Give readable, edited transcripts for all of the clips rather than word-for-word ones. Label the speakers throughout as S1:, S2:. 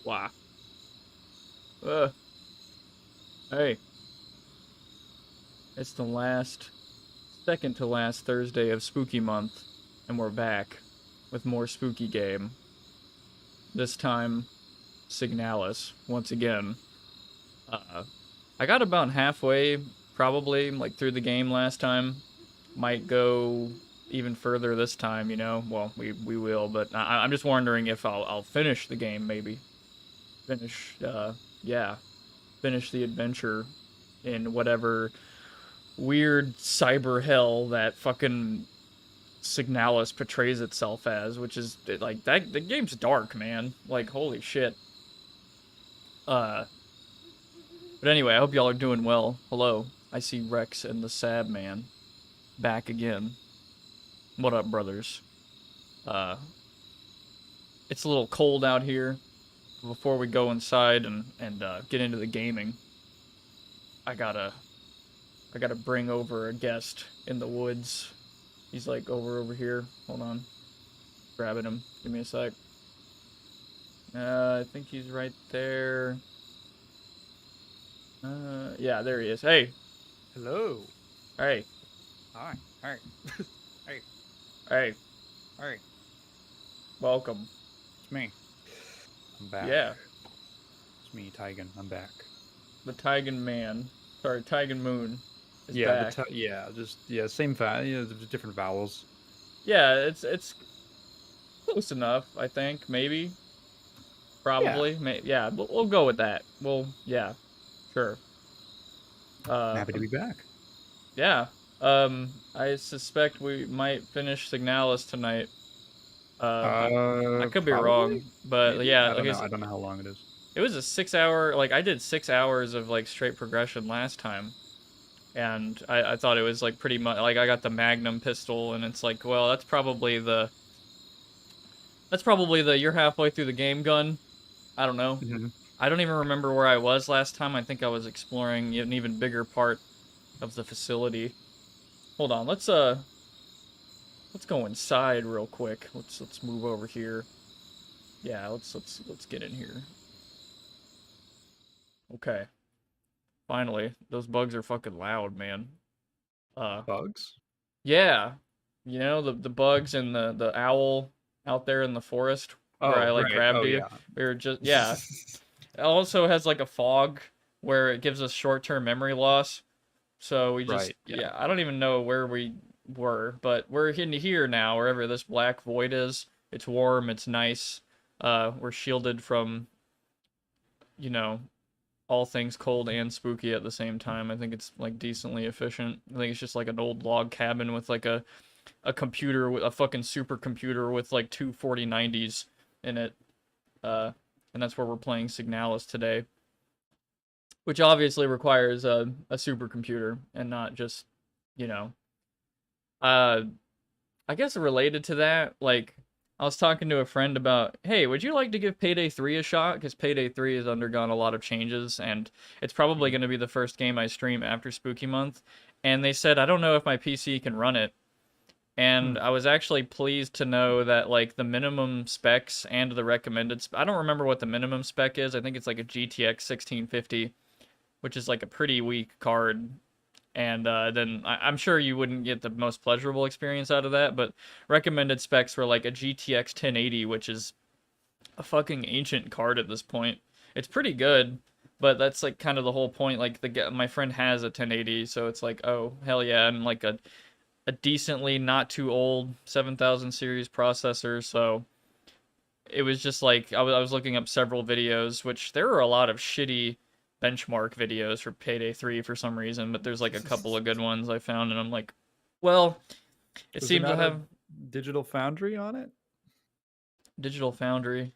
S1: Wow. Uh, hey, it's the second to last Thursday of Spooky Month, and we're back with more spooky game. This time, Signalis, once again. Uh, I got about halfway, probably, like, through the game last time. Might go even further this time, you know? Well, we will, but I'm just wondering if I'll finish the game, maybe. Finish, yeah. Finish the adventure in whatever weird cyber hell that fucking Signalis portrays itself as, which is like that the game's dark, man. Like holy shit. Uh but anyway, I hope y'all are doing well. Hello. I see Rex and the Sad Man back again. What up, brothers? Uh it's a little cold out here. Before we go inside and get into the gaming, I gotta bring over a guest in the woods. He's like over here. Hold on. Grabbing him. Give me a sec. I think he's right there. Yeah, there he is. Hey.
S2: Hello.
S1: Hey.
S2: Hi. Hi. Hey.
S1: Hey.
S2: Hey.
S1: Welcome.
S2: It's me. I'm back.
S1: Yeah.
S2: It's me, Tigan. I'm back.
S1: The Tigan Man. Sorry, Tigan Moon is
S2: Yeah.
S1: back.
S2: Same different vowels.
S1: Yeah, it's close enough, I think. Maybe. Probably. Yeah, we'll go with that. Yeah. Sure.
S2: I'm happy to be back.
S1: Yeah. I suspect we might finish Signalis tonight. I could be wrong, but
S2: Maybe?
S1: yeah,
S2: I don't know how long it is.
S1: it was a 6 hour. Like I did 6 hours of like straight progression last time, and I thought it was like pretty much like I got the Magnum pistol, and it's like, well, that's probably the you're halfway through the game gun. I don't know.
S2: Mm-hmm.
S1: I don't even remember where I was last time. I think I was exploring an even bigger part of the facility. Hold on, let's go inside real quick. Let's move over here. Yeah, let's get in here. Okay. Finally, those bugs are fucking loud, man.
S2: Bugs?
S1: Yeah. You know the bugs and the owl out there in the forest where I
S2: Oh,
S1: like
S2: right.
S1: grabbed
S2: Oh,
S1: you.
S2: yeah.
S1: We were just yeah. It also has like a fog where it gives us short-term memory loss. So we just
S2: Right. Yeah.
S1: yeah, I don't even know where we were, but we're in here now, wherever this black void is. It's warm, it's nice. We're shielded from, you know, all things cold and spooky at the same time. I think it's like decently efficient. I think it's just like an old log cabin with like a computer with a fucking supercomputer with like two 4090s in it. And that's where we're playing Signalis today, which obviously requires a supercomputer and not just, you know, uh, I guess related to that, like I was talking to a friend about, hey, would you like to give Payday 3 a shot? Because Payday 3 has undergone a lot of changes, and it's probably
S2: Mhm.
S1: going to be the first game I stream after Spooky Month. And they said, I don't know if my PC can run it.
S2: Hmm.
S1: And I was actually pleased to know that, like, the minimum specs and the recommended... I don't remember what the minimum spec is. I think it's like a GTX 1650, which is like a pretty weak card, and then I'm sure you wouldn't get the most pleasurable experience out of that, but recommended specs were like a GTX 1080, which is a fucking ancient card at this point. It's pretty good, but that's like kind of the whole point. Like my friend has a 1080, so it's like, oh hell yeah, and like a decently not too old 7000 series processor, so it was just like I was looking up several videos, which there are a lot of shitty benchmark videos for Payday 3 for some reason, but there's like a couple of good ones I found, and I'm like, well, it
S2: Was there
S1: seems to
S2: not a
S1: have
S2: Digital Foundry on it?
S1: Digital Foundry.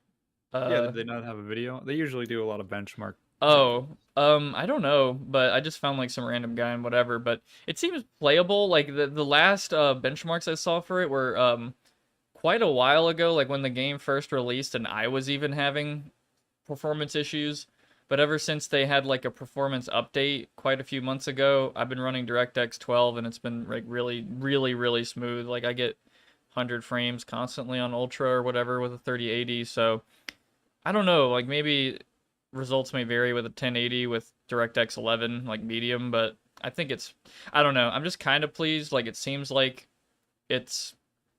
S2: Yeah,
S1: Uh
S2: did they not have a video? They usually do a lot of benchmark
S1: oh,
S2: videos.
S1: I don't know, but I just found like some random guy and whatever, but it seems playable. Like the last benchmarks I saw for it were quite a while ago, like when the game first released and I was even having performance issues. But ever since they had like a performance update quite a few months ago, I've been running DirectX 12 and it's been like really, really, really smooth. Like I get 100 frames constantly on Ultra or whatever with a 3080. So I don't know, like maybe results may vary with a 1080 with DirectX 11, like medium, but I think I don't know. I'm just kind of pleased. Like it seems like it's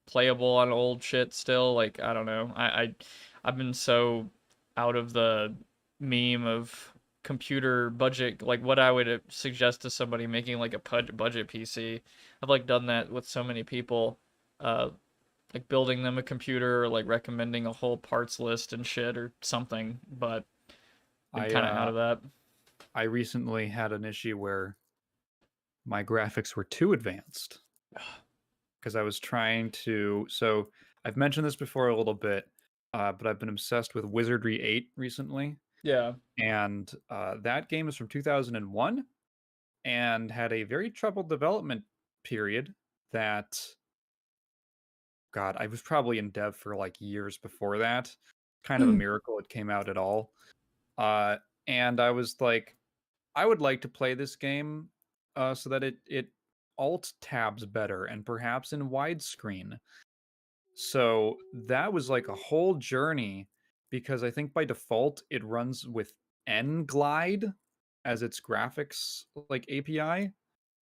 S1: playable on old shit still. Like I don't know. I've been so out of the meme of computer budget, like what I would suggest to somebody making like a budget PC. I've like done that with so many people. Uh, like building them a computer or like recommending a whole parts list and shit or something, but been
S2: I
S1: kind of out of that.
S2: I recently had an issue where my graphics were too advanced because I was trying to. So I've mentioned this before a little bit, but I've been obsessed with Wizardry 8 recently,
S1: Yeah.
S2: and that game is from 2001 and had a very troubled development period that God, I was probably in dev for like years before that. Kind of a miracle it came out at all. Uh, and I was like, I would like to play this game so that it alt tabs better and perhaps in widescreen. So that was like a whole journey because I think by default it runs with N-Glide as its graphics like API.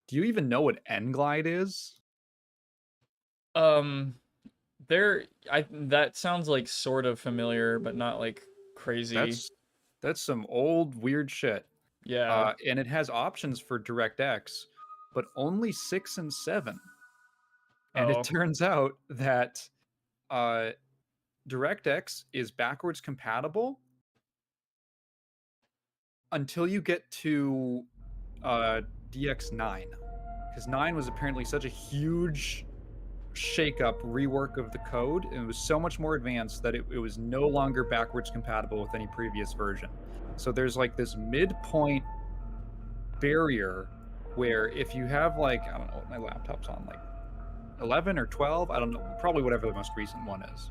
S2: Do you even know what N-Glide is?
S1: Um, that sounds like sort of familiar, but not like crazy.
S2: That's that's some old weird shit.
S1: Yeah.
S2: And it has options for DirectX, but only 6 and 7. And it
S1: Oh.
S2: turns out that uh, DirectX is backwards compatible until you get to DX9, because 9 was apparently such a huge shakeup, rework of the code, and it was so much more advanced that it was no longer backwards compatible with any previous version. So there's like this midpoint barrier where if you have like, I don't know what my laptop's on, like 11 or 12, I don't know, probably whatever the most recent one is.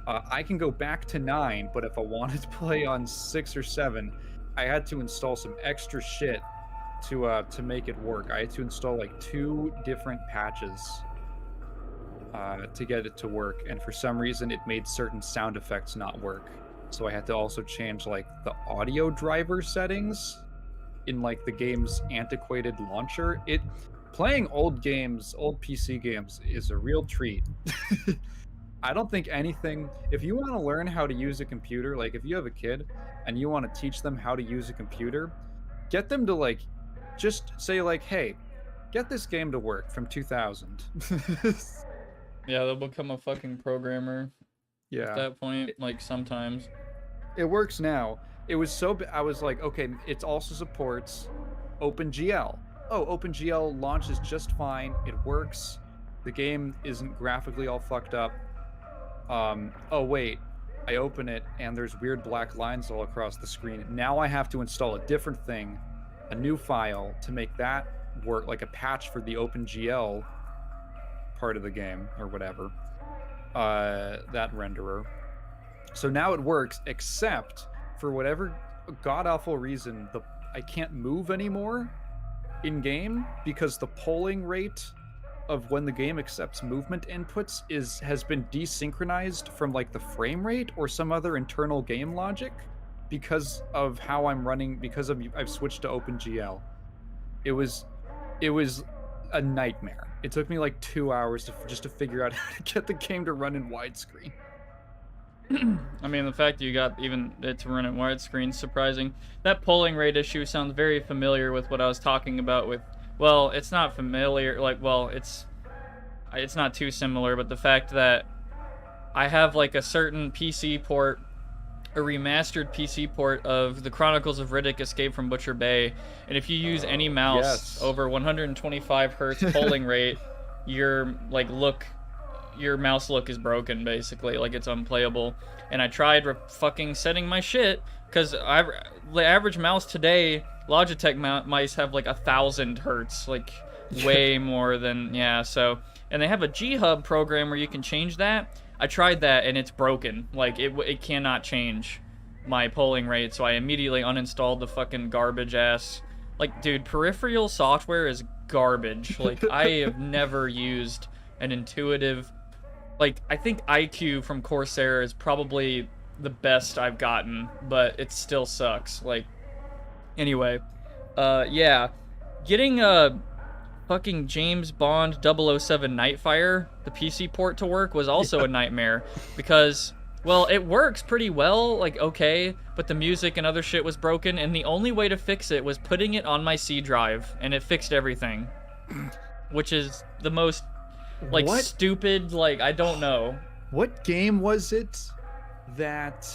S2: I can go back to 9, but if I wanted to play on 6 or 7, I had to install some extra shit to make it work. I had to install like 2 different patches to get it to work, and for some reason it made certain sound effects not work. So I had to also change like the audio driver settings in like the game's antiquated launcher. It playing old games, old PC games is a real treat. I don't think anything, if you want to learn how to use a computer, like if you have a kid and you want to teach them how to use a computer, get them to like just say like, "Hey, get this game to work from 2000."
S1: Yeah, they'll become a fucking programmer
S2: Yeah.
S1: at that point, like sometimes.
S2: It works now. It was so I was like, okay, it also supports OpenGL. Oh, OpenGL launches just fine. It works. The game isn't graphically all fucked up. Oh wait, I open it and there's weird black lines all across the screen. Now I have to install a different thing, a new file to make that work, like a patch for the OpenGL part of the game or whatever. That renderer. So now it works, except for whatever god-awful reason, I can't move anymore in game because the polling rate of when the game accepts movement inputs has been desynchronized from like the frame rate or some other internal game logic because of how I'm running, because I've switched to OpenGL. It was a nightmare. It took me like 2 hours just to figure out how to get the game to run in widescreen.
S1: I mean, the fact that you got even it to run in widescreen is surprising. That polling rate issue sounds very familiar with what I was talking about with, well, it's not familiar, like, well, it's not too similar, but the fact that I have like a certain PC port, a remastered PC port of the Chronicles of Riddick Escape from Butcher Bay, and if you use any mouse over 125 hertz polling rate, your mouse look is broken, basically. Like, it's unplayable. And I tried fucking setting my shit, because the average mouse today, Logitech mice have like 1,000 hertz, like way more than, yeah, so. And they have a G-Hub program where you can change that. I tried that and it's broken. Like, it cannot change my polling rate, so I immediately uninstalled the fucking garbage ass. Like, dude, peripheral software is garbage. Like, I have never used an intuitive. Like, I think IQ from Corsair is probably the best I've gotten, but it still sucks. Like, anyway, yeah, getting a fucking James Bond 007 Nightfire, the PC port to work was also
S2: Yeah.
S1: a nightmare because, well, it works pretty well, like okay, but the music and other shit was broken, and the only way to fix it was putting it on my C drive, and it fixed everything, which is the most like
S2: What?
S1: stupid, like I don't know.
S2: What game was it that?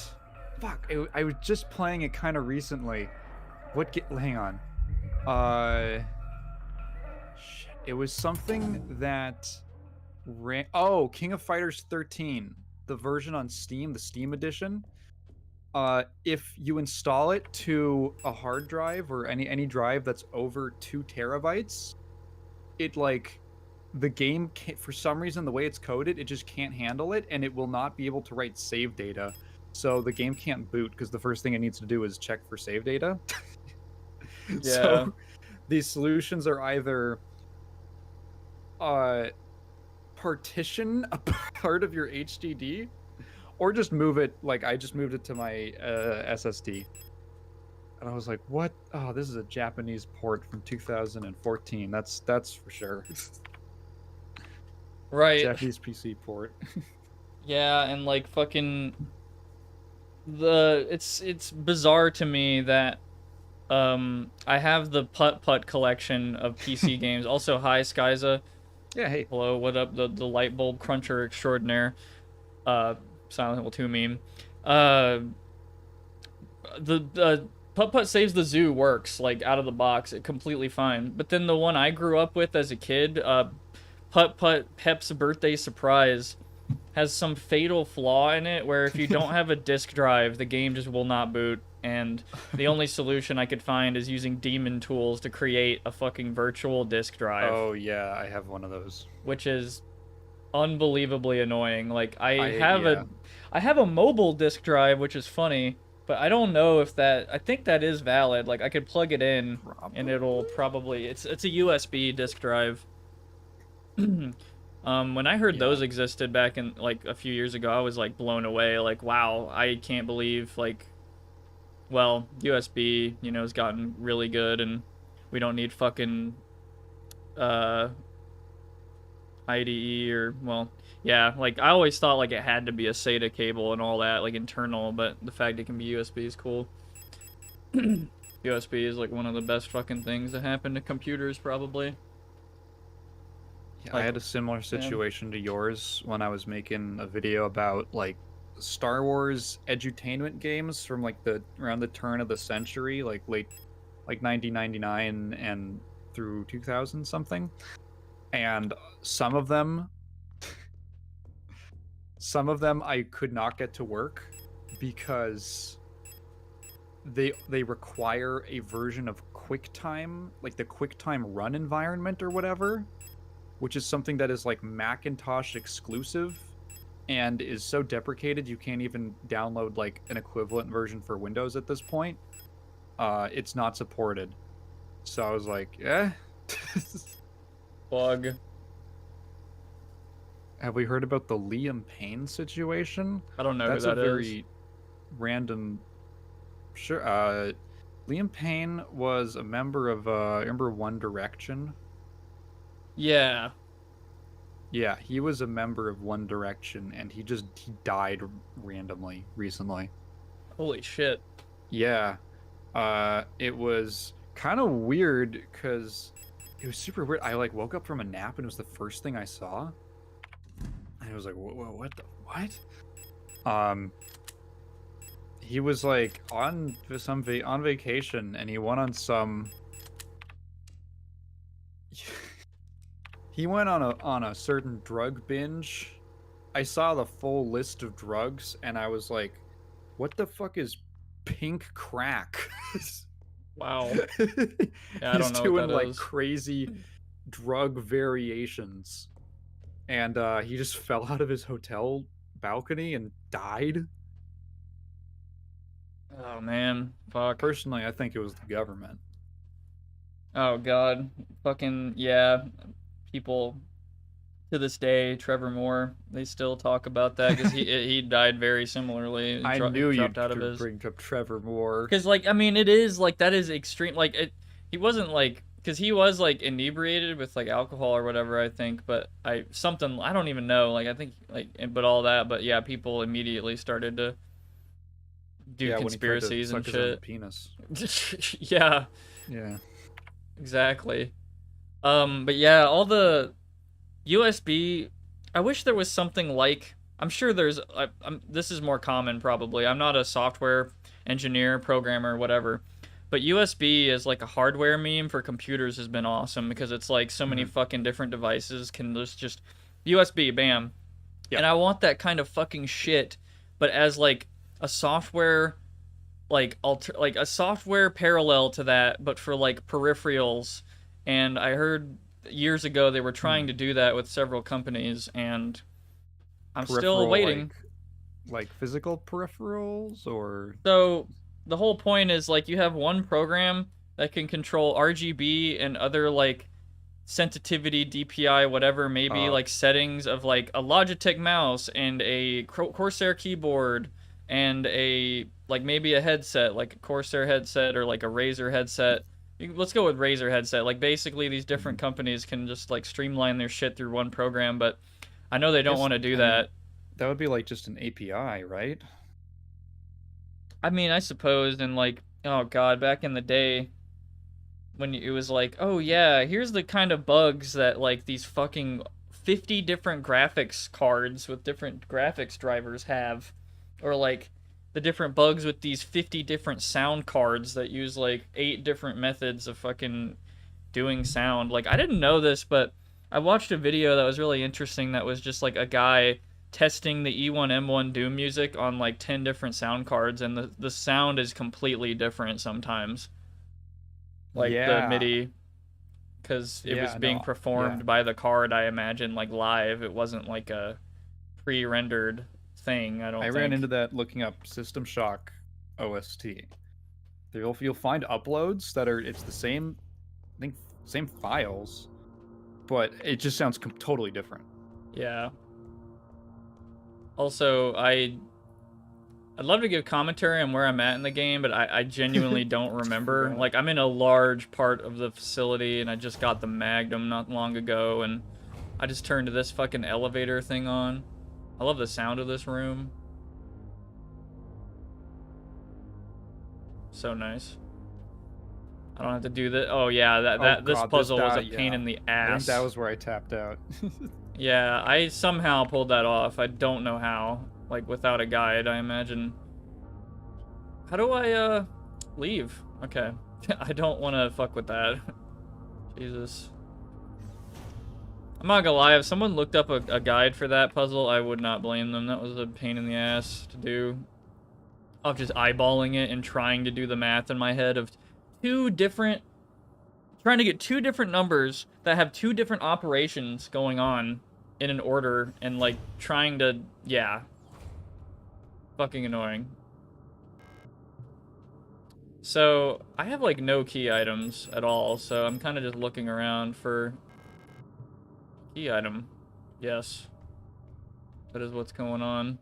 S2: Fuck! I was just playing it kind of recently. Hang on. Uh, shit. It was something that ran. Oh, King of Fighters 13, the version on Steam, the Steam edition. If you install it to a hard drive or any drive that's over 2 terabytes, it like the game can't, for some reason the way it's coded, it just can't handle it, and it will not be able to write save data. So the game can't boot because the first thing it needs to do is check for save data.
S1: Yeah.
S2: So these solutions are either partition a part of your HDD, or just move it. Like I just moved it to my SSD, and I was like, "What? Oh, this is a Japanese port from 2014. That's for sure.
S1: Right.
S2: Japanese PC port."
S1: Yeah, and like fucking it's bizarre to me that I have the Putt collection of PC games. Also, hi Skyza.
S2: Yeah. Hey.
S1: Hello, what up? The light bulb cruncher extraordinaire. Silent Hill 2 meme. Uh, the Putt Saves the Zoo works like out of the box, it completely fine. But then the one I grew up with as a kid, Putt Pep's Birthday Surprise, has some fatal flaw in it where if you don't have a disk drive, the game just will not boot. And the only solution I could find is using daemon tools to create a fucking virtual disk drive.
S2: Oh yeah, I have one of those.
S1: Which is unbelievably annoying. Like I
S2: Yeah.
S1: have a mobile disk drive, which is funny, but I don't know if that. I think that is valid. Like I could plug it in, and it'll probably it's a USB disk drive. When I heard those existed back in like a few years ago, I was like blown away. Like wow, I can't believe like, well, USB has gotten really good, and we don't need fucking IDE or well, yeah, like I always thought like it had to be a SATA cable and all that, like internal, but the fact it can be USB is cool. USB is like one of the best fucking things that happened to computers probably.
S2: Yeah,
S1: Like,
S2: I had a similar situation to yours when I was making a video about like Star Wars edutainment games from like around the turn of the century, like late 1999 and through 2000 something. And some of them I could not get to work because they require a version of QuickTime, like the QuickTime run environment or whatever, which is something that is like Macintosh exclusive and is so deprecated you can't even download like an equivalent version for Windows at this point. It's not supported. So I was like, eh.
S1: bug.
S2: Have we heard about the Liam Payne situation?
S1: I don't know
S2: That's
S1: who that
S2: a
S1: is.
S2: very random. Sure. Liam Payne was a member of remember One Direction?
S1: Yeah.
S2: Yeah, he was a member of One Direction, and he died randomly recently.
S1: Holy shit.
S2: Yeah. It was kind of weird because it was super weird. I like woke up from a nap and it was the first thing I saw. And I was like, what the what? He was like on vacation, and he went on some. He went on a certain drug binge. I saw the full list of drugs, and I was like, "What the fuck is pink crack?"
S1: Wow. Yeah, I
S2: He's
S1: don't know
S2: doing
S1: what that
S2: like
S1: is.
S2: crazy drug variations, and he just fell out of his hotel balcony and died.
S1: Oh man. Fuck.
S2: Personally, I think it was the government.
S1: Oh god. Fucking yeah. People to this day, Trevor Moore. They still talk about that because he died very similarly.
S2: I
S1: He
S2: knew
S1: dropped
S2: you'd
S1: out of his.
S2: bring up Trevor Moore.
S1: Because like I mean, it is like that is extreme. Like he wasn't like because he was like inebriated with like alcohol or whatever I think, but I don't even know. Like I think like but all that, but yeah, people immediately started to do
S2: Yeah, when he tried to
S1: conspiracies and
S2: suck his own
S1: shit.
S2: penis.
S1: Yeah,
S2: Yeah.
S1: exactly. But yeah, all the USB. I wish there was something like. I'm sure there's. This is more common probably. I'm not a software engineer, programmer, whatever. But USB is like a hardware meme for computers has been awesome because it's like so many fucking different devices can just USB, bam.
S2: Yep.
S1: And I want that kind of fucking shit, but as like a software like a software parallel to that, but for like peripherals. And I heard years ago they were trying to do that with several companies, and I'm still
S2: Peripheral,
S1: waiting.
S2: like physical peripherals, or
S1: So the whole point is like you have one program that can control RGB and other like sensitivity, DPI, whatever, maybe like settings of like a Logitech mouse and a Corsair keyboard and a like maybe a headset, like a Corsair headset or like a Razer headset. Let's go with Razer headset. Like basically these different companies can just like streamline their shit through one program, but I know they don't want to do that.
S2: That would be like just an API, right?
S1: I mean, I suppose in like oh god, back in the day when it was like, oh yeah, here's the kind of bugs that like these fucking 50 different graphics cards with different graphics drivers have, or like the different bugs with these 50 different sound cards that use like 8 different methods of fucking doing sound. Like I didn't know this, but I watched a video that was really interesting that was just like a guy testing the E1M1 Doom music on like 10 different sound cards, and the sound is completely different sometimes, like the
S2: Yeah.
S1: MIDI, because it was
S2: Yeah,
S1: being
S2: no. Yeah.
S1: performed by the card, I imagine, like live. It wasn't like a pre-rendered thing, I
S2: I
S1: don't
S2: ran
S1: think.
S2: into that looking up System Shock OST. You'll find uploads that are it's the same, I think same files, but it just sounds totally different.
S1: Yeah. Also, I'd love to give commentary on where I'm at in the game, but I genuinely don't remember. Like, I'm in a large part of the facility, and I just got the Magnum not long ago, and I just turned this fucking elevator thing on. I love the sound of this room. So nice. I don't have to do this. Oh yeah, this puzzle was a pain in the ass.
S2: I think that was where I tapped out.
S1: Yeah, I somehow pulled that off. I don't know how. Like without a guide, I imagine. How do I leave? Okay. I don't want to fuck with that. Jesus. I'm not gonna lie, if someone looked up a guide for that puzzle, I would not blame them. That was a pain in the ass to do. Of just eyeballing it and trying to do the math in my head of trying to get two different numbers that have two different operations going on in an order, and like trying to, yeah. Fucking annoying. So, I have like no key items at all, so I'm kind of just looking around for key item. Yes. That is what's going on.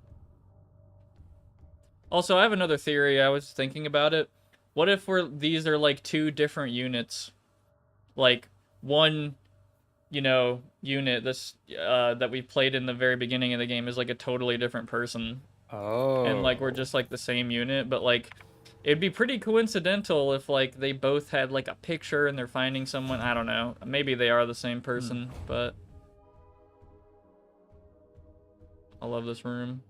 S1: Also, I have another theory. I was thinking about it. What if these are like two different units? Like one, unit that we played in the very beginning of the game is like a totally different person.
S2: Oh.
S1: And like we're just like the same unit, but like it'd be pretty coincidental if like they both had like a picture and they're finding someone. I don't know. Maybe they are the same person, but I love this room.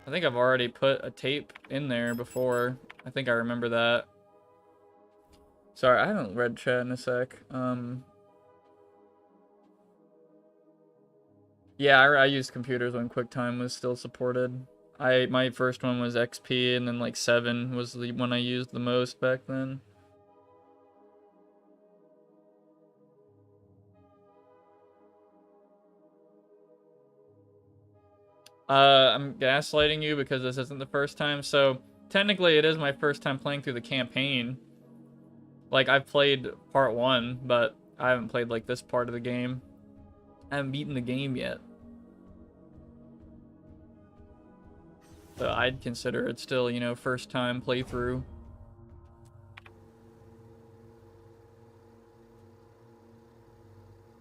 S1: I think I've already put a tape in there before. I think I remember that. Sorry, I haven't read chat in a sec. Yeah, I used computers when QuickTime was still supported. My first one was XP, and then like 7 was the one I used the most back then. I'm gaslighting you because this isn't the first time. So technically, it is my first time playing through the campaign. Like, I've played part 1, but I haven't played like this part of the game. I haven't beaten the game yet. So I'd consider it still, you know, first time playthrough.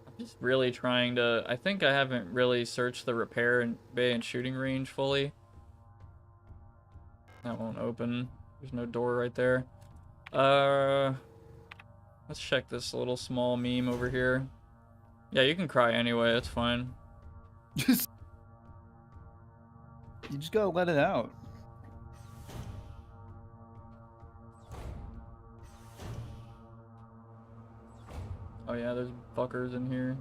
S1: I'm just really trying to... I think I haven't really searched the repair and bay and shooting range fully. That won't open. There's no door right there. Let's check this little small meme over here. Yeah, you can cry anyway, it's fine.
S3: You just gotta let it out.
S1: Oh yeah, there's fuckers in here.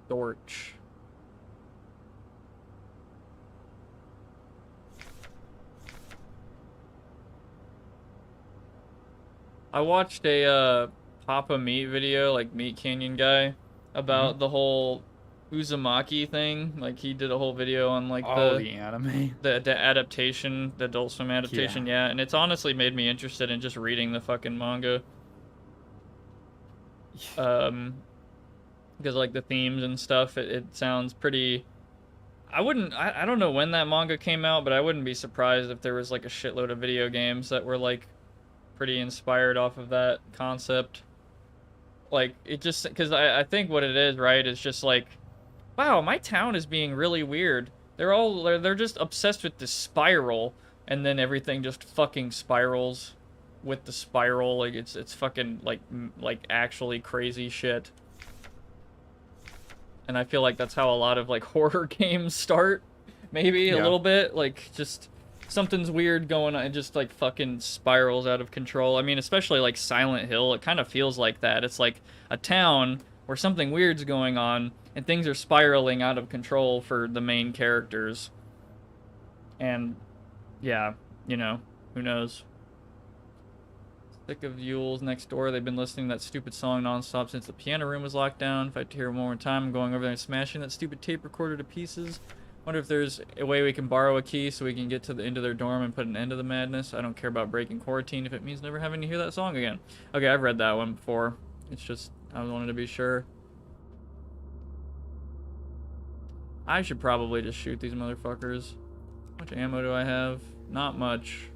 S1: Dorch. I watched a Papa Meat video, like Meat Canyon guy, about the whole Uzumaki thing. Like, he did a whole video on like
S2: the anime.
S1: the adaptation, the Adult Swim adaptation, yeah. And it's honestly made me interested in just reading the fucking manga. Because like the themes and stuff, it sounds pretty... I don't know when that manga came out, but I wouldn't be surprised if there was like a shitload of video games that were like pretty inspired off of that concept. Like, it just... Because I think what it is, right, is just like, wow, my town is being really weird. They're just obsessed with this spiral, and then everything just fucking spirals with the spiral. Like, it's fucking like actually crazy shit. And I feel like that's how a lot of like horror games start, maybe a little bit. Like, just something's weird going on, it just like fucking spirals out of control. I mean, especially like Silent Hill, it kind of feels like that. It's like a town where something weird's going on and things are spiraling out of control for the main characters. And yeah, you know, who knows. Sick of Yule's next door. They've been listening to that stupid song nonstop since the piano room was locked down. If I had to hear it one more time, I'm going over there and smashing that stupid tape recorder to pieces. Wonder if there's a way we can borrow a key so we can get to the end of their dorm and put an end to the madness. I don't care about breaking quarantine if it means never having to hear that song again. Okay, I've read that one before. It's just, I wanted to be sure. I should probably just shoot these motherfuckers. How much ammo do I have? Not much.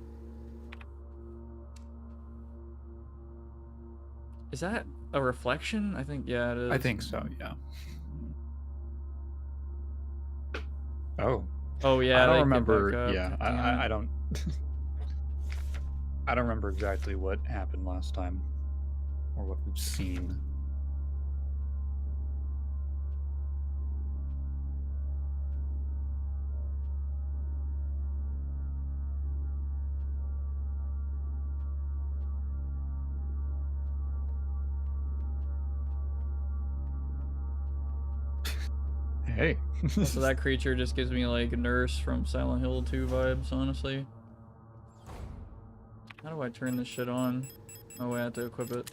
S1: Is that a reflection? I think, yeah, it is.
S2: I think so, yeah. Oh.
S1: Oh, yeah.
S2: I don't remember. Yeah, I don't. I don't remember exactly what happened last time or what we've seen. Hey.
S1: So that creature just gives me like Nurse from Silent Hill 2 vibes, honestly. How do I turn this shit on? Oh, I have to equip it.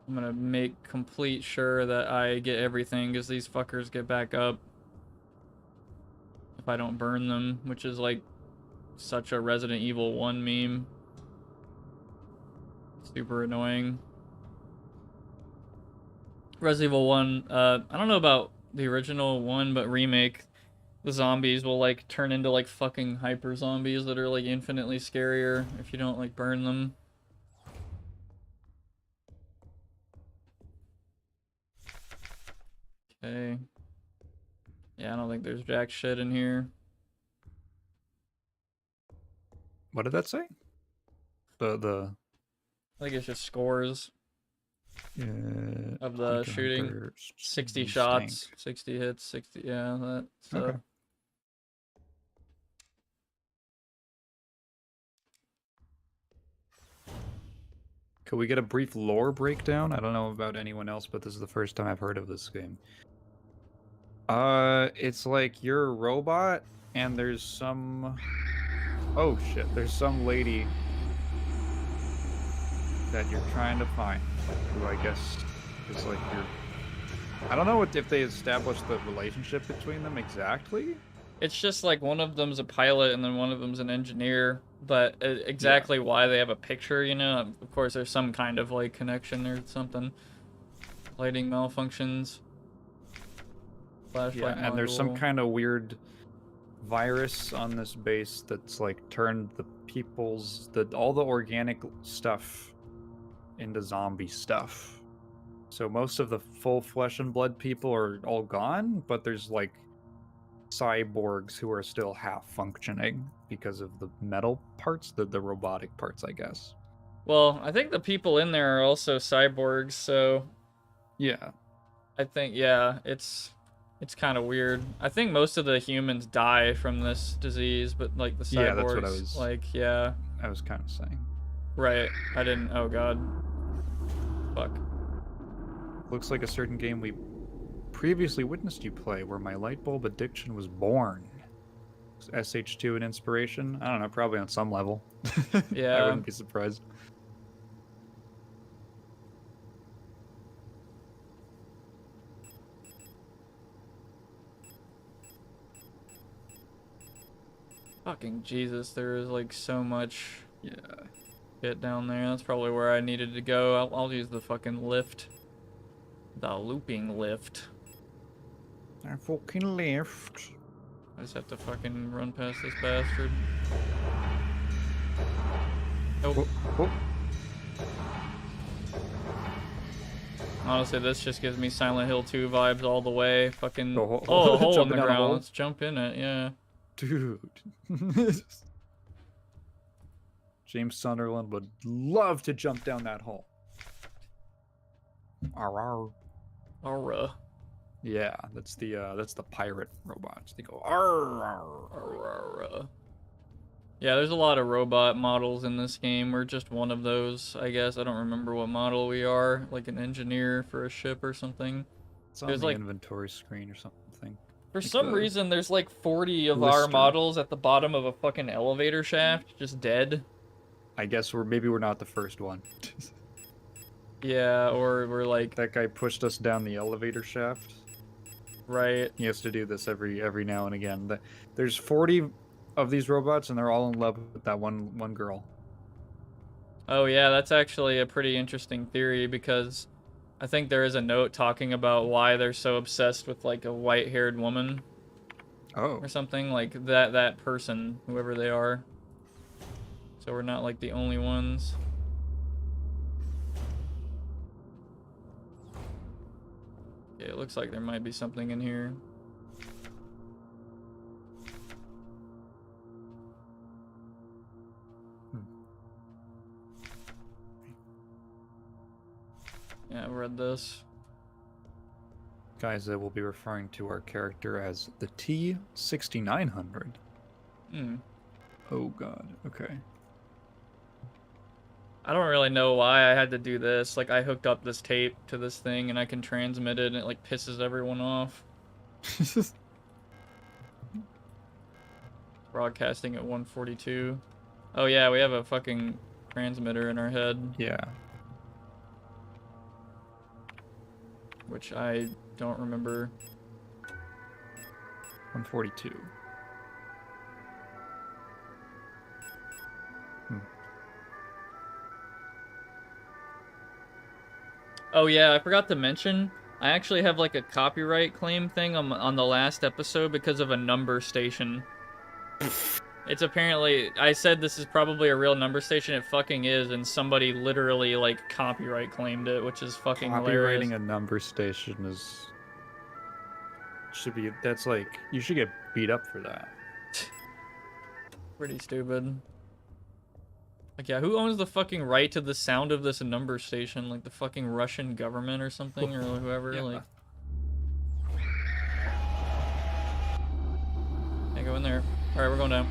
S1: I'm gonna make complete sure that I get everything because these fuckers get back up if I don't burn them, which is like such a Resident Evil 1 meme. Super annoying. Resident Evil 1, I don't know about the original one, but remake, the zombies will like turn into like fucking hyper zombies that are like infinitely scarier if you don't like burn them. Okay. Yeah, I don't think there's jack shit in here.
S2: What did that say? The
S1: I think it's just scores of the shooting. 60 shots, 60 hits, 60, yeah, that stuff. Okay.
S2: Could we get a brief lore breakdown? I don't know about anyone else, but this is the first time I've heard of this game. It's like you're a robot, and there's some Oh shit, there's some lady that you're trying to find, who I guess is like your... I don't know if they established the relationship between them exactly.
S1: It's just like one of them's a pilot and then one of them's an engineer, but exactly why they have a picture, you know? Of course, there's some kind of like connection or something. Lighting malfunctions. Flashlight
S2: And there's some
S1: module.
S2: kind of weird virus on this base that's like turned the all the organic stuff into zombie stuff. So most of the full flesh and blood people are all gone, but there's like cyborgs who are still half functioning because of the metal parts, the robotic parts, I guess.
S1: Well, I think the people in there are also cyborgs, so
S2: Yeah.
S1: I think, yeah, it's kind of weird. I think most of the humans die from this disease, but like the cyborgs,
S2: Yeah, that's what I was...
S1: like, yeah.
S2: I was kind of saying.
S1: Right. I didn't, oh god. Fuck.
S2: Looks like a certain game we previously witnessed you play, where my light bulb addiction was born. SH2 an inspiration? I don't know, probably on some level.
S1: Yeah.
S2: I wouldn't be surprised.
S1: Fucking Jesus, there is like so much shit down there. That's probably where I needed to go. I'll use the fucking lift. The looping lift.
S2: I fucking left.
S1: I just have to fucking run past this bastard. Oh.
S2: Oh.
S1: Honestly, this just gives me Silent Hill 2 vibes all the way. Fucking...
S2: Oh,
S1: Oh, a hole in the
S2: jumping down a
S1: ground.
S2: hole?
S1: Let's jump in it, yeah.
S2: Dude. James Sunderland would love to jump down that hole. Arr.
S1: Alright.
S2: Yeah, that's the pirate robots. They go arr.
S1: Yeah, there's a lot of robot models in this game. We're just one of those, I guess. I don't remember what model we are. Like an engineer for a ship or something.
S2: It's on
S1: There's
S2: the
S1: like...
S2: inventory screen or something.
S1: For
S2: Like
S1: some
S2: the
S1: reason, there's like 40 of our
S2: lister.
S1: models at the bottom of a fucking elevator shaft, just dead.
S2: I guess maybe we're not the first one.
S1: Yeah, or we're like...
S2: That guy pushed us down the elevator shaft.
S1: Right.
S2: He has to do this every now and again. There's 40 of these robots, and they're all in love with that one girl.
S1: Oh yeah, that's actually a pretty interesting theory, because I think there is a note talking about why they're so obsessed with like a white-haired woman.
S2: Oh.
S1: Or something, like that person, whoever they are. So we're not like the only ones. Okay, it looks like there might be something in here. Yeah, I read this.
S2: Guys, I will be referring to our character as the T6900.
S1: Hmm.
S2: Oh god, okay.
S1: I don't really know why I had to do this. Like, I hooked up this tape to this thing and I can transmit it and it like pisses everyone off. Broadcasting at 142. Oh yeah, we have a fucking transmitter in our head.
S2: Yeah.
S1: Which I don't remember.
S2: 142.
S1: Oh yeah, I forgot to mention, I actually have like a copyright claim thing on the last episode because of a number station. It's apparently, I said this is probably a real number station, it fucking is, and somebody literally like copyright claimed it, which is fucking hilarious.
S2: Copywriting a number station that's like, you should get beat up for that.
S1: Pretty stupid. Like, yeah, who owns the fucking right to the sound of this number station? Like, the fucking Russian government or something? Or whoever?
S2: Yeah.
S1: Like... Can't go in there. Alright, we're going down.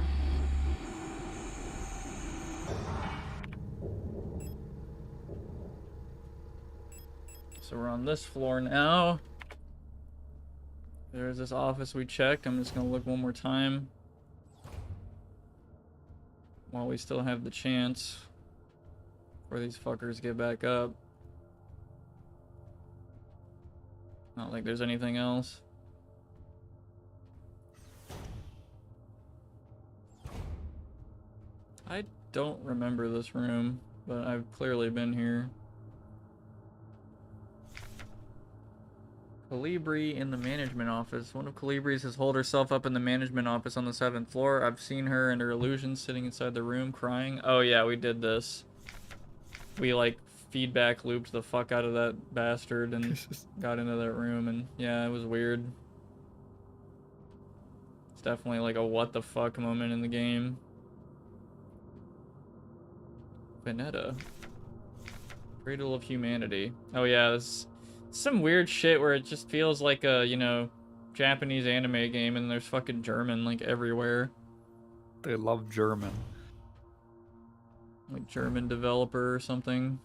S1: So we're on this floor now. There's this office we checked. I'm just gonna look one more time. while we still have the chance before these fuckers get back up. Not like there's anything else. I don't remember this room, but I've clearly been here. Calibri in the management office. One of Calibri's has holed herself up in the management office on the 7th floor. I've seen her and her illusions sitting inside the room crying. Oh yeah, we did this. We like feedback looped the fuck out of that bastard and got into that room, and yeah, it was weird. It's definitely like a what the fuck moment in the game. Veneta. Cradle of Humanity. Oh yeah, this some weird shit where it just feels like a, you know, Japanese anime game and there's fucking German like everywhere.
S2: They love German.
S1: Like German developer or something.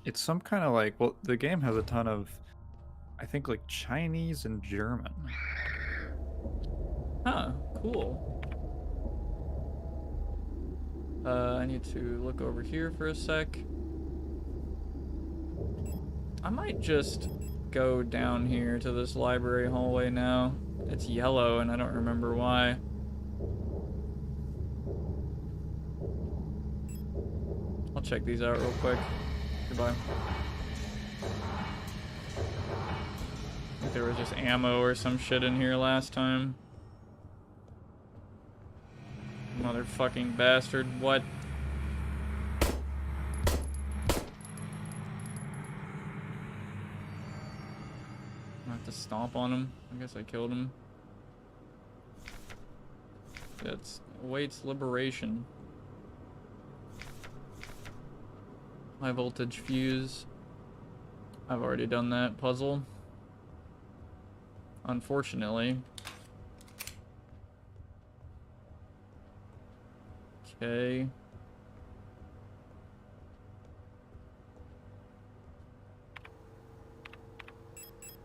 S2: It's some kind of like, well, the game has a ton of, I think, like Chinese and German.
S1: Huh, cool. I need to look over here for a sec. I might just go down here to this library hallway now. It's yellow and I don't remember why. I'll check these out real quick. Goodbye. I think there was just ammo or some shit in here last time. Motherfucking bastard, what? I have to stomp on him. I guess I killed him. It awaits liberation. High voltage fuse. I've already done that puzzle. Unfortunately. Okay.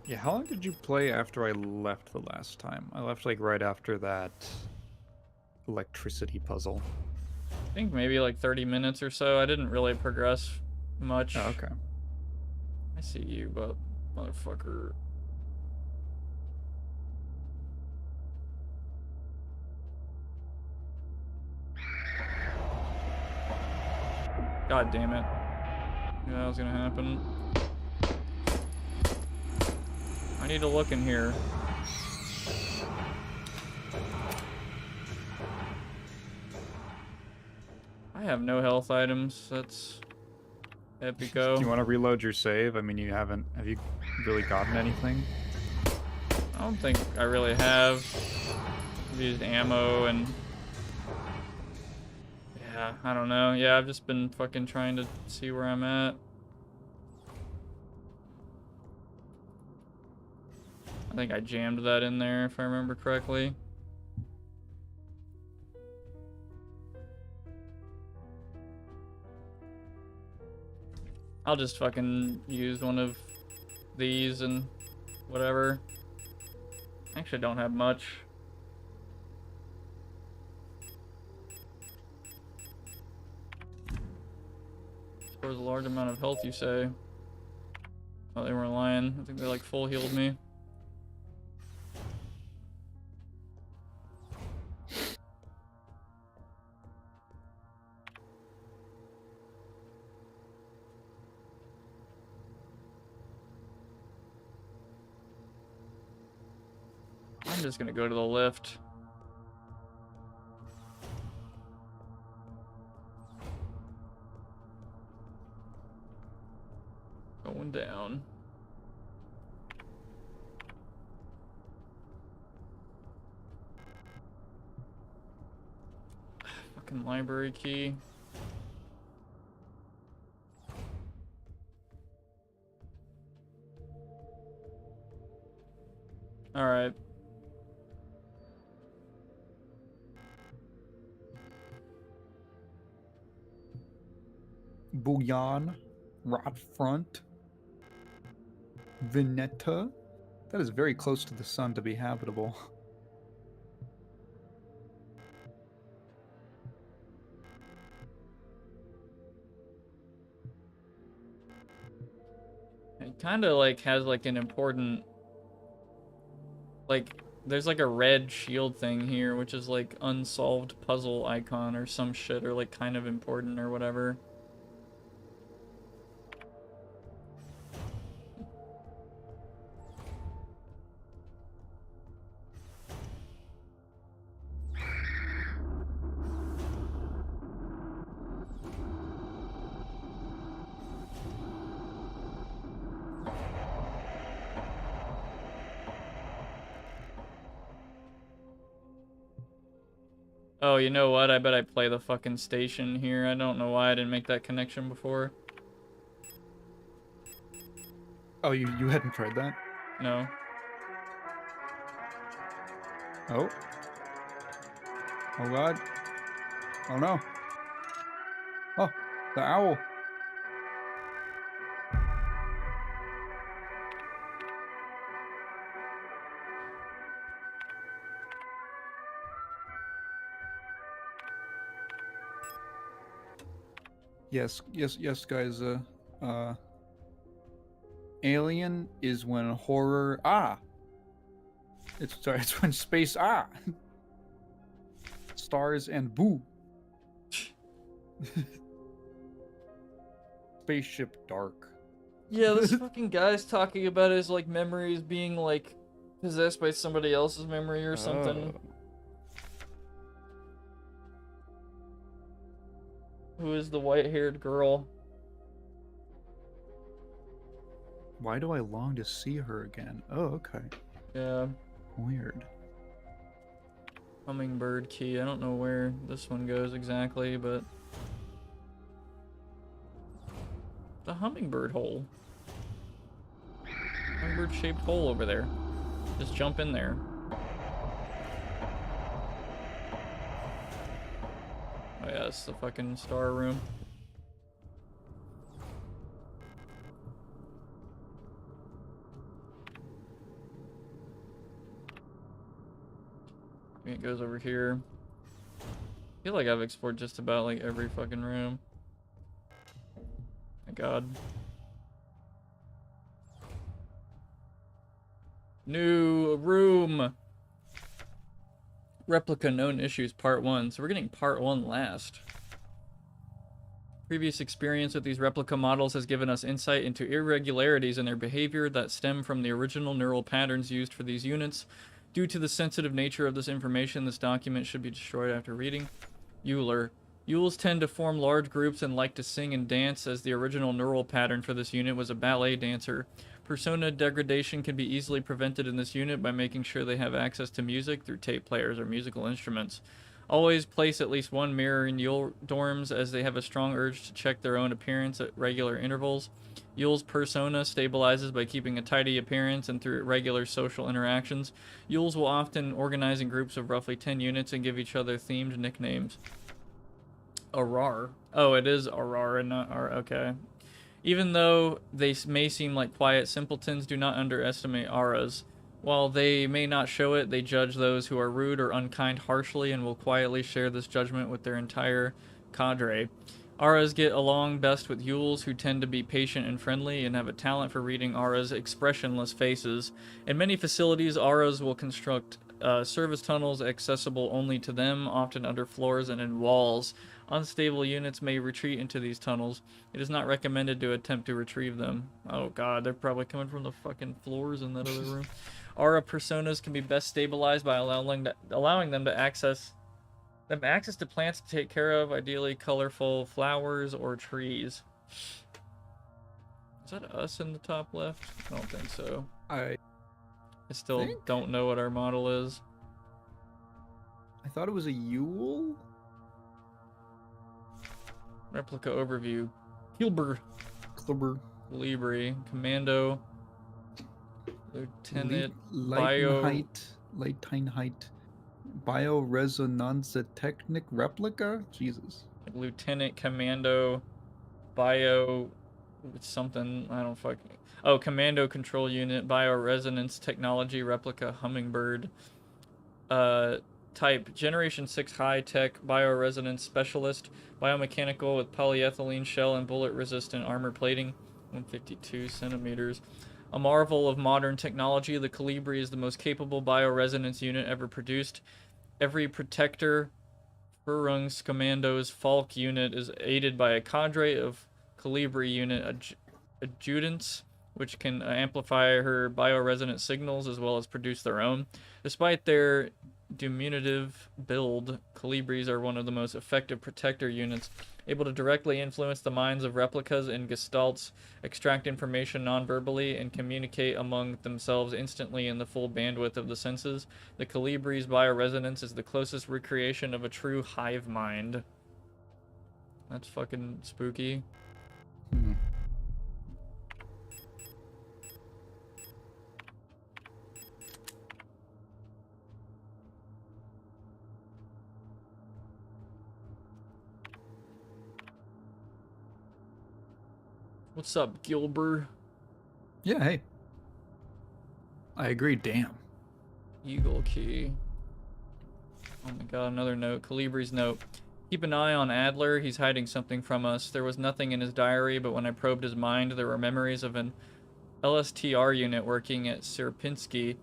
S2: Yeah, how long did you play after I left the last time? I left like right after that electricity puzzle.
S1: I think maybe like 30 minutes or so. I didn't really progress much.
S2: Oh, okay.
S1: I see you, but motherfucker. God damn it. Knew that was gonna happen. I need to look in here. I have no health items. That's epico.
S2: Do you want to reload your save? I mean, you haven't. Have you really gotten anything?
S1: I don't think I really have. I've used ammo and... yeah, I don't know. Yeah, I've just been fucking trying to see where I'm at. I think I jammed that in there if I remember correctly. I'll just fucking use one of these and whatever. I actually don't have much. Scores a large amount of health, you say? Oh, they weren't lying. I think they like full healed me. I'm just gonna go to the lift. Going down. Fucking library key. All right.
S2: Bouillon, Rot Front, Veneta. That is very close to the sun to be habitable.
S1: It kind of like has like an important, like there's like a red shield thing here, which is like unsolved puzzle icon or some shit, or like kind of important or whatever. Oh, you know what? I bet I play the fucking station here. I don't know why I didn't make that connection before.
S2: Oh, you hadn't tried that?
S1: No.
S2: Oh. Oh god. Oh no. Oh, the owl. Yes, guys. Alien is when horror it's when space stars and boo. Spaceship dark.
S1: Yeah, this fucking guy's talking about his like memories being like possessed by somebody else's memory or something.
S2: Oh.
S1: Who is the white-haired girl?
S2: Why do I long to see her again? Oh, okay.
S1: Yeah.
S2: Weird.
S1: Hummingbird key. I don't know where this one goes exactly, but the hummingbird hole. Hummingbird-shaped hole over there. Just jump in there. Oh yeah, it's the fucking star room. It goes over here. I feel like I've explored just about like every fucking room. My god. New room. Replica known issues part 1. So we're getting part 1 last. Previous experience with these replica models has given us insight into irregularities in their behavior that stem from the original neural patterns used for these units. Due to the sensitive nature of this information, this document should be destroyed after reading. Euler. Euls tend to form large groups and like to sing and dance, as the original neural pattern for this unit was a ballet dancer. Persona degradation can be easily prevented in this unit by making sure they have access to music through tape players or musical instruments. Always place at least one mirror in Yule dorms, as they have a strong urge to check their own appearance at regular intervals. Yule's persona stabilizes by keeping a tidy appearance and through regular social interactions. Yules will often organize in groups of roughly 10 units and give each other themed nicknames. Arar. Oh, it is Arar and not Ar. Okay. Even though they may seem like quiet simpletons, do not underestimate Auras. While they may not show it, they judge those who are rude or unkind harshly and will quietly share this judgment with their entire cadre. Auras get along best with Yules, who tend to be patient and friendly and have a talent for reading Auras' expressionless faces. In many facilities, Auras will construct service tunnels accessible only to them, often under floors and in walls. Unstable units may retreat into these tunnels. It is not recommended to attempt to retrieve them. Oh god, they're probably coming from the fucking floors in that other room. Aura personas can be best stabilized by allowing them to access to plants to take care of, ideally colorful flowers or trees. Is that us in the top left? I don't think so. I still don't know what our model is.
S2: I thought it was a Yule?
S1: Replica overview. Hilbert. Libri. Commando. Lieutenant.
S2: Leightenheit. Bioresonance Technic Replica? Jesus.
S1: Lieutenant Commando. Bio. Something. I don't fucking. Oh, Commando Control Unit. Bioresonance Technology Replica Hummingbird. Type Generation 6 High Tech Bioresonance Specialist. Biomechanical with polyethylene shell and bullet resistant armor plating. 152 centimeters. A marvel of modern technology, the Colibri is the most capable bioresonance unit ever produced. Every protector Führungskommando's Falk unit is aided by a cadre of Colibri unit adjutants, which can amplify her bioresonant signals as well as produce their own. Despite their diminutive build, Colibris are one of the most effective protector units, able to directly influence the minds of replicas and gestalts, extract information non-verbally, and communicate among themselves instantly in the full bandwidth of the senses. The Colibri's bioresonance is the closest recreation of a true hive mind. That's fucking spooky.
S3: Hmm.
S1: What's up, Gilbert?
S3: Yeah, hey. I agree, damn.
S1: Eagle key. Oh my god, another note. Calibri's note. Keep an eye on Adler. He's hiding something from us. There was nothing in his diary, but when I probed his mind, there were memories of an LSTR unit working at Sierpinski.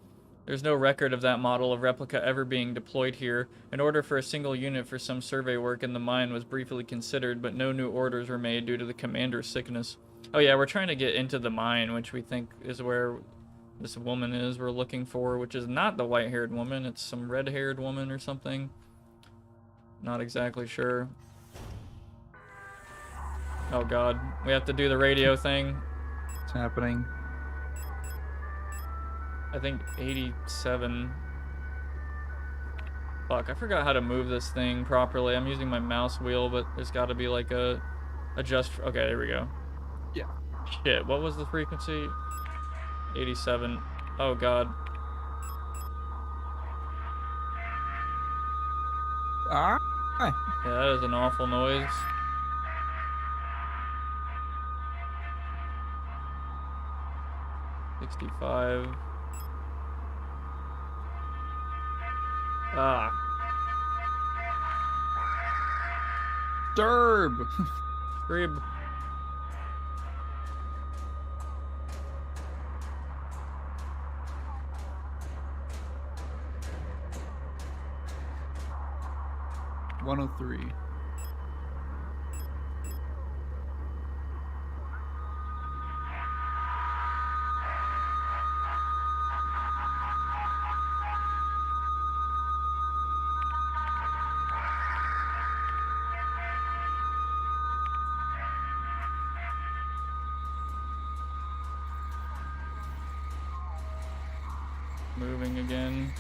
S1: There's no record of that model of replica ever being deployed here. An order for a single unit for some survey work in the mine was briefly considered, but no new orders were made due to the commander's sickness. Oh yeah, we're trying to get into the mine, which we think is where this woman is we're looking for, which is not the white-haired woman. It's some red-haired woman or something. Not exactly sure. Oh god, we have to do the radio thing.
S3: It's happening.
S1: I think 87. Fuck, I forgot how to move this thing properly. I'm using my mouse wheel, but there's got to be like a adjust. Okay, there we go.
S3: Yeah.
S1: Shit, what was the frequency? 87. Oh god.
S3: Ah.
S1: Yeah, that is an awful noise. $65. Ah.
S3: Derb.
S1: Crib.
S3: $103.
S1: Moving again.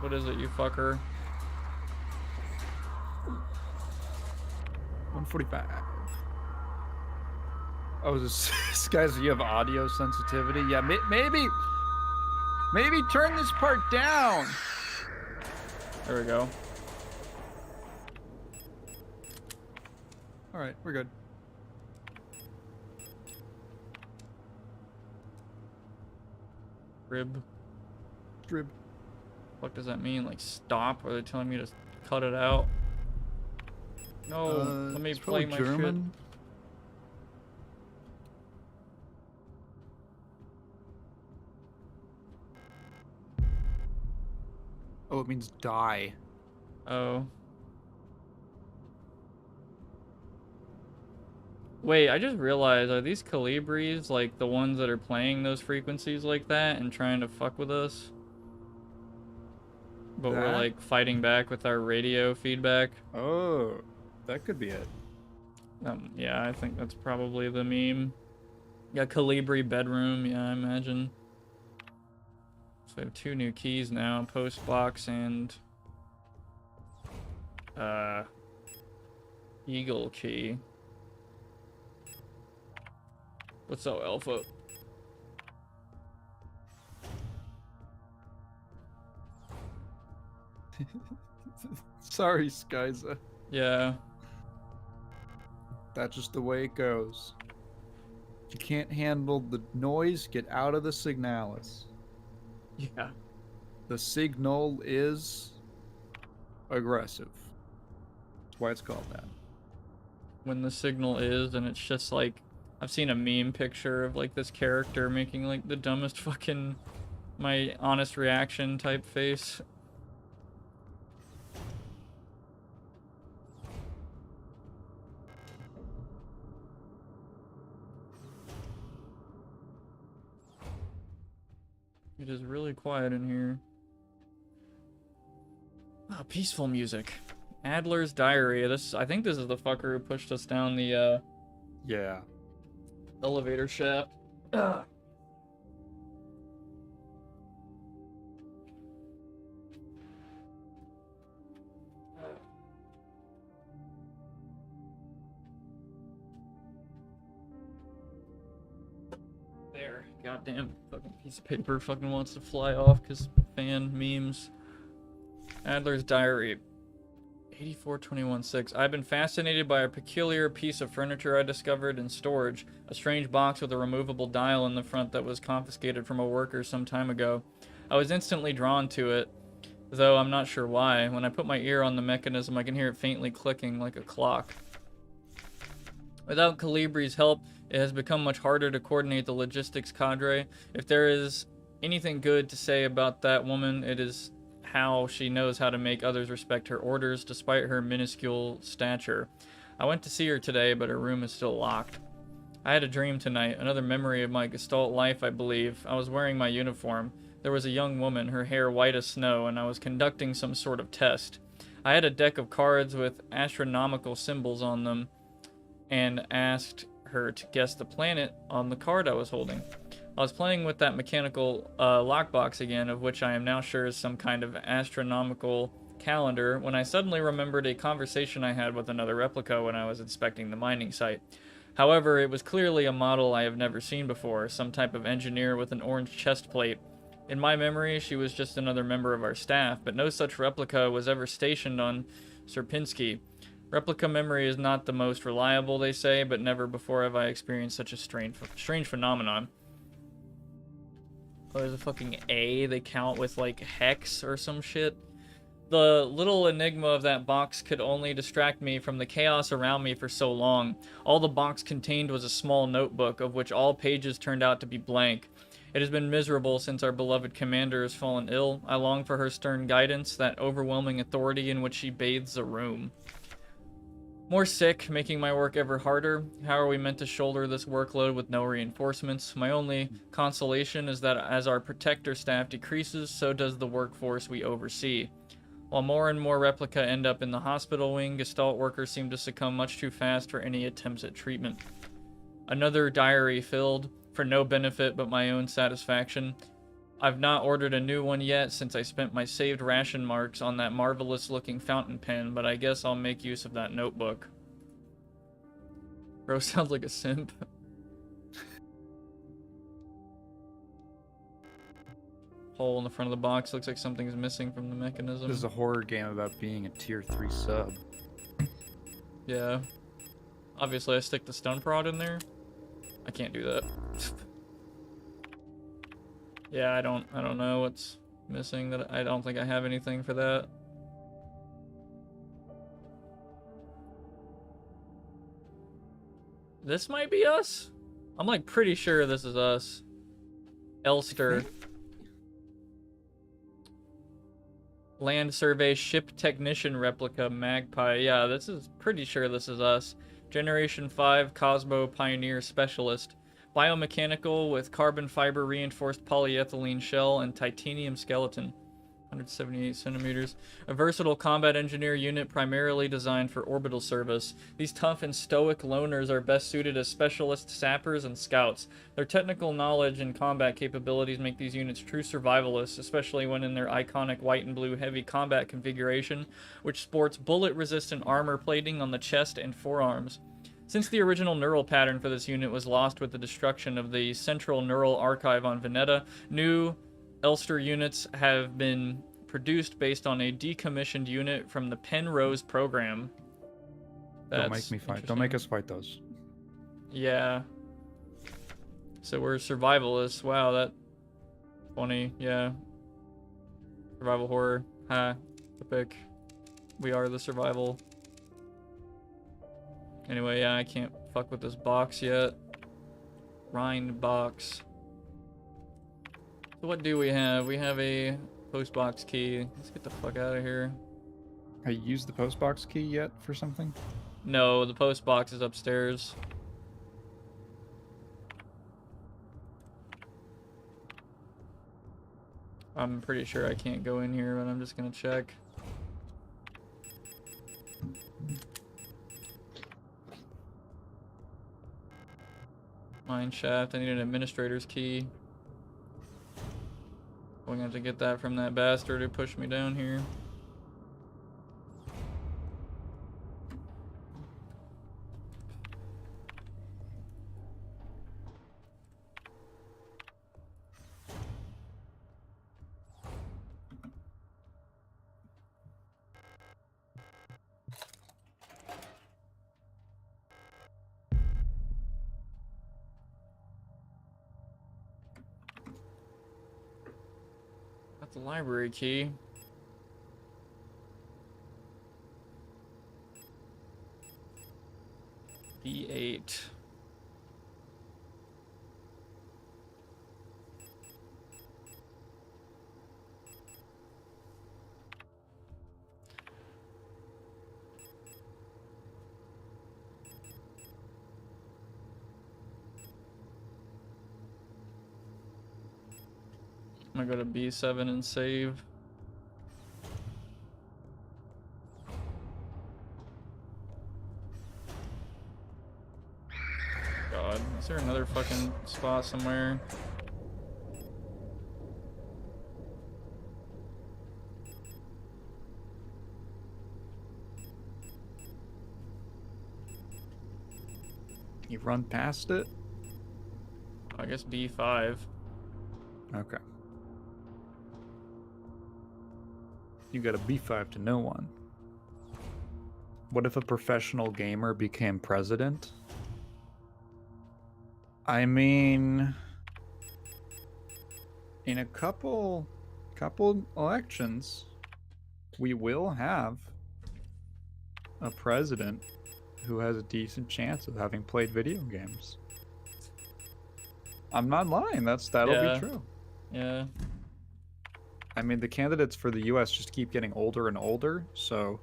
S1: What is it, you fucker?
S3: 145. Oh, this guys, you have audio sensitivity? Yeah, maybe turn this part down.
S1: There we go.
S3: All right, we're good.
S1: Rib.
S3: Drib.
S1: What does that mean? Like stop? Are they telling me to cut it out? No, let me
S3: it's
S1: play
S3: probably
S1: my
S3: German. Oh, it means die.
S1: shit. Oh. Wait, I just realized, are these Colibris like the ones that are playing those frequencies like that and trying to fuck with us? But we're
S3: That?
S1: like fighting back with our radio feedback.
S3: Oh, that could be it.
S1: Yeah, I think that's probably the meme. Yeah, Colibri bedroom, yeah, I imagine. So we have 2 new keys now, post box and eagle key. What's up, Alpha?
S3: Sorry, Skyza.
S1: Yeah.
S3: That's just the way it goes. If you can't handle the noise, get out of the Signalis.
S1: Yeah.
S3: The signal is aggressive. That's why it's called that.
S1: when the signal is, and it's just like, I've seen a meme picture of like this character making like the dumbest fucking my honest reaction type face. It is really quiet in here. Oh, peaceful music. Adler's Diary. I think this is the fucker who pushed us down the
S2: Yeah.
S1: elevator shaft. Ugh. There. Goddamn fucking piece of paper fucking wants to fly off because fan memes. Adler's Diary. 84216. I've been fascinated by a peculiar piece of furniture I discovered in storage, a strange box with a removable dial in the front that was confiscated from a worker some time ago. I was instantly drawn to it, though I'm not sure why. When I put my ear on the mechanism, I can hear it faintly clicking like a clock. Without Calibri's help, it has become much harder to coordinate the logistics cadre. If there is anything good to say about that woman, it is how she knows how to make others respect her orders despite her minuscule stature. I went to see her today, but her room is still locked. I had a dream tonight, another memory of my Gestalt life, I believe. I was wearing my uniform. There was a young woman, her hair white as snow, and I was conducting some sort of test. I had a deck of cards with astronomical symbols on them and asked her to guess the planet on the card I was holding. I was playing with that mechanical lockbox again, of which I am now sure is some kind of astronomical calendar, when I suddenly remembered a conversation I had with another replica when I was inspecting the mining site. However, it was clearly a model I have never seen before, some type of engineer with an orange chest plate. In my memory, she was just another member of our staff, but no such replica was ever stationed on Sierpinski. Replica memory is not the most reliable, they say, but never before have I experienced such a strange phenomenon. Oh, there's a fucking A they count with, like, hex or some shit. The little enigma of that box could only distract me from the chaos around me for so long. All the box contained was a small notebook, of which all pages turned out to be blank. It has been miserable since our beloved commander has fallen ill. I long for her stern guidance, that overwhelming authority in which she bathes a room. More sick, making my work ever harder. How are we meant to shoulder this workload with no reinforcements? My only consolation is that as our protector staff decreases, so does the workforce we oversee. While more and more replica end up in the hospital wing, Gestalt workers seem to succumb much too fast for any attempts at treatment. Another diary filled, for no benefit but my own satisfaction. I've not ordered a new one yet since I spent my saved ration marks on that marvelous looking fountain pen, but I guess I'll make use of that notebook. Bro sounds like a simp. Hole in the front of the box, looks like something's missing from the mechanism.
S2: This is a horror game about being a tier 3 sub.
S1: Yeah. Obviously I stick the stun prod in there. I can't do that. Yeah, I don't know what's missing. That I don't think I have anything for that. This might be us? I'm like pretty sure this is us. Elster. Land survey ship technician replica Magpie. Yeah, this is pretty sure this is us. Generation 5 Cosmo Pioneer Specialist. Biomechanical with carbon fiber reinforced polyethylene shell and titanium skeleton. 178 centimeters. A versatile combat engineer unit primarily designed for orbital service. These tough and stoic loners are best suited as specialist sappers and scouts. Their technical knowledge and combat capabilities make these units true survivalists, especially when in their iconic white and blue heavy combat configuration, which sports bullet-resistant armor plating on the chest and forearms. Since the original neural pattern for this unit was lost with the destruction of the central neural archive on Veneta, new Elster units have been produced based on a decommissioned unit from the Penrose program.
S2: Don't make me fight. Don't make us fight those.
S1: Yeah. So we're survivalists. Wow, that funny. Yeah. Survival horror. Ha. Epic. We are the survival. Anyway, yeah, I can't fuck with this box yet. Rind box. So what do we have? We have a post box key. Let's get the fuck out of here.
S2: Have you used the postbox key yet for something?
S1: No, the post box is upstairs. I'm pretty sure I can't go in here, but I'm just gonna check. Mine shaft. I need an administrator's key. I'm gonna have to get that from that bastard who pushed me down here. Got the library key. B8. I'm gonna go to B7 and save. God, is there another fucking spot somewhere?
S2: Can you run past it?
S1: I guess B5.
S2: Okay. You got a B5 to no one. What if a professional gamer became president? I mean, in a couple elections, we will have a president who has a decent chance of having played video games. I'm not lying. That'll
S1: Yeah.
S2: be true.
S1: Yeah.
S2: I mean, the candidates for the US just keep getting older and older, so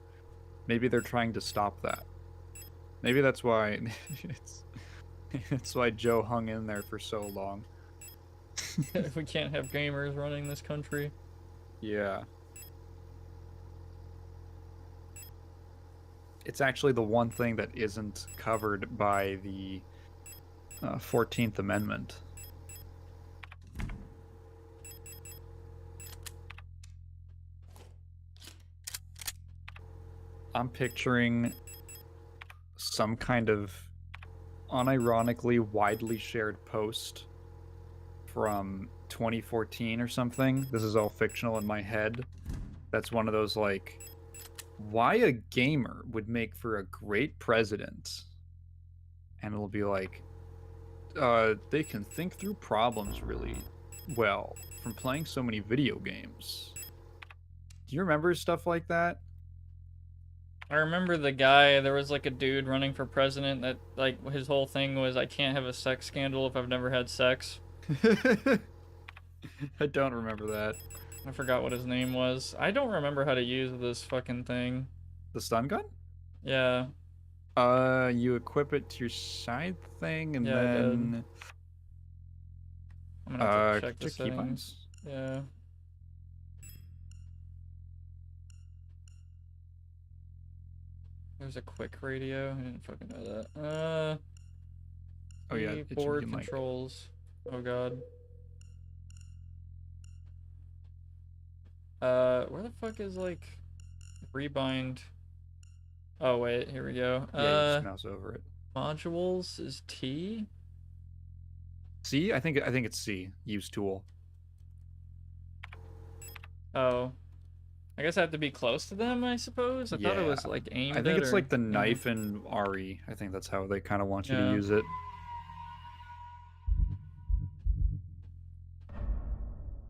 S2: maybe they're trying to stop that. Maybe that's why it's why Joe hung in there for so long.
S1: We can't have gamers running this country.
S2: Yeah. It's actually the one thing that isn't covered by the 14th Amendment. I'm picturing some kind of unironically widely shared post from 2014 or something. This is all fictional in my head. That's one of those like, why a gamer would make for a great president. And it'll be like, they can think through problems really well from playing so many video games. Do you remember stuff like that?
S1: I remember the guy, there was like a dude running for president that like his whole thing was I can't have a sex scandal if I've never had sex.
S2: I don't remember that.
S1: I forgot what his name was. I don't remember how to use this fucking thing.
S2: The stun gun?
S1: Yeah.
S2: You equip it to your side thing and
S1: Yeah, I did.
S2: then
S1: I'm gonna have to check the
S2: check
S1: settings.
S2: keybinds.
S1: Yeah. There's a quick radio. I didn't fucking know that.
S2: Oh yeah, it should
S1: board
S2: be like
S1: controls. Oh god. Where the fuck is like rebind? Oh wait, here we go.
S2: yeah, you just mouse over it.
S1: Modules is T.
S2: C? I think it's C. Use tool.
S1: Oh. I guess I have to be close to them, I suppose? I thought it was
S2: Yeah.
S1: like aimed
S2: I think
S1: at
S2: it's
S1: or-
S2: like the
S1: yeah.
S2: knife and RE. I think that's how they kind of want you to
S1: Yeah.
S2: use it.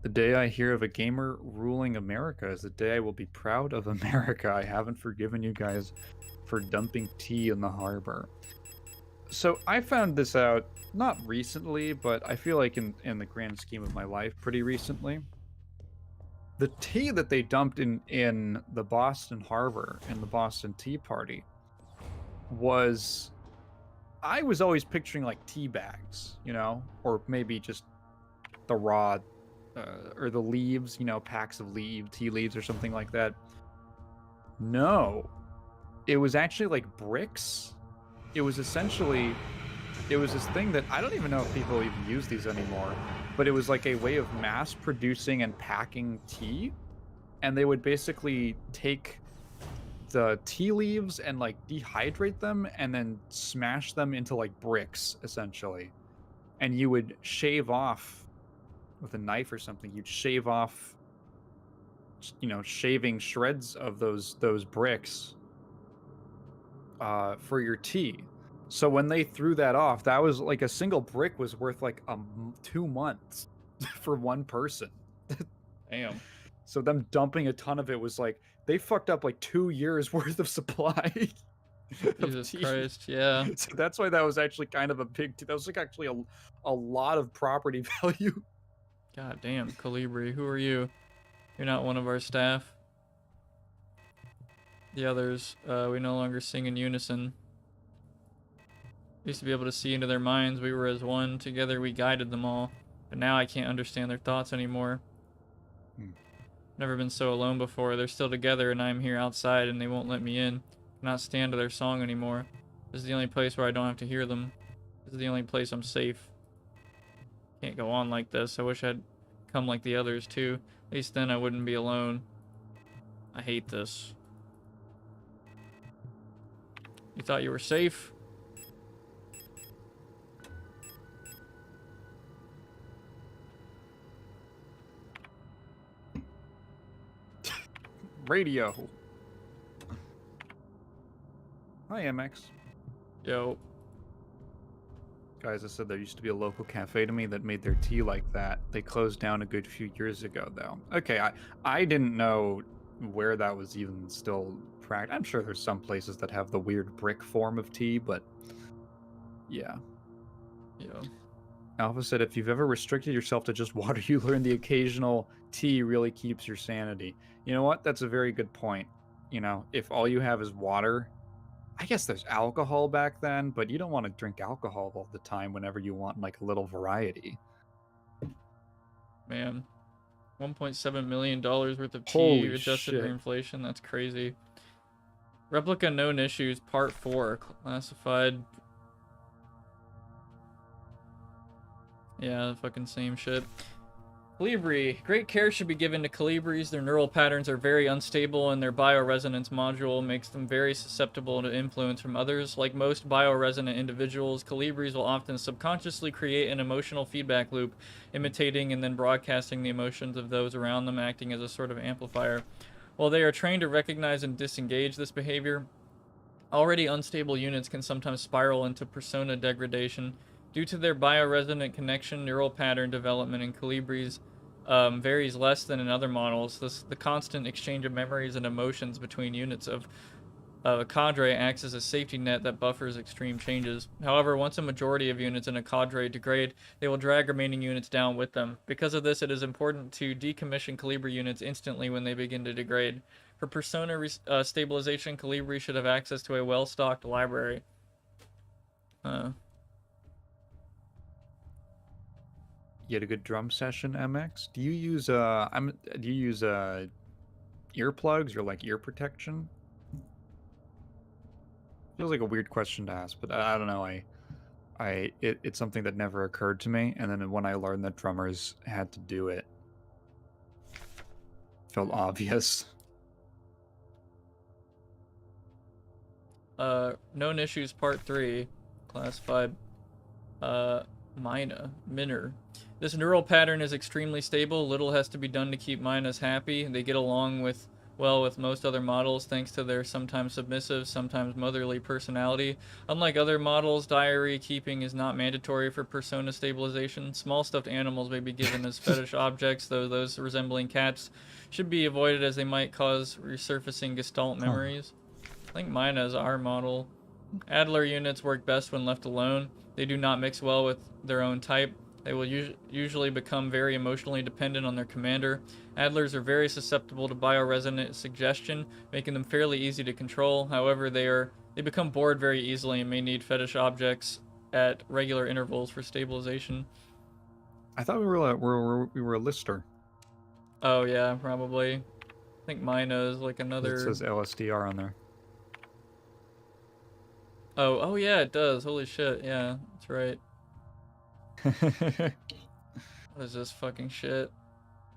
S2: The day I hear of a gamer ruling America is the day I will be proud of America. I haven't forgiven you guys for dumping tea in the harbor. So I found this out not recently, but I feel like in the grand scheme of my life, pretty recently. The tea that they dumped in the Boston Harbor in the Boston Tea Party was, I was always picturing like tea bags, you know, or maybe just the raw or the leaves, you know, packs of tea leaves or something like that. No, it was actually like bricks. It was essentially, it was this thing that I don't even know if people even use these anymore, but it was like a way of mass producing and packing tea. And they would basically take the tea leaves and like dehydrate them and then smash them into like bricks essentially. And you would shave off with a knife or something, you'd shave off, you know, shaving shreds of those bricks for your tea. So when they threw that off, that was like a single brick was worth like 2 months for one person.
S1: Damn.
S2: So them dumping a ton of it was like, they fucked up like 2 years worth of supply.
S1: Jesus Christ, yeah.
S2: So that's why that was actually kind of a big, that was like actually a lot of property value.
S1: God damn, Calibri, who are you? You're not one of our staff. The others, we no longer sing in unison. We used to be able to see into their minds. We were as one. Together we guided them all. But now I can't understand their thoughts anymore. Never been so alone before. They're still together and I'm here outside and they won't let me in. Cannot stand to their song anymore. This is the only place where I don't have to hear them. This is the only place I'm safe. Can't go on like this. I wish I'd come like the others too. At least then I wouldn't be alone. I hate this. You thought you were safe?
S2: Radio. Hi, MX.
S1: Yo.
S2: Guys, I said there used to be a local cafe to me that made their tea like that. They closed down a good few years ago, though. Okay, I didn't know where that was even still practiced. I'm sure there's some places that have the weird brick form of tea, but yeah.
S1: Yo.
S2: Alpha said, if you've ever restricted yourself to just water, you learn the occasional tea really keeps your sanity. You know what? That's a very good point. You know, if all you have is water, I guess there's alcohol back then, but you don't want to drink alcohol all the time whenever you want like a little variety.
S1: Man. $1.7 million worth of tea
S2: Holy
S1: adjusted
S2: shit.
S1: for inflation. That's crazy. Replica known issues, part 4. Classified. Yeah, the fucking same shit. Calibri. Great care should be given to Calibris. Their neural patterns are very unstable, and their bioresonance module makes them very susceptible to influence from others. Like most bioresonant individuals, Calibris will often subconsciously create an emotional feedback loop, imitating and then broadcasting the emotions of those around them, acting as a sort of amplifier. While they are trained to recognize and disengage this behavior, already unstable units can sometimes spiral into persona degradation. Due to their bioresonant connection, neural pattern development in Calibris varies less than in other models. The constant exchange of memories and emotions between units of a cadre acts as a safety net that buffers extreme changes. However, once a majority of units in a cadre degrade, they will drag remaining units down with them. Because of this, it is important to decommission Calibri units instantly when they begin to degrade. For persona stabilization, Calibri should have access to a well-stocked library.
S2: You had a good drum session, MX? Do you use earplugs or like ear protection? Feels like a weird question to ask, but I don't know. It's something that never occurred to me, and then when I learned that drummers had to do it, felt obvious.
S1: Known issues part 3. Classified Minor. This neural pattern is extremely stable. Little has to be done to keep Minas happy. They get along with most other models thanks to their sometimes submissive, sometimes motherly personality. Unlike other models, diary keeping is not mandatory for persona stabilization. Small stuffed animals may be given as fetish objects, though those resembling cats should be avoided as they might cause resurfacing gestalt memories. think mine is our model. Adler units work best when left alone. They do not mix well with their own type. They will usually become very emotionally dependent on their commander. Adlers are very susceptible to bioresonant suggestion, making them fairly easy to control. However, they become bored very easily and may need fetish objects at regular intervals for stabilization.
S2: I thought we were a lister.
S1: Oh yeah, probably. I think mine is like another.
S2: It says LSDR on there.
S1: Oh yeah, it does. Holy shit, yeah, that's right. What is this fucking shit?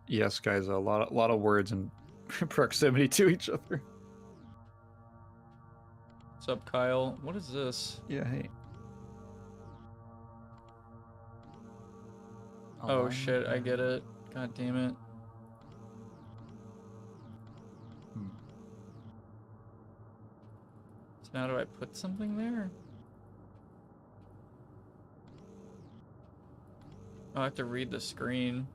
S2: Yes, guys, a lot of words in proximity to each other.
S1: What's up, Kyle? What is this?
S2: Yeah, hey.
S1: Oh shit, I get it. God damn it. So now do I put something there? Oh, I have to read the screen.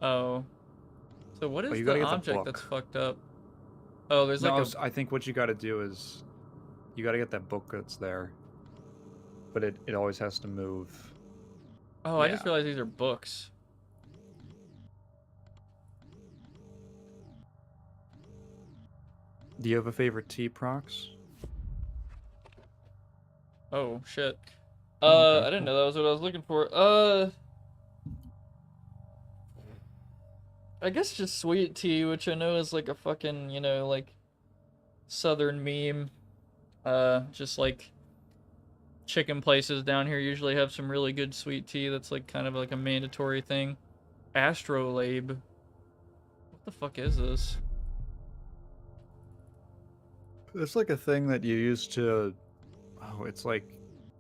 S1: Oh. So what is the object that's fucked up? Oh, there's like
S2: I think what you gotta do is you gotta get that book that's there. But it always has to move.
S1: Oh, yeah. I just realized these are books.
S2: Do you have a favorite tea, Prox?
S1: Oh, shit.
S2: Okay,
S1: I didn't know that was what I was looking for. I guess just sweet tea, which I know is like a fucking, you know, like southern meme. Just like chicken places down here usually have some really good sweet tea that's like kind of like a mandatory thing. Astrolabe. What the fuck is this?
S2: It's like a thing that you use to... Oh, it's like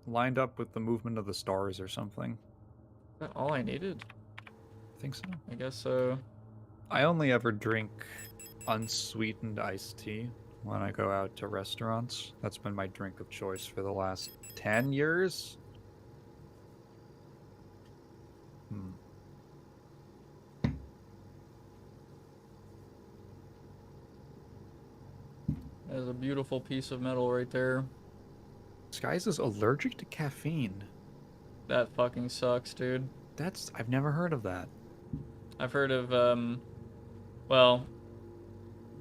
S2: lined up with the movement of the stars or something.
S1: Is that all I needed?
S2: I think so.
S1: I guess so.
S2: I only ever drink unsweetened iced tea when I go out to restaurants. That's been my drink of choice for the last 10 years.
S1: That is a beautiful piece of metal right there.
S2: Skies is allergic to caffeine.
S1: That fucking sucks, dude.
S2: I've never heard of that.
S1: I've heard of, well,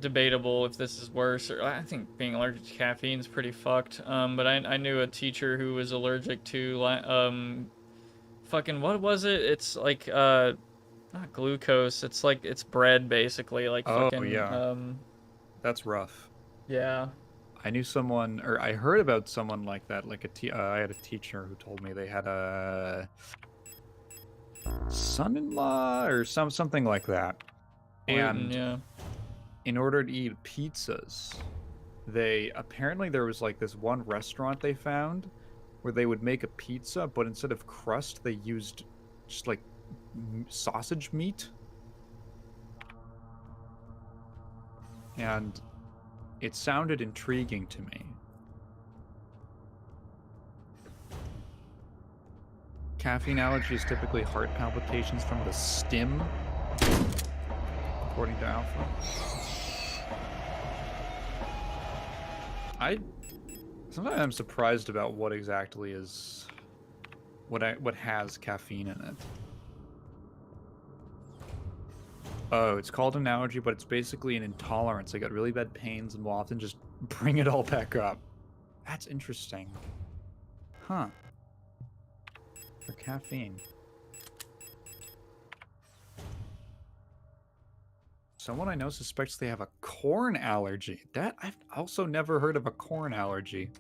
S1: debatable if this is worse, or I think being allergic to caffeine is pretty fucked. But I knew a teacher who was allergic to, fucking, what was it? It's like, not glucose, it's like, it's bread, basically, like fucking,
S2: yeah. That's rough.
S1: Yeah.
S2: I knew someone, or I heard about someone like that, like I had a teacher who told me they had a son-in-law or something like that. And
S1: yeah.
S2: In order to eat pizzas, apparently there was like this one restaurant they found where they would make a pizza, but instead of crust, they used just like sausage meat. And it sounded intriguing to me. Caffeine allergy is typically heart palpitations from the stim, according to Alpha. Sometimes I'm surprised about what exactly is what has caffeine in it. Oh, it's called an allergy, but it's basically an intolerance. I got really bad pains and will often just bring it all back up. That's interesting. Huh. For caffeine. Someone I know suspects they have a corn allergy. I've also never heard of a corn allergy.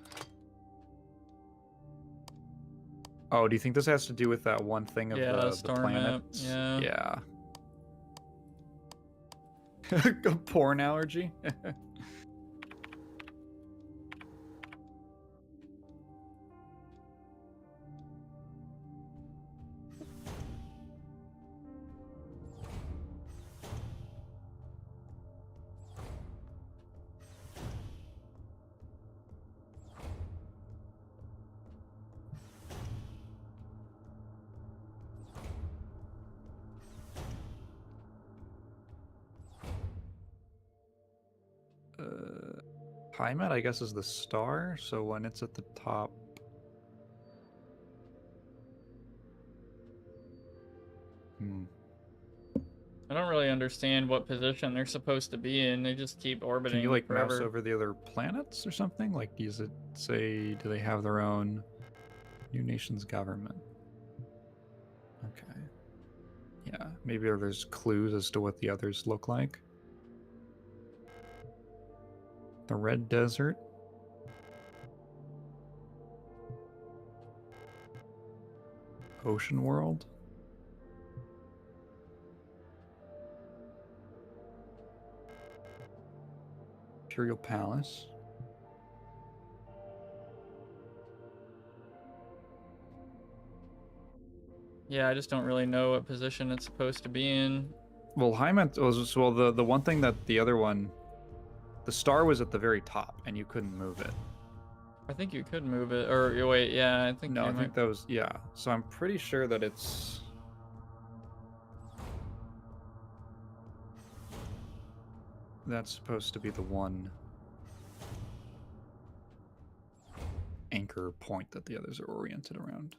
S2: Oh, do you think this has to do with that one thing of the planet?
S1: Yeah.
S2: Yeah. A porn allergy? Heimat, I guess, is the star. So when it's at the top.
S1: I don't really understand what position they're supposed to be in. They just keep orbiting.
S2: Can you like
S1: forever.
S2: mouse over the other planets or something? Like, does it say, do they have their own new nation's government? Okay. Yeah, maybe there's clues as to what the others look like. The Red Desert. Ocean World. Imperial Palace.
S1: Yeah, I just don't really know what position it's supposed to be in.
S2: Well, Heimat was, well, the one thing that the other one, the star was at the very top and you couldn't move it.
S1: I think you could move it, or wait, yeah, I think.
S2: No, I think that was, yeah. So I'm pretty sure that it's. That's supposed to be the one anchor point that the others are oriented around.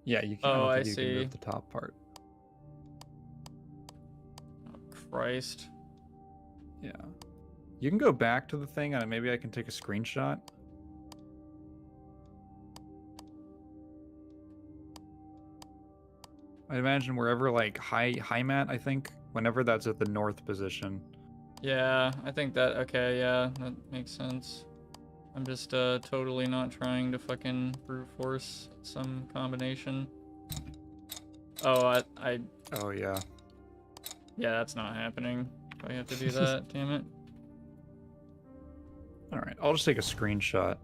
S2: Yeah, you can.
S1: Oh,
S2: I
S1: I
S2: don't think you can
S1: see.
S2: move the top part.
S1: Oh, Christ.
S2: Yeah. You can go back to the thing and maybe I can take a screenshot. I imagine wherever like Heimat, I think, whenever that's at the north position.
S1: Yeah, I think that, okay, yeah, that makes sense. I'm just totally not trying to fucking brute force some combination. Oh,
S2: Oh yeah.
S1: yeah, that's not happening. I have to do that, damn it.
S2: Alright, I'll just take a screenshot.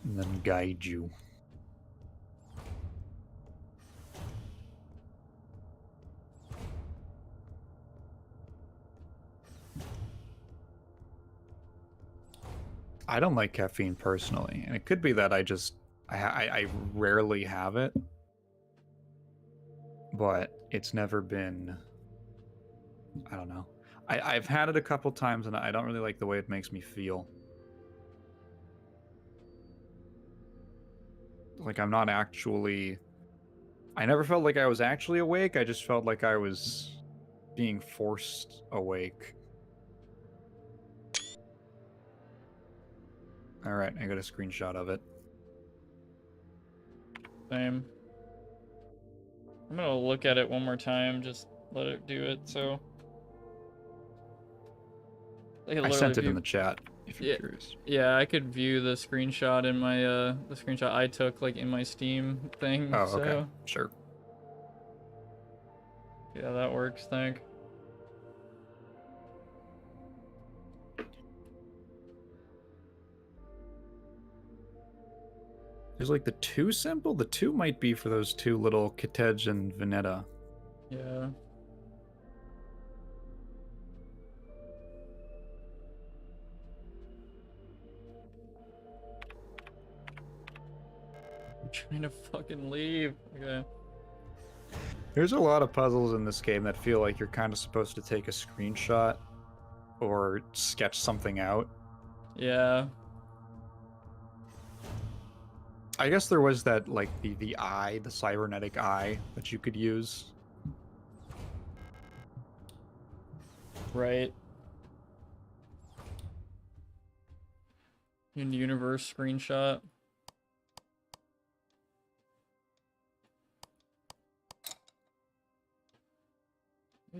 S2: And then guide you. I don't like caffeine personally, and it could be that I rarely have it, but it's never been, I don't know. I've had it a couple times, and I don't really like the way it makes me feel. Like I'm not actually, I never felt like I was actually awake, I just felt like I was being forced awake. Alright, I got a screenshot of it.
S1: Same. I'm gonna look at it one more time, just let it do it, so.
S2: I sent it in the chat, if you're curious.
S1: Yeah, I could view the screenshot in my, the screenshot I took, like, in my Steam thing,
S2: Oh,
S1: so.
S2: okay, sure.
S1: Yeah, that works, thank.
S2: There's like the 2 symbol? The 2 might be for those two little Kitej and Veneta.
S1: Yeah. I'm trying to fucking leave. Okay.
S2: There's a lot of puzzles in this game that feel like you're kind of supposed to take a screenshot or sketch something out.
S1: Yeah.
S2: I guess there was that, like, the eye, the cybernetic eye that you could use.
S1: Right. In universe screenshot.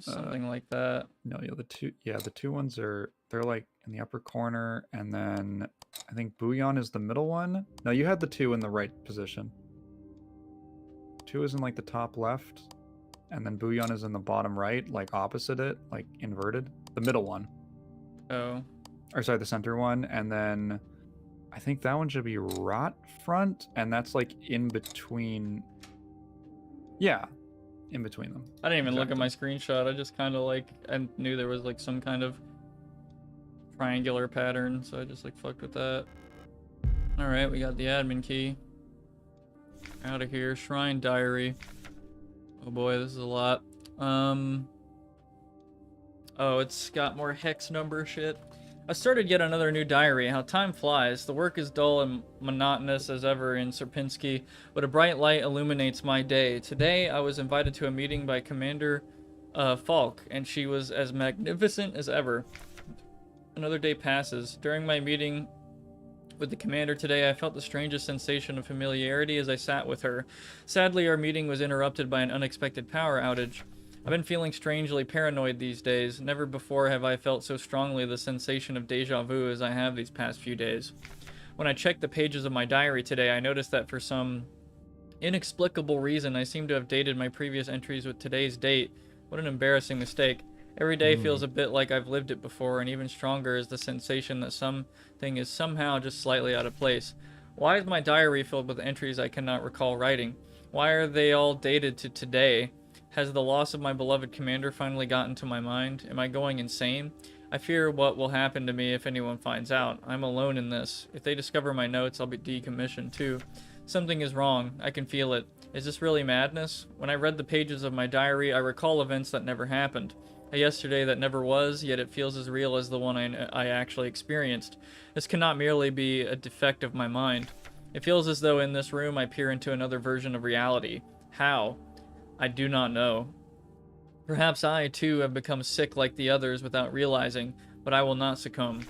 S1: Something like that.
S2: No, yeah, the two ones are, they're like in the upper corner, and then I think Bouillon is the middle one. No, you had the 2 in the right position. 2 is in like the top left, and then Bouillon is in the bottom right, like opposite it, like inverted. The middle one.
S1: Oh.
S2: Or sorry, the center one, and then I think that one should be Rot Front, and that's like in between. Yeah, in between them.
S1: I didn't even look at my screenshot. I just kind of like, I knew there was like some kind of triangular pattern, so I just like fucked with that. All right, we got the admin key. Out of here. Shrine diary. Oh boy, this is a lot. Oh, it's got more hex number shit. I started yet another new diary. How time flies. The work is dull and monotonous as ever in Sierpinski, but a bright light illuminates my day. Today, I was invited to a meeting by Commander Falk, and she was as magnificent as ever. Another day passes. During my meeting with the commander today, I felt the strangest sensation of familiarity as I sat with her. Sadly, our meeting was interrupted by an unexpected power outage. I've been feeling strangely paranoid these days. Never before have I felt so strongly the sensation of deja vu as I have these past few days. When I checked the pages of my diary today, I noticed that for some inexplicable reason, I seem to have dated my previous entries with today's date. What an embarrassing mistake. Every day feels a bit like I've lived it before, and even stronger is the sensation that something is somehow just slightly out of place. Why is my diary filled with entries I cannot recall writing? Why are they all dated to today? Has the loss of my beloved commander finally gotten to my mind? Am I going insane? I fear what will happen to me if anyone finds out. I'm alone in this. If they discover my notes, I'll be decommissioned too. Something is wrong. I can feel it. Is this really madness? When I read the pages of my diary, I recall events that never happened. A yesterday that never was, yet it feels as real as the one I actually experienced. This cannot merely be a defect of my mind. It feels as though in this room I peer into another version of reality. How? I do not know. Perhaps I, too, have become sick like the others without realizing, but I will not succumb.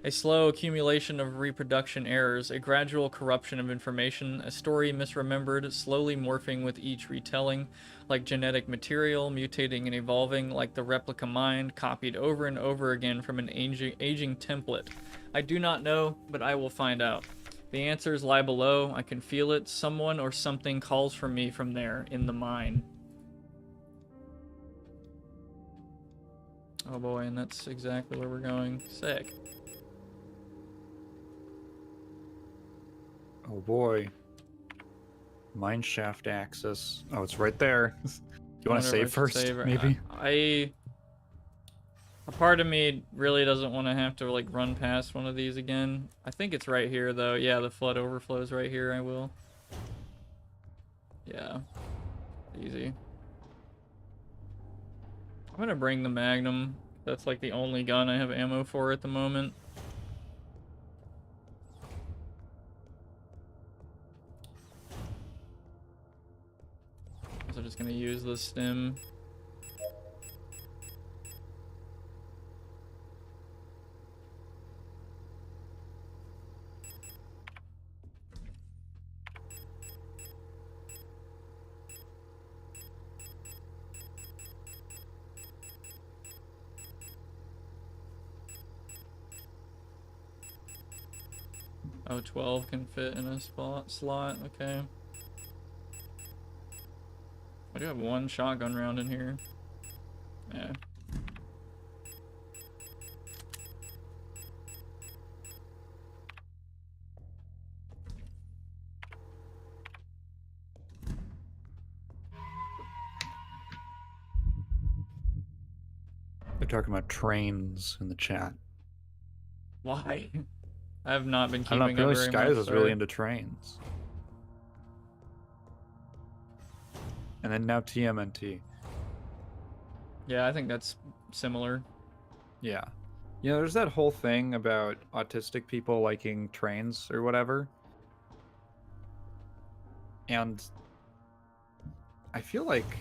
S1: A slow accumulation of reproduction errors, a gradual corruption of information, a story misremembered, slowly morphing with each retelling, like genetic material, mutating and evolving, like the replica mind, copied over and over again from an aging template. I do not know, but I will find out. The answers lie below, I can feel it, someone or something calls for me from there, in the mine. Oh boy, and that's exactly where we're going. Sick.
S2: Oh boy. Mineshaft access. Oh, it's right there. You want to save first, maybe?
S1: A part of me really doesn't want to have to like run past one of these again. I think it's right here though. Yeah, the flood overflows right here. I will. Yeah. Easy. I'm gonna bring the Magnum. That's like the only gun I have ammo for at the moment. So I'm just gonna use the stim. Oh, 12 can fit in a slot. Okay. I do have one shotgun round in here. Yeah.
S2: They're talking about trains in the chat.
S1: Why? I have not been
S2: I
S1: keeping
S2: don't know,
S1: up
S2: apparently
S1: very
S2: Skies
S1: much.
S2: is really into trains. And then now TMNT.
S1: Yeah, I think that's similar.
S2: Yeah. You know, there's that whole thing about autistic people liking trains or whatever. And I feel like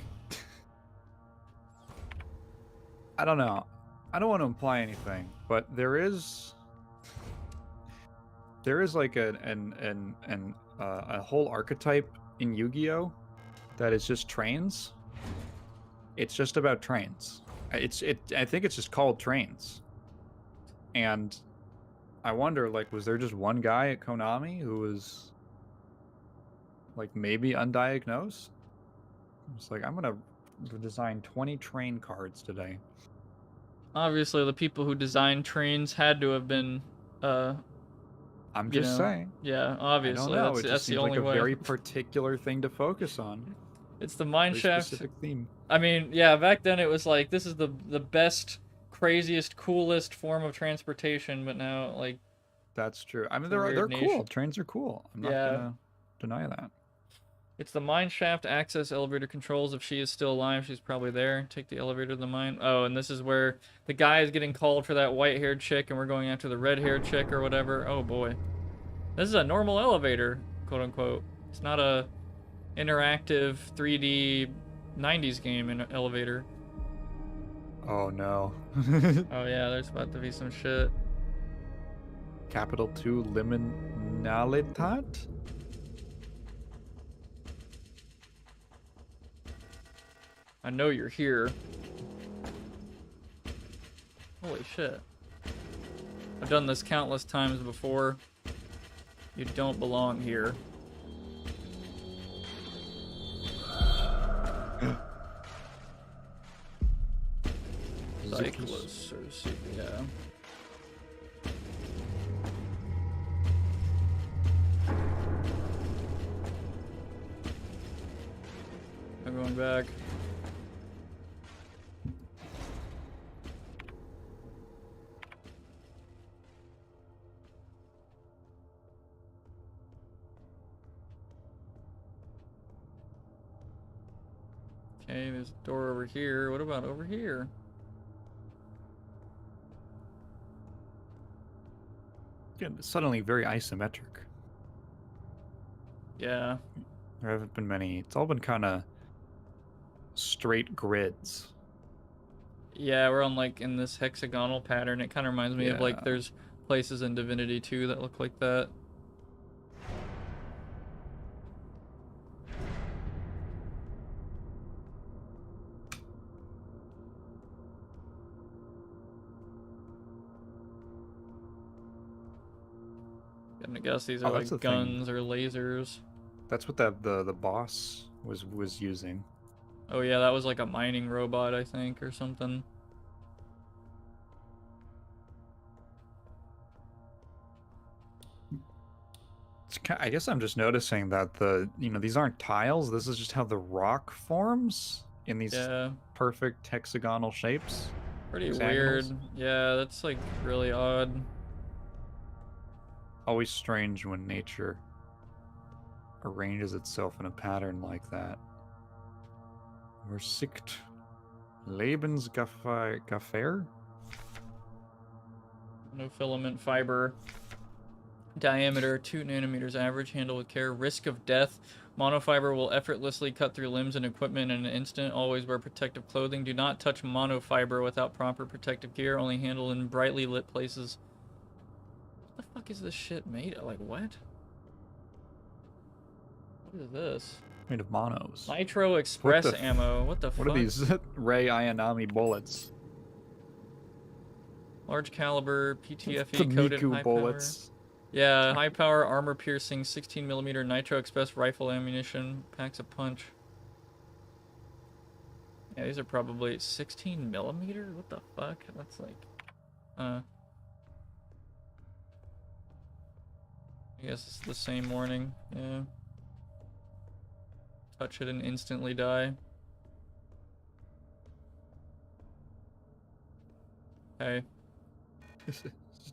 S2: I don't know. I don't want to imply anything, but there is like a whole archetype in Yu-Gi-Oh that is just trains. It's just about trains. I think it's just called trains. And I wonder, like, was there just one guy at Konami who was like maybe undiagnosed? It's like, I'm gonna design 20 train cards today.
S1: Obviously, the people who designed trains had to have been,
S2: I'm just saying.
S1: Yeah, obviously.
S2: I don't know. It
S1: That's
S2: just
S1: the
S2: seems like
S1: only
S2: a
S1: way.
S2: very particular thing to focus on.
S1: It's the
S2: Very
S1: mineshaft.
S2: specific theme.
S1: I mean, yeah, back then it was like, this is the best, craziest, coolest form of transportation, but now, like...
S2: That's true. I mean,
S1: It's a
S2: they're
S1: weird
S2: cool.
S1: niche.
S2: Trains are cool. I'm not
S1: Yeah.
S2: gonna deny that.
S1: It's the mine shaft access elevator controls. If she is still alive, she's probably there. Take the elevator to the mine. Oh, and this is where the guy is getting called for that white-haired chick, and we're going after the red-haired chick or whatever. Oh boy. This is a normal elevator, quote-unquote. It's not a interactive 3D 90s game in an elevator.
S2: Oh no.
S1: Oh yeah, there's about to be some shit.
S2: Capital 2 Liminalitat?
S1: I know you're here. Holy shit. I've done this countless times before. You don't belong here. Cyclus or yeah. I'm going back. Okay, there's a door over here. What about over here?
S2: Again, suddenly very isometric.
S1: Yeah.
S2: There haven't been many. It's all been kind of straight grids.
S1: Yeah, we're on like in this hexagonal pattern. It kind of reminds me of like
S2: Yeah.
S1: there's places in Divinity 2 that look like that. I guess these are
S2: that's
S1: like
S2: the thing.
S1: guns or lasers.
S2: That's what the boss was using.
S1: Oh yeah, that was like a mining robot, I think, or something.
S2: I guess I'm just noticing that these aren't tiles. This is just how the rock forms in these
S1: Yeah,
S2: perfect hexagonal shapes.
S1: pretty
S2: Hexagonals.
S1: weird. Yeah, that's like really odd.
S2: Always strange when nature arranges itself in a pattern like that. Versicht Lebensgefähr?
S1: No filament fiber. Diameter 2 nanometers average. Handle with care. Risk of death. Monofiber will effortlessly cut through limbs and equipment in an instant. Always wear protective clothing. Do not touch monofiber without proper protective gear. Only handle in brightly lit places. What the fuck is this shit made of? Like, what? What is this?
S2: Made of monos.
S1: Nitro Express
S2: the f-
S1: ammo. What the fuck?
S2: What are these Ray Ayanami bullets?
S1: Large caliber,
S2: The
S1: PTFE coated
S2: Miku
S1: high
S2: bullets.
S1: power. Yeah, high power, armor piercing, 16mm Nitro Express rifle ammunition. Packs a punch. Yeah, these are probably 16mm? What the fuck? That's like... I guess it's the same warning. Yeah. Touch it and instantly die. Okay.
S2: Just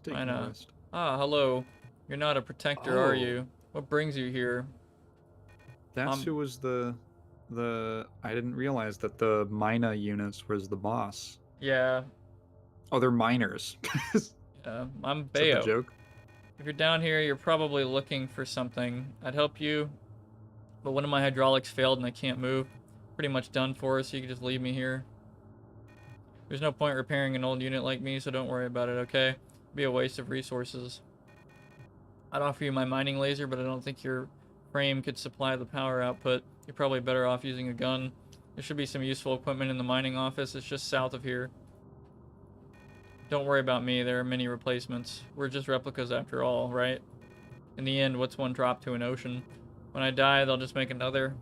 S2: taking
S1: I
S2: a
S1: know.
S2: rest.
S1: Ah, hello. You're not a protector, are
S2: Oh.
S1: you? What brings you here?
S2: That's who was the I didn't realize that the Mina units was the boss.
S1: Yeah,
S2: Oh, they're miners. Is
S1: I'm
S2: that the
S1: Bayo.
S2: joke?
S1: If you're down here, you're probably looking for something. I'd help you, but one of my hydraulics failed and I can't move. Pretty much done for, so you can just leave me here. There's no point repairing an old unit like me, so don't worry about it, okay? It'd be a waste of resources. I'd offer you my mining laser, but I don't think your frame could supply the power output. You're probably better off using a gun. There should be some useful equipment in the mining office. It's just south of here. Don't worry about me. There are many replacements. We're just replicas after all, right? In the end, what's one drop to an ocean? When I die, they'll just make another.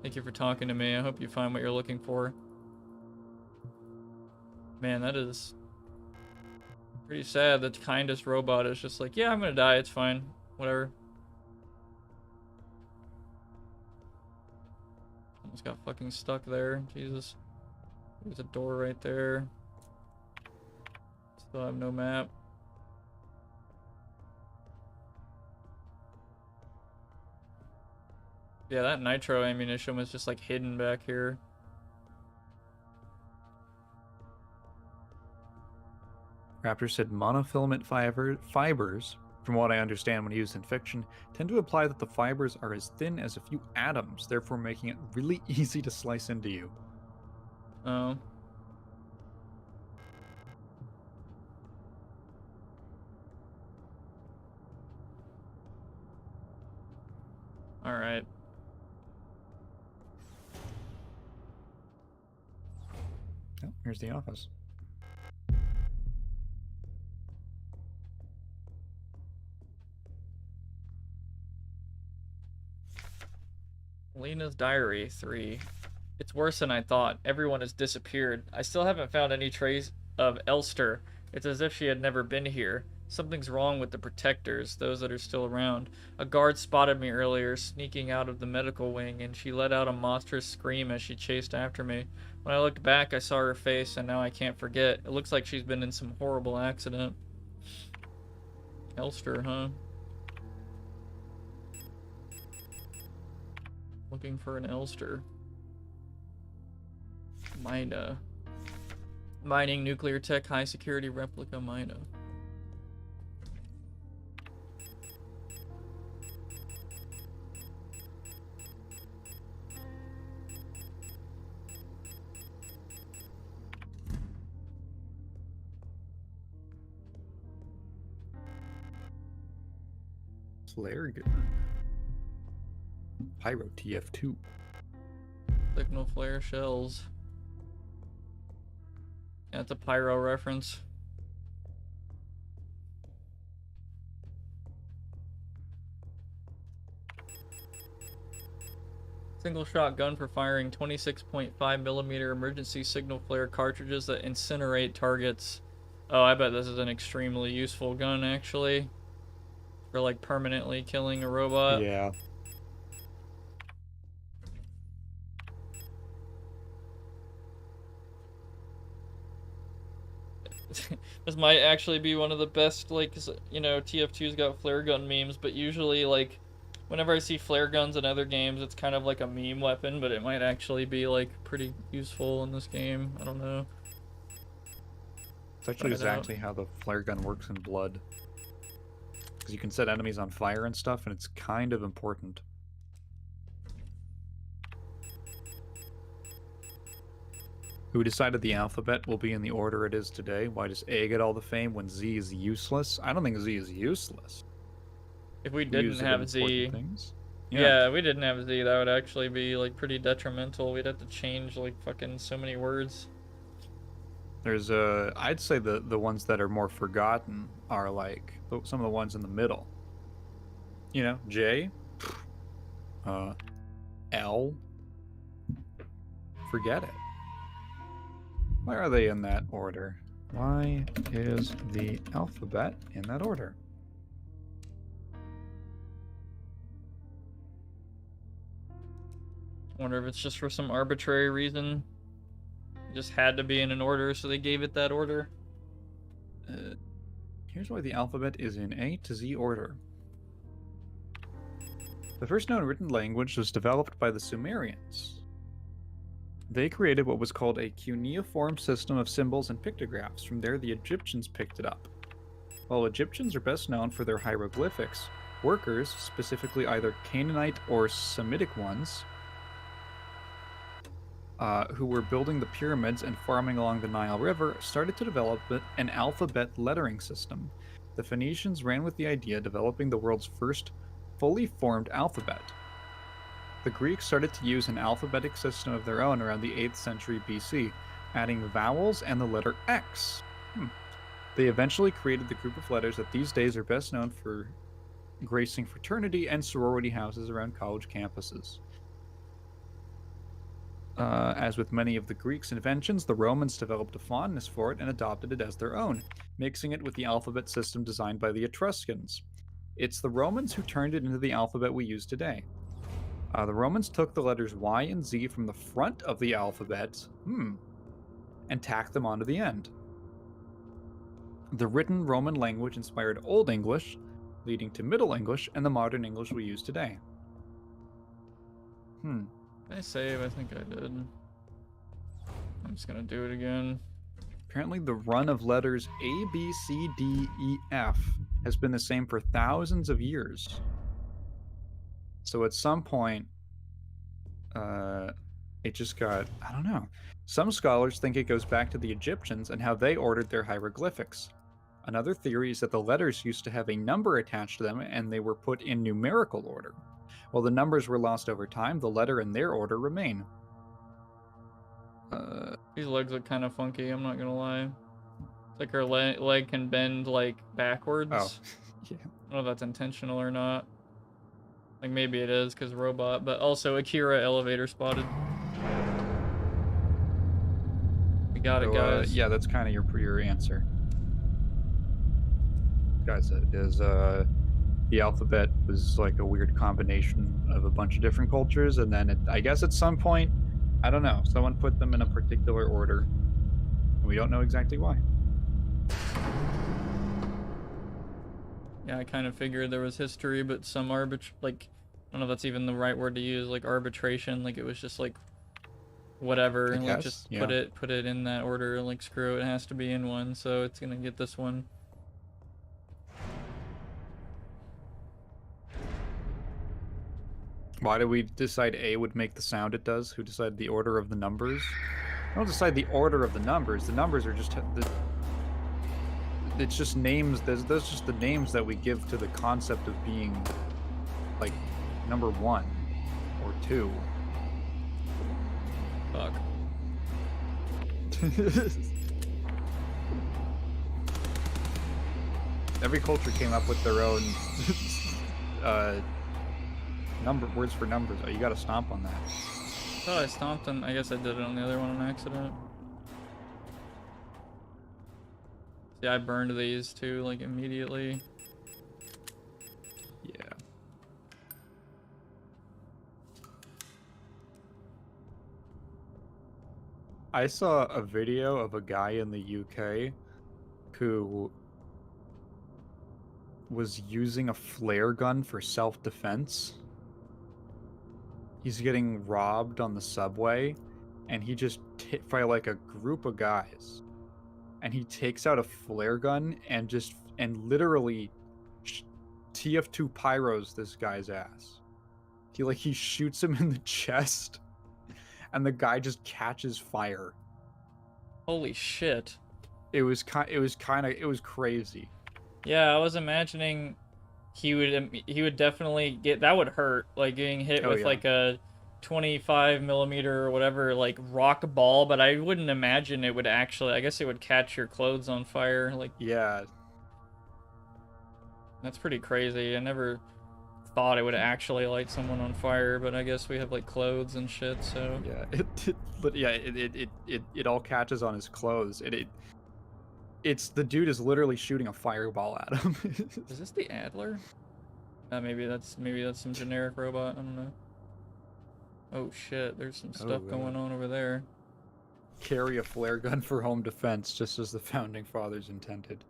S1: Thank you for talking to me. I hope you find what you're looking for. Man, that is pretty sad. The kindest robot is just like, yeah, I'm gonna die. It's fine. Whatever. Almost got fucking stuck there. Jesus. There's a door right there. Still have no map. Yeah, that nitro ammunition was just like hidden back here.
S2: Raptor said monofilament fibers, from what I understand when used in fiction, tend to imply that the fibers are as thin as a few atoms, therefore making it really easy to slice into you.
S1: Oh. Alright.
S2: Oh, here's the office.
S1: Lena's Diary 3. It's worse than I thought. Everyone has disappeared. I still haven't found any trace of Elster. It's as if she had never been here. Something's wrong with the protectors, those that are still around. A guard spotted me earlier, sneaking out of the medical wing, and she let out a monstrous scream as she chased after me. When I looked back, I saw her face, and now I can't forget. It looks like she's been in some horrible accident. Elster, huh? Looking for an Elster. Mina. Mining nuclear tech high security replica Mina.
S2: Flare gun. Pyro TF2.
S1: Signal flare shells. Yeah, it's a pyro reference. Single shot gun for firing 26.5mm emergency signal flare cartridges that incinerate targets. Oh, I bet this is an extremely useful gun, actually. For, like, permanently killing a robot.
S2: Yeah.
S1: This might actually be one of the best, like, you know, TF2's got flare gun memes, but usually, like, whenever I see flare guns in other games, it's kind of like a meme weapon, but it might actually be, like, pretty useful in this game. I don't know.
S2: It's actually exactly how the flare gun works in Blood. Because you can set enemies on fire and stuff, and it's kind of important. Who decided the alphabet will be in the order it is today? Why does A get all the fame when Z is useless? I don't think Z is useless.
S1: If we didn't have Z...
S2: Yeah,
S1: if we didn't have Z, that would actually be, like, pretty detrimental. We'd have to change, like, fucking so many words.
S2: There's I'd say the ones that are more forgotten are, like, some of the ones in the middle. You know, J, L, forget it. Why are they in that order? Why is the alphabet in that order?
S1: I wonder if it's just for some arbitrary reason. It just had to be in an order, so they gave it that order.
S2: Here's why the alphabet is in A to Z order. The first known written language was developed by the Sumerians. They created what was called a cuneiform system of symbols and pictographs. From there, the Egyptians picked it up. While Egyptians are best known for their hieroglyphics, workers, specifically either Canaanite or Semitic ones, who were building the pyramids and farming along the Nile River, started to develop an alphabet lettering system. The Phoenicians ran with the idea, developing the world's first fully formed alphabet. The Greeks started to use an alphabetic system of their own around the 8th century BC, adding vowels and the letter X. They eventually created the group of letters that these days are best known for gracing fraternity and sorority houses around college campuses. As with many of the Greeks' inventions, the Romans developed a fondness for it and adopted it as their own, mixing it with the alphabet system designed by the Etruscans. It's the Romans who turned it into the alphabet we use today. The Romans took the letters Y and Z from the front of the alphabet, and tacked them onto the end. The written Roman language inspired Old English, leading to Middle English and the modern English we use today.
S1: Did I save? I think I did. I'm just gonna do it again.
S2: Apparently the run of letters A, B, C, D, E, F has been the same for thousands of years. So at some point, it just got, I don't know. Some scholars think it goes back to the Egyptians and how they ordered their hieroglyphics. Another theory is that the letters used to have a number attached to them and they were put in numerical order. While the numbers were lost over time, the letter and their order remain.
S1: These legs look kind of funky, I'm not gonna lie. It's like her leg can bend, like, backwards.
S2: Oh, yeah.
S1: I don't know if that's intentional or not. Like, maybe it is, because robot. But also, Akira elevator spotted. We got it, guys.
S2: Yeah, that's kind of your answer. Guys, it is, the alphabet was like a weird combination of a bunch of different cultures, and then I guess at some point, I don't know, someone put them in a particular order, and we don't know exactly why.
S1: Yeah, I kind of figured there was history, but some like, I don't know if that's even the right word to use, like arbitration, like it was just like, whatever, and like just put it in that order, like screw it, it has to be in one, so it's gonna get this one.
S2: Why did we decide A would make the sound it does? Who decided the order of the numbers? I don't decide the order of the numbers. The numbers are just it's just names. Those just the names that we give to the concept of being like number 1 or 2.
S1: Fuck.
S2: Every culture came up with their own words for numbers. Oh, you gotta stomp on that.
S1: I thought I stomped and I guess I did it on the other one on accident. See, I burned these too, like immediately.
S2: Yeah. I saw a video of a guy in the UK who was using a flare gun for self-defense. He's getting robbed on the subway, and he just by like a group of guys, and he takes out a flare gun and literally TF2 pyros this guy's ass. He shoots him in the chest, and the guy just catches fire.
S1: Holy shit.
S2: It was crazy.
S1: Yeah, I was imagining he would definitely get, that would hurt, like getting hit with like a 25mm or whatever, like rock ball, but I wouldn't imagine it would actually, I guess it would catch your clothes on fire, like.
S2: Yeah.
S1: That's pretty crazy. I never thought it would actually light someone on fire, but I guess we have like clothes and shit, so.
S2: Yeah, it all catches on his clothes. It's the dude is literally shooting a fireball at him.
S1: Is this the Adler? Maybe that's some generic robot. I don't know. Oh shit! There's some stuff going on over there.
S2: Carry a flare gun for home defense, just as the founding fathers intended.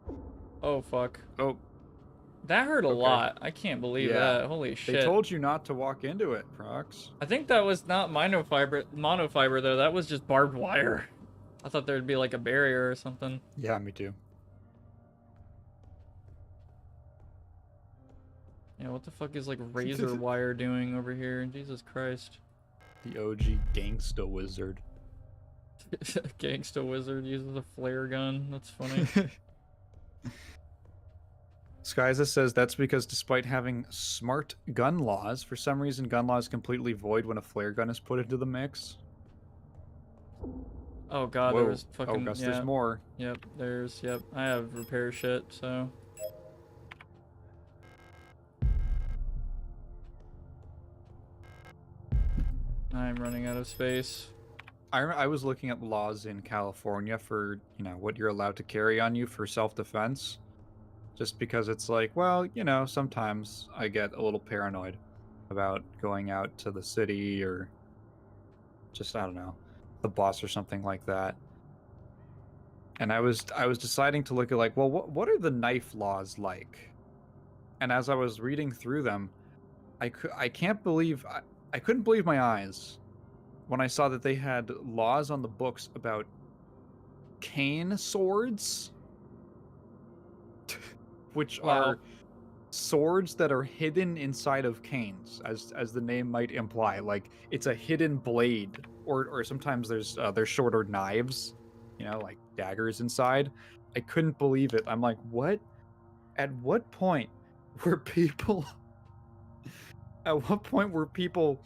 S1: Oh fuck!
S2: Oh,
S1: that hurt a lot. I can't believe that. Holy shit!
S2: They told you not to walk into it, Prox.
S1: I think that was not monofiber though. That was just barbed wire. I thought there'd be like a barrier or something.
S2: Yeah, me too.
S1: Yeah, what the fuck is like razor wire doing over here? Jesus Christ.
S2: The OG gangsta wizard.
S1: Gangsta wizard uses a flare gun. That's funny.
S2: Skyza says that's because despite having smart gun laws, for some reason gun laws completely void when a flare gun is put into the mix.
S1: Oh god,
S2: Whoa.
S1: there's fucking.
S2: Oh, Gus, there's more.
S1: Yep, yep. I have repair shit, so. I'm running out of space.
S2: I was looking at laws in California for, what you're allowed to carry on you for self-defense. Just because it's like, well, sometimes I get a little paranoid about going out to the city or just, I don't know, the bus or something like that. And I was deciding to look at like, well, what are the knife laws like? And as I was reading through them, I can't believe I couldn't believe my eyes when I saw that they had laws on the books about cane swords, which
S1: Wow.
S2: are swords that are hidden inside of canes, as the name might imply. Like it's a hidden blade, or sometimes there's shorter knives, like daggers inside. I couldn't believe it. I'm like, what? At what point were people? At what point were people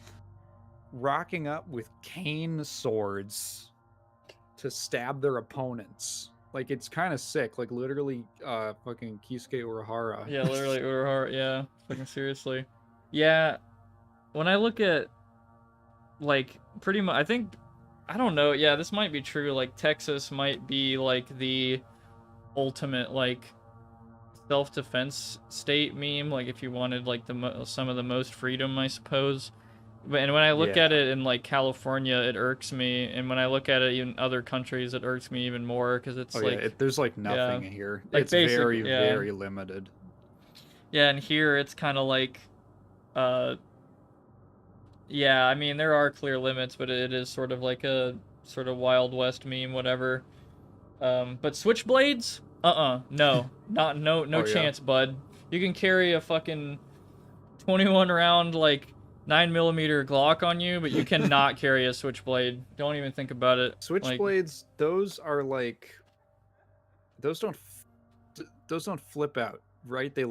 S2: rocking up with cane swords to stab their opponents? Like, it's kind of sick. Like, literally, fucking Kisuke Urahara.
S1: Yeah, literally Urahara. Yeah, fucking seriously. Yeah, when I look at, like, pretty much, I don't know. Yeah, this might be true. Like, Texas might be like the ultimate like self-defense state meme. Like, if you wanted like some of the most freedom, I suppose. And when I look at it in like California, it irks me, and when I look at it in other countries, it irks me even more because it's
S2: there's like nothing here.
S1: Like,
S2: it's very limited.
S1: Yeah, and here it's kind of like, yeah, I mean there are clear limits, but it is sort of like a sort of Wild West meme, whatever. But switchblades, no, no chance, bud. You can carry a fucking 21 round like 9mm Glock on you, but you cannot carry a switchblade. Don't even think about it.
S2: Switchblades, those are like, those don't flip out, right? They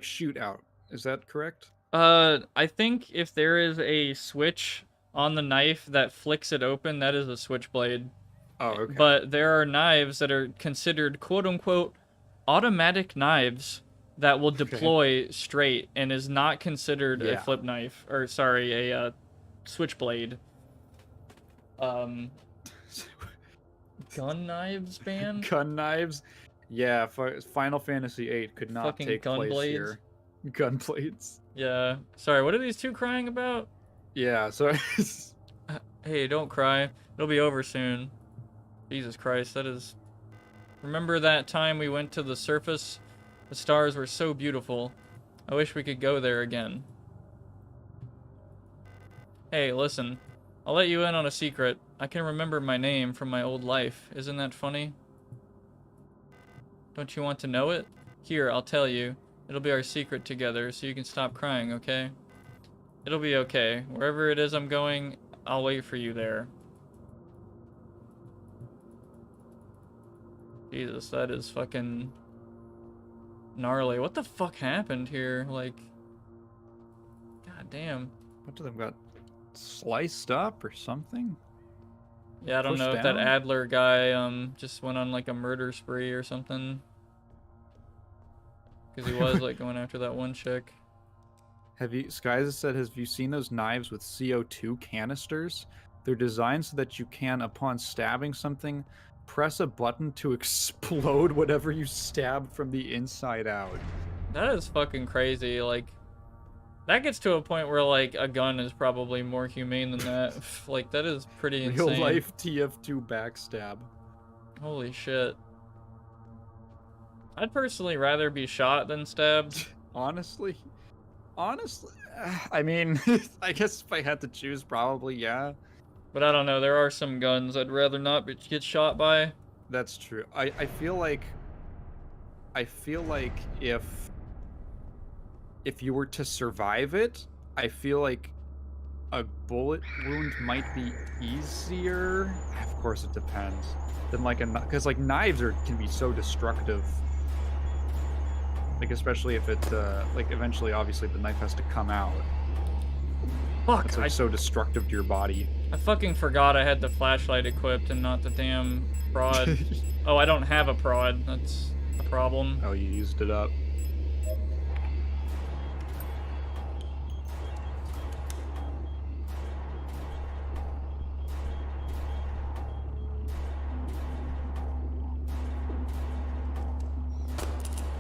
S2: shoot out. Is that correct?
S1: I think if there is a switch on the knife that flicks it open, that is a switchblade.
S2: Oh, okay.
S1: But there are knives that are considered quote unquote automatic knives that will deploy straight and is not considered a flip knife, or sorry, a switchblade. Gun knives ban?
S2: Gun knives? Yeah, Final Fantasy VIII could not
S1: Fucking
S2: take
S1: gun
S2: place
S1: blades.
S2: here. Gun blades.
S1: Yeah. Sorry, what are these two crying about?
S2: Yeah, so...
S1: Hey, don't cry. It'll be over soon. Jesus Christ, that is... Remember that time we went to the surface? The stars were so beautiful. I wish we could go there again. Hey, listen. I'll let you in on a secret. I can remember my name from my old life. Isn't that funny? Don't you want to know it? Here, I'll tell you. It'll be our secret together, so you can stop crying, okay? It'll be okay. Wherever it is I'm going, I'll wait for you there. Jesus, that is fucking... gnarly. What the fuck happened here? Like, god damn.
S2: What do them got? Sliced up or something?
S1: Yeah, I don't know if that Adler guy just went on like a murder spree or something. Because he was like going after that one chick.
S2: Skies said, have you seen those knives with CO2 canisters? They're designed so that you can, upon stabbing something, press a button to explode whatever you stab from the inside out.
S1: That is fucking crazy. Like, that gets to a point where like a gun is probably more humane than that. Like, that is pretty insane.
S2: Real life TF2 backstab.
S1: Holy shit. I'd personally rather be shot than stabbed.
S2: Honestly, I mean, I guess if I had to choose, probably, yeah.
S1: But I don't know, there are some guns I'd rather not get shot by.
S2: That's true. I feel like if you were to survive it, I feel like a bullet wound might be easier. Of course it depends. Than like because like knives can be so destructive. Like, especially if it like eventually obviously the knife has to come out.
S1: Fuck,
S2: it's like so destructive to your body.
S1: I fucking forgot I had the flashlight equipped and not the damn prod. Oh, I don't have a prod. That's a problem.
S2: Oh, you used it up.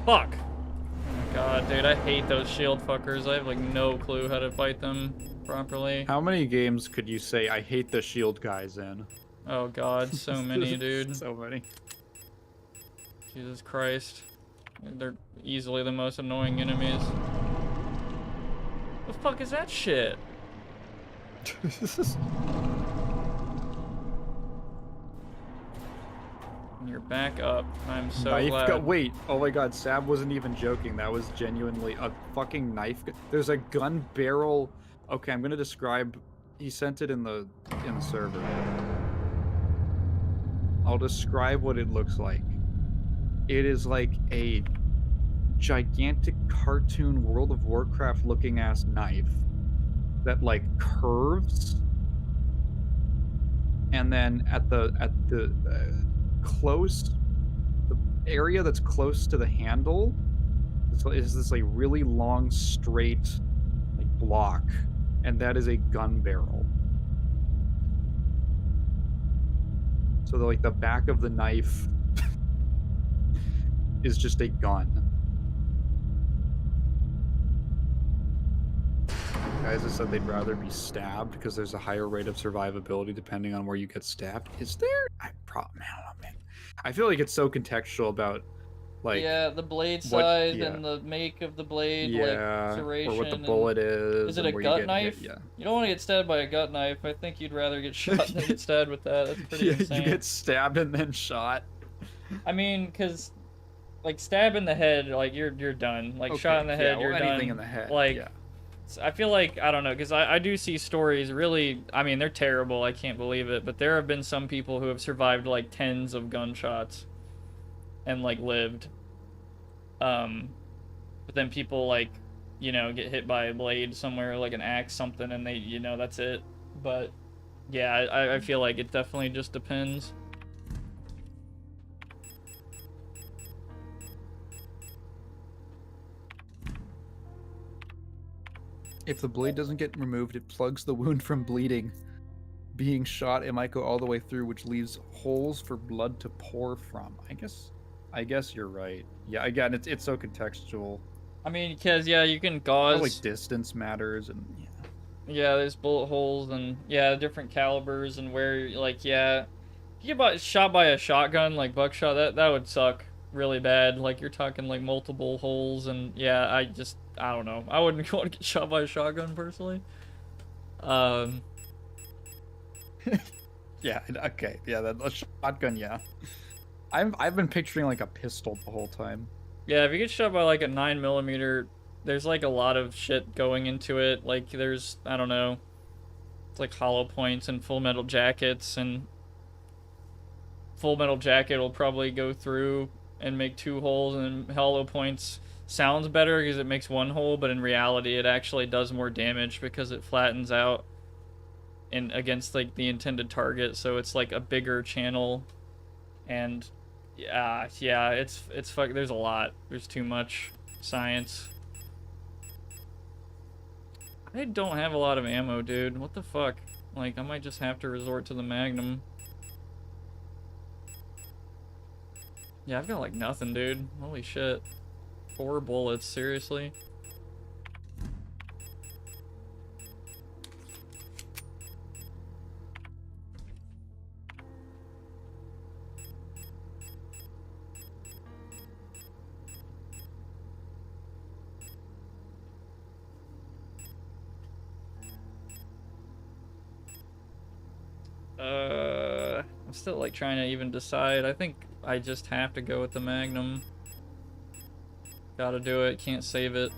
S1: Fuck. Oh my god, dude, I hate those shield fuckers. I have like no clue how to fight them properly.
S2: How many games could you say I hate the shield guys in?
S1: Oh god, so many, dude.
S2: So many.
S1: Jesus Christ. They're easily the most annoying enemies. The fuck is that shit? And you're back up. I'm so
S2: Knife
S1: glad.
S2: gun. Wait. Oh my God. Sab wasn't even joking. That was genuinely a fucking knife. There's a gun barrel. Okay, I'm gonna describe. He sent it in the server. I'll describe what it looks like. It is like a gigantic cartoon World of Warcraft looking ass knife that like curves, and then at the close, the area that's close to the handle is this like really long straight like block, and that is a gun barrel. So like the back of the knife is just a gun. Guys have said they'd rather be stabbed because there's a higher rate of survivability depending on where you get stabbed. Is there? Man, I don't know, man. I feel like it's so contextual about, like,
S1: yeah, the blade size and the make of the blade, like duration,
S2: or what the bullet is.
S1: Is it a gut knife?
S2: Yeah.
S1: You don't want to get stabbed by a gut knife. I think you'd rather get shot than get stabbed with that. That's pretty insane.
S2: You get stabbed and then shot.
S1: I mean, because, like, stab in the head, like, you're done. Like, okay. Shot in the head, you're done.
S2: Anything in the head,
S1: like, I feel like, I don't know, because I do see stories really, I mean, they're terrible, I can't believe it, but there have been some people who have survived, like, tens of gunshots and, like, lived. But then people, like, you know, get hit by a blade somewhere, like an axe, something, and they, you know, that's it. But, yeah, I feel like it definitely just depends.
S2: If the blade doesn't get removed, it plugs the wound from bleeding. Being shot, it might go all the way through, which leaves holes for blood to pour from. I guess you're right. Yeah, again, it's so contextual.
S1: I mean, because, yeah, you can gauze...
S2: like, distance matters, and,
S1: yeah, there's bullet holes, and, yeah, different calibers, and where, like, yeah... If you get shot by a shotgun, like buckshot, that would suck really bad. Like, you're talking, like, multiple holes, and, yeah, I don't know. I wouldn't want to get shot by a shotgun, personally.
S2: Yeah, okay. Yeah, a shotgun, yeah. I've been picturing, like, a pistol the whole time.
S1: Yeah, if you get shot by, like, a 9mm, there's, like, a lot of shit going into it. Like, there's, I don't know, it's, like, hollow points and Full Metal Jackets, and Full Metal Jacket will probably go through and make 2 holes, and hollow points sounds better because it makes 1 hole, but in reality it actually does more damage because it flattens out and against, like, the intended target, so it's like a bigger channel. And yeah, it's fuck. There's a lot. There's too much science. I don't have a lot of ammo, dude. What the fuck? Like, I might just have to resort to the Magnum. Yeah, I've got like nothing, dude. Holy shit. 4 bullets, seriously? I'm still, like, trying to even decide. I think I just have to go with the Magnum. Gotta do it, can't save it.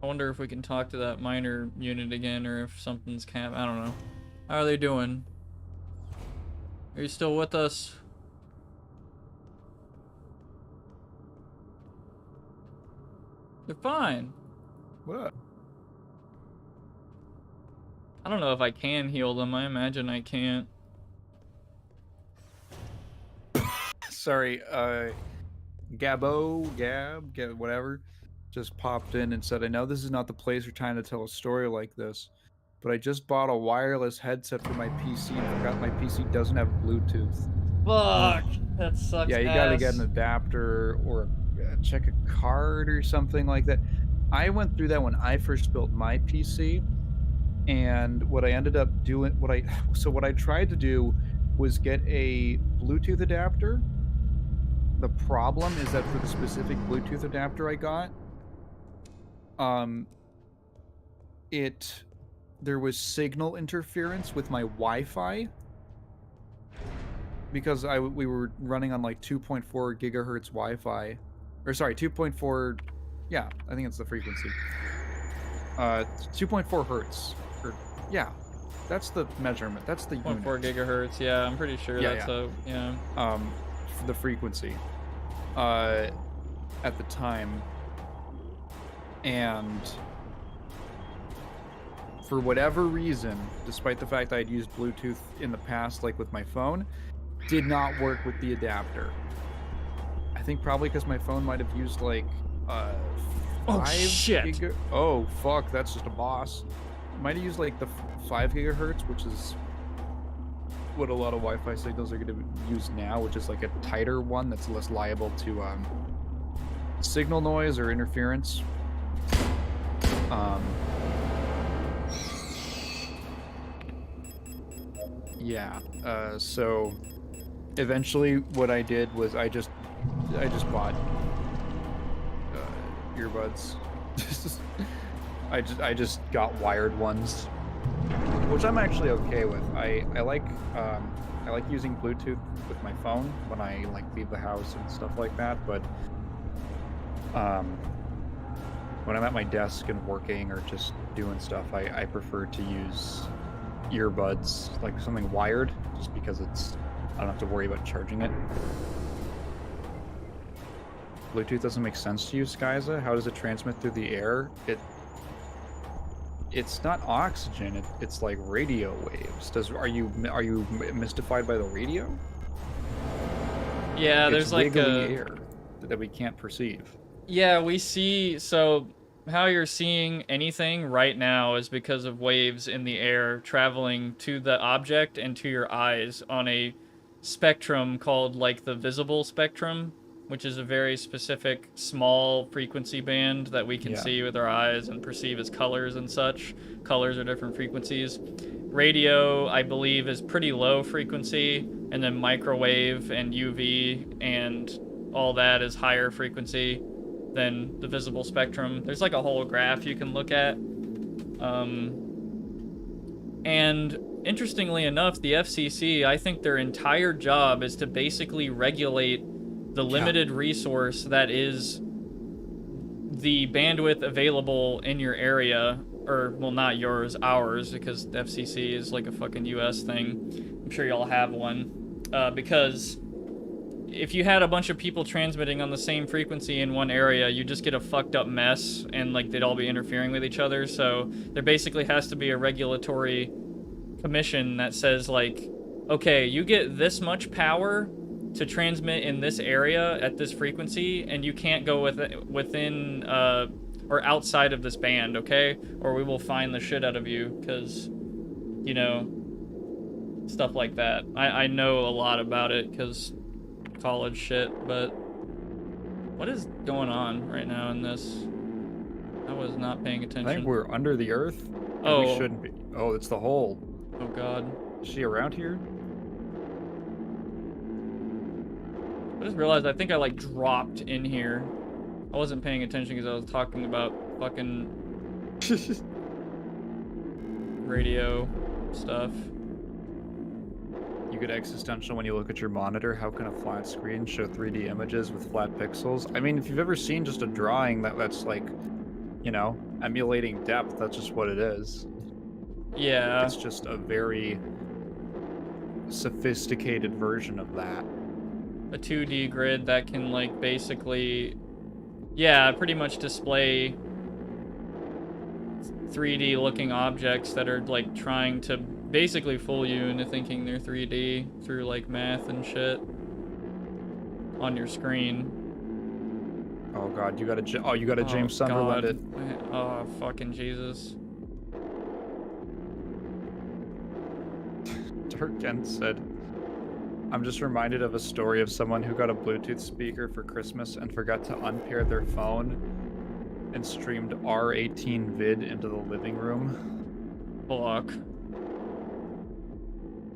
S1: I wonder if we can talk to that miner unit again, or if something's I don't know. How are they doing? Are you still with us? They're fine.
S2: What?
S1: I don't know if I can heal them. I imagine I can't.
S2: Sorry, Gab, whatever, just popped in and said, I know this is not the place for trying to tell a story like this, but I just bought a wireless headset for my PC and forgot my PC doesn't have Bluetooth.
S1: Fuck! That sucks.
S2: Yeah, you gotta get an adapter or check a card or something like that. I went through that when I first built my PC, And what I ended up doing, what I tried to do was get a Bluetooth adapter. The problem is that for the specific Bluetooth adapter I got, there was signal interference with my Wi-Fi because we were running on like 2.4 gigahertz Wi-Fi, or sorry, 2.4. Yeah, I think it's the frequency. 2.4 hertz. Yeah, that's the measurement. That's the unit.
S1: 0.4 gigahertz. Yeah, I'm pretty sure that's
S2: for the frequency. At the time, and for whatever reason, despite the fact I'd used Bluetooth in the past, like with my phone, did not work with the adapter. I think probably because my phone might have used like 5
S1: shit.
S2: Oh fuck, that's just a boss. Might have used like the 5 gigahertz, which is what a lot of Wi-Fi signals are going to use now, which is like a tighter one that's less liable to signal noise or interference. So eventually what I did was I just bought earbuds. I just got wired ones, which I'm actually okay with. I like using Bluetooth with my phone when I like leave the house and stuff like that, but when I'm at my desk and working or just doing stuff, I prefer to use earbuds, like something wired, just because I don't have to worry about charging it. Bluetooth doesn't make sense to you, Skyza? How does it transmit through the air? It's not oxygen, it's like radio waves. Are you mystified by the radio?
S1: Yeah, there's like
S2: air that we can't perceive.
S1: Yeah, we see, so how you're seeing anything right now is because of waves in the air traveling to the object and to your eyes on a spectrum called like the visible spectrum, which is a very specific small frequency band that we can see with our eyes and perceive as colors and such. Colors are different frequencies. Radio, I believe, is pretty low frequency, and then microwave and UV and all that is higher frequency than the visible spectrum. There's like a whole graph you can look at. And interestingly enough, the FCC, I think their entire job is to basically regulate the limited resource that is the bandwidth available in your area, or, well, not yours, ours, because the FCC is like a fucking US thing. I'm sure y'all have one. Because if you had a bunch of people transmitting on the same frequency in one area, you just get a fucked up mess, and like they'd all be interfering with each other. So there basically has to be a regulatory commission that says like, okay, you get this much power to transmit in this area at this frequency, and you can't go within or outside of this band, okay? Or we will fine the shit out of you, because, you know, stuff like that. I know a lot about it because college shit, but what is going on right now in this? I was not paying attention.
S2: I think we're under the earth.
S1: Oh,
S2: we shouldn't be. Oh, it's the hole.
S1: Oh god.
S2: Is she around here?
S1: I just realized I think I like dropped in here. I wasn't paying attention because I was talking about fucking radio stuff.
S2: You get existential when you look at your monitor. How can a flat screen show 3D images with flat pixels? I mean, if you've ever seen just a drawing that's like, you know, emulating depth, that's just what it is.
S1: Yeah.
S2: It's just a very sophisticated version of that.
S1: A 2D grid that can like basically, yeah, pretty much display 3D looking objects that are like trying to basically fool you into thinking they're 3D through like math and shit on your screen.
S2: Oh god, you got a James Sunderland it.
S1: Oh fucking Jesus.
S2: Durkin said, I'm just reminded of a story of someone who got a Bluetooth speaker for Christmas and forgot to unpair their phone and streamed R18 vid into the living room.
S1: Fuck.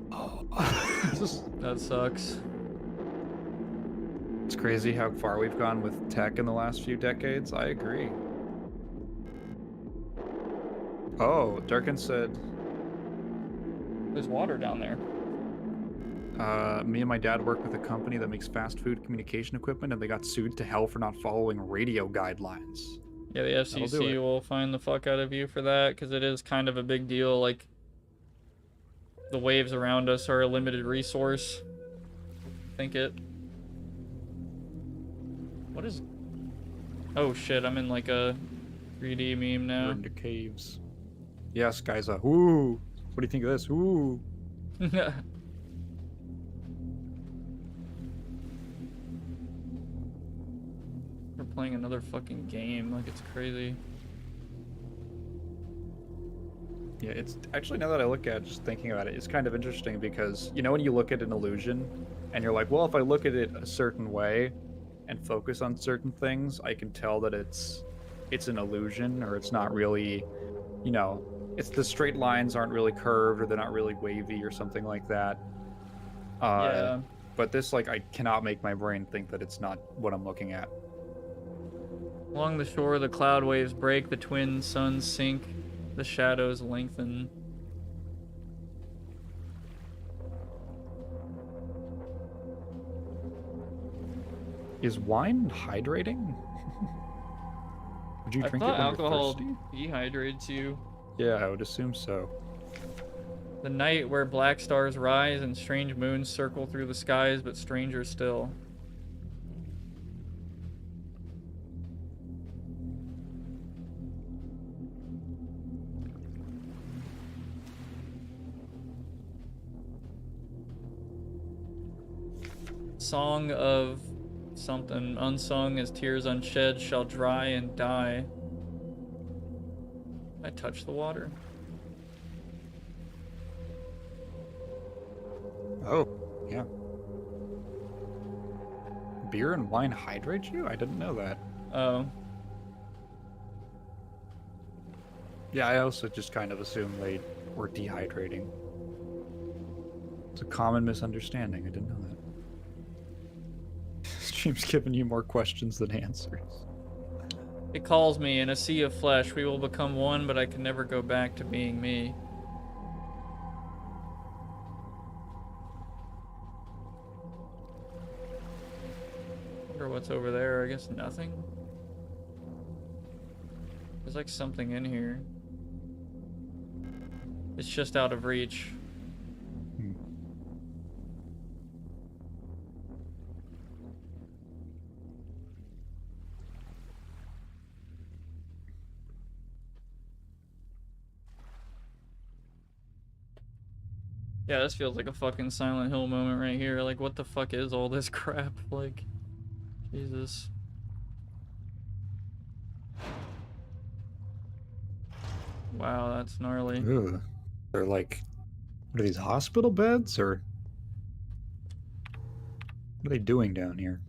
S2: Oh.
S1: That sucks.
S2: It's crazy how far we've gone with tech in the last few decades. I agree. Oh, Durkin said,
S1: There's water down there.
S2: me and my dad work with a company that makes fast food communication equipment, and they got sued to hell for not following radio guidelines.
S1: Yeah, the
S2: That'll do
S1: FCC
S2: it.
S1: will find the fuck out of you for that, because it is kind of a big deal. Like, the waves around us are a limited resource. Think it. What is... Oh shit, I'm in like a 3D meme
S2: We're
S1: now.
S2: into caves. Yes, guys. Ooh. What do you think of this? Ooh.
S1: We're playing another fucking game, like it's crazy.
S2: Yeah, it's actually, now that I look at it, just thinking about it, it's kind of interesting because, you know, when you look at an illusion and you're like, well, if I look at it a certain way and focus on certain things, I can tell that it's an illusion, or it's not really, you know, it's the straight lines aren't really curved, or they're not really wavy or something like that.
S1: Yeah.
S2: But this, like, I cannot make my brain think that it's not what I'm looking at.
S1: Along the shore, the cloud waves break, the twin suns sink, the shadows lengthen.
S2: Is wine hydrating? Would you
S1: I
S2: drink
S1: thought
S2: it when
S1: alcohol
S2: you're thirsty?
S1: dehydrates you.
S2: Yeah, I would assume so.
S1: The night where black stars rise and strange moons circle through the skies, but stranger still. Song of something unsung as tears unshed shall dry and die. I touch the water.
S2: Oh, yeah. Beer and wine hydrate you? I didn't know that.
S1: Oh.
S2: Yeah, I also just kind of assumed they were dehydrating. It's a common misunderstanding. I didn't know that. Stream's giving you more questions than answers.
S1: It calls me in a sea of flesh. We will become one, but I can never go back to being me. Wonder what's over there. I guess nothing. There's like something in here. It's just out of reach. Yeah, this feels like a fucking Silent Hill moment right here. Like, what the fuck is all this crap? Like, Jesus. Wow, that's gnarly.
S2: Ugh. They're like, what are these, hospital beds, or what are they doing down here?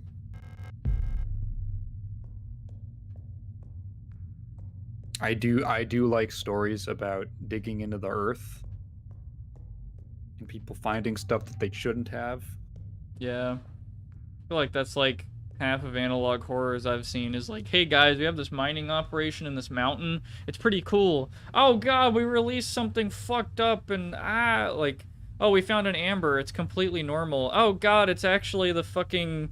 S2: I do like stories about digging into the earth and people finding stuff that they shouldn't have.
S1: Yeah. I feel like that's like half of analog horrors I've seen is like, hey guys, we have this mining operation in this mountain. It's pretty cool. Oh god, we released something fucked up and like, oh, we found an amber. It's completely normal. Oh god, it's actually the fucking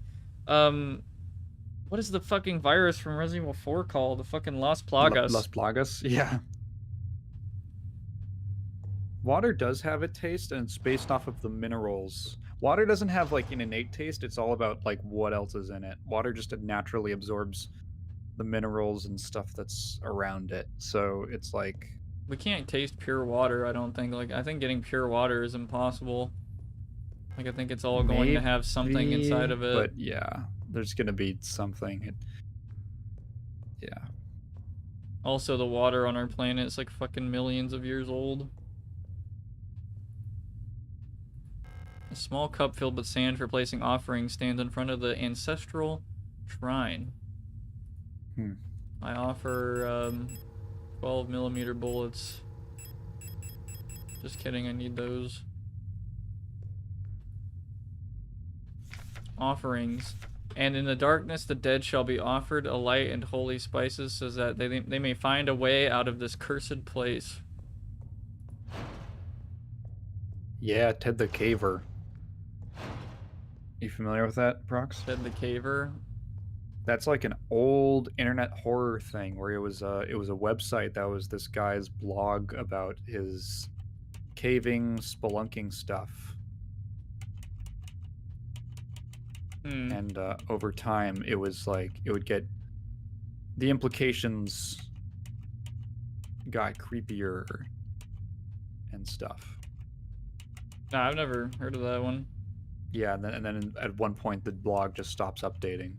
S1: what is the fucking virus from Resident Evil 4 called? The fucking Las Plagas.
S2: Las Plagas, yeah. Water does have a taste, and it's based off of the minerals. Water doesn't have like an innate taste. It's all about like what else is in it. Water just naturally absorbs the minerals and stuff that's around it. So it's like,
S1: We can't taste pure water, I don't think. Like, I think getting pure water is impossible. Like, I think it's all going to have something inside of it.
S2: But yeah, there's gonna be something. Yeah.
S1: Also, the water on our planet is like fucking millions of years old. A small cup filled with sand for placing offerings stands in front of the ancestral shrine. I offer 12mm bullets. Just kidding, I need those. Offerings. And in the darkness the dead shall be offered a light and holy spices so that they may find a way out of this cursed place.
S2: Yeah, Ted the Caver. You familiar with that, Prox?
S1: Said the caver.
S2: That's like an old internet horror thing where it was a website that was this guy's blog about his caving, spelunking stuff. And over time, it was like it would get the implications got creepier and stuff.
S1: Nah, I've never heard of that one.
S2: Yeah, and then at one point the blog just stops updating.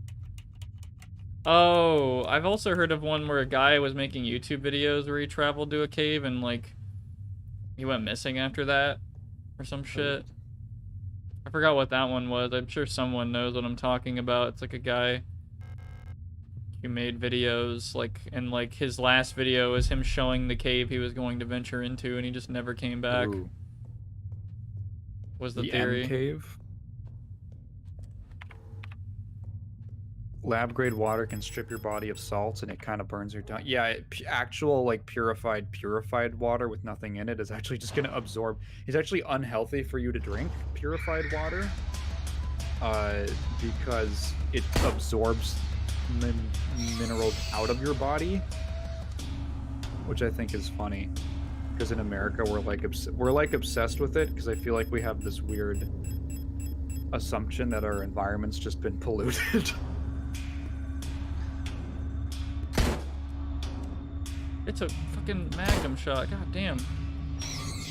S1: Oh, I've also heard of one where a guy was making YouTube videos where he traveled to a cave and like he went missing after that or some shit. I forgot what that one was. I'm sure someone knows what I'm talking about. It's like a guy who made videos like, and like his last video was him showing the cave he was going to venture into and he just never came back.
S2: Ooh.
S1: Was the
S2: The
S1: theory.
S2: M cave. Lab grade water can strip your body of salts and it kind of burns your tongue. Yeah, actual like purified water with nothing in it is actually just going to absorb. It's actually unhealthy for you to drink purified water because it absorbs minerals out of your body, which I think is funny. Because in America we're like obsessed with it because I feel like we have this weird assumption that our environment's just been polluted.
S1: It's a fucking magnum shot. God damn.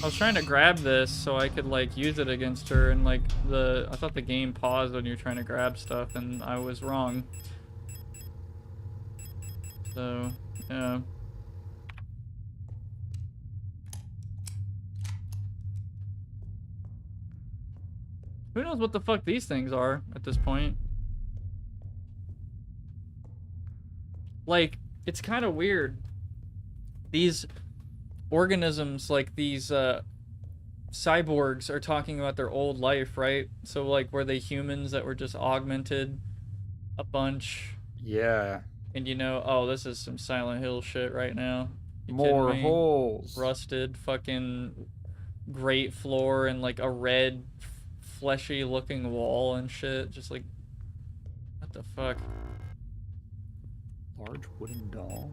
S1: I was trying to grab this so I could like use it against her and like I thought the game paused when you're trying to grab stuff and I was wrong. So, yeah. Who knows what the fuck these things are at this point? Like, it's kind of weird. These organisms, like these cyborgs, are talking about their old life, right? So, like, were they humans that were just augmented a bunch?
S2: Yeah.
S1: And you know, oh, this is some Silent Hill shit right now. You
S2: More
S1: kidding me?
S2: holes.
S1: Rusted fucking grate floor and like a red fleshy looking wall and shit. Just like, what the fuck?
S2: Large wooden doll.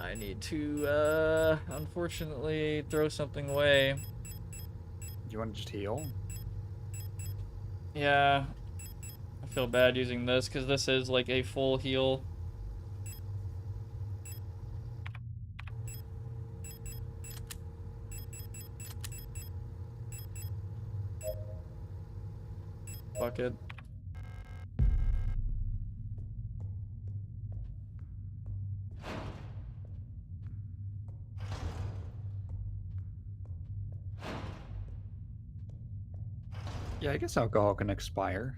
S1: I need to, unfortunately, throw something away.
S2: You want to just heal?
S1: Yeah. I feel bad using this, because this is, like, a full heal. Fuck it.
S2: Yeah, I guess alcohol can expire.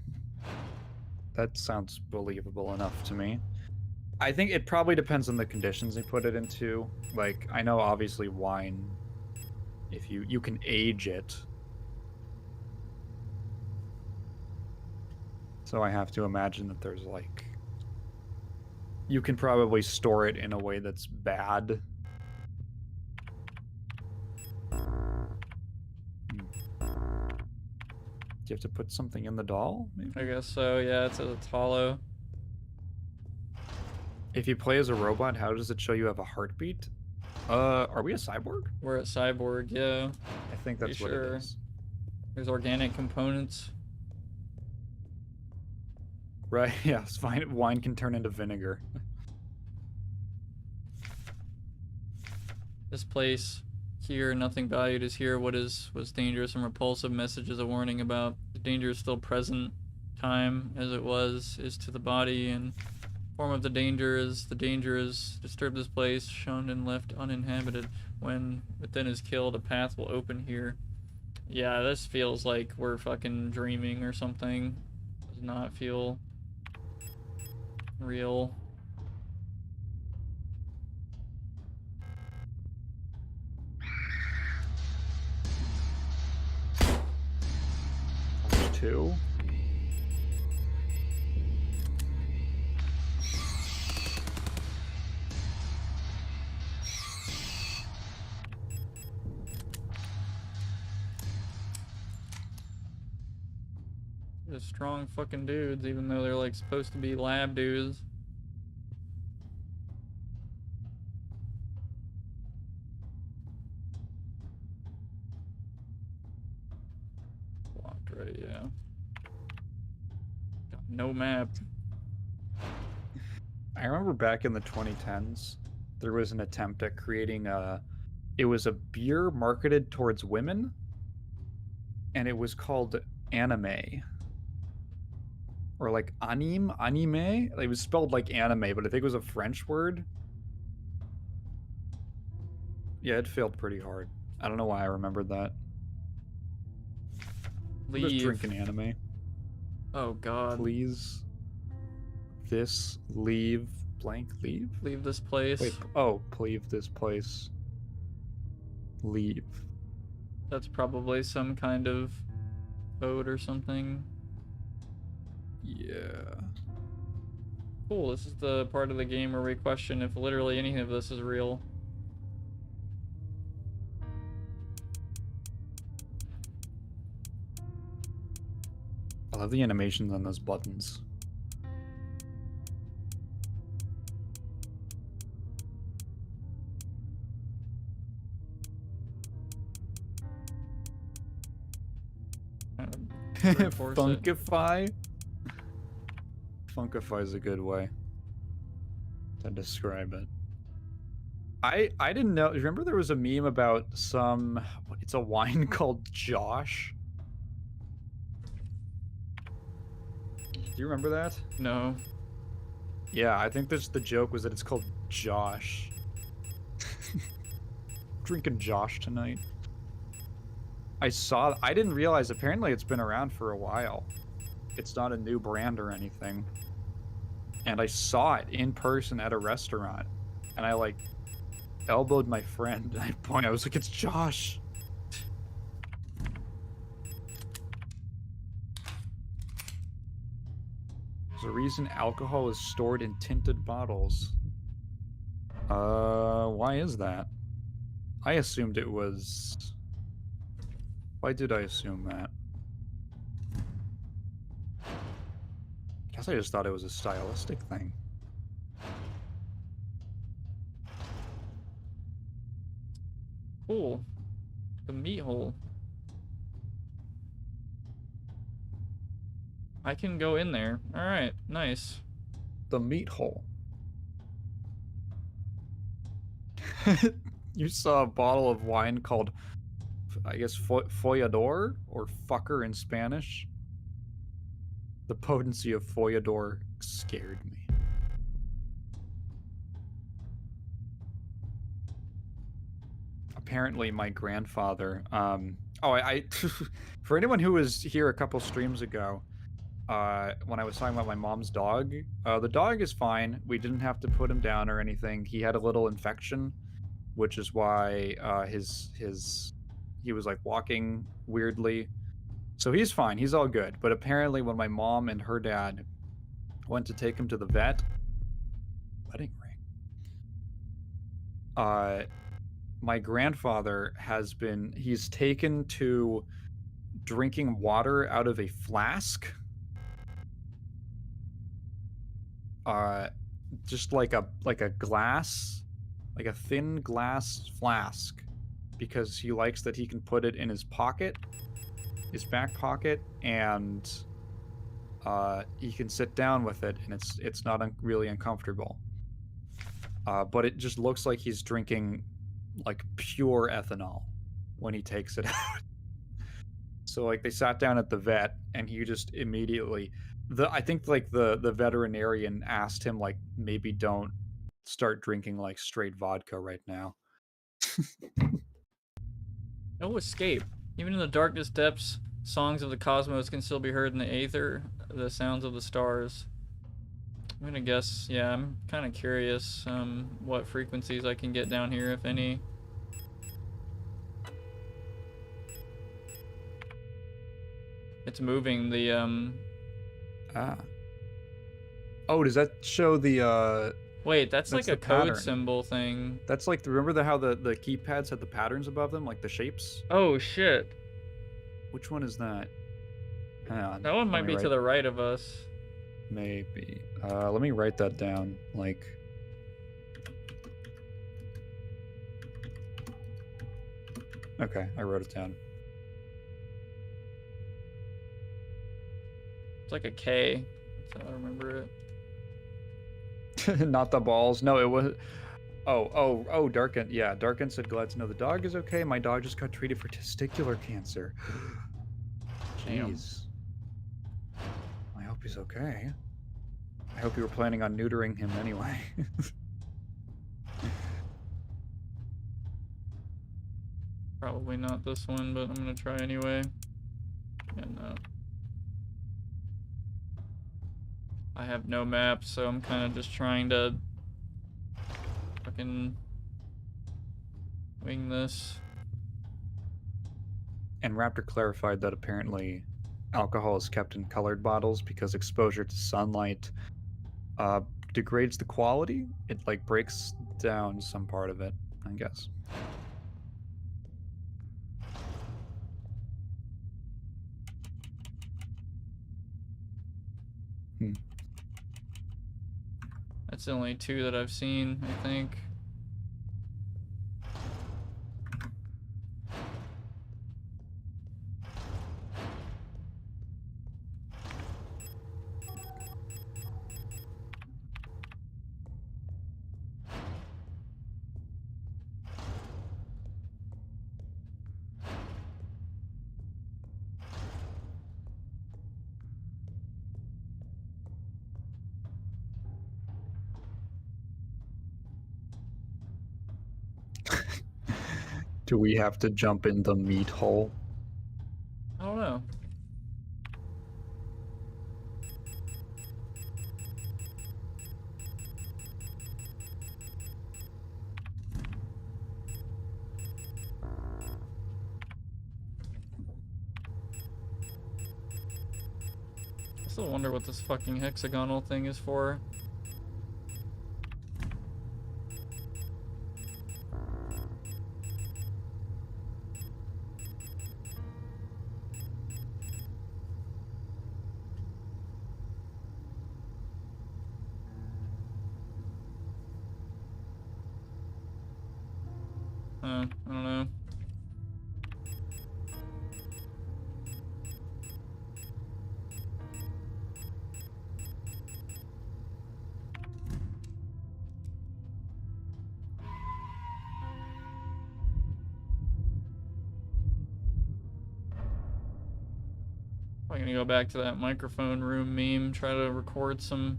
S2: That sounds believable enough to me. I think it probably depends on the conditions they put it into. Like, I know obviously wine, if you can age it. So I have to imagine that there's like, you can probably store it in a way that's bad. Do you have to put something in the doll? Maybe?
S1: I guess so, yeah, it says it's hollow.
S2: If you play as a robot, how does it show you have a heartbeat? Are we a cyborg?
S1: We're at Cyborg, yeah.
S2: I think that's what
S1: sure?
S2: it is.
S1: There's organic components.
S2: Right, yes, fine. Wine can turn into vinegar.
S1: This place here, nothing valued is here. What was dangerous and repulsive? Message is a warning about the danger is still present. Time as it was is to the body, and form of the danger is disturb this place, shown and left uninhabited. When within is killed, a path will open here. Yeah, this feels like we're fucking dreaming or something. Does not feel real.
S2: 2.
S1: They're strong fucking dudes, even though they're like supposed to be lab dudes. Blocked, right? Yeah. Got no map.
S2: I remember back in the 2010s, there was an attempt at creating it was a beer marketed towards women, and it was called anime. Or like anime? It was spelled like anime, but I think it was a French word. Yeah, it failed pretty hard. I don't know why I remembered that. I'm just
S1: Leave.
S2: drinking anime.
S1: Oh god.
S2: Please. This, leave, blank, leave?
S1: Leave this place.
S2: Wait, oh, leave this place. Leave.
S1: That's probably some kind of code or something.
S2: Yeah.
S1: Cool, this is the part of the game where we question if literally any of this is real.
S2: I love the animations on those buttons.
S1: Kind of reinforce it.
S2: Funkify? Funkify is a good way to describe it. I didn't know. Remember there was a meme about it's a wine called Josh? Do you remember that?
S1: No.
S2: Yeah, I think the joke was that it's called Josh. Drinking Josh tonight. I didn't realize apparently it's been around for a while. It's not a new brand or anything. And I saw it in person at a restaurant. And I like elbowed my friend and I was like, it's Josh. There's a reason alcohol is stored in tinted bottles. Why is that? I assumed it was... Why did I assume that? I guess I just thought it was a stylistic thing.
S1: Cool. The meat hole. I can go in there. Alright, nice.
S2: The meat hole. You saw a bottle of wine called, I guess, Follador, or fucker in Spanish. The potency of Follador scared me. Apparently, my grandfather. For anyone who was here a couple streams ago, when I was talking about my mom's dog, the dog is fine. We didn't have to put him down or anything. He had a little infection, which is why he was like walking weirdly. So he's fine. He's all good. But apparently, when my mom and her dad went to take him to the vet, wedding ring. My grandfather he's taken to drinking water out of a flask. Just like a glass, like a thin glass flask, because he likes that he can put it in his pocket, his back pocket, and he can sit down with it, and it's not really uncomfortable. But it just looks like he's drinking like pure ethanol when he takes it out. So like they sat down at the vet, and he just immediately I think like the veterinarian asked him like, maybe don't start drinking like straight vodka right now.
S1: No escape. Even in the darkest depths, songs of the cosmos can still be heard in the aether, the sounds of the stars. I'm gonna guess, yeah, I'm kind of curious what frequencies I can get down here, if any. It's moving the
S2: Ah. Oh, does that show the
S1: Wait, that's like
S2: That's
S1: a
S2: the
S1: code
S2: pattern.
S1: symbol thing.
S2: That's like remember how the keypads had the patterns above them, like the shapes?
S1: Oh shit.
S2: Which one is that? Hang on.
S1: That one
S2: let
S1: might
S2: me
S1: be
S2: write-
S1: to the right of us.
S2: Maybe. Let me write that down. Like. Okay, I wrote it down.
S1: It's like a K. That's how I remember it.
S2: Not the balls. No, it was. Oh, Darkin. Yeah, Darkin said, glad to know the dog is okay. My dog just got treated for testicular cancer.
S1: Damn.
S2: Jeez. I hope he's okay. I hope you were planning on neutering him anyway.
S1: Probably not this one, but I'm gonna try anyway. Yeah, no. I have no map, so I'm kind of just trying to fucking wing this.
S2: And Raptor clarified that apparently alcohol is kept in colored bottles because exposure to sunlight degrades the quality. It like breaks down some part of it, I guess.
S1: That's the only two that I've seen, I think.
S2: Do we have to jump in the meat hole?
S1: I don't know. I still wonder what this fucking hexagonal thing is for. I don't know. I'm gonna go back to that microphone room meme, try to record some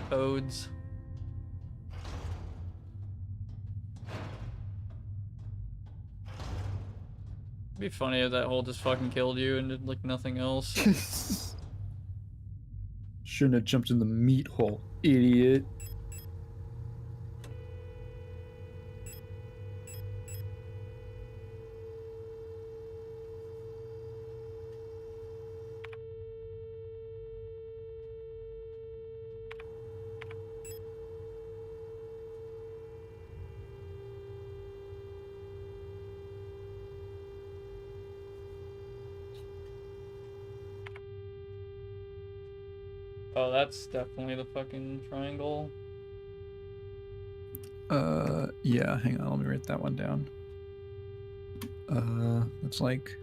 S1: codes. It'd be funny if that hole just fucking killed you and did like nothing else.
S2: Shouldn't have jumped in the meat hole, idiot.
S1: Oh, that's definitely the fucking triangle.
S2: Yeah, hang on, let me write that one down. It's like...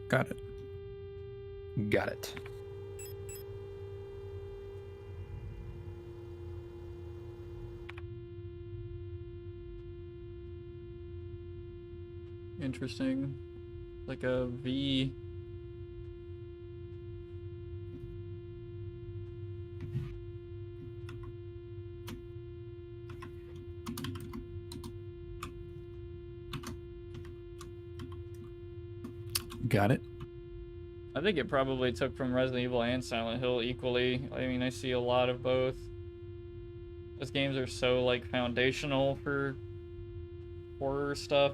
S2: Got it. Got it.
S1: Interesting. Like a V.
S2: Got it.
S1: I think it probably took from Resident Evil and Silent Hill equally. I mean, I see a lot of both. Those games are so, like, foundational for horror stuff.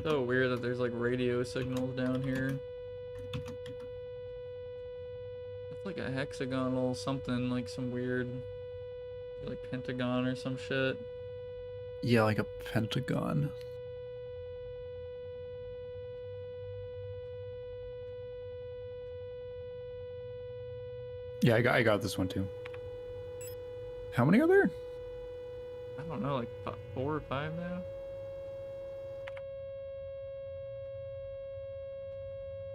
S1: So weird that there's like radio signals down here. It's like a hexagonal something, like some weird, like pentagon or some shit.
S2: Yeah, like a pentagon. Yeah, I got this one too. How many are there?
S1: I don't know, like 4 or 5 now?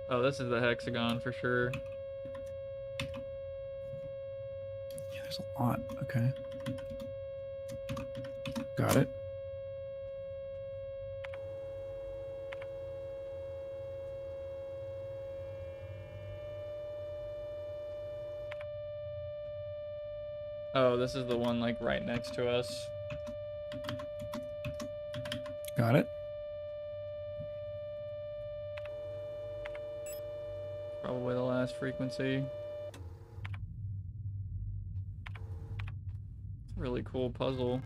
S1: Oh, this is the hexagon for sure.
S2: Yeah, there's a lot. Okay. Got it.
S1: Oh, this is the one like right next to us.
S2: Got it.
S1: Probably the last frequency. Really cool puzzle.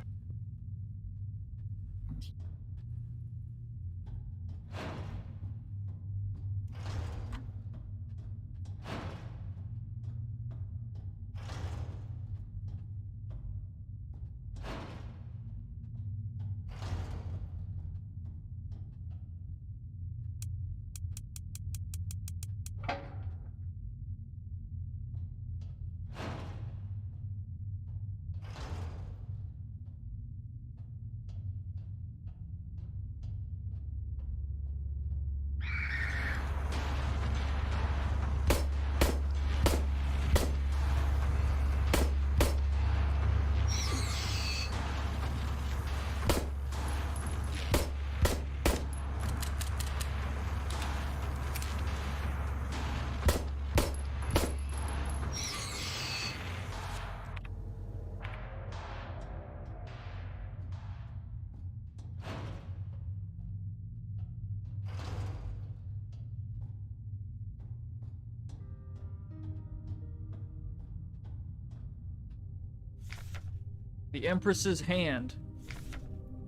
S1: The Empress's hand.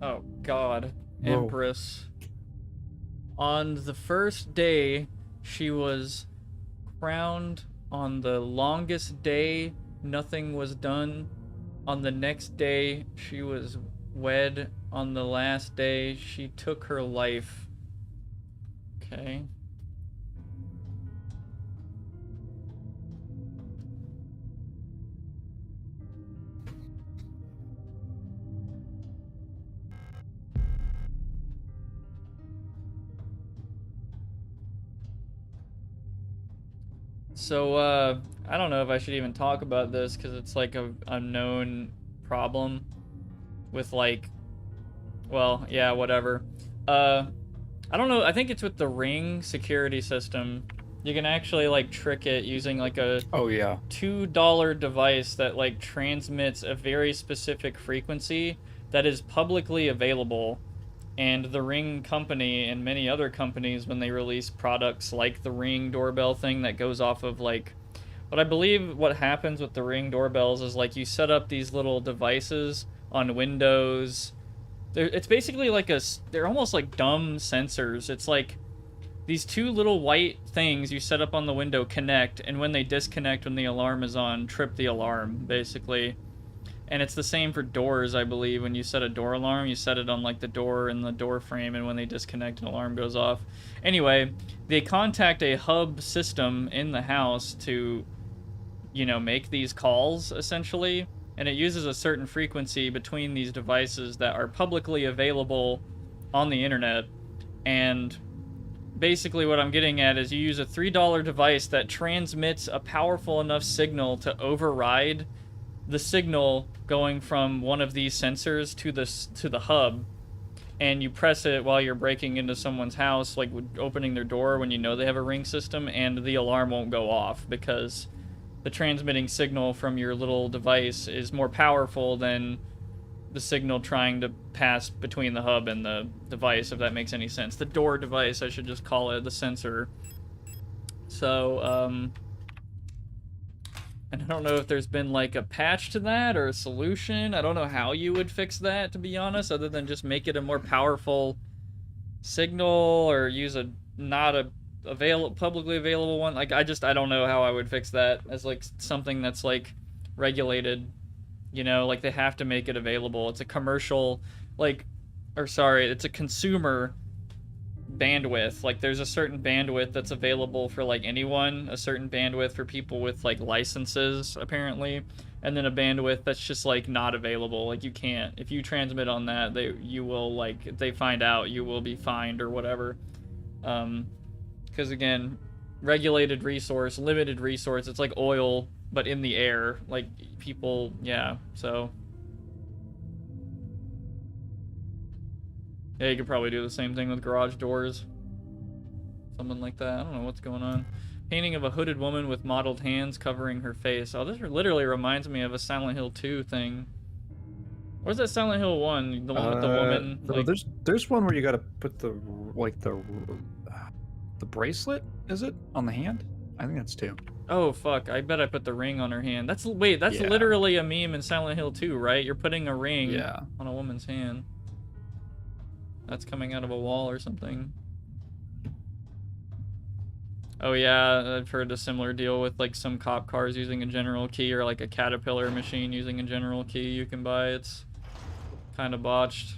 S1: Oh God,
S2: Whoa.
S1: Empress. On the first day, she was crowned. On the longest day, nothing was done. On the next day, she was wed. On the last day, she took her life. Okay. So, I don't know if I should even talk about this because it's like a known problem with like, well, yeah, whatever. I don't know. I think it's with the Ring security system. You can actually like trick it using like a
S2: Oh yeah.
S1: $2 device that like transmits a very specific frequency that is publicly available. And the Ring company and many other companies, when they release products like the Ring doorbell thing that goes off of like, what I believe what happens with the Ring doorbells is like you set up these little devices on Windows. It's basically like they're almost like dumb sensors. It's like these two little white things you set up on the window connect, and when they disconnect when the alarm is on, trip the alarm, basically. And it's the same for doors, I believe. When you set a door alarm, you set it on like the door and the door frame, and when they disconnect, an alarm goes off. Anyway, they contact a hub system in the house to, you know, make these calls, essentially. And it uses a certain frequency between these devices that are publicly available on the internet. And basically what I'm getting at is you use a $3 device that transmits a powerful enough signal to override the signal going from one of these sensors to the hub, and you press it while you're breaking into someone's house, like opening their door when you know they have a Ring system, and the alarm won't go off because the transmitting signal from your little device is more powerful than the signal trying to pass between the hub and the device, if that makes any sense. The door device, I should just call it, the sensor. So, and I don't know if there's been like a patch to that or a solution. I don't know how you would fix that, to be honest, other than just make it a more powerful signal or use a not a publicly available one. Like, I don't know how I would fix that as like something that's like regulated. You know, like they have to make it available. It's a commercial, like, or sorry, it's a consumer bandwidth. Like there's a certain bandwidth that's available for like anyone, a certain bandwidth for people with like licenses apparently, and then a bandwidth that's just like not available. Like you can't, if you transmit on that, you will, like, if they find out, you will be fined or whatever. Because again, regulated resource, limited resource, it's like oil but in the air. Like people, yeah, so yeah, you could probably do the same thing with garage doors. Something like that. I don't know what's going on. Painting of a hooded woman with mottled hands covering her face. Oh, this literally reminds me of a Silent Hill 2 thing. Where's that Silent Hill 1? The one with the woman? Like...
S2: There's one where you gotta put the bracelet, is it? On the hand? I think that's 2.
S1: Oh, fuck. I bet I put the ring on her hand. That's literally a meme in Silent Hill 2, right? You're putting a ring on a woman's hand. That's coming out of a wall or something. Oh yeah, I've heard a similar deal with like some cop cars using a general key, or like a Caterpillar machine using a general key you can buy. It's kind of botched.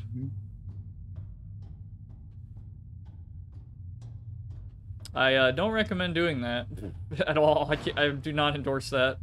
S1: I don't recommend doing that at all. I do not endorse that.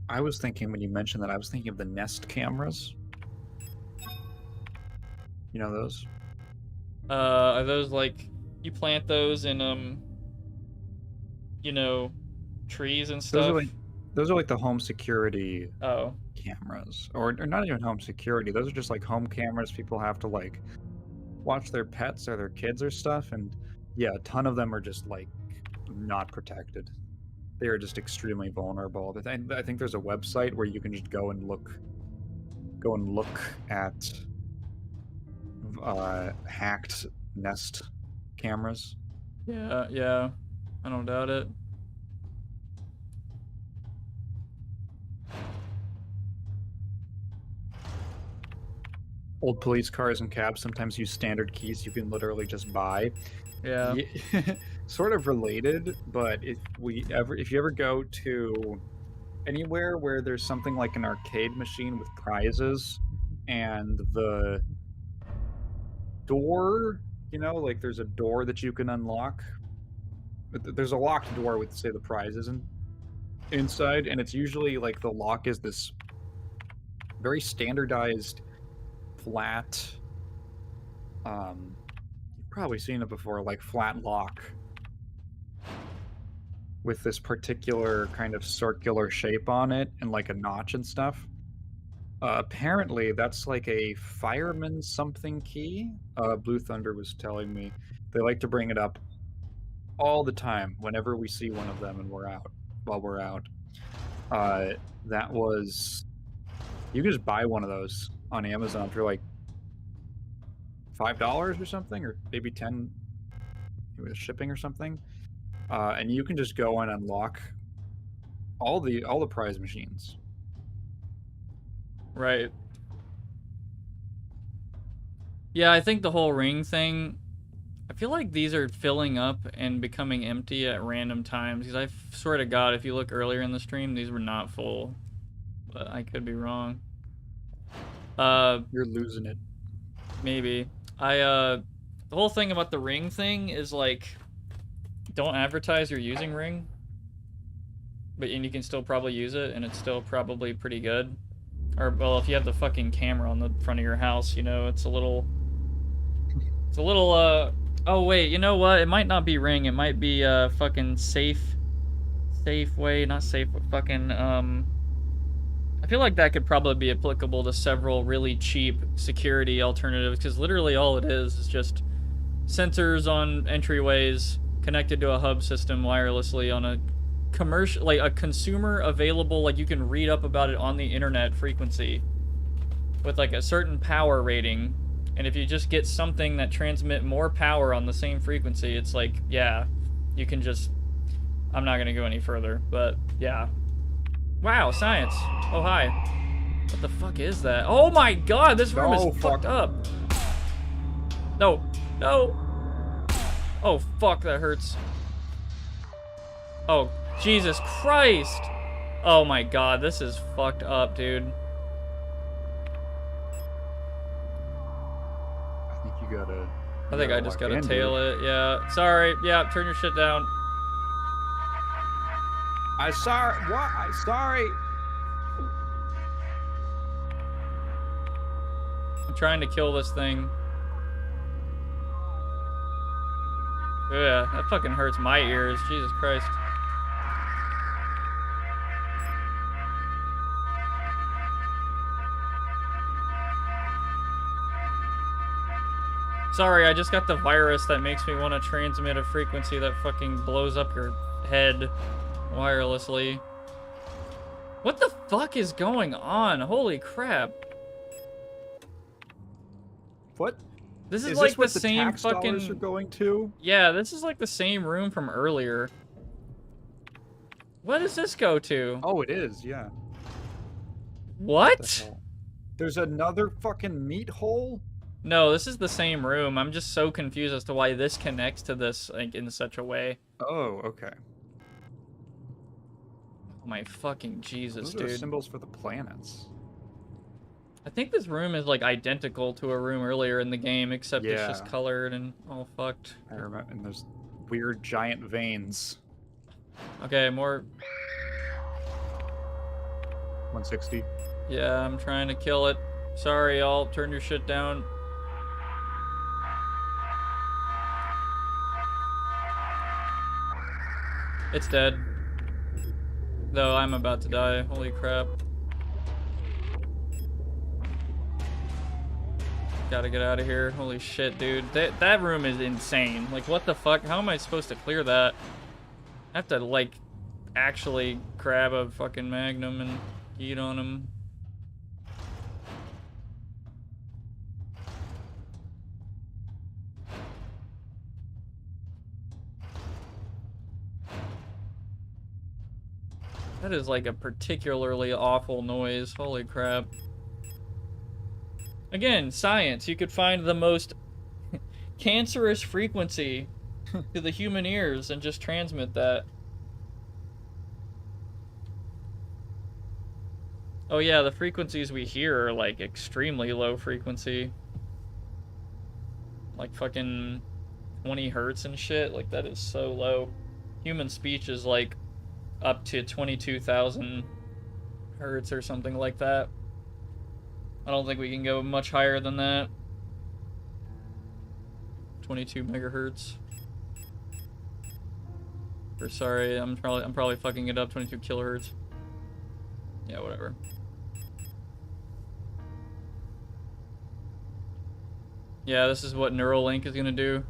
S2: I was thinking, when you mentioned that, I was thinking of the Nest cameras. You know those?
S1: Are those like, you plant those in, you know, trees and stuff?
S2: Those are like the home security
S1: Oh.
S2: cameras. Or not even home security. Those are just like home cameras. People have to like watch their pets or their kids or stuff. And yeah, a ton of them are just like not protected. They are just extremely vulnerable. I think there's a website where you can just go and look at hacked Nest cameras.
S1: Yeah, I don't doubt it.
S2: Old police cars and cabs sometimes use standard keys you can literally just buy.
S1: Yeah.
S2: Sort of related, but if you ever go to anywhere where there's something like an arcade machine with prizes, and the door, you know, like there's a door that you can unlock. There's a locked door with, say, the prizes inside, and it's usually like the lock is this very standardized flat, you've probably seen it before, like flat lock with this particular kind of circular shape on it and like a notch and stuff. Apparently that's like a fireman something key. Blue Thunder was telling me they like to bring it up all the time whenever we see one of them and while we're out. That was, you can just buy one of those on Amazon for like $5 or something, or maybe 10 with shipping or something. And you can just go and unlock all the prize machines.
S1: Right. Yeah, I think the whole ring thing, I feel like these are filling up and becoming empty at random times, because I swear to God, if you look earlier in the stream, these were not full. But I could be wrong.
S2: You're losing it.
S1: Maybe. The whole thing about the ring thing is like, don't advertise you're using ring. and you can still probably use it, and it's still probably pretty good. Or, well, if you have the fucking camera on the front of your house, you know, it's a little, oh wait, you know what? It might not be Ring, it might be, fucking Safeway, not safe, but fucking, I feel like that could probably be applicable to several really cheap security alternatives, because literally all it is just sensors on entryways connected to a hub system wirelessly on a commercial, like a consumer available, like you can read up about it on the internet frequency with like a certain power rating, and if you just get something that transmit more power on the same frequency, it's like, yeah, you can just, I'm not gonna go any further, but yeah. Wow, science. Oh, hi. What the fuck is that? Oh my god, this room is fucked up. No, no. Oh fuck, that hurts. Oh, Jesus Christ! Oh my god, this is fucked up, dude.
S3: I think you gotta...
S1: I think I just gotta tail it, yeah. Sorry, yeah, turn your shit down.
S2: Sorry.
S1: I'm trying to kill this thing. Yeah, that fucking hurts my ears, Jesus Christ. Sorry, I just got the virus that makes me want to transmit a frequency that fucking blows up your head wirelessly. What the fuck is going on? Holy crap.
S2: What?
S1: This is like the
S2: what
S1: same
S2: tax
S1: fucking...
S2: dollars are going to?
S1: Yeah, this is like the same room from earlier. What does this go to?
S2: Oh, it is, yeah.
S1: What?
S2: There's another fucking meat hole?
S1: No, this is the same room. I'm just so confused as to why this connects to this, like, in such a way.
S2: Oh, okay.
S1: Oh my fucking Jesus,
S2: Those are
S1: dude.
S2: symbols for the planets.
S1: I think this room is, like, identical to a room earlier in the game, except it's just colored and all fucked.
S2: I remember, and there's weird giant veins.
S1: Okay, more...
S2: 160.
S1: Yeah, I'm trying to kill it. Sorry, y'all. Turn your shit down. It's dead. Though I'm about to die. Holy crap. Gotta get out of here. Holy shit, dude. That room is insane. Like, what the fuck? How am I supposed to clear that? I have to, like, actually grab a fucking magnum and eat on him. That is like a particularly awful noise. Holy crap. Again, science. You could find the most cancerous frequency to the human ears and just transmit that. Oh yeah, the frequencies we hear are like extremely low frequency. Like fucking 20 hertz and shit. Like that is so low. Human speech is like up to 22,000 hertz or something like that. I don't think we can go much higher than that. 22 megahertz. Or sorry, I'm probably fucking it up. 22 kilohertz. Yeah, whatever. Yeah, this is what Neuralink is gonna do.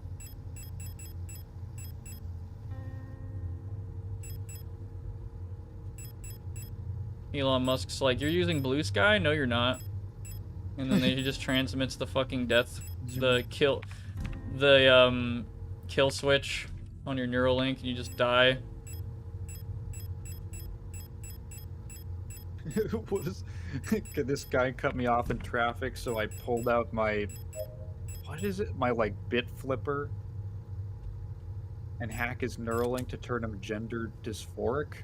S1: Elon Musk's like, you're using Blue Sky? No, you're not. And then he just transmits the fucking death, the kill switch on your Neuralink, and you just die.
S2: This guy cut me off in traffic, so I pulled out my, what is it? My like bit flipper, and hack his Neuralink to turn him gender dysphoric.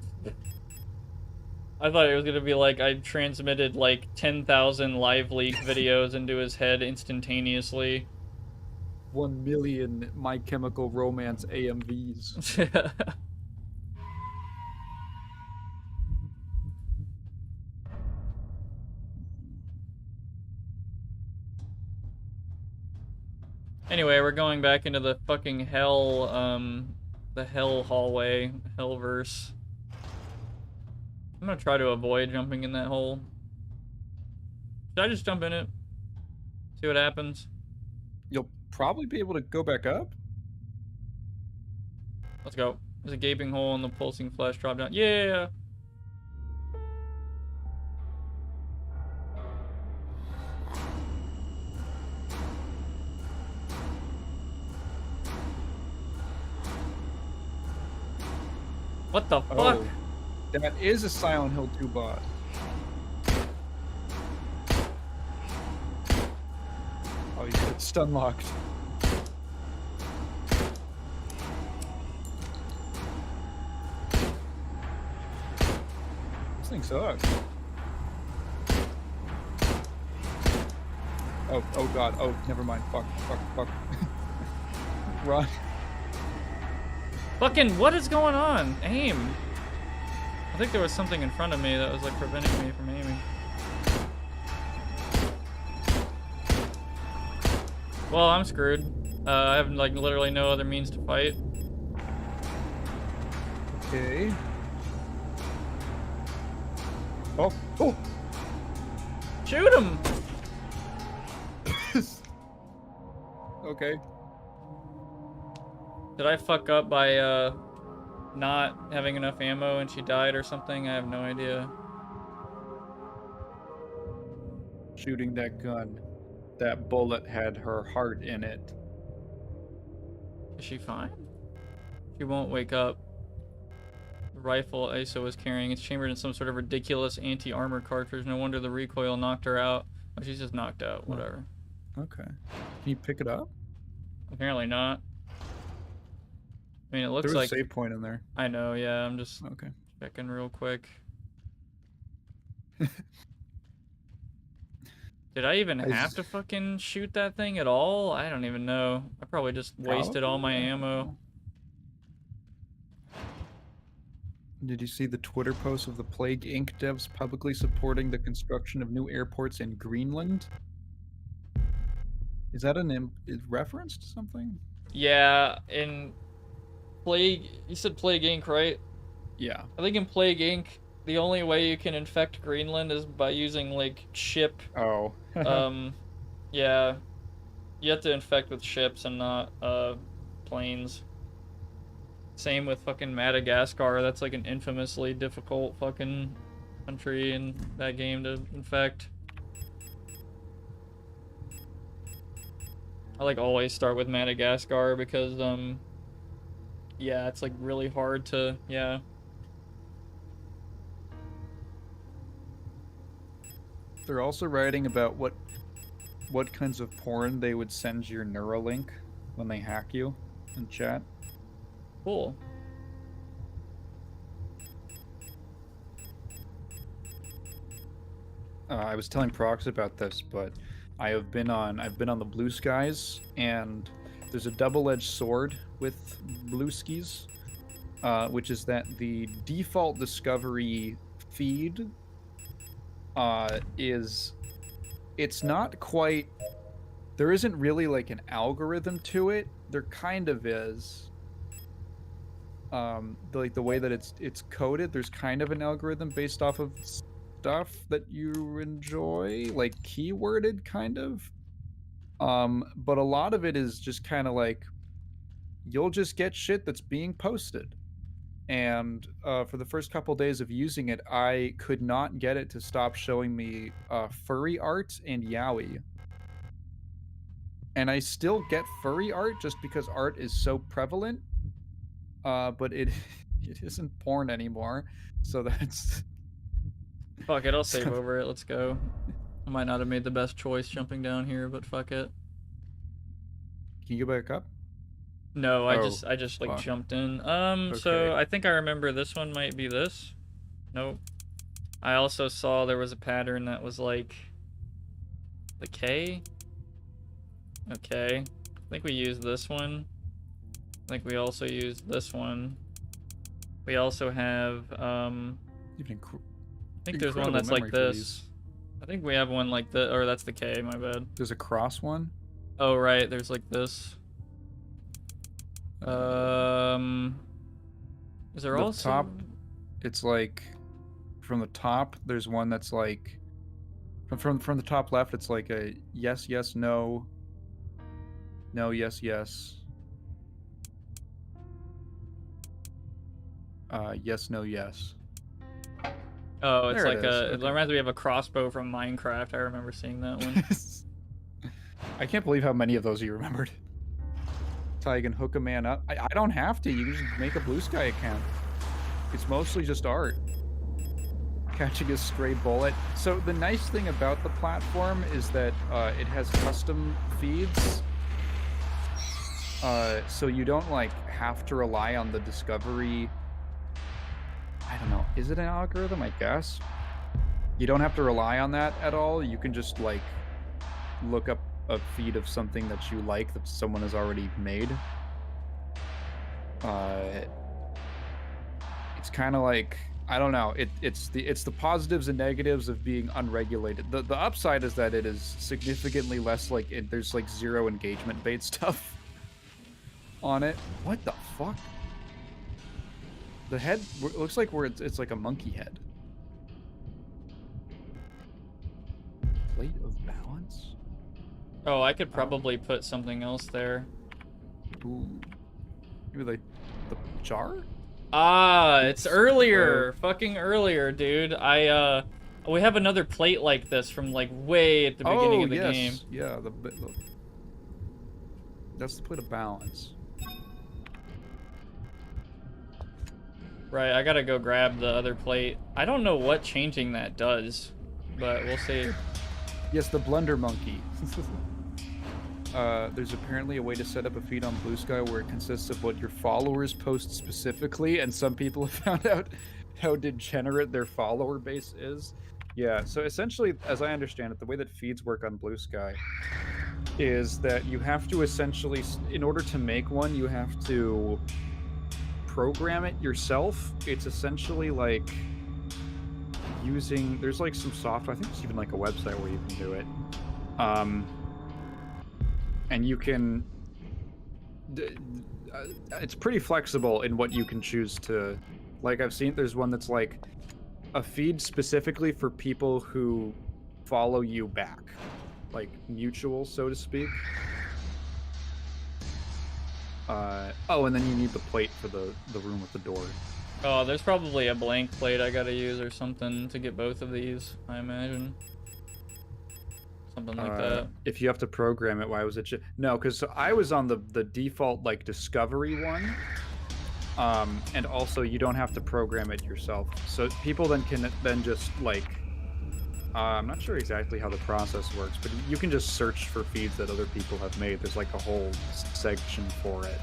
S1: I thought it was gonna be like I transmitted like 10,000 live leak videos into his head instantaneously.
S2: 1 million My Chemical Romance AMVs.
S1: Anyway, we're going back into the fucking hell, the hell hallway, hellverse. I'm gonna try to avoid jumping in that hole. Should I just jump in it? See what happens?
S2: You'll probably be able to go back up.
S1: Let's go. There's a gaping hole in the pulsing flesh drop down. Yeah! What the fuck?
S2: Oh, that is a Silent Hill 2 bot. Oh, he's stun locked. This thing sucks. Oh god. Oh, never mind. Fuck. Run.
S1: Fucking, what is going on? Aim. I think there was something in front of me that was like preventing me from aiming. Well, I'm screwed. I have like literally no other means to fight.
S2: Okay. Oh.
S1: Shoot him!
S2: Okay.
S1: Did I fuck up by not having enough ammo and she died or something? I have no idea.
S2: Shooting that gun. That bullet had her heart in it.
S1: Is she fine? She won't wake up. The rifle Isa was carrying is chambered in some sort of ridiculous anti-armor cartridge. No wonder the recoil knocked her out. Oh, she's just knocked out. Whatever.
S2: Okay. Can you pick it up?
S1: Apparently not. I mean, it looks
S2: There
S1: like...
S2: was a save point in there.
S1: I know, yeah. I'm just
S2: Okay.
S1: checking real quick. Did I even have to fucking shoot that thing at all? I don't even know. I probably just wasted all my ammo.
S2: Did you see the Twitter post of the Plague Inc. devs publicly supporting the construction of new airports in Greenland? Is that is reference to something?
S1: Yeah, in Plague... You said Plague Inc., right?
S2: Yeah.
S1: I think in Plague Inc., the only way you can infect Greenland is by using, like, ship...
S2: Oh.
S1: Yeah. You have to infect with ships and not, planes. Same with fucking Madagascar. That's, like, an infamously difficult fucking country in that game to infect. I, like, always start with Madagascar because, yeah, it's, like, really hard to, yeah.
S2: They're also writing about what kinds of porn they would send your Neuralink when they hack you in chat.
S1: Cool.
S2: I was telling Prox about this, but I've been on the Blue Skies, and there's a double-edged sword with Blue Skis, which is that the default Discovery feed it's not quite, there isn't really like an algorithm to it. There kind of is. Like the way that it's coded, there's kind of an algorithm based off of stuff that you enjoy, like keyworded kind of. But a lot of it is just kind of like you'll just get shit that's being posted. And for the first couple days of using it, I could not get it to stop showing me furry art and yaoi. And I still get furry art just because art is so prevalent, but it isn't porn anymore. So that's...
S1: Fuck it, I'll save over it. Let's go. I might not have made the best choice jumping down here, but fuck it.
S2: Can you go back up?
S1: No, I just like
S2: fuck.
S1: jumped in.
S2: Okay.
S1: So I think I remember this one might be this. Nope. I also saw there was a pattern that was like the K. Okay. I think we used this one. I think we also used this one. We also have I think there's one that's like this. I think we have one like this, or that's the K, my bad.
S2: There's a cross one?
S1: Oh, right, there's like this. Is there
S2: The
S1: also...
S2: top, it's like, from the top, there's one that's like, from the top left, it's like a yes, yes, no, no, yes, yes, yes, no, yes.
S1: Oh, it's
S2: There it
S1: like
S2: is,
S1: a... It
S2: okay.
S1: reminds me of a crossbow from Minecraft. I remember seeing that one.
S2: I can't believe how many of those you remembered. That's how you can hook a man up. I don't have to. You can just make a Blue Sky account. It's mostly just art. Catching a stray bullet. So the nice thing about the platform is that it has custom feeds. So you don't like have to rely on the discovery. I don't know. Is it an algorithm? I guess. You don't have to rely on that at all. You can just like look up a feed of something that you like that someone has already made. It's kind of like, I don't know. It's the positives and negatives of being unregulated. The upside is that it is significantly less like there's like zero engagement bait stuff on it. What the fuck? The head looks like it's like a monkey head. Plate of balance?
S1: Oh, I could probably put something else there.
S2: Ooh. Maybe like the jar?
S1: Ah, it's earlier. Fucking earlier, dude. We have another plate like this from like way at the beginning of the game.
S2: Yeah, that's the plate of balance.
S1: Right, I gotta go grab the other plate. I don't know what changing that does, but we'll see.
S2: Yes, the blunder monkey. There's apparently a way to set up a feed on Blue Sky where it consists of what your followers post specifically, and some people have found out how degenerate their follower base is. Yeah, so essentially, as I understand it, the way that feeds work on Blue Sky is that you have to essentially, in order to make one, you have to program it yourself. It's essentially like using, there's like some software, I think there's even like a website where you can do it. And you can, it's pretty flexible in what you can choose to, like I've seen, there's one that's like a feed specifically for people who follow you back, like mutual, so to speak. Oh, and then you need the plate for the room with the door.
S1: Oh, there's probably a blank plate I gotta use or something to get both of these, I imagine. Something like that.
S2: If you have to program it, why was it? No, because I was on the default like discovery one, and also you don't have to program it yourself. So people then can just like, I'm not sure exactly how the process works, but you can just search for feeds that other people have made. There's like a whole section for it.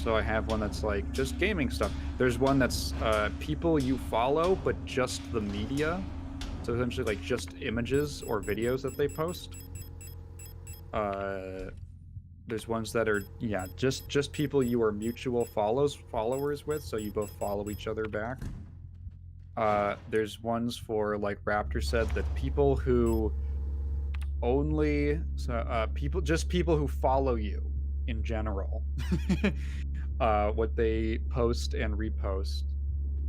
S2: So I have one that's like just gaming stuff. There's one that's people you follow, but just the media. So essentially like just images or videos that they post. There's ones that are, yeah, just people you are mutual followers with, so you both follow each other back. There's ones for, like Raptor said, that people who only, people who follow you in general. What they post and repost.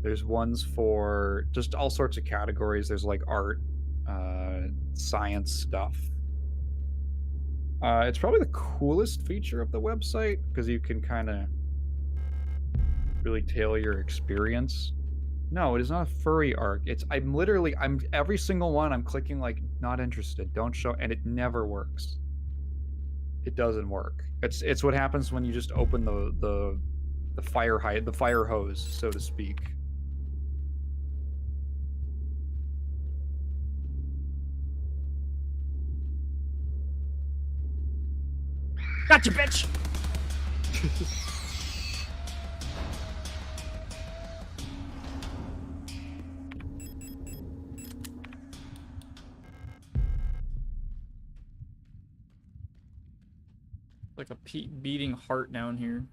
S2: There's ones for just all sorts of categories. There's like art, science stuff. It's probably the coolest feature of the website because you can kind of really tailor your experience. No, it is not a furry arc. I'm every single one I'm clicking like not interested, don't show, and it never works. It doesn't work. It's what happens when you just open the fire hose, so to speak.
S1: Gotcha, bitch! Like a beating heart down here.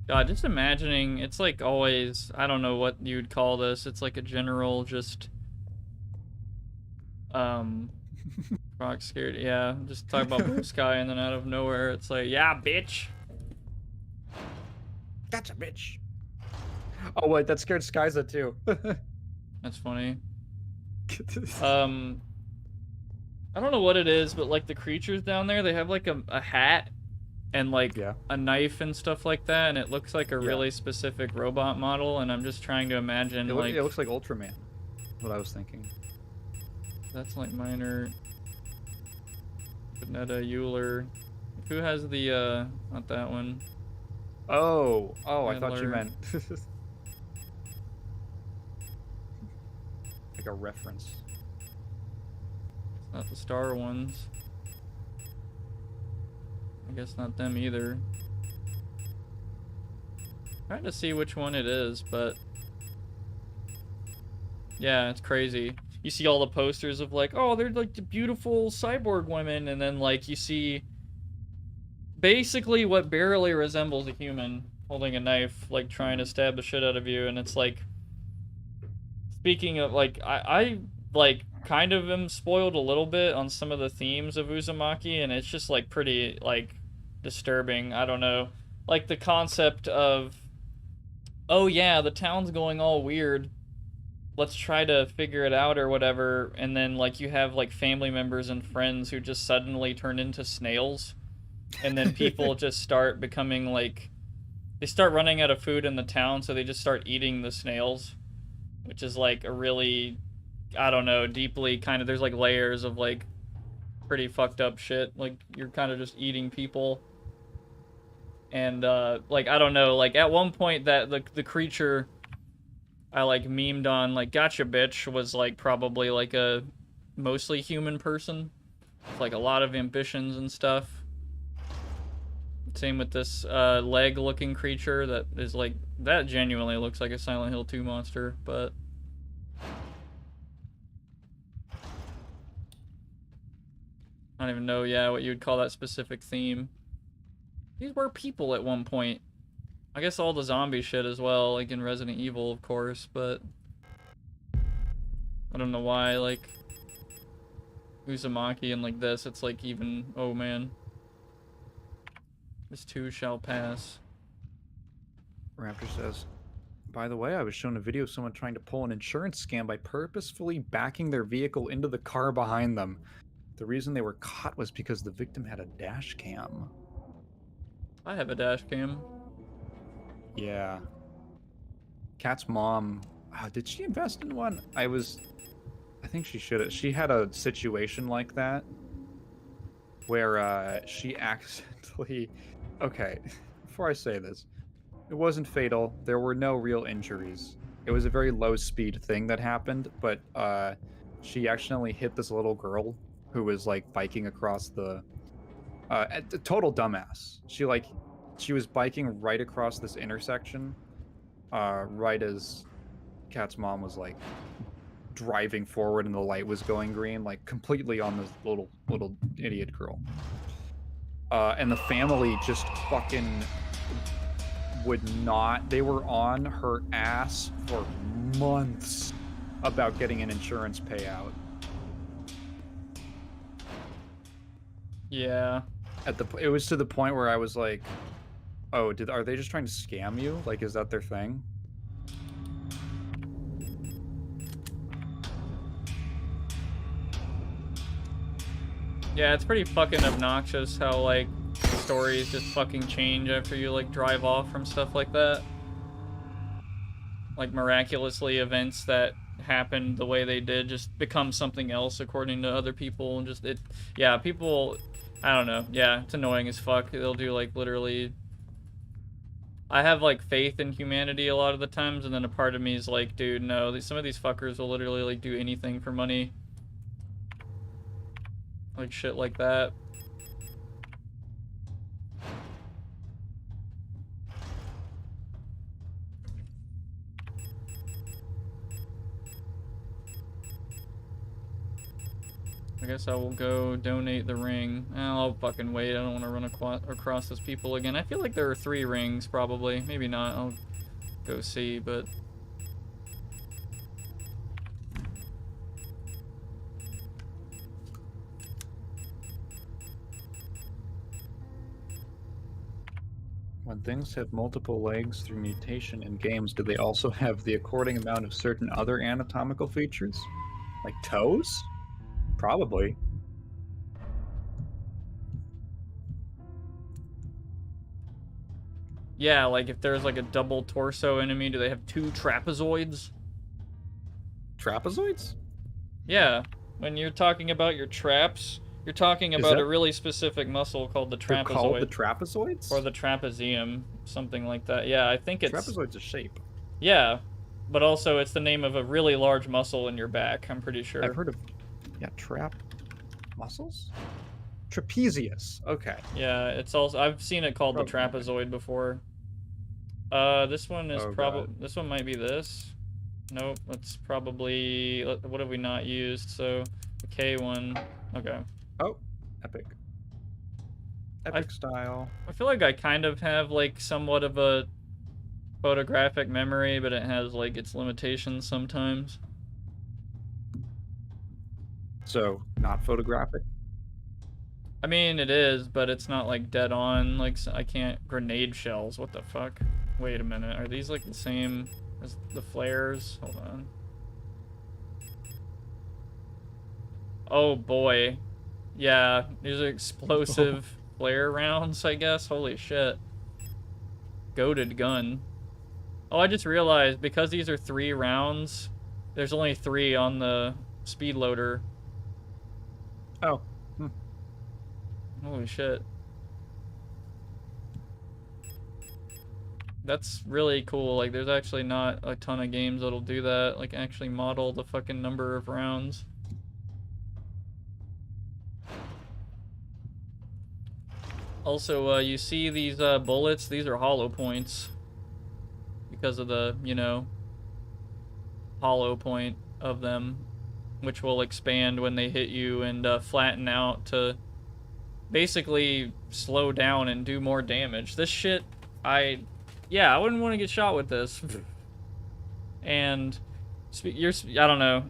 S1: God, just imagining, it's like always, I don't know what you'd call this, it's like a general just Rock scared. Yeah, just talk about blue sky, and then out of nowhere, it's like, yeah, bitch.
S2: Gotcha, bitch. Oh wait, that scared Skyza too.
S1: That's funny. I don't know what it is, but like the creatures down there, they have like a hat and like a knife and stuff like that, and it looks like a really specific robot model, and I'm just trying to imagine
S2: it
S1: like...
S2: It looks like Ultraman, what I was thinking.
S1: That's like minor... Vanetta, Euler... Who has the, not that one.
S2: Oh, I thought you meant... like a reference.
S1: Not the star ones. I guess not them either. Trying to see which one it is, but yeah, it's crazy. You see all the posters of like, oh, they're like the beautiful cyborg women, and then like you see basically what barely resembles a human holding a knife, like trying to stab the shit out of you, and it's like, speaking of like, I like kind of am spoiled a little bit on some of the themes of Uzumaki, and it's just like pretty like disturbing. I don't know, like the concept of, oh yeah, the town's going all weird, let's try to figure it out or whatever, and then like you have like family members and friends who just suddenly turn into snails, and then people just start becoming like, they start running out of food in the town, so they just start eating the snails, which is like a really, I don't know, deeply kind of, there's like layers of like pretty fucked up shit. Like you're kind of just eating people. And like, I don't know, like at one point that the creature I like memed on, like, gotcha bitch, was like probably like a mostly human person with like a lot of ambitions and stuff. Same with this leg looking creature that is like, that genuinely looks like a Silent Hill 2 monster, but I don't even know, yeah, what you would call that specific theme. These were people at one point. I guess all the zombie shit as well, like in Resident Evil, of course, but I don't know why, like, Uzumaki and like this, it's like even, oh man. This too shall pass.
S2: Raptor says, by the way, I was shown a video of someone trying to pull an insurance scam by purposefully backing their vehicle into the car behind them. The reason they were caught was because the victim had a dash cam.
S1: I have a dash cam.
S2: Yeah. Kat's mom, did she invest in one? I think she should have. She had a situation like that where she accidentally... Okay, before I say this, it wasn't fatal. There were no real injuries. It was a very low speed thing that happened, but she accidentally hit this little girl who was like biking across the total dumbass. She was biking right across this intersection, right as Kat's mom was like driving forward and the light was going green, like completely on this little idiot girl. And the family just fucking would not. They were on her ass for months about getting an insurance payout.
S1: Yeah.
S2: It was to the point where I was like, oh, are they just trying to scam you? Like, is that their thing?
S1: Yeah, it's pretty fucking obnoxious how, like, stories just fucking change after you, like, drive off from stuff like that. Like, miraculously, events that happened the way they did just become something else according to other people, and just, yeah, people, I don't know, yeah, it's annoying as fuck. They'll do, like, literally... I have, like, faith in humanity a lot of the times, and then a part of me is like, dude, no, some of these fuckers will literally, like, do anything for money. Like, shit like that. I guess I will go donate the ring. I'll fucking wait. I don't want to run across those people again. I feel like there are 3 rings, probably. Maybe not. I'll go see, but...
S2: When things have multiple legs through mutation in games, do they also have the according amount of certain other anatomical features? Like toes? Probably.
S1: Yeah, like if there's like a double torso enemy, do they have 2 trapezoids?
S2: Trapezoids?
S1: Yeah, when you're talking about your traps, you're talking about a really specific muscle called the
S2: They're called the
S1: trapezoid.
S2: trapezoids?
S1: Or the trapezium, something like that. Yeah, I think it's...
S2: Trapezoid's a shape.
S1: Yeah, but also it's the name of a really large muscle in your back, I'm pretty sure.
S2: I've heard of... Yeah, muscles? Trapezius. Okay.
S1: Yeah, it's also... I've seen it called the trapezoid before. This one is probably... This one might be this. Nope, it's probably... What have we not used? So, the K one... Okay.
S2: Oh, epic. Epic style.
S1: I feel like I kind of have, like, somewhat of a photographic memory, but it has, like, its limitations sometimes.
S2: So, not photographic?
S1: I mean, it is, but it's not, like, dead on. Like, I can't... Grenade shells, what the fuck? Wait a minute, are these, like, the same as the flares? Hold on. Oh, boy. Yeah, these are explosive flare rounds, I guess. Holy shit. Goated gun. Oh, I just realized, because these are 3 rounds, there's only 3 on the speed loader.
S2: Oh.
S1: Holy shit. That's really cool. Like, there's actually not a ton of games that'll do that. Like, actually model the fucking number of rounds. Also, you see these bullets? These are hollow points. Because of the, you know, hollow point of them. Which will expand when they hit you and flatten out to basically slow down and do more damage. This shit, yeah, I wouldn't want to get shot with this. And I don't know.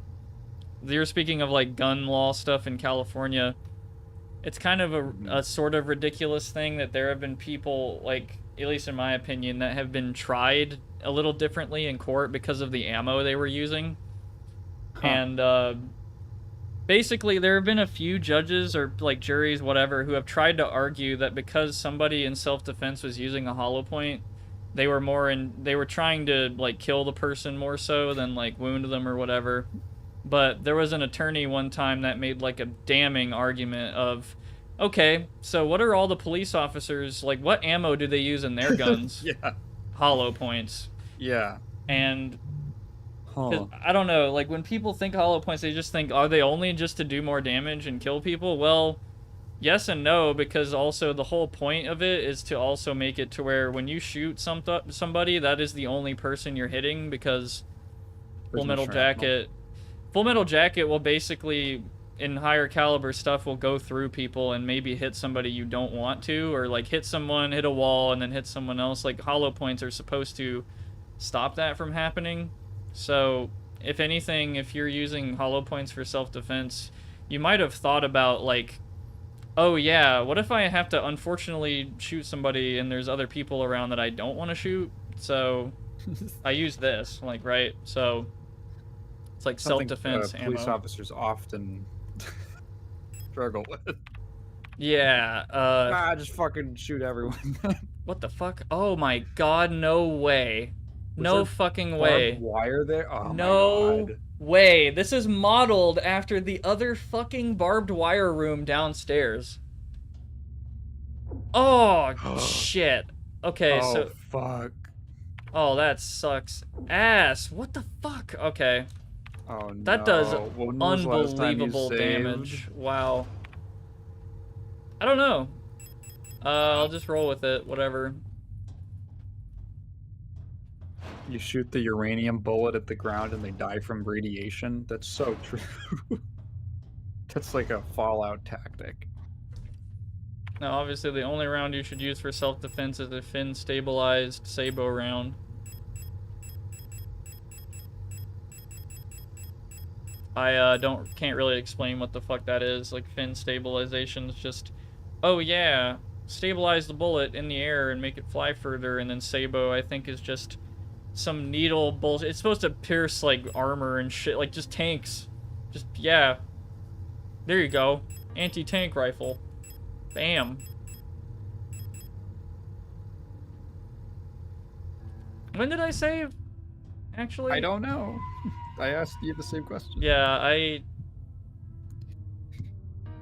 S1: You're speaking of like gun law stuff in California. It's kind of a sort of ridiculous thing that there have been people, like, at least in my opinion, that have been tried a little differently in court because of the ammo they were using. Huh. And basically there have been a few judges or like juries, whatever, who have tried to argue that because somebody in self-defense was using a hollow point, they were trying to like kill the person more so than like wound them or whatever. But there was an attorney one time that made like a damning argument of, okay, so what are all the police officers, like what ammo do they use in their guns?
S2: Yeah.
S1: Hollow points.
S2: Yeah.
S1: And I don't know, like when people think hollow points, they just think, are they only just to do more damage and kill people? Well, yes and no, because also the whole point of it is to also make it to where when you shoot somebody, that is the only person you're hitting, because Full Metal Jacket will basically, in higher caliber stuff, will go through people and maybe hit somebody you don't want to, or like hit someone, hit a wall, and then hit someone else. Like hollow points are supposed to stop that from happening. So, if anything, if you're using hollow points for self-defense, you might have thought about, like, oh yeah, what if I have to unfortunately shoot somebody and there's other people around that I don't want to shoot? So, I use this, like, right? So, it's like self-defense ammo.
S2: Police officers often struggle with.
S1: Yeah,
S2: just fucking shoot everyone.
S1: What the fuck? Oh my god, no way. No fucking way.
S2: Barbed wire there? Oh
S1: no
S2: my god.
S1: Way. This is modeled after the other fucking barbed wire room downstairs. Oh, shit. Okay, so...
S2: fuck.
S1: Oh, that sucks ass. What the fuck? Okay.
S2: Oh, no.
S1: That does
S2: When was the last time you
S1: unbelievable
S2: saved?
S1: damage. Wow. I don't know. I'll just roll with it. Whatever.
S2: You shoot the uranium bullet at the ground and they die from radiation? That's so true. That's like a Fallout tactic.
S1: Now, obviously, the only round you should use for self-defense is a fin-stabilized Sabo round. I can't really explain what the fuck that is. Like, fin stabilization is just, oh yeah, stabilize the bullet in the air and make it fly further, and then Sabo, I think, is just some needle bullshit. It's supposed to pierce, like, armor and shit, like, just tanks. Just, yeah. There you go. Anti-tank rifle. Bam. When did I save? Actually?
S2: I don't know. I asked you the same question.
S1: Yeah,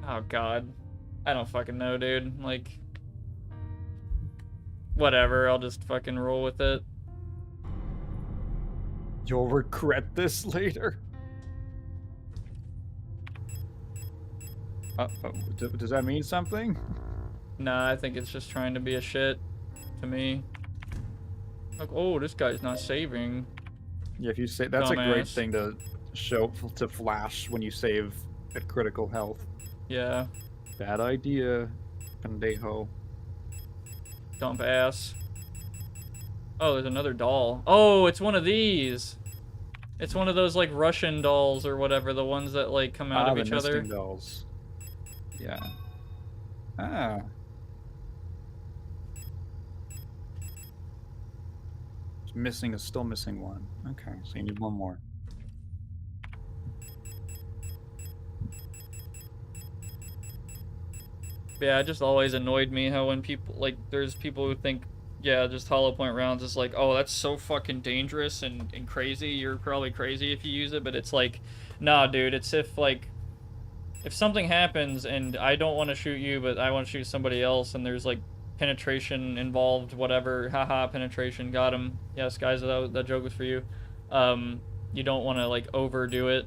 S1: oh god. I don't fucking know, dude. Like, whatever, I'll just fucking roll with it.
S2: You'll regret this later. Does that mean something?
S1: Nah, I think it's just trying to be a shit to me. Like, oh, this guy's not saving.
S2: Yeah, if you say that's a great
S1: Dumbass.
S2: thing to show to flash when you save at critical health.
S1: Yeah,
S2: Bad idea, pendejo.
S1: dump ass. Oh, there's another doll. Oh, it's one of these. It's one of those, like, Russian dolls or whatever, the ones that, like, come out of
S2: the
S1: each other.
S2: nesting dolls. Yeah. Ah. Still missing one. Okay, so you need one more.
S1: Yeah, it just always annoyed me how when people, like, there's people who think, yeah, just hollow point rounds is like, oh, that's so fucking dangerous and crazy. You're probably crazy if you use it, but it's like, nah, dude, it's if, like, if something happens and I don't want to shoot you, but I want to shoot somebody else, and there's, like, penetration involved, whatever, haha, penetration, got him. Yes, guys, that joke was for you. You don't want to, like, overdo it,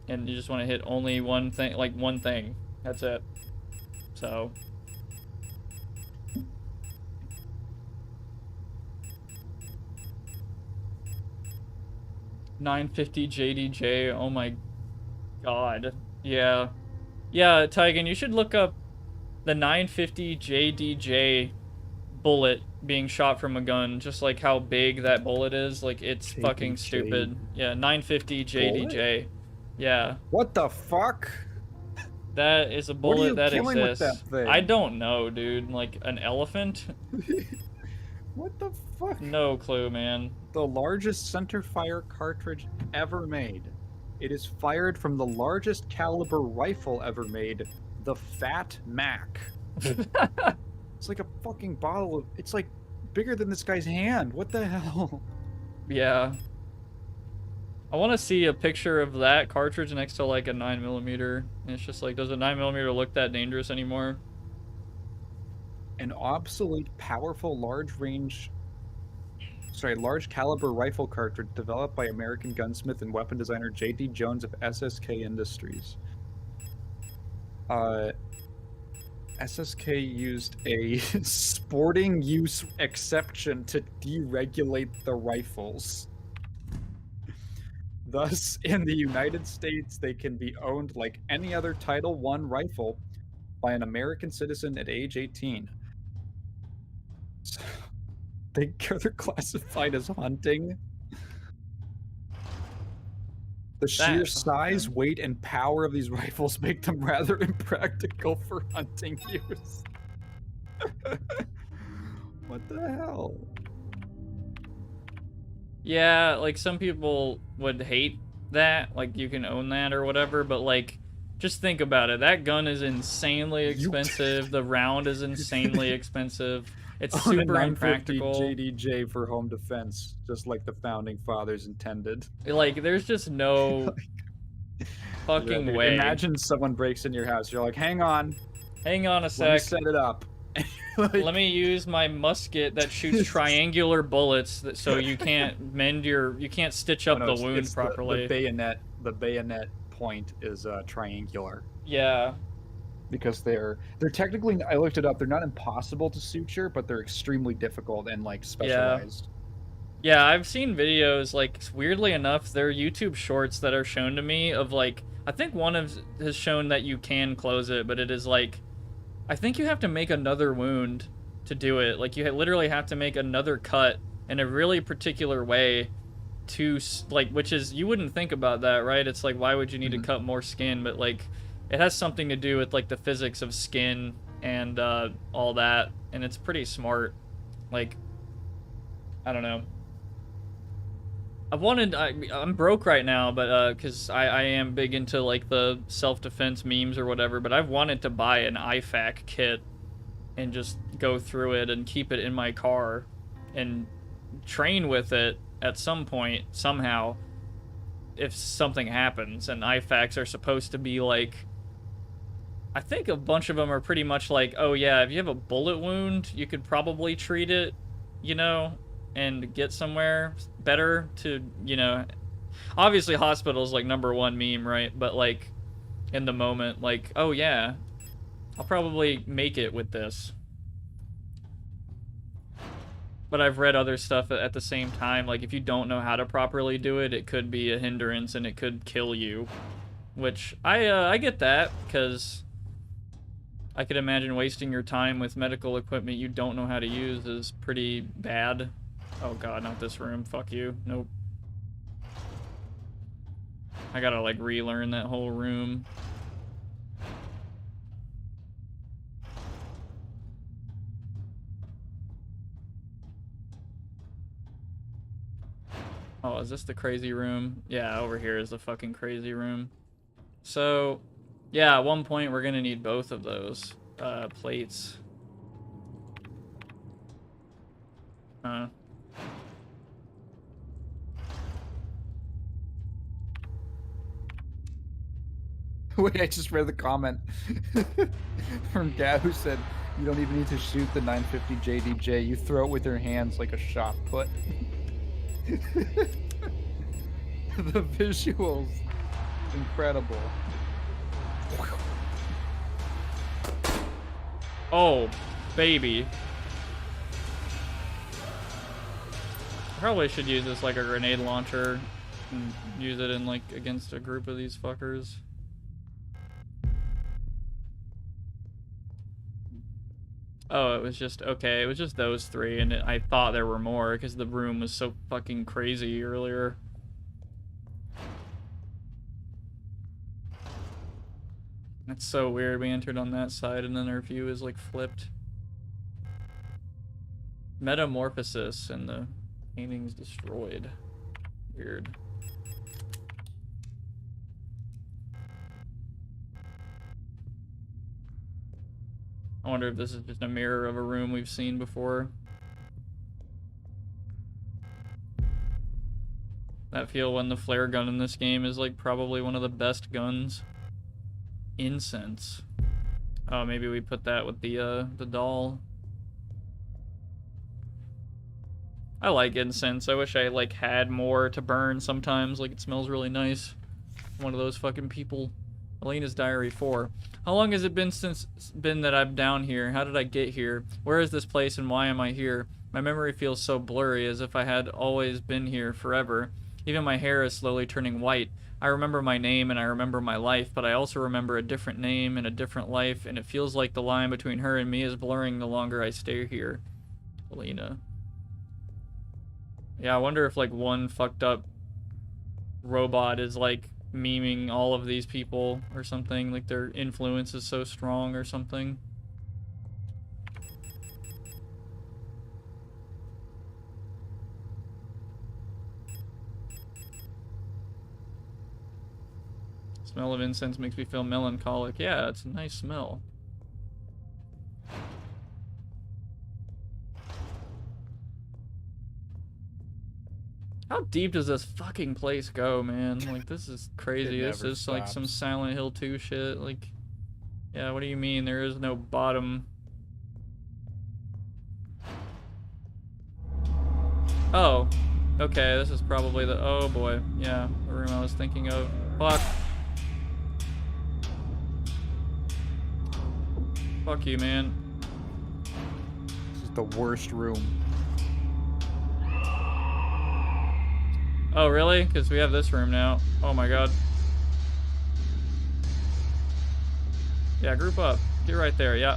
S1: and you just want to hit only one thing, like, one thing. That's it. So... $950 JDJ, oh my god. Yeah. Yeah, Tygan, you should look up the 950 JDJ bullet being shot from a gun, just like how big that bullet is. Like, it's fucking stupid. Yeah, 950 JDJ. Yeah.
S2: What the fuck?
S1: That is a
S2: What are you
S1: bullet that
S2: killing with
S1: exists.
S2: that thing?
S1: I don't know, dude. Like, an elephant?
S2: What the fuck?
S1: No clue, man.
S2: The largest center fire cartridge ever made. It is fired from the largest caliber rifle ever made, the Fat Mac. It's like a fucking bottle of... It's like bigger than this guy's hand. What the hell?
S1: Yeah. I want to see a picture of that cartridge next to, like, a 9mm. And it's just like, does a 9mm look that dangerous anymore?
S2: An obsolete, powerful, large caliber rifle cartridge developed by American gunsmith and weapon designer J.D. Jones of SSK Industries. SSK used a sporting use exception to deregulate the rifles. Thus, in the United States, they can be owned like any other Title I rifle by an American citizen at age 18. So, they're classified as hunting. The sheer size, weight, and power of these rifles make them rather impractical for hunting use. What the hell?
S1: Yeah, like, some people would hate that, like, you can own that or whatever, but, like, just think about it. That gun is insanely expensive. The round is insanely expensive. It's super impractical.
S2: 950 JDJ for home defense, just like the founding fathers intended.
S1: Like, there's just no fucking way.
S2: Imagine someone breaks in your house. You're like, hang on
S1: a sec.
S2: Let me set it up.
S1: Like, let me use my musket that shoots triangular bullets, so you can't you can't stitch up the wound properly.
S2: The bayonet point is triangular.
S1: Yeah.
S2: Because they're technically, I looked it up, they're not impossible to suture, but they're extremely difficult and, like, specialized.
S1: Yeah, I've seen videos, like, weirdly enough, there are YouTube shorts that are shown to me of, like, I think one has shown that you can close it, but it is, like, I think you have to make another wound to do it. Like, you literally have to make another cut in a really particular way to, like, which is, you wouldn't think about that, right? It's like, why would you need to cut more skin? But, like, it has something to do with, like, the physics of skin and all that, and it's pretty smart. Like, I don't know. I'm broke right now, but because I am big into like the self-defense memes or whatever, but I've wanted to buy an IFAK kit and just go through it and keep it in my car and train with it at some point somehow if something happens. And IFAKs are supposed to be like, I think a bunch of them are pretty much like, oh yeah, if you have a bullet wound, you could probably treat it, you know, and get somewhere better to, you know, obviously hospital's like #1 meme, right? But like in the moment, like, oh yeah, I'll probably make it with this. But I've read other stuff at the same time, like if you don't know how to properly do it, it could be a hindrance and it could kill you. Which I get that, because I could imagine wasting your time with medical equipment you don't know how to use is pretty bad. Oh god, not this room. Fuck you. Nope. I gotta like relearn that whole room. Oh, is this the crazy room? Yeah, over here is the fucking crazy room. So, yeah, at one point we're gonna need both of those plates.
S3: Wait, I just read the comment from Gab who said, "You don't even need to shoot the 950 JDJ. You throw it with your hands like a shot put." The visuals, incredible.
S1: Oh, baby. I probably should use this like a grenade launcher and use it in like against a group of these fuckers. Oh, it was just, okay, it was just those three, and I thought there were more because the room was so fucking crazy earlier. That's so weird. We entered on that side and then our view is like flipped. Metamorphosis and the painting's destroyed. Weird. I wonder if this is just a mirror of a room we've seen before. That feel when the flare gun in this game is like probably one of the best guns. Incense. Oh, maybe we put that with the doll. I like incense. I wish I like had more to burn sometimes. Like it smells really nice. One of those fucking people. Elena's Diary 4. How long has it been that I'm down here? How did I get here? Where is this place and why am I here? My memory feels so blurry, as if I had always been here forever. Even my hair is slowly turning white. I remember my name and I remember my life, but I also remember a different name and a different life, and it feels like the line between her and me is blurring the longer I stay here. Elena. Yeah, I wonder if like one fucked up robot is like memeing all of these people or something, like their influence is so strong or something. Smell of incense makes me feel melancholic. Yeah, it's a nice smell. How deep does this fucking place go, man? Like, this is crazy. This is like some Silent Hill 2 shit. Like, yeah, what do you mean? There is no bottom. Oh, okay, this is probably the, oh boy, yeah, the room I was thinking of. Fuck. Fuck you, man.
S3: This is the worst room.
S1: Oh, really? Because we have this room now. Oh my god. Yeah, group up. Get right there, yeah.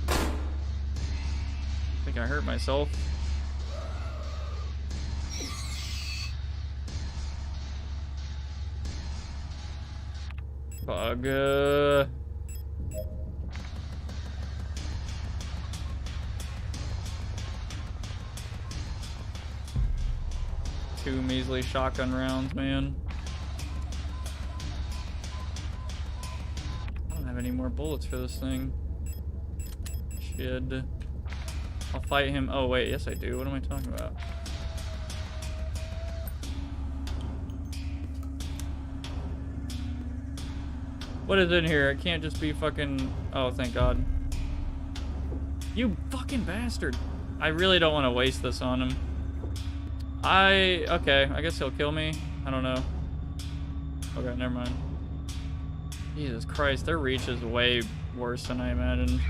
S1: I think I hurt myself. Pug. Two measly shotgun rounds, man. I don't have any more bullets for this thing. Shit. I'll fight him. Oh, wait. Yes, I do. What am I talking about? What is in here? It can't just be fucking... Oh, thank God. You fucking bastard. I really don't want to waste this on him. Okay, I guess he'll kill me. I don't know. Okay, never mind. Jesus Christ, their reach is way worse than I imagined.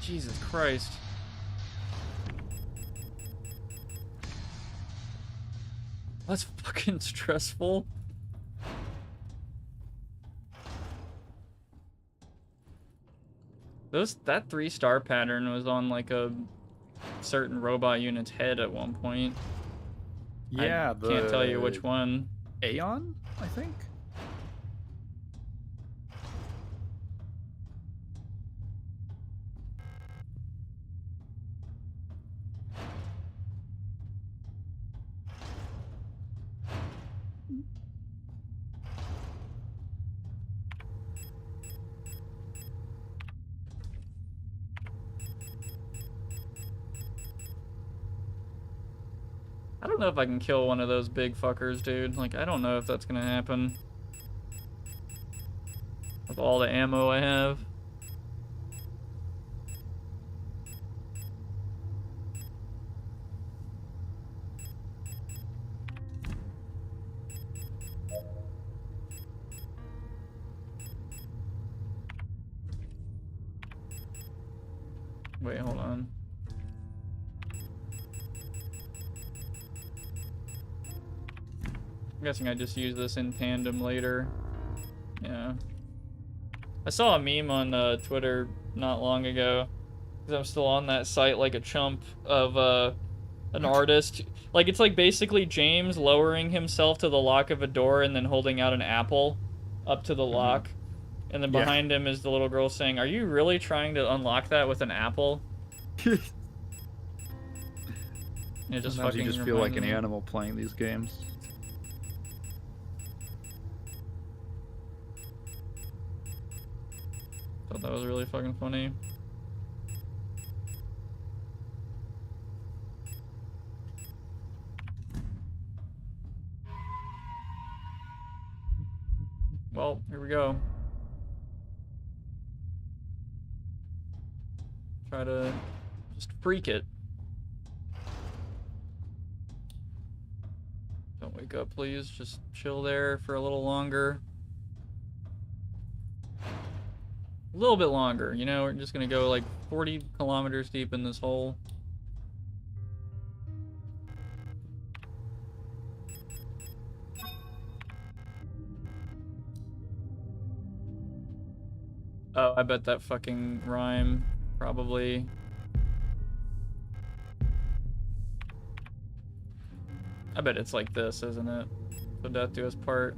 S1: Jesus Christ. That's fucking stressful. That 3-star pattern was on like a certain robot unit's head at one point.
S3: Yeah,
S1: I can't tell you which one.
S3: Aeon, I think.
S1: I don't know if I can kill one of those big fuckers, dude. Like, I don't know if that's gonna happen. With all the ammo I have. Wait, hold on. I'm guessing I just use this in tandem later. Yeah. I saw a meme on Twitter not long ago, because I'm still on that site like a chump, of an artist. Like, it's like basically James lowering himself to the lock of a door and then holding out an apple up to the lock. And then behind him is the little girl saying, "Are you really trying to unlock that with an apple?" It just
S3: Sometimes
S1: fucking
S3: you just feel like an
S1: me.
S3: animal playing these games.
S1: Thought that was really fucking funny. Well, here we go. Try to just freak it. Don't wake up, please. Just chill there for a little longer. A little bit longer, you know? We're just gonna go like 40 kilometers deep in this hole. Oh, I bet that fucking rhyme probably... I bet it's like this, isn't it? So death do us part.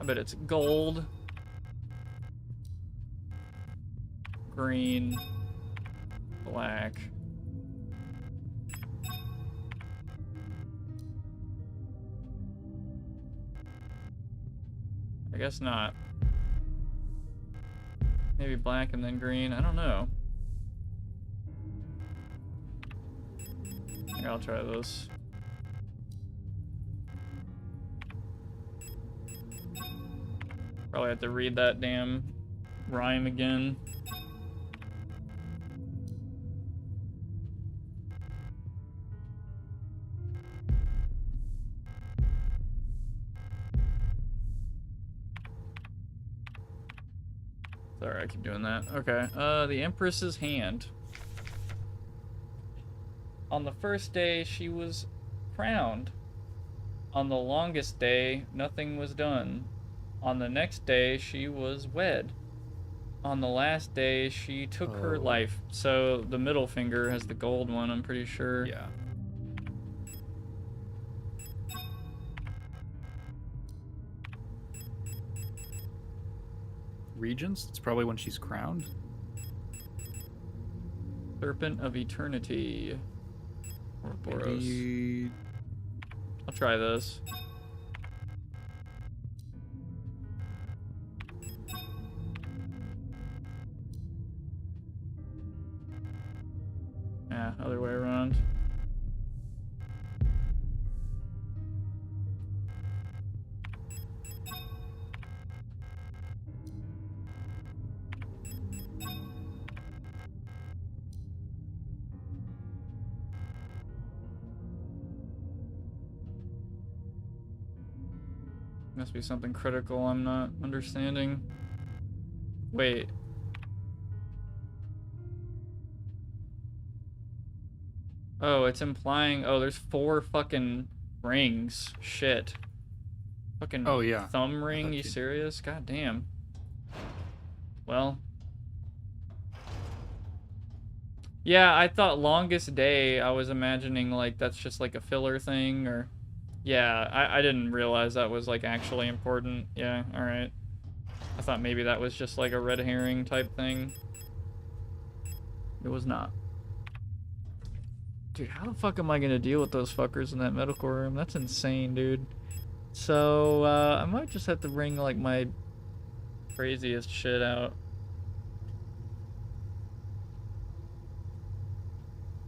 S1: I bet it's gold, green, black. I guess not. Maybe black and then green. I don't know. I think I'll try this. Probably have to read that damn rhyme again. Sorry, I keep doing that. Okay, the Empress's hand. On the first day, she was crowned. On the longest day, nothing was done. On the next day, she was wed. On the last day, she took her
S2: Oh.
S1: life. So the middle finger has the gold one, I'm pretty sure.
S2: Yeah. Regents? It's probably when she's crowned.
S1: Serpent of Eternity. Ouroboros.
S2: Maybe...
S1: I'll try this. Yeah, other way around. Must be something critical I'm not understanding. Wait. Oh, it's implying... Oh, there's 4 fucking rings. Shit. Fucking
S2: Oh, yeah.
S1: thumb ring,
S2: thought
S1: you
S2: you-
S1: serious? God damn. Well. Yeah, I thought longest day, I was imagining like that's just like a filler thing, or... Yeah, I didn't realize that was like actually important. Yeah, alright. I thought maybe that was just like a red herring type thing. It was not. Dude, how the fuck am I gonna deal with those fuckers in that medical room? That's insane, dude. So, I might just have to bring like my craziest shit out.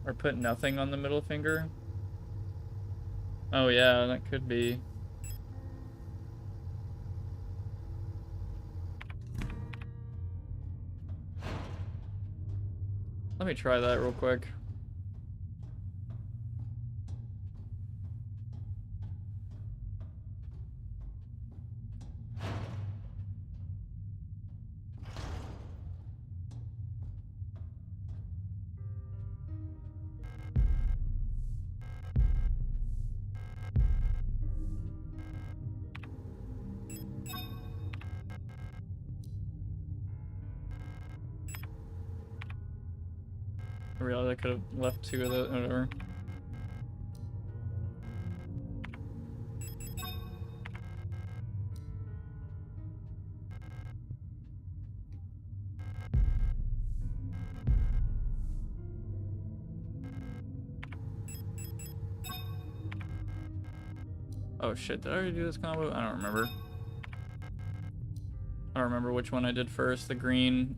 S1: Or put nothing on the middle finger. Oh yeah, that could be. Let me try that real quick. I realized I could have left 2 of the whatever. Oh shit, did I already do this combo? I don't remember. I don't remember which one I did first. The green.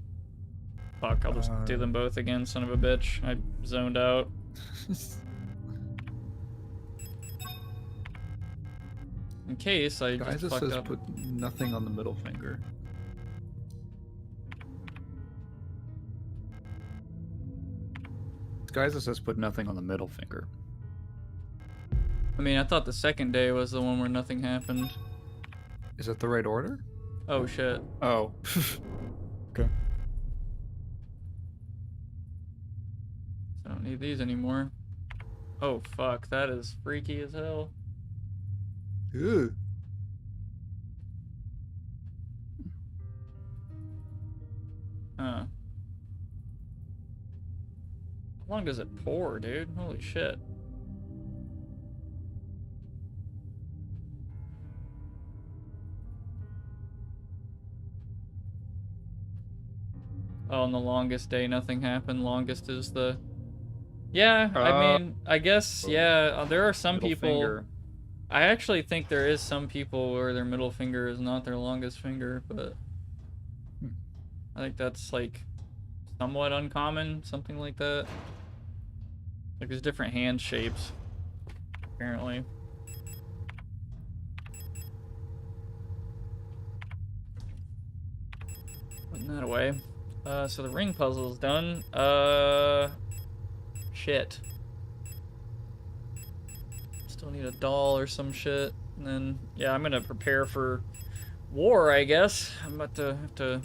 S1: Fuck, I'll just do them both again, son of a bitch. I zoned out. In case I
S3: Guys,
S1: just
S3: it
S1: fucked
S3: says
S1: up.
S3: put nothing on the middle finger. Guys, it says put nothing on the middle finger.
S1: I mean, I thought the second day was the one where nothing happened.
S3: Is that the right order?
S1: Oh shit.
S3: Oh. Okay.
S1: I don't need these anymore. Oh fuck, that is freaky as hell.
S3: Ew.
S1: Huh. How long does it pour, dude? Holy shit. Oh, on the longest day, nothing happened. Longest is the... Yeah, I mean, I guess, yeah, there are some
S2: Middle
S1: people...
S2: finger.
S1: I actually think there is some people where their middle finger is not their longest finger, but... I think that's, like, somewhat uncommon, something like that. Like, there's different hand shapes, apparently. Putting that away. So the ring puzzle's done. Shit. Still need a doll or some shit. And then, yeah, I'm gonna prepare for war, I guess. I'm about to have to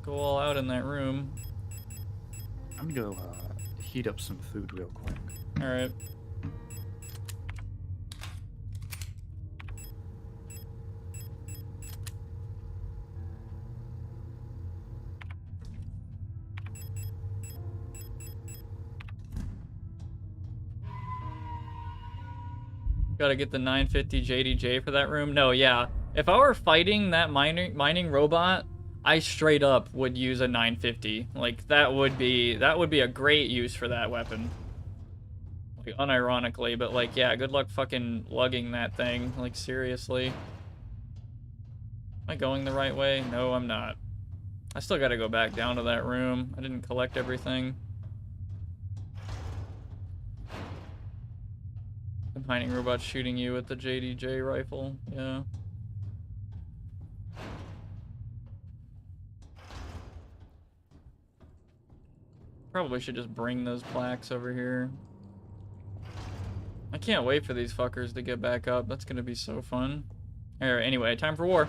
S1: go all out in that room.
S3: I'm gonna go heat up some food real quick.
S1: Alright. Gotta get the 950 JDJ for that room. No, yeah. If I were fighting that mining robot, I straight up would use a 950. Like that would be a great use for that weapon. Like unironically, but like yeah, good luck fucking lugging that thing. Like seriously. Am I going the right way? No, I'm not. I still gotta go back down to that room. I didn't collect everything. The mining robot shooting you with the JDJ rifle. Yeah. Probably should just bring those plaques over here. I can't wait for these fuckers to get back up. That's gonna be so fun. Alright, anyway, time for war.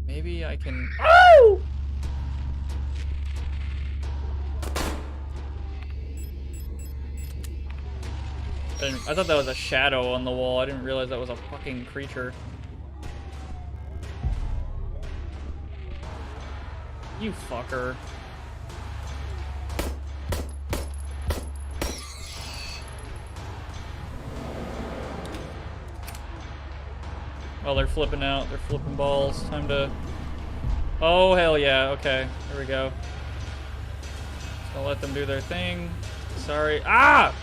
S1: Maybe I can... Oh! I thought that was a shadow on the wall. I didn't realize that was a fucking creature. You fucker. Oh, they're flipping out. They're flipping balls. Time to... Oh, hell yeah. Okay, here we go. Just gonna let them do their thing. Sorry. Ah!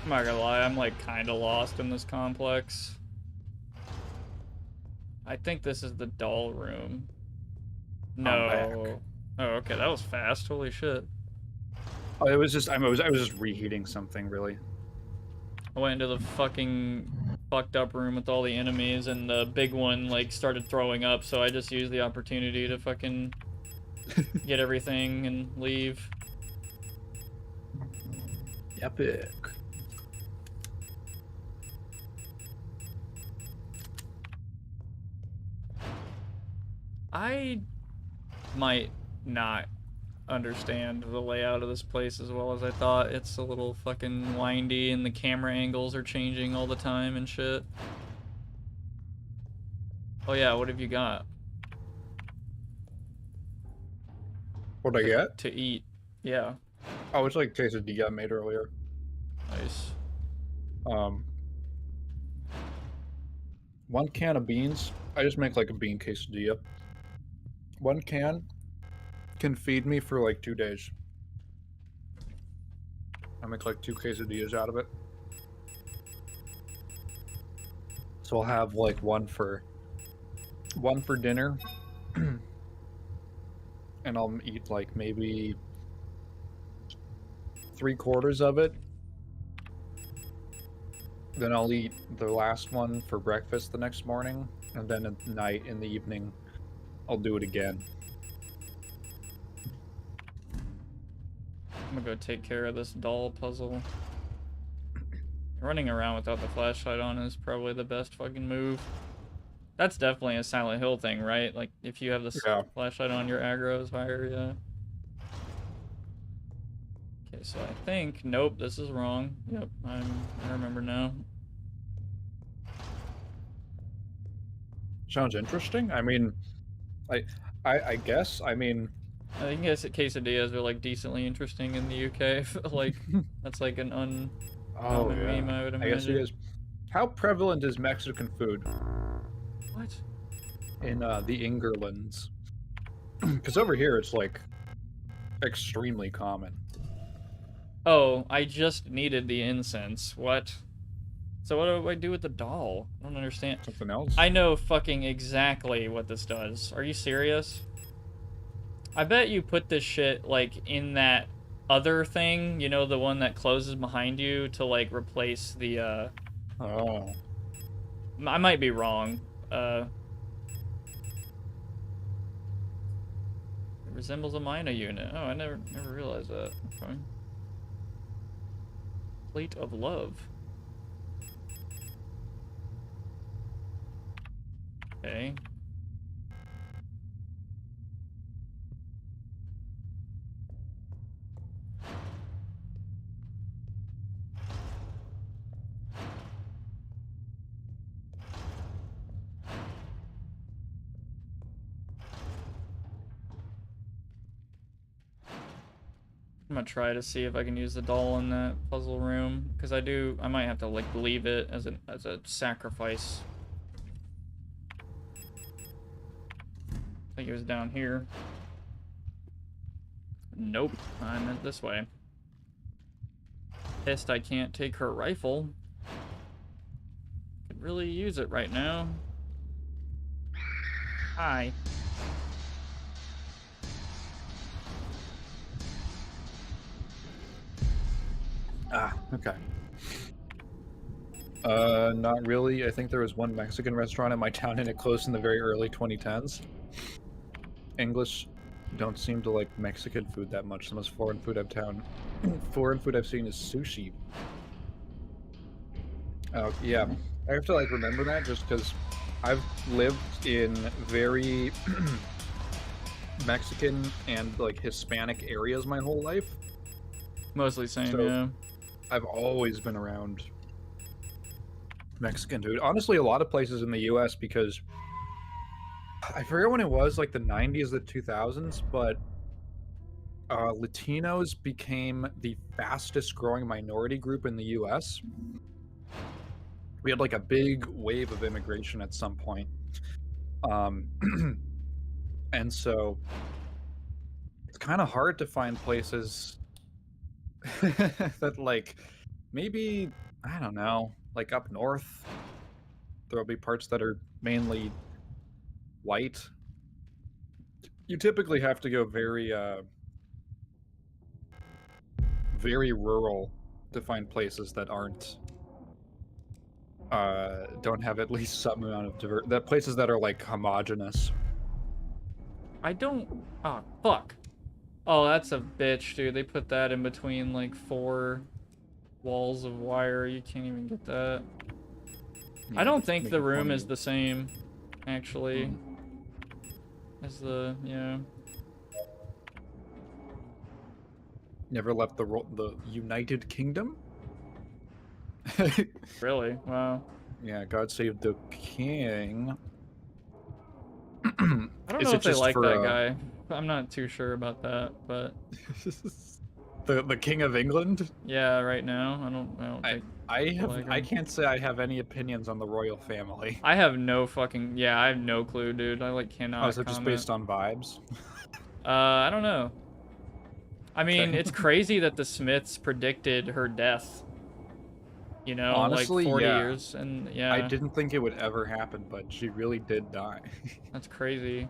S1: I'm not gonna lie, I'm like kinda lost in this complex. I think this is the doll room. No. Oh, okay, that was fast. Holy shit.
S2: Oh, it was just I was just reheating something really.
S1: I went into the fucking fucked up room with all the enemies, and the big one like started throwing up, so I just used the opportunity to fucking get everything and leave.
S2: Epic.
S1: I might not understand the layout of this place as well as I thought. It's a little fucking windy and the camera angles are changing all the time and shit. Oh yeah, what have you got?
S2: What'd I get?
S1: To eat. Yeah.
S2: Oh, it's like quesadilla I made earlier.
S1: Nice.
S2: 1 can of beans. I just make like a bean quesadilla. 1 can feed me for like 2 days. I make like 2 quesadillas out of it. So I'll have like one for dinner. And I'll eat like maybe 3/4 of it. Then I'll eat the last one for breakfast the next morning, and then at night, in the evening, I'll do it again.
S1: I'm gonna go take care of this doll puzzle. Running around without the flashlight on is probably the best fucking move. That's definitely a Silent Hill thing, right? Like, if you have the flashlight on, your aggro is higher, yeah. Okay, so I think... Nope, this is wrong. Yep, I remember now.
S2: Sounds interesting. I mean, I guess, I mean...
S1: I think quesadillas are, like, decently interesting in the UK. Like, that's like an uncommon meme, I would imagine.
S2: I guess it is. How prevalent is Mexican food?
S1: What?
S2: In the Ingerlands. Because over here it's like extremely common.
S1: Oh, I just needed the incense. What? So what do I do with the doll? I don't understand.
S2: Something else?
S1: I know fucking exactly what this does. Are you serious? I bet you put this shit, like, in that other thing, you know, the one that closes behind you to, like, replace the,
S2: Oh.
S1: I might be wrong. It resembles a Mina unit. Oh, I never realized that. Okay. Plate of love. Okay. I'm gonna try to see if I can use the doll in that puzzle room, because I might have to like leave it as a sacrifice. I think it was down here. Nope, I meant this way. Pissed I can't take her rifle. Could really use it right now. Hi.
S2: Okay. Not really. I think there was one Mexican restaurant in my town and it closed in the very early 2010s. English don't seem to like Mexican food that much. The most foreign food I've seen is sushi. Oh, yeah. I have to like remember that just because I've lived in very Mexican and like Hispanic areas my whole life.
S1: Mostly same,
S2: So-
S1: yeah.
S2: I've always been around Mexican food. Honestly, a lot of places in the US because I forget when it was, like the 90s, the 2000s, but Latinos became the fastest growing minority group in the US. We had like a big wave of immigration at some point. And so it's kind of hard to find places that like maybe, I don't know, like up north there'll be parts that are mainly white. You typically have to go very very rural to find places that aren't don't have at least some amount of that places that are like homogenous.
S1: I don't... Oh, fuck. Oh, that's a bitch, dude. They put that in between, like, 4 walls of wire. You can't even get that. I don't think
S2: make
S1: the
S2: it
S1: room
S2: funny.
S1: is the same, actually, as the... Yeah.
S2: Never left the United Kingdom?
S1: Really? Wow.
S2: Yeah, God save the king.
S1: I don't
S2: Is
S1: know
S2: it
S1: if they
S2: just
S1: like
S2: for,
S1: that guy. I'm not too sure about that, but...
S2: the King of England?
S1: Yeah, right now, I don't think...
S2: I can't say I have any opinions on the royal family.
S1: I have no fucking... Yeah, I have no clue, dude. I, like, cannot
S2: Oh, is it just
S1: comment.
S2: based on vibes?
S1: I don't know. I mean,
S2: Okay.
S1: it's crazy that the Smiths predicted her death. You know,
S2: Honestly,
S1: like 40
S2: yeah.
S1: years, and yeah.
S2: I didn't think it would ever happen, but she really did die.
S1: That's crazy.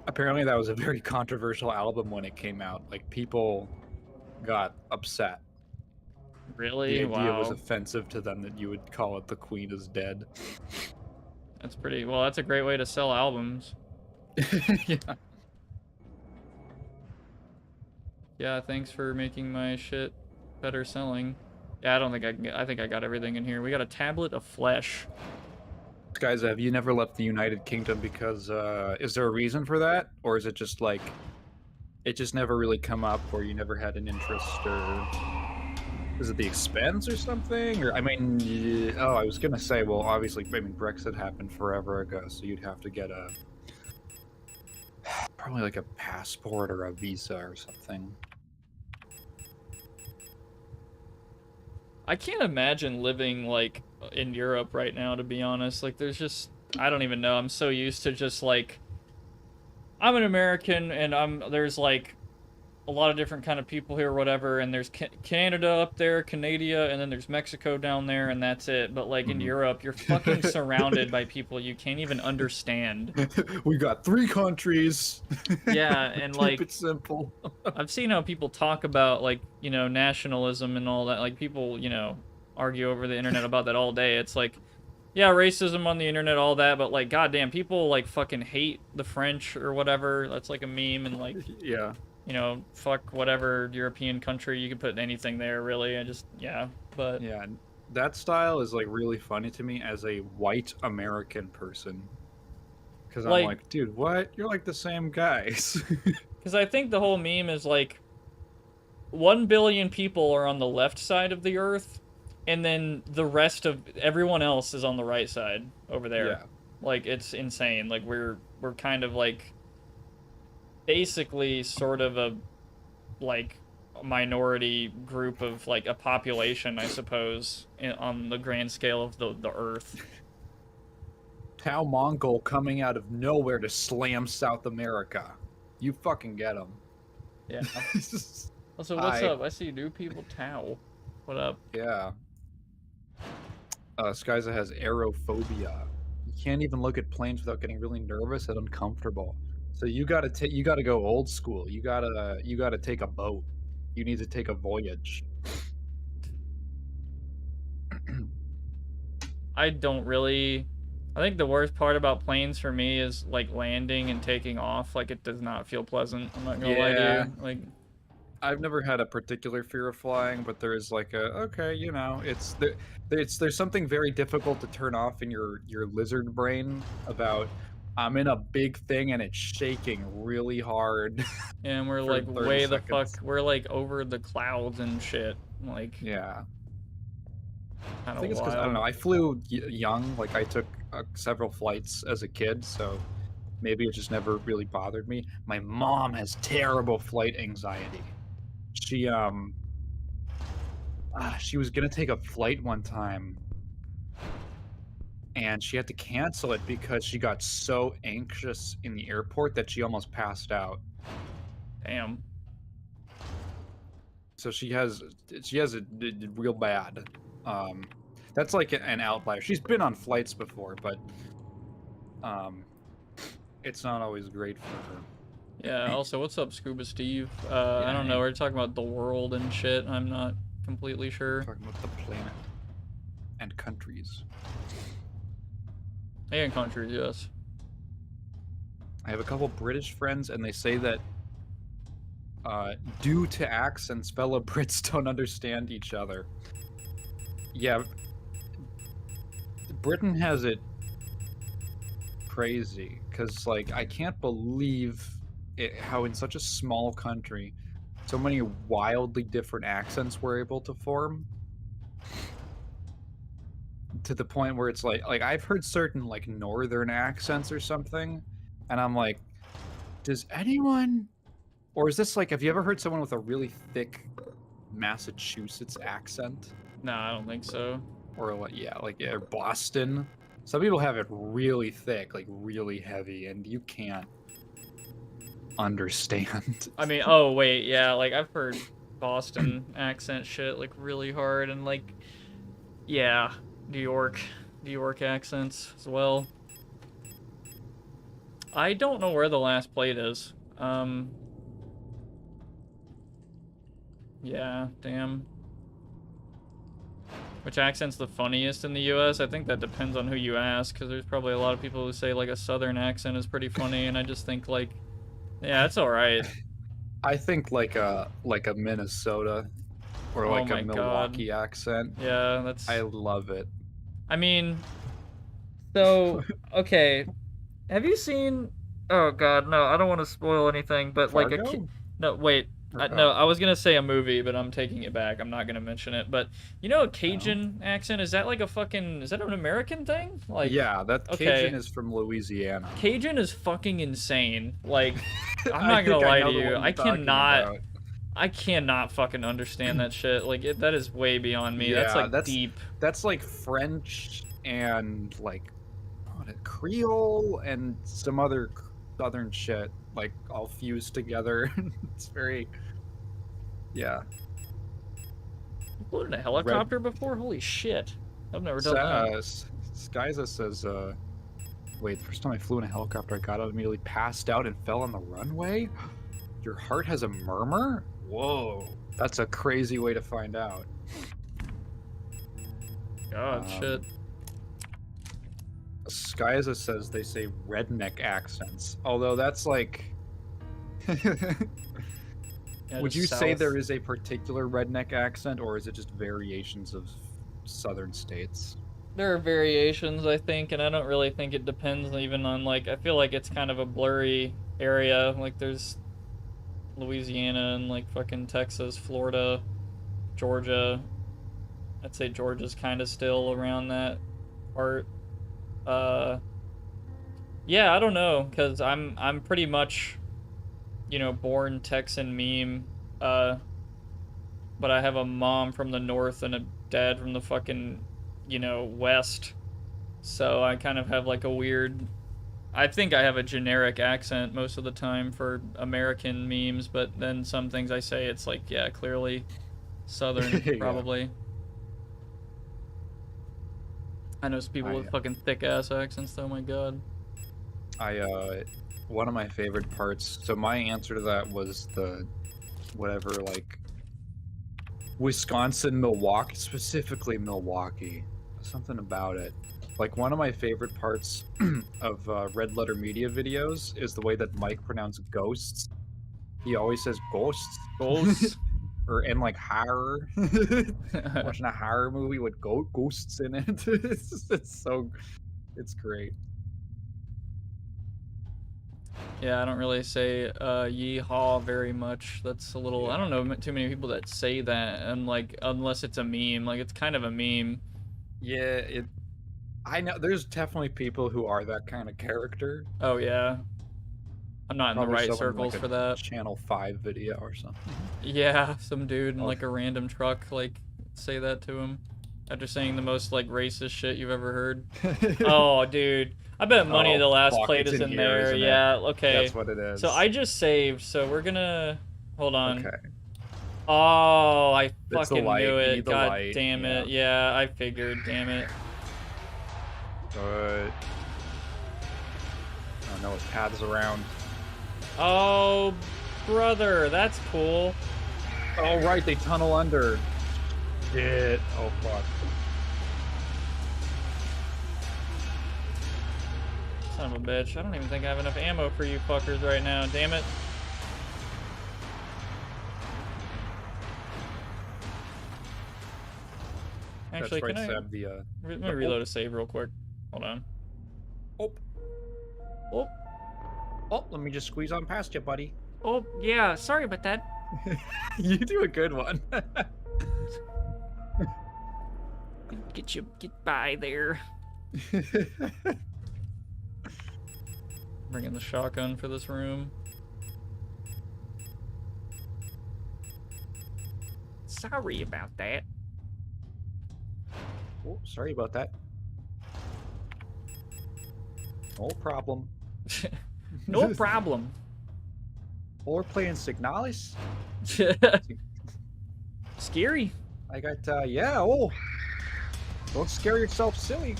S2: Apparently that was a very controversial album when it came out. Like, people got upset.
S1: Really?
S2: The idea was
S1: Wow.
S2: offensive to them that you would call it The Queen is Dead.
S1: That's pretty... Well, that's a great way to sell albums.
S2: Yeah.
S1: Yeah, thanks for making my shit better selling. Yeah, I don't think I can get... I think I got everything in here. We got a tablet of flesh.
S2: Guys, have you never left the United Kingdom because, is there a reason for that? Or is it just like, it just never really come up, or you never had an interest, or is it the expense or something? Or, I mean, oh, I was gonna say, well, obviously, I mean, Brexit happened forever ago, so you'd have to get probably like a passport or a visa or something.
S1: I can't imagine living, like, in Europe right now, to be honest. Like, there's just... I don't even know. I'm so used to just, like... I'm an American, and there's, like, a lot of different kind of people here or whatever, and there's Canada up there, Canada, and then there's Mexico down there, and that's it. But, like, in Europe, you're fucking surrounded by people you can't even understand.
S2: We got 3 countries.
S1: Yeah, and,
S2: Keep
S1: like...
S2: it simple.
S1: I've seen how people talk about, like, you know, nationalism and all that. Like, people, you know, argue over the internet about that all day. It's like, yeah, racism on the internet, all that, but, like, goddamn, people, like, fucking hate the French or whatever. That's, like, a meme, and, like,
S2: Yeah.
S1: you know, fuck whatever European country. You can put anything there, really. I just, yeah, but...
S2: Yeah, that style is, like, really funny to me as a white American person. Because I'm like, dude, what? You're, like, the same guys.
S1: Because I think the whole meme is, like, 1 billion people are on the left side of the Earth, and then the rest of everyone else is on the right side over there.
S2: Yeah.
S1: Like, it's insane. Like, we're kind of, like, basically sort of a like minority group of like a population, I suppose, on the grand scale of the Earth.
S2: Tau Mongol coming out of nowhere to slam South America. You fucking get him.
S1: Yeah. Also, what's
S2: Hi.
S1: up? I see new people. Tau. What up?
S2: Yeah. Skyza has aerophobia. You can't even look at planes without getting really nervous and uncomfortable. So you gotta go old school. You gotta take a boat. You need to take a voyage.
S1: I don't really. I think the worst part about planes for me is like landing and taking off. Like it does not feel pleasant. I'm not gonna lie to you. Like
S2: I've never had a particular fear of flying, but there is like okay, you know, there's something very difficult to turn off in your lizard brain about I'm in a big thing and it's shaking really hard.
S1: and we're
S2: For
S1: like
S2: 30
S1: way the
S2: seconds.
S1: fuck. We're like over the clouds and shit. Like
S2: Yeah.
S1: kind
S2: I think
S1: of
S2: it's because I don't know.
S1: wild.
S2: I flew young, like I took several flights as a kid, so maybe it just never really bothered me. My mom has terrible flight anxiety. She was gonna take a flight one time, and she had to cancel it because she got so anxious in the airport that she almost passed out.
S1: Damn.
S2: So she has it real bad. That's like an outlier. She's been on flights before, but it's not always great for her.
S1: Yeah. Also, what's up, Scuba Steve? I don't know. We're talking about the world and shit. I'm not completely sure.
S2: Talking about the planet and countries.
S1: And countries, yes.
S2: I have a couple British friends, and they say that due to accents, fellow Brits don't understand each other. Yeah, Britain has it crazy because, like, I can't believe how in such a small country, so many wildly different accents were able to form. To the point where it's like I've heard certain like northern accents or something, and I'm like, does anyone, or is this like, have you ever heard someone with a really thick Massachusetts accent?
S1: No, I don't think so.
S2: Or like or Boston. Some people have it really thick, like really heavy, and you can't understand.
S1: I mean, oh wait, yeah, like I've heard Boston accent shit like really hard, and like, yeah, New York accents as well. I don't know where the last plate is. Yeah, damn. Which accent's the funniest in the US? I think that depends on who you ask, because there's probably a lot of people who say like a southern accent is pretty funny, and I just think like, yeah, it's alright.
S2: I think like a Minnesota or like
S1: Oh
S2: a
S1: my
S2: Milwaukee
S1: God.
S2: accent.
S1: Yeah, that's...
S2: I love it.
S1: I mean, so, okay. Have you seen... Oh God, no, I don't want to spoil anything, but like
S2: Fargo?
S1: No, wait.
S2: Or-
S1: No, I was gonna say a movie, but I'm taking it back. I'm not gonna mention it. But you know, a Cajun accent, is that like a fucking... Is that an American thing? Like,
S2: yeah, that
S1: okay.
S2: Cajun is from Louisiana.
S1: Cajun is fucking insane. Like, I'm
S2: I
S1: not gonna
S2: think I
S1: lie
S2: know
S1: to
S2: the
S1: you.
S2: one you're talking about.
S1: I cannot fucking understand that shit. Like, that is way beyond me. That's
S2: Yeah,
S1: like deep.
S2: That's like French and like Creole and some other southern shit, like all fused together. It's very, yeah.
S1: You flew in a helicopter before? Holy shit. I've never done that.
S2: Skyza says, wait, the first time I flew in a helicopter, I got out, immediately passed out and fell on the runway? Your heart has a murmur? Whoa. That's a crazy way to find out.
S1: God, shit.
S2: Skyza says they say redneck accents, although that's like...
S1: Yeah,
S2: Would you
S1: just
S2: say
S1: south.
S2: there is a particular redneck accent, or is it just variations of southern states?
S1: There are variations, I think, and I don't really think it depends even on, like, I feel like it's kind of a blurry area. Like, there's Louisiana and, like, fucking Texas, Florida, Georgia. I'd say Georgia's kind of still around that part. Yeah, I don't know, because I'm pretty much, you know, born Texan meme, but I have a mom from the north and a dad from the fucking, you know, west. So I kind of have like a weird. I think I have a generic accent most of the time for American memes, but then some things I say, it's like, yeah, clearly Southern,
S2: Yeah.
S1: probably. I know some people with fucking thick ass accents, though, my god.
S2: One of my favorite parts, so my answer to that was the, whatever, like, Wisconsin, Milwaukee, specifically Milwaukee. Something about it. Like, one of my favorite parts of Red Letter Media videos is the way that Mike pronounced ghosts. He always says ghosts.
S1: Ghosts.
S2: And like horror. Watching a horror movie with ghosts in it. It's great.
S1: Yeah, I don't really say yeehaw very much. That's a little, I don't know too many people that say that, and like, unless it's a meme, like it's kind of a meme.
S2: Yeah, I know there's definitely people who are that kind of character.
S1: Oh yeah. I'm not in the right circles
S2: like
S1: for that.
S2: Channel 5 video or something.
S1: Yeah, some dude in like a random truck like say that to him after saying the most like racist shit you've ever heard. Oh, dude. I bet money the last plate is in there. Yeah, okay.
S2: That's what it is.
S1: So I just saved, so we're gonna hold on.
S2: Okay.
S1: Oh, I
S2: It's the
S1: fucking
S2: light,
S1: knew
S2: you
S1: it.
S2: need the
S1: God
S2: light,
S1: damn it. Yeah, I figured, damn it.
S2: Oh no, it paths around.
S1: Oh, brother, that's cool.
S2: Oh right, they tunnel under. Shit. Oh fuck.
S1: Son of a bitch. I don't even think I have enough ammo for you fuckers right now. Damn it. Actually,
S2: That's right,
S1: can I...
S2: Seb,
S1: Let me reload a save real quick. Hold on.
S2: Oh.
S1: Oh.
S2: Oh, let me just squeeze on past you, buddy.
S1: Oh, yeah. Sorry about that.
S2: You do a good one.
S1: Get by there. Bring in the shotgun for this room. Sorry about that.
S2: Oh, sorry about that. No problem.
S1: No problem.
S2: Or playing Signalis.
S1: Scary.
S2: I got, yeah, oh. Don't scare yourself silly.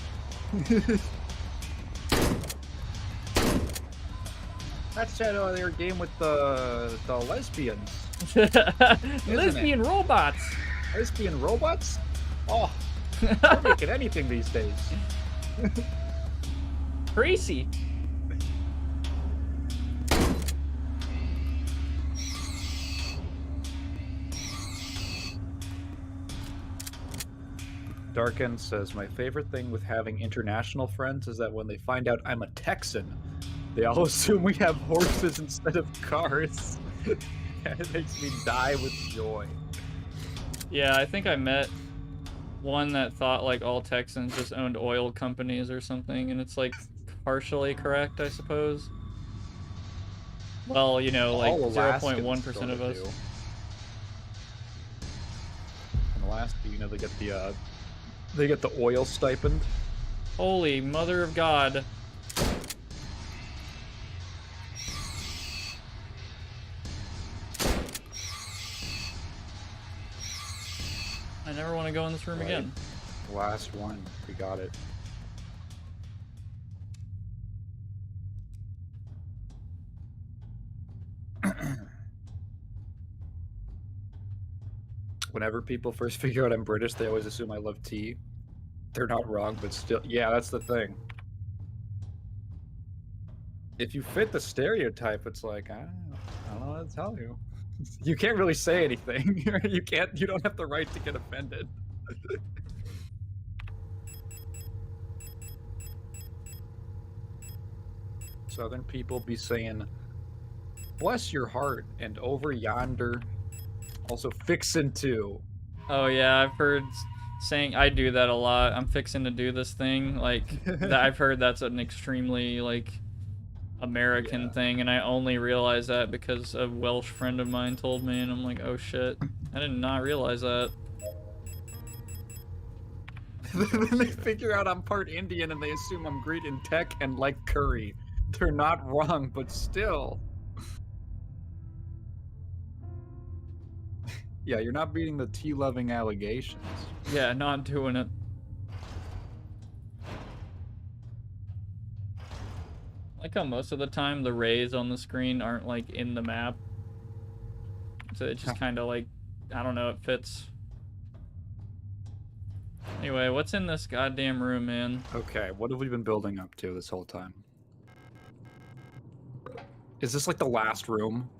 S2: That's that other game with the lesbians.
S1: Lesbian robots.
S2: Lesbian robots? Oh, they're making anything these days.
S1: Crazy.
S2: Darken says, my favorite thing with having international friends is that when they find out I'm a Texan, they all assume we have horses instead of cars. And it makes me die with joy.
S1: Yeah, I think I met one that thought like all Texans just owned oil companies or something, and it's like partially correct, I suppose. Well, you know, like 0.1% of us.
S2: In Alaska, you know, they get the oil stipend.
S1: Holy mother of God. I never want to go in this room again.
S2: Last one. We got it. Whenever people first figure out I'm British, they always assume I love tea. They're not wrong, but still, yeah, that's the thing. If you fit the stereotype, it's like, I don't know what to tell you. You can't really say anything. You don't have the right to get offended. Southern people be saying, bless your heart, and over yonder, also fixin' to.
S1: Oh yeah, I've heard saying, I do that a lot. I'm fixing to do this thing. Like, I've heard that's an extremely, like, American thing, and I only realized that because a Welsh friend of mine told me, and I'm like, oh shit, I did not realize that.
S2: Then they figure out I'm part Indian and they assume I'm great in tech and like curry. They're not wrong, but still. Yeah, you're not beating the tea-loving allegations.
S1: Yeah, not doing it. I like how most of the time the rays on the screen aren't like in the map. So it just kind of like, I don't know, it fits. Anyway, what's in this goddamn room, man?
S2: Okay, what have we been building up to this whole time? Is this like the last room?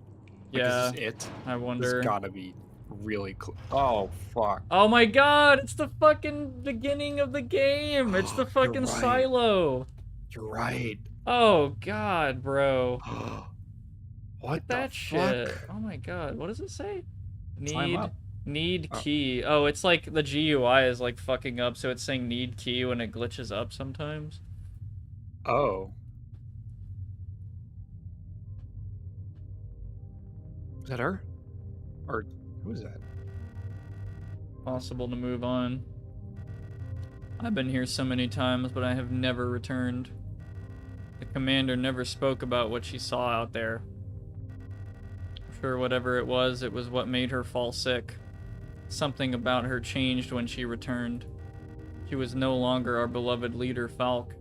S2: Like,
S1: Yeah,
S2: is this it?
S1: I
S2: This
S1: wonder.
S2: gotta be really close. Oh, fuck.
S1: Oh my god, it's the fucking beginning of the game! It's the fucking
S2: right.
S1: silo!
S2: You're right.
S1: Oh god, bro.
S2: What
S1: That
S2: the
S1: shit.
S2: fuck?
S1: Oh my god, what does it say?
S2: Climb up.
S1: Need
S2: Oh.
S1: key. Oh, it's like the GUI is like fucking up, so it's saying need key when it glitches up sometimes.
S2: Oh. Is that her? Or who is that?
S1: Possible to move on. I've been here so many times, but I have never returned. The commander never spoke about what she saw out there. I'm sure whatever it was what made her fall sick. Something about her changed when she returned. She was no longer our beloved leader, Falk.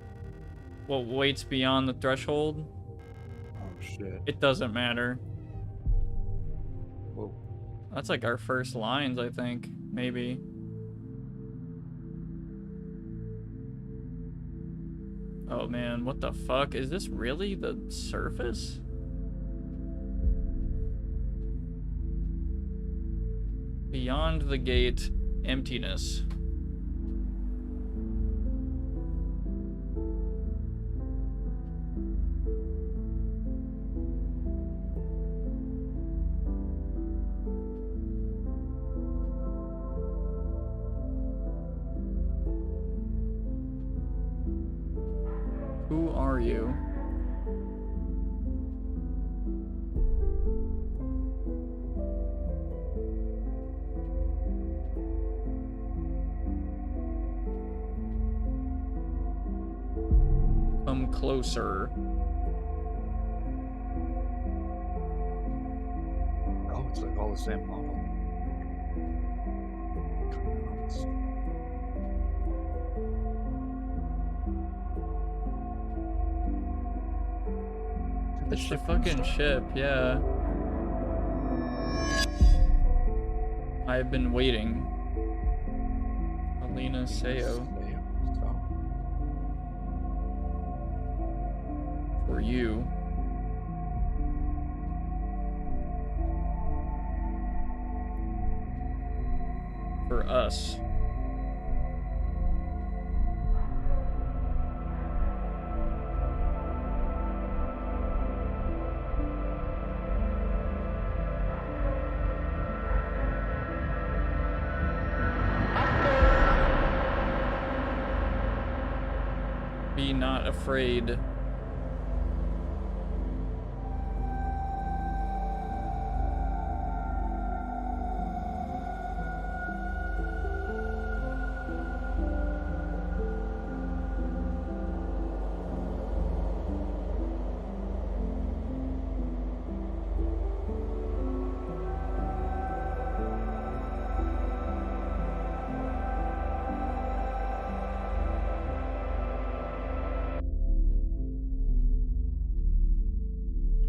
S1: What waits beyond the threshold?
S2: Oh, shit.
S1: It doesn't matter.
S2: Whoa.
S1: That's like our first lines, I think. Maybe. Oh man, what the fuck? Is this really the surface? Beyond the gate, emptiness. Who are you? Come closer.
S2: Oh, it's like all the same model.
S1: It's the fucking ship, yeah. I've been waiting. Alina Seo. For you. For us. Be not afraid.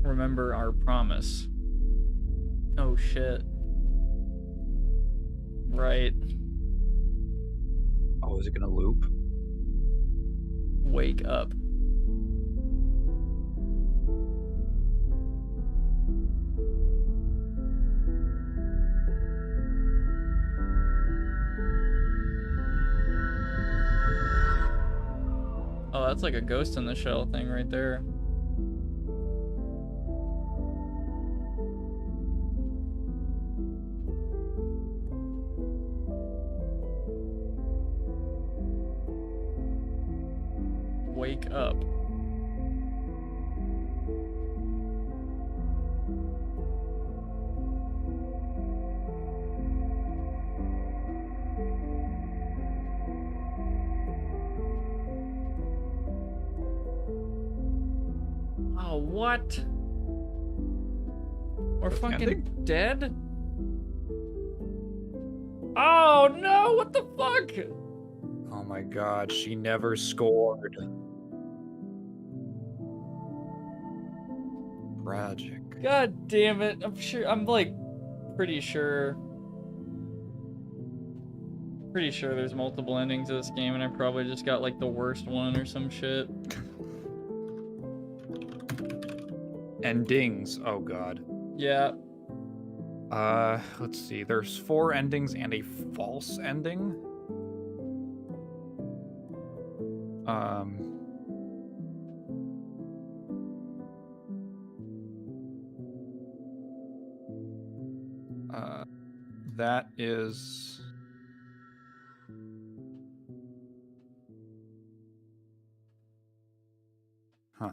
S1: Remember our promise. Oh shit. Right.
S2: Oh, is it gonna loop?
S1: Wake up. Oh, that's like a Ghost in the Shell thing right there. Wake up. Oh, what? We're
S2: That's the
S1: fucking
S2: ending?
S1: dead? Oh no, what the fuck?
S2: Oh my god, she never scored. Tragic.
S1: God damn it. I'm like pretty sure there's multiple endings to this game and I probably just got like the worst one or some shit.
S2: Endings. Oh god.
S1: Yeah.
S2: Let's see. There's 4 endings and a false ending. That is... Huh.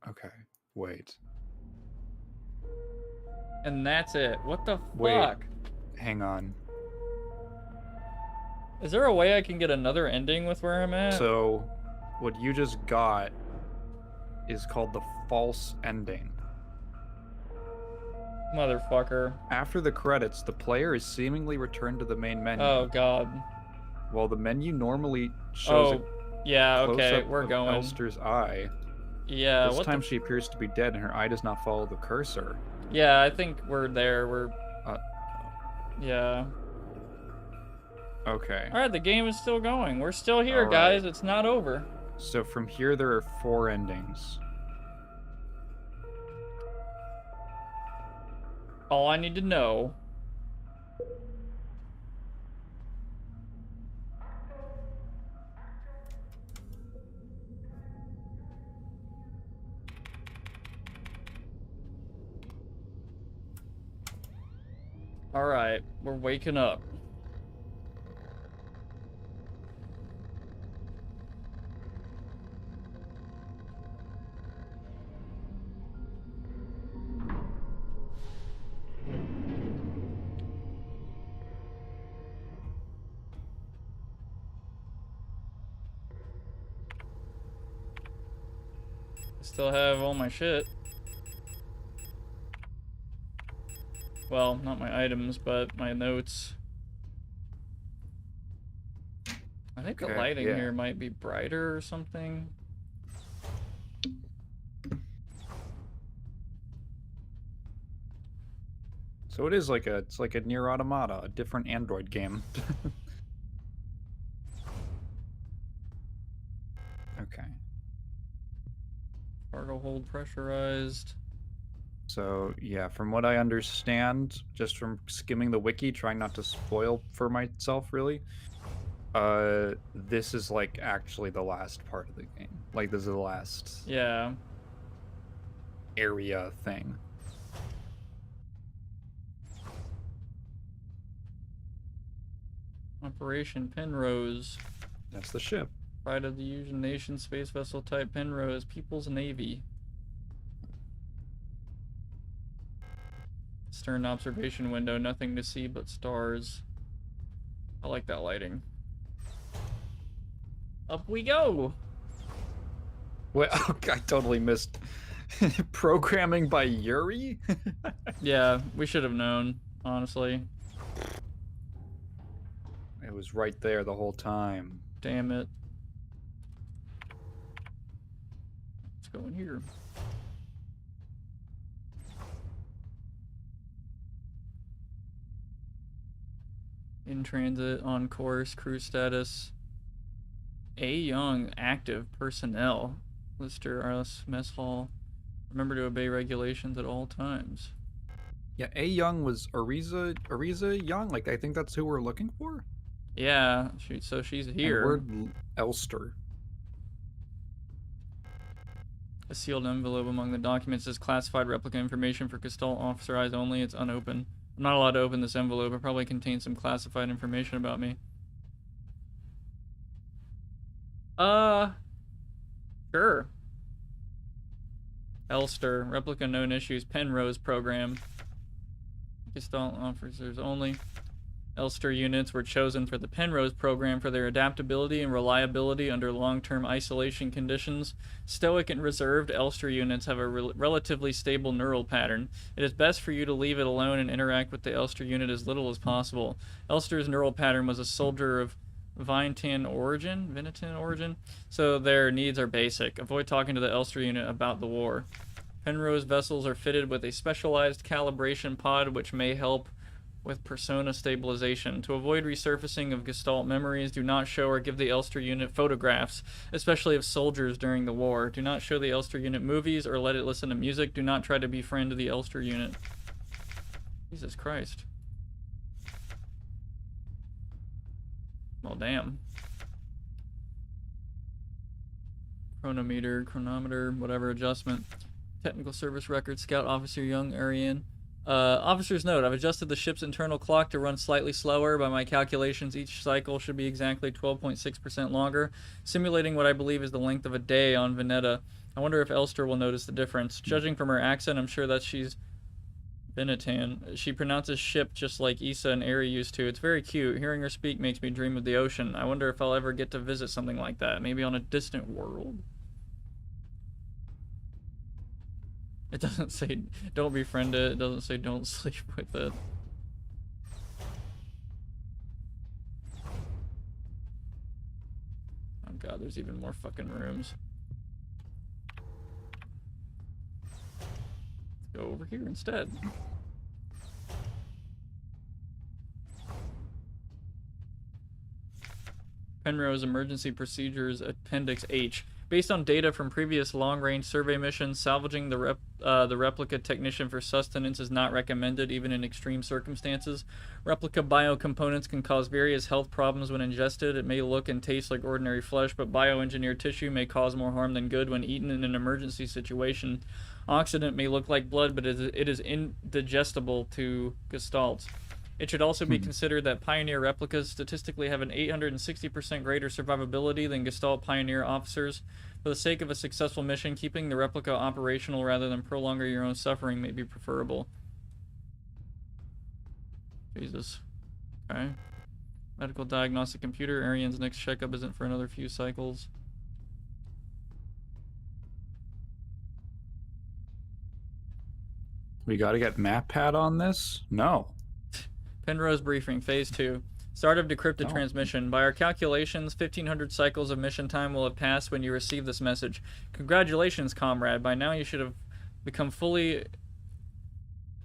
S2: Okay. Wait.
S1: And that's it. What the
S2: Wait.
S1: fuck?
S2: Hang on.
S1: Is there a way I can get another ending with where I'm at?
S2: So, what you just got is called the false ending.
S1: Motherfucker.
S2: After the credits, the player is seemingly returned to the main menu.
S1: Oh god.
S2: While the menu normally shows
S1: yeah,
S2: a
S1: okay,
S2: close-up
S1: we're
S2: of
S1: going.
S2: Elster's eye.
S1: Yeah,
S2: This
S1: what
S2: time
S1: the
S2: she appears to be dead and her eye does not follow the cursor.
S1: Yeah, I think we're there. Yeah.
S2: Okay.
S1: Alright, the game is still going. We're still here,
S2: All
S1: guys.
S2: right.
S1: It's not over.
S2: So from here there are 4 endings.
S1: All I need to know. Alright, we're waking up. I still have all my shit. Well, not my items, but my notes. I think the
S2: Okay,
S1: lighting
S2: yeah.
S1: here might be brighter or something.
S2: So it is like it's like a Nier Automata, a different Android game. Okay.
S1: Cargo hold pressurized.
S2: So yeah, from what I understand, just from skimming the wiki, trying not to spoil for myself really, this is like actually the last part of the game. Like this is the last
S1: Yeah.
S2: area thing.
S1: Operation Penrose.
S2: That's the ship.
S1: Pride of the Union Nation space vessel type Penrose. People's Navy. Stern observation window. Nothing to see but stars. I like that lighting. Up we go!
S2: Wait, oh, I totally missed programming by Yuri.
S1: Yeah, we should have known, honestly.
S2: It was right there the whole time.
S1: Damn it. Let's go in here. In transit, on course, crew status. A Young, active personnel. Lister, RS, mess hall. Remember to obey regulations at all times.
S2: Yeah, A Young was Ariza Young. Like I think that's who we're looking for.
S1: Yeah, so she's here.
S2: And we're Elster.
S1: A sealed envelope among the documents is classified replica information for Castell officer eyes only. It's unopened. I'm not allowed to open this envelope. It probably contains some classified information about me. Sure. Elster, replica known issues, Penrose program. Gestalt officers only. Elster units were chosen for the Penrose program for their adaptability and reliability under long-term isolation conditions. Stoic and reserved Elster units have a relatively stable neural pattern. It is best for you to leave it alone and interact with the Elster unit as little as possible. Elster's neural pattern was a soldier of Vinitan origin, so their needs are basic. Avoid talking to the Elster unit about the war. Penrose vessels are fitted with a specialized calibration pod which may help with persona stabilization. To avoid resurfacing of Gestalt memories, do not show or give the Elster unit photographs, especially of soldiers during the war. Do not show the Elster unit movies or let it listen to music. Do not try to befriend the Elster unit. Jesus Christ. Well, damn. Chronometer, whatever adjustment. Technical service record, Scout Officer Young, Arian. Officer's note, I've adjusted the ship's internal clock to run slightly slower. By my calculations, each cycle should be exactly 12.6% longer, simulating what I believe is the length of a day on Veneta. I wonder if Elster will notice the difference. Judging from her accent, I'm sure that she's Venetian. She pronounces ship just like Issa and Ari used to. It's very cute. Hearing her speak makes me dream of the ocean. I wonder if I'll ever get to visit something like that, maybe on a distant world. It doesn't say don't befriend it. It doesn't say don't sleep with it. Oh god, there's even more fucking rooms. Let's go over here instead. Penrose Emergency Procedures Appendix H. Based on data from previous long-range survey missions, salvaging the replica technician for sustenance is not recommended, even in extreme circumstances. Replica biocomponents can cause various health problems when ingested. It may look and taste like ordinary flesh, but bioengineered tissue may cause more harm than good when eaten in an emergency situation. Oxidant may look like blood, but it is indigestible to Gestalts. It should also be considered that Pioneer replicas statistically have an 860% greater survivability than Gestalt Pioneer officers. For the sake of a successful mission, keeping the replica operational rather than prolonging your own suffering may be preferable. Jesus. Okay. Medical diagnostic computer. Arian's next checkup isn't for another few cycles.
S3: We gotta get map pad on this? No.
S1: Penrose briefing, phase 2. Start of decrypted transmission. By our calculations, 1,500 cycles of mission time will have passed when you receive this message. Congratulations, comrade. By now you should have become fully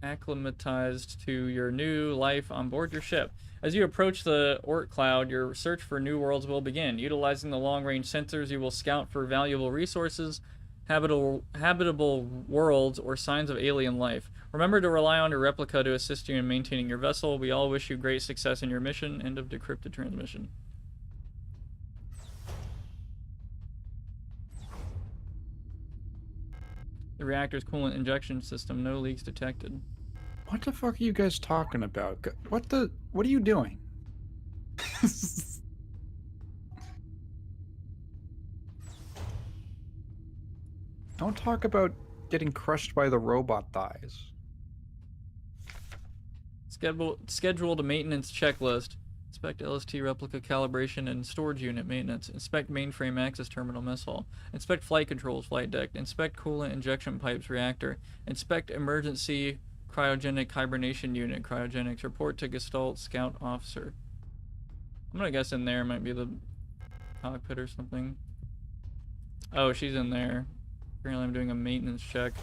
S1: acclimatized to your new life on board your ship. As you approach the Oort cloud, your search for new worlds will begin. Utilizing the long-range sensors, you will scout for valuable resources, habitable worlds, or signs of alien life. Remember to rely on your replica to assist you in maintaining your vessel. We all wish you great success in your mission. End of decrypted transmission. The reactor's coolant injection system, no leaks detected.
S3: What the fuck are you guys talking about? What are you doing? Don't talk about getting crushed by the robot thighs.
S1: Scheduled maintenance checklist. Inspect LST replica calibration and storage unit maintenance. Inspect mainframe access terminal mess hall. Inspect flight controls flight deck. Inspect coolant injection pipes reactor. Inspect emergency cryogenic hibernation unit cryogenics. Report to Gestalt scout officer. I'm gonna guess in there might be the cockpit or something. Oh, she's in there. Apparently I'm doing a maintenance check.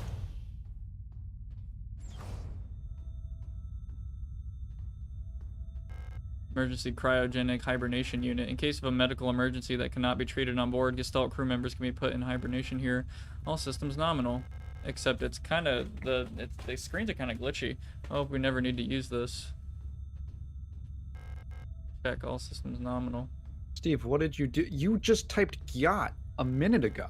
S1: Emergency cryogenic hibernation unit. In case of a medical emergency that cannot be treated on board, Gestalt crew members can be put in hibernation here. All systems nominal. Except it's kind of, the screens are kind of glitchy. I hope we never need to use this. Check all systems nominal.
S3: Steve, what did you do? You just typed yacht a minute ago.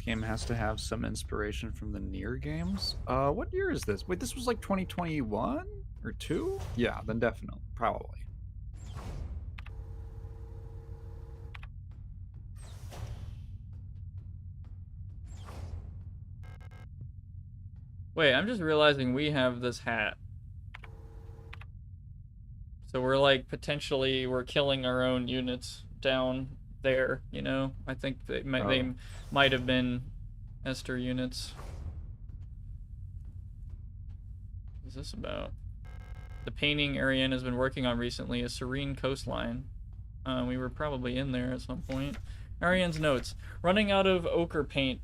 S3: Game has to have some inspiration from the Nier games. What year is this? Wait, this was like 2021 or 2? Yeah, then definitely, probably.
S1: Wait, I'm just realizing we have this hat. So we're like potentially we're killing our own units down there, you know? I think they might have been Esther units. What's this about? The painting Ariane has been working on recently, a serene coastline. We were probably in there at some point. Ariane's notes. Running out of ochre paint.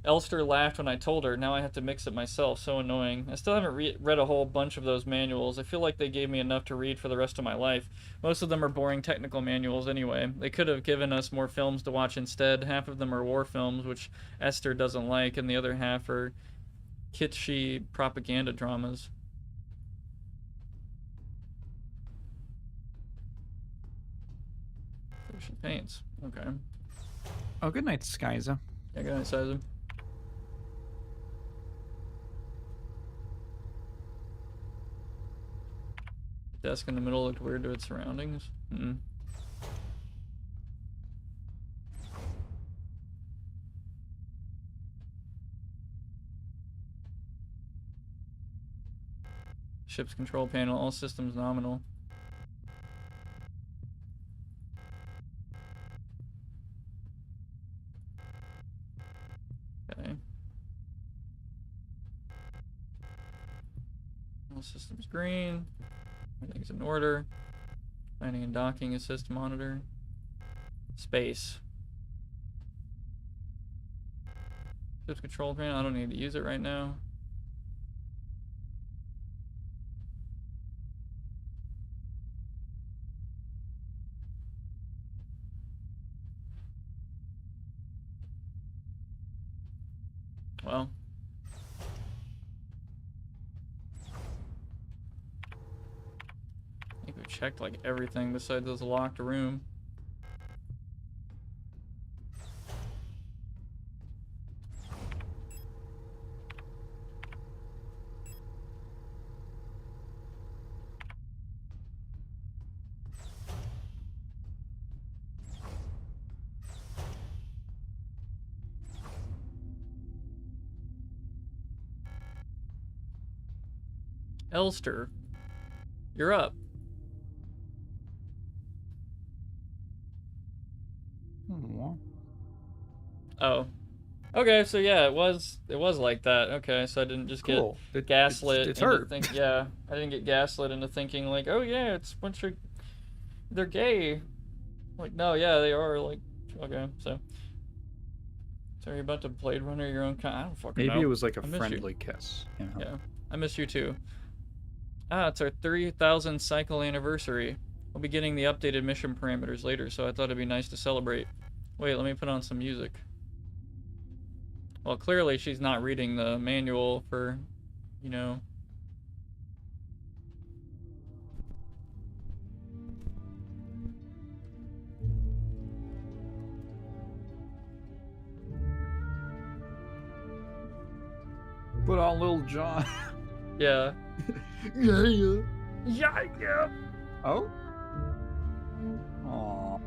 S1: Elster laughed when I told her. Now I have to mix it myself. So annoying. I still haven't read a whole bunch of those manuals. I feel like they gave me enough to read for the rest of my life. Most of them are boring technical manuals anyway. They could have given us more films to watch instead. Half of them are war films, which Esther doesn't like, and the other half are kitschy propaganda dramas. She paints. Okay.
S3: Oh, good night, Skyza.
S1: Yeah, good night, Sizer. Desk in the middle looked weird to its surroundings. Ship's control panel, all systems nominal. Okay. All systems green. Everything's in order. Landing and docking assist monitor. Space. Ship's control panel. I don't need to use it right now. Well. I think we checked like everything besides this locked room. Elster, you're up. Oh. Okay, so yeah, it was like that. Okay, so I didn't just get gaslit into thinking. Yeah, I didn't get gaslit into thinking like, oh yeah, it's a bunch of they're gay. Like, no, yeah, they are. Like, okay, so you're about to Blade Runner your own kind. I don't fucking know.
S2: Maybe it was like a friendly kiss. You know?
S1: Yeah, I miss you too. Ah, it's our 3,000 cycle anniversary. We'll be getting the updated mission parameters later, so I thought it'd be nice to celebrate. Wait, let me put on some music. Well, clearly she's not reading the manual for, you know...
S2: Put on Little John.
S1: Yeah.
S2: Yeah.
S1: Yeah.
S2: Oh? Aww.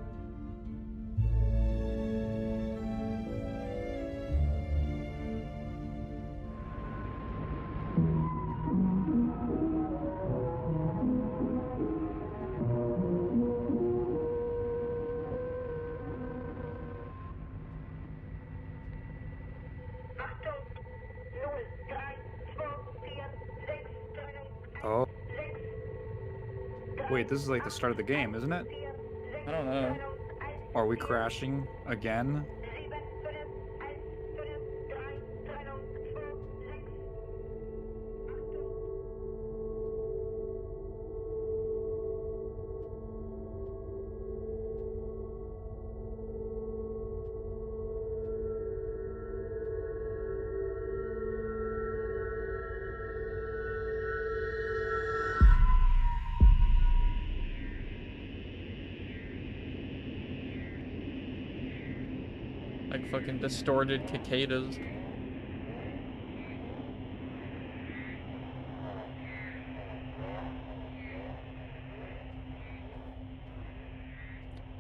S2: Oh. Wait, this is like the start of the game, isn't it?
S1: I don't know.
S2: Are we crashing again?
S1: Like fucking distorted cicadas.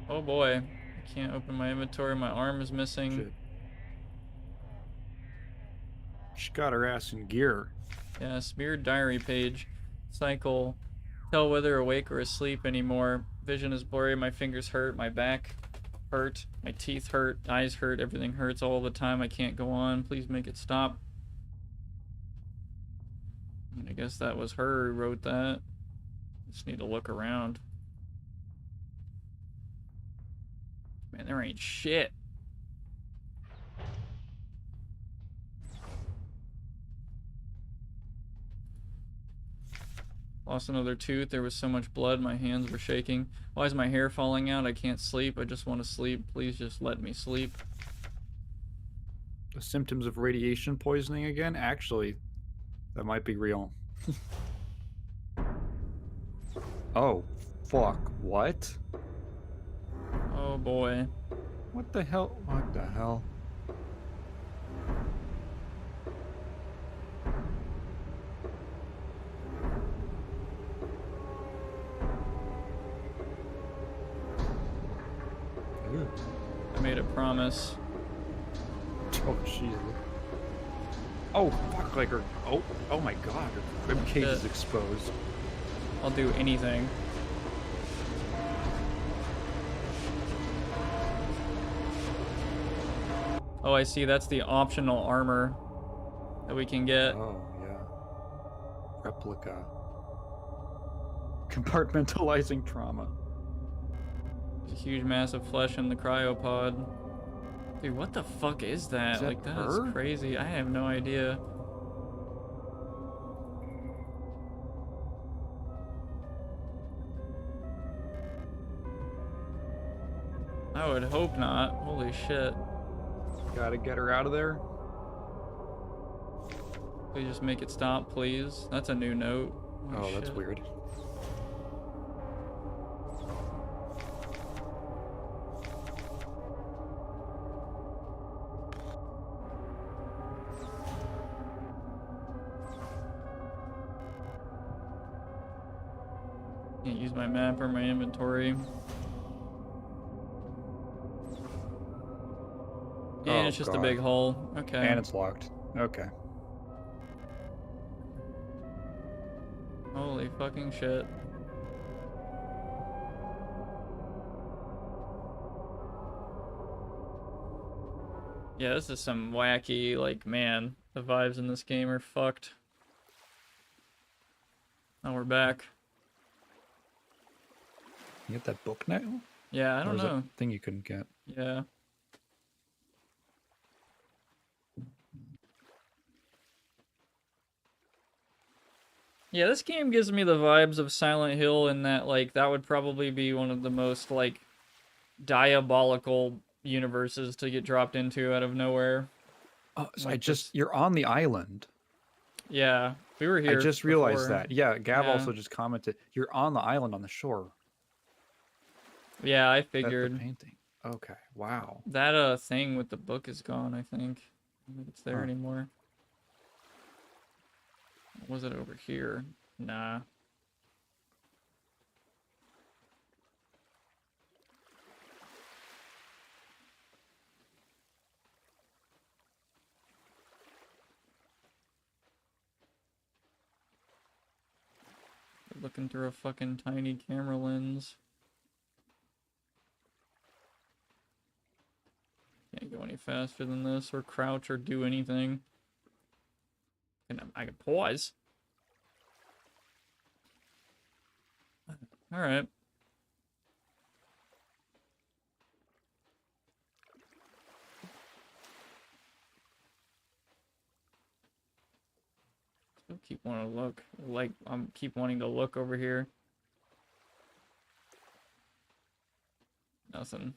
S1: Oh boy. I can't open my inventory. My arm is missing.
S2: Shit. got her ass in gear.
S1: Yeah, smeared diary page. Cycle. Tell whether awake or asleep anymore. Vision is blurry, my fingers hurt, my back hurt, my teeth hurt, eyes hurt, everything hurts all the time. I can't go on. Please make it stop. And I guess that was her who wrote that. Just need to look around. Man, there ain't shit. Lost another tooth. There was so much blood, my hands were shaking. Why is my hair falling out? I can't sleep. I just want to sleep. Please just let me sleep.
S2: The symptoms of radiation poisoning again? Actually, that might be real. Oh, fuck. What?
S1: Oh boy.
S2: What the hell? What the hell? Ew.
S1: I made a promise.
S2: Oh, shit. Oh, fuck, like her... Oh my god, her rib cage is exposed.
S1: I'll do anything. Oh, I see. That's the optional armor that we can get.
S2: Oh, yeah. Replica. Compartmentalizing trauma.
S1: There's a huge mass of flesh in the cryopod. Dude, what the fuck is that?
S2: Is that
S1: Like, that
S2: her?
S1: is crazy. I have no idea. I would hope not. Holy shit.
S2: Gotta get her out of there.
S1: Please just make it stop, please. That's a new note. Holy
S2: Oh, that's
S1: shit.
S2: weird.
S1: Can't use my map or my inventory. And it's just a big hole. Okay.
S2: And it's locked. Okay.
S1: Holy fucking shit. Yeah, this is some wacky, like, man, the vibes in this game are fucked. Now we're back.
S2: You get that book now?
S1: Yeah, I don't know.
S2: That thing you couldn't get.
S1: Yeah. Yeah, this game gives me the vibes of Silent Hill in that, like, that would probably be one of the most, like, diabolical universes to get dropped into out of nowhere.
S2: Oh, so
S1: Like
S2: you're on the island.
S1: Yeah, we were here
S2: I just realized
S1: before.
S2: that. Yeah, Gav
S1: Yeah.
S2: also just commented, you're on the island on the shore.
S1: Yeah, I
S2: That's the
S1: figured.
S2: painting. Okay, wow.
S1: That thing with the book is gone, I think. I don't think it's there
S2: Huh.
S1: anymore. Was it over here? Nah. Looking through a fucking tiny camera lens. Can't go any faster than this, or crouch, or do anything. I can pause. Alright. Still keep wanting to look. Like, keep wanting to look over here. Nothing.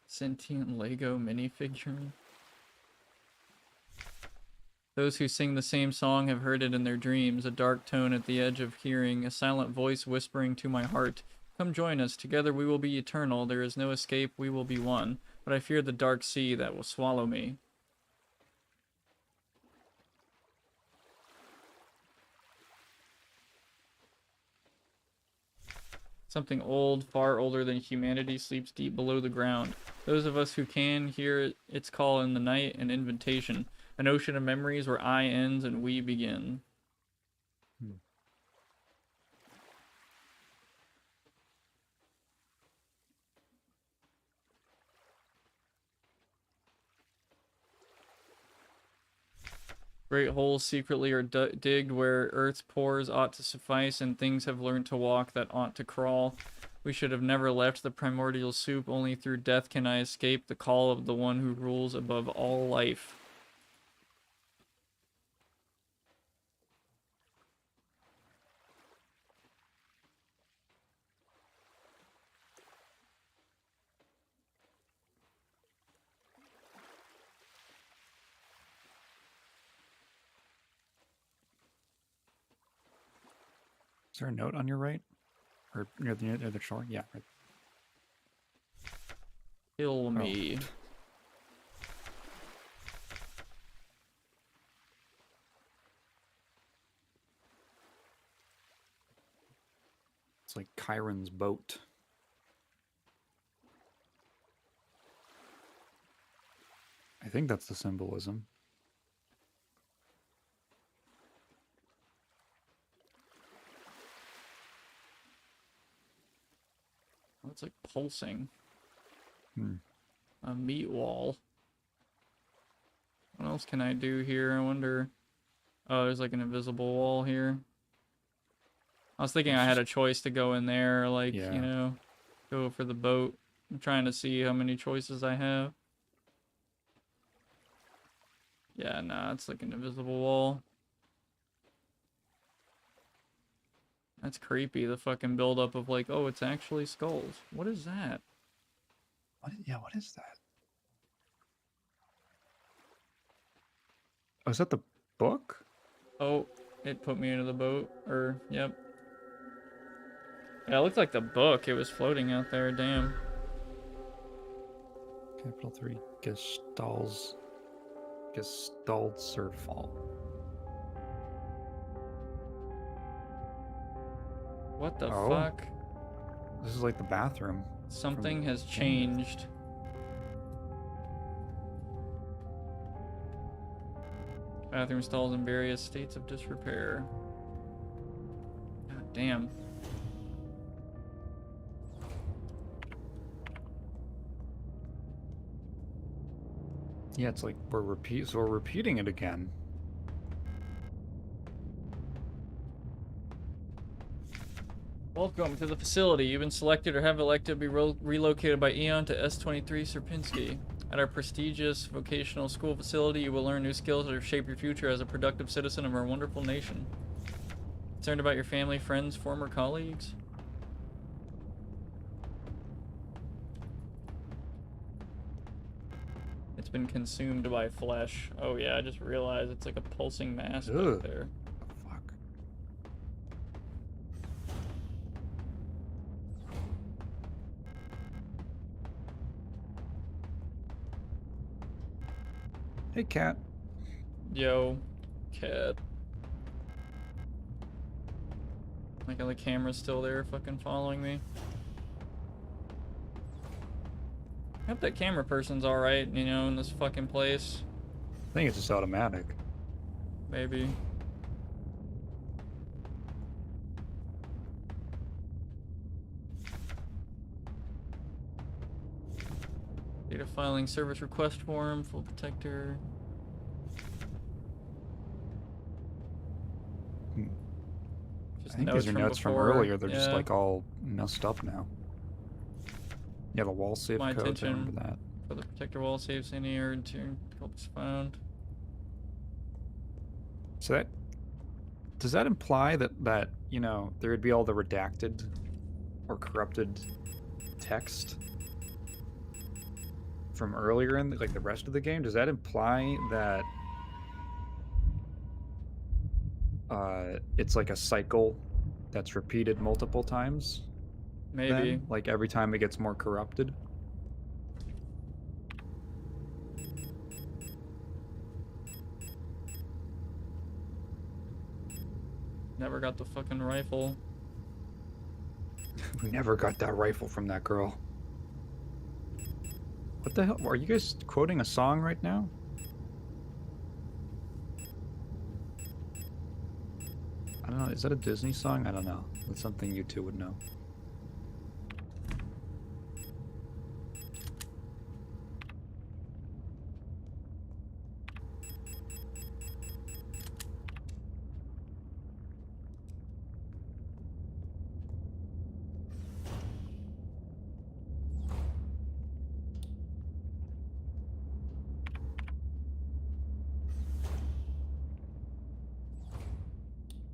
S1: Sentient Lego minifigure. Those who sing the same song have heard it in their dreams, a dark tone at the edge of hearing, a silent voice whispering to my heart, "Come join us, together we will be eternal, there is no escape, we will be one, but I fear the dark sea that will swallow me." Something old, far older than humanity, sleeps deep below the ground. Those of us who can hear its call in the night, an invitation. An ocean of memories where I ends and we begin. Great holes secretly are digged where earth's pores ought to suffice, and things have learned to walk that ought to crawl. We should have never left the primordial soup. Only through death can I escape the call of the one who rules above all life.
S2: Is there a note on your right? Or near the shore? Yeah, right.
S1: Kill me.
S2: It's like Chiron's boat. I think that's the symbolism.
S1: Oh, it's like pulsing.
S2: Hmm.
S1: A meat wall. What else can I do here? I wonder. Oh, there's like an invisible wall here. I was thinking I had a choice to go in there, like,
S2: Yeah.
S1: you know, go for the boat. I'm trying to see how many choices I have. Yeah, nah, it's like an invisible wall. That's creepy, the fucking buildup of like, oh, it's actually skulls. What is that?
S2: What is that? Oh, is that the book?
S1: Oh, it put me into the boat. Yep. Yeah, it looked like the book. It was floating out there, damn.
S2: Capital 3. Gestaltserfall.
S1: What the
S2: Oh.
S1: fuck?
S2: This is like the bathroom.
S1: Something has changed. Bathroom stalls in various states of disrepair. God damn.
S2: Yeah, it's like we're repeating it again.
S1: Welcome to the facility. You've been selected or have elected to be relocated by Eon to S23 Sierpinski. At our prestigious vocational school facility, you will learn new skills that will shape your future as a productive citizen of our wonderful nation. Concerned about your family, friends, former colleagues? It's been consumed by flesh. Oh yeah, I just realized it's like a pulsing mass back there.
S2: Fuck. Hey, cat.
S1: Yo, cat. Like, the camera's still there fucking following me. I hope that camera person's alright, you know, in this fucking place.
S2: I think it's just automatic.
S1: Maybe. Data filing service request form, full protector.
S2: I think these are notes from earlier. They're just like all messed up now. Yeah, the wall save
S1: My
S2: codes. I remember
S1: attention
S2: that.
S1: for the protector wall saves any or to help is found.
S2: So that does that imply that you know there would be all the redacted or corrupted text from earlier in like the rest of the game? Does that imply that it's like a cycle that's repeated multiple times?
S1: Maybe.
S2: Then? Like every time it gets more corrupted?
S1: Never got the fucking rifle.
S2: We never got that rifle from that girl. What the hell? Are you guys quoting a song right now? I don't know. Is that a Disney song? I don't know. That's something you two would know.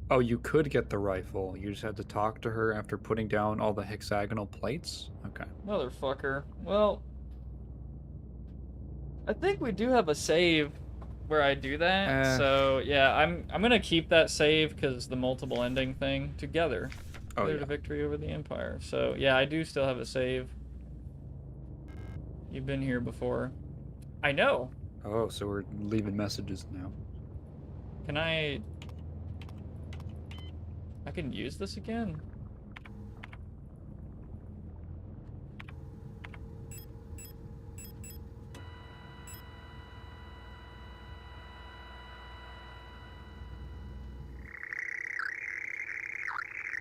S2: Oh, you could get the rifle. You just had to talk to her after putting down all the hexagonal plates? Okay.
S1: Motherfucker. Well, I think we do have a save where I do that. So yeah, I'm gonna keep that save because the multiple ending thing together.
S2: Oh,
S1: Together
S2: yeah.
S1: to victory over the Empire. So yeah, I do still have a save. You've been here before. I know.
S2: Oh, so we're leaving messages now.
S1: Can I can use this again?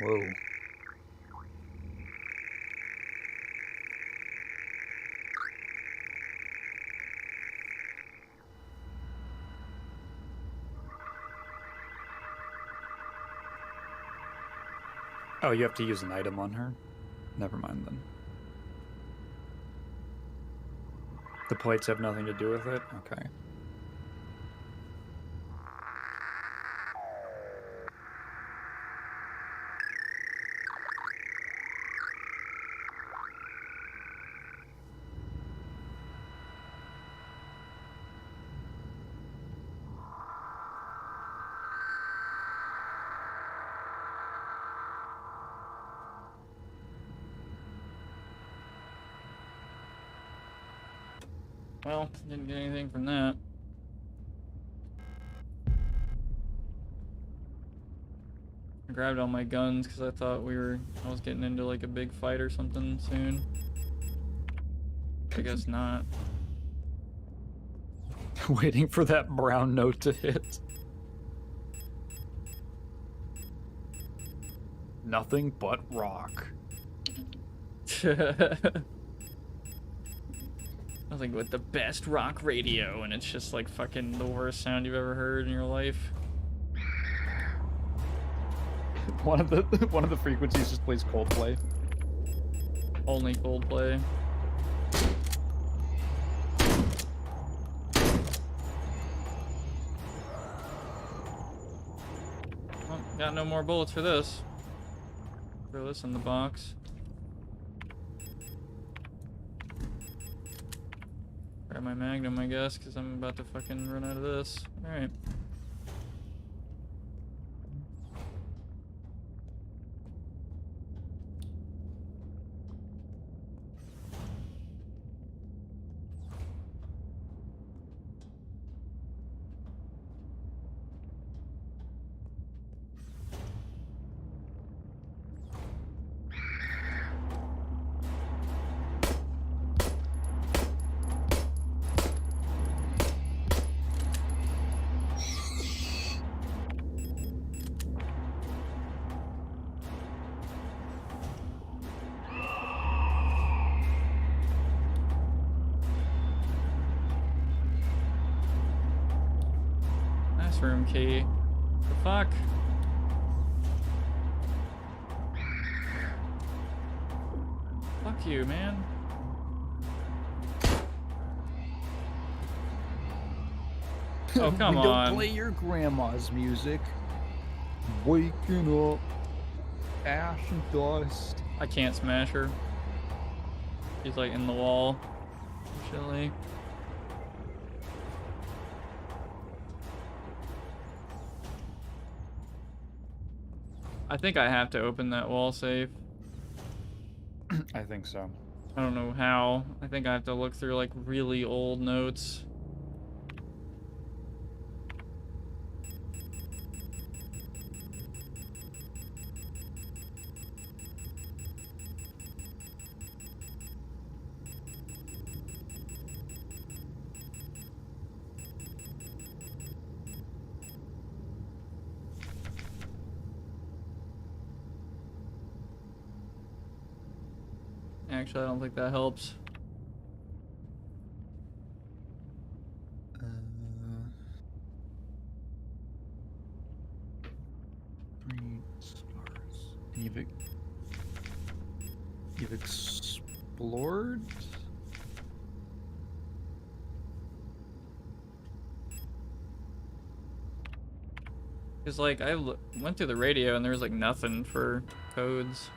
S2: Whoa. Oh, you have to use an item on her? Never mind then. The plates have nothing to do with it? Okay.
S1: Well, didn't get anything from that. I grabbed all my guns because I thought I was getting into like a big fight or something soon. I guess not.
S2: Waiting for that brown note to hit. Nothing but rock.
S1: Nothing with the best rock radio, and it's just like fucking the worst sound you've ever heard in your life.
S3: One of the frequencies just plays Coldplay.
S1: Only Coldplay. Well, got no more bullets for this. Throw this in the box. Grab my Magnum, I guess, because I'm about to fucking run out of this. Alright. Room key. The fuck? Fuck you, man. Oh, come
S3: we
S1: on.
S3: Don't play your grandma's music. Waking up, ash and dust.
S1: I can't smash her. She's like in the wall. Chilly. I think I have to open that wall safe.
S2: I think so.
S1: I don't know how. I think I have to look through like really old notes. Actually, I don't think that helps.
S3: Three stars. You've explored?
S1: Cause like I went through the radio and there was like nothing for codes.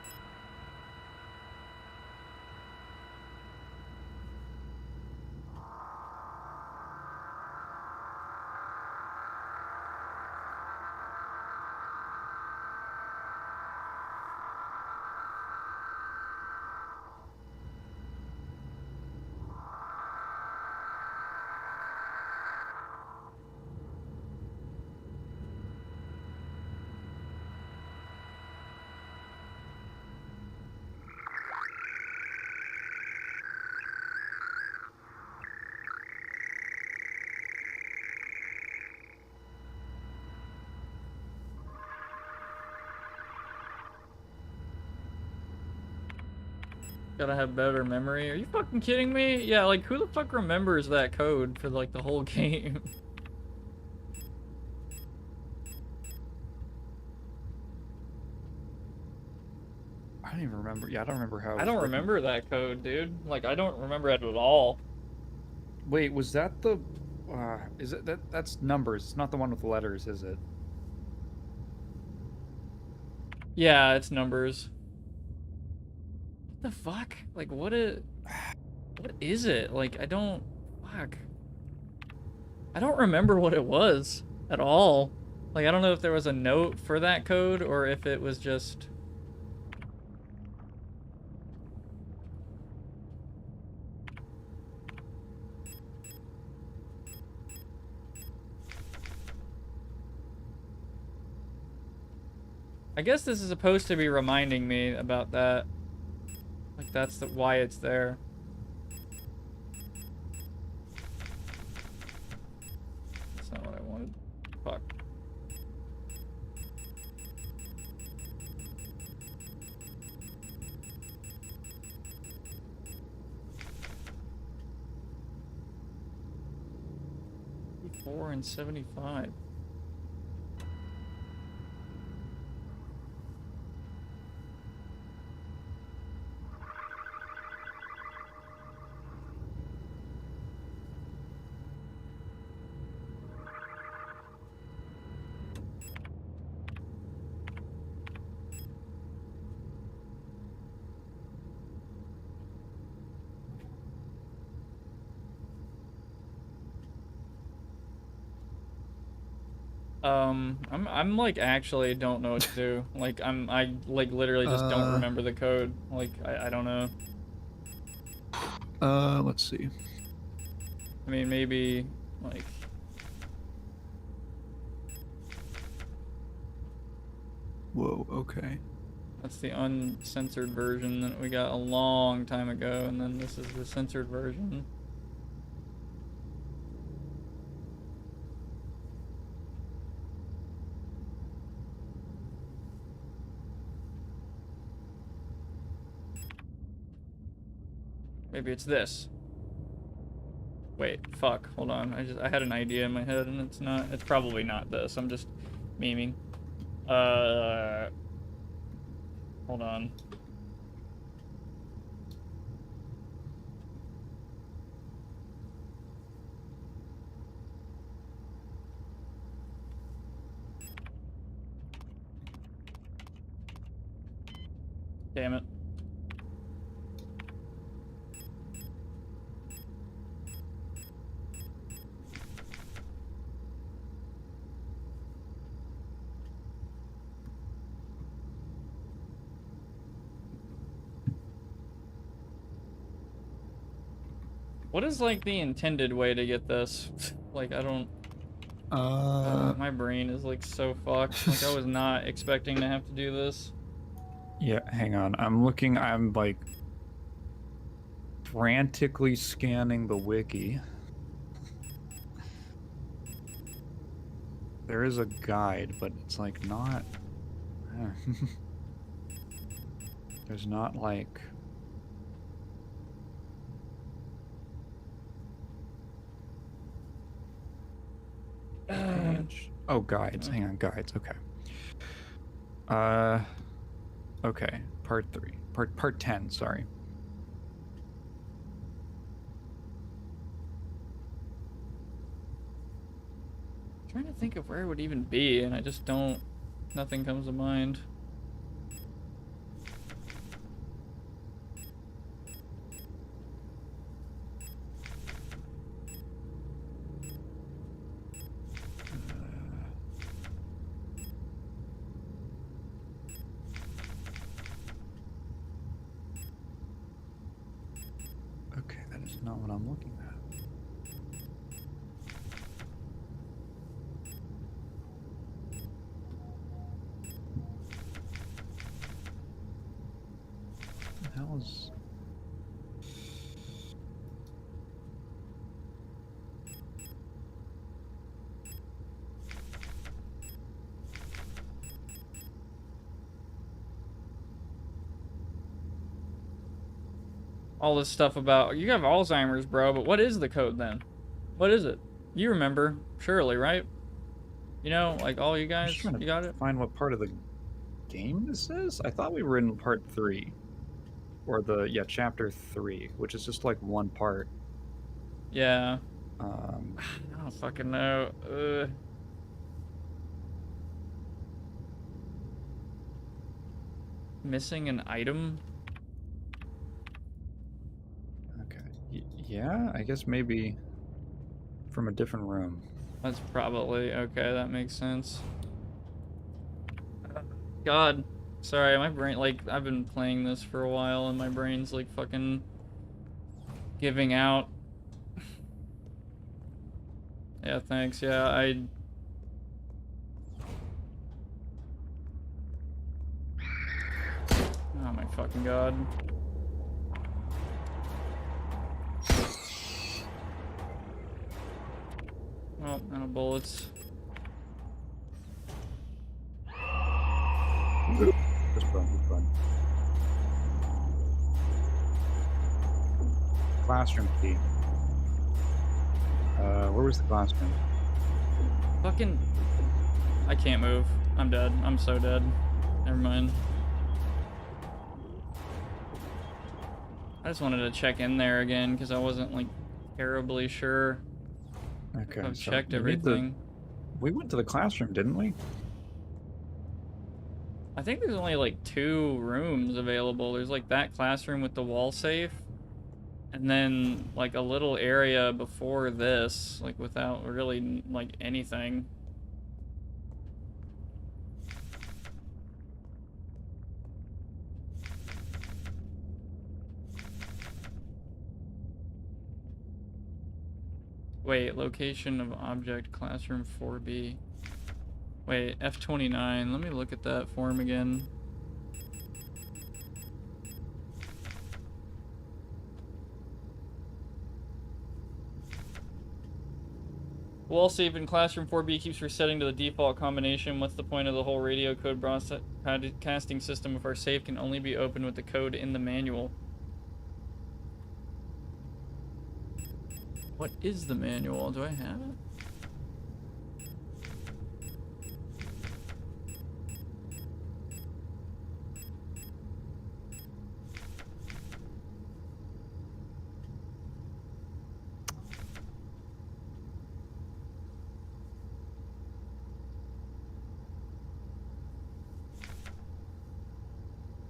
S1: Gotta have better memory. Are you fucking kidding me? Yeah, like who the fuck remembers that code for like the whole game?
S3: I don't even remember. Yeah, I don't remember how.
S1: I don't remember that code, dude. Like I don't remember it at all.
S3: Wait, was that the? Is it that? That's numbers. It's not the one with the letters, is it?
S1: Yeah, it's numbers. What the fuck? Like what is it? Like I don't fuck. I don't remember what it was at all. Like I don't know if there was a note for that code or if it was just I guess this is supposed to be reminding me about that. Like that's why it's there. That's not what I wanted. Fuck. $4 and 75. I'm like actually don't know what to do. Like I like literally just don't remember the code. Like I don't know.
S3: Let's see.
S1: I mean maybe like
S3: Whoa, okay.
S1: that's the uncensored version that we got a long time ago, and then this is the censored version. Maybe it's this. Wait, fuck, hold on. I had an idea in my head and it's probably not this. I'm just memeing. Hold on. Damn it. What is like the intended way to get this? Like I don't my brain is like so fucked. Like I was not expecting to have to do this.
S3: Yeah, hang on. I'm like frantically scanning the wiki. There is a guide, but it's like not there's not like
S2: Page. Oh, guides. Hang on, guides. Okay. Okay. Part 3. Part 10, sorry.
S1: I'm trying to think of where it would even be, and I just don't... Nothing comes to mind.
S2: Okay, that is not what I'm looking at. What the hell is...
S1: All this stuff about... You have Alzheimer's, bro, but what is the code then? What is it? You remember, surely, right? You know, like all you
S2: I'm
S1: guys,
S2: just trying to
S1: you got it?
S2: find what part of the game this is. I thought we were in part 3. Or chapter 3, which is just like one part.
S1: Yeah. I don't fucking know. Missing an item?
S2: Okay. Yeah, I guess maybe from a different room.
S1: That's probably... Okay, that makes sense. God. Sorry, my brain... Like, I've been playing this for a while, and my brain's, like, fucking... giving out. Yeah, thanks. Yeah, Oh my fucking god. Oh, out of bullets.
S2: Just run. Classroom key. Where was the classroom?
S1: Fucking... I can't move. I'm dead. I'm so dead. Never mind. I just wanted to check in there again, because I wasn't, like, terribly sure.
S2: Okay,
S1: I've
S2: so
S1: checked
S2: we need
S1: everything.
S2: We went to the classroom, didn't we?
S1: I think there's only, like, 2 rooms available. There's, like, that classroom with the wall safe. And then, like, a little area before this, like, without really, like, anything. Wait, location of object, classroom 4B. Wait, F29. Let me look at that form again. Wall safe in classroom 4B keeps resetting to the default combination. What's the point of the whole radio code broadcasting system if our safe can only be opened with the code in the manual? What is the manual? Do I have it?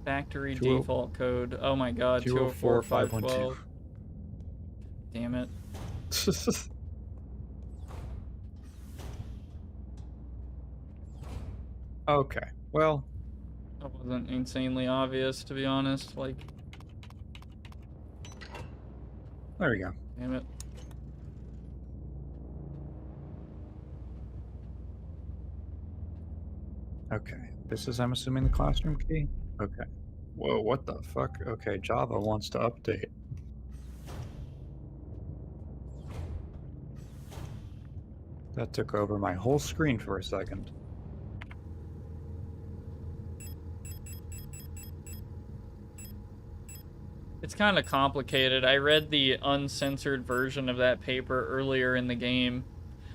S1: Factory default code. Oh my god, 204.512. Damn it.
S2: Okay, well...
S1: That wasn't insanely obvious, to be honest. Like...
S2: There we go.
S1: Damn it.
S2: Okay, this is, I'm assuming, the classroom key? Okay. Whoa, what the fuck? Okay, Java wants to update. That took over my whole screen for a second.
S1: It's kind of complicated. I read the uncensored version of that paper earlier in the game,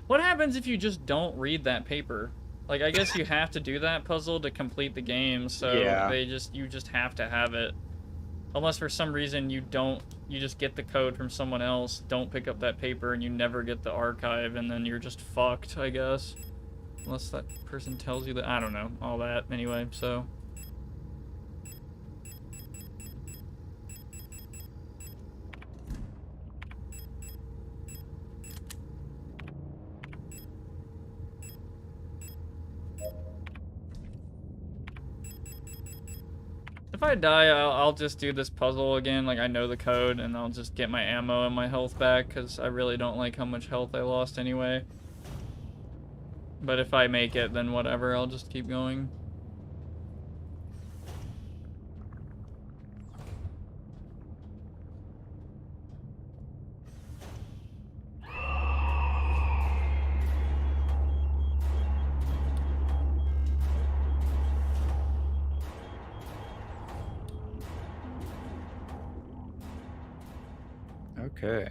S1: What happens if you just don't read that paper? Like, I guess you have to do that puzzle to complete the game, so
S2: Yeah.
S1: you just have to have it. Unless for some reason you just get the code from someone else, don't pick up that paper, and you never get the archive, and then you're just fucked, I guess. Unless that person tells you that, I don't know, all that, anyway, so. If I die, I'll just do this puzzle again, like I know the code, and I'll just get my ammo and my health back, because I really don't like how much health I lost anyway. But if I make it, then whatever, I'll just keep going.
S2: Okay.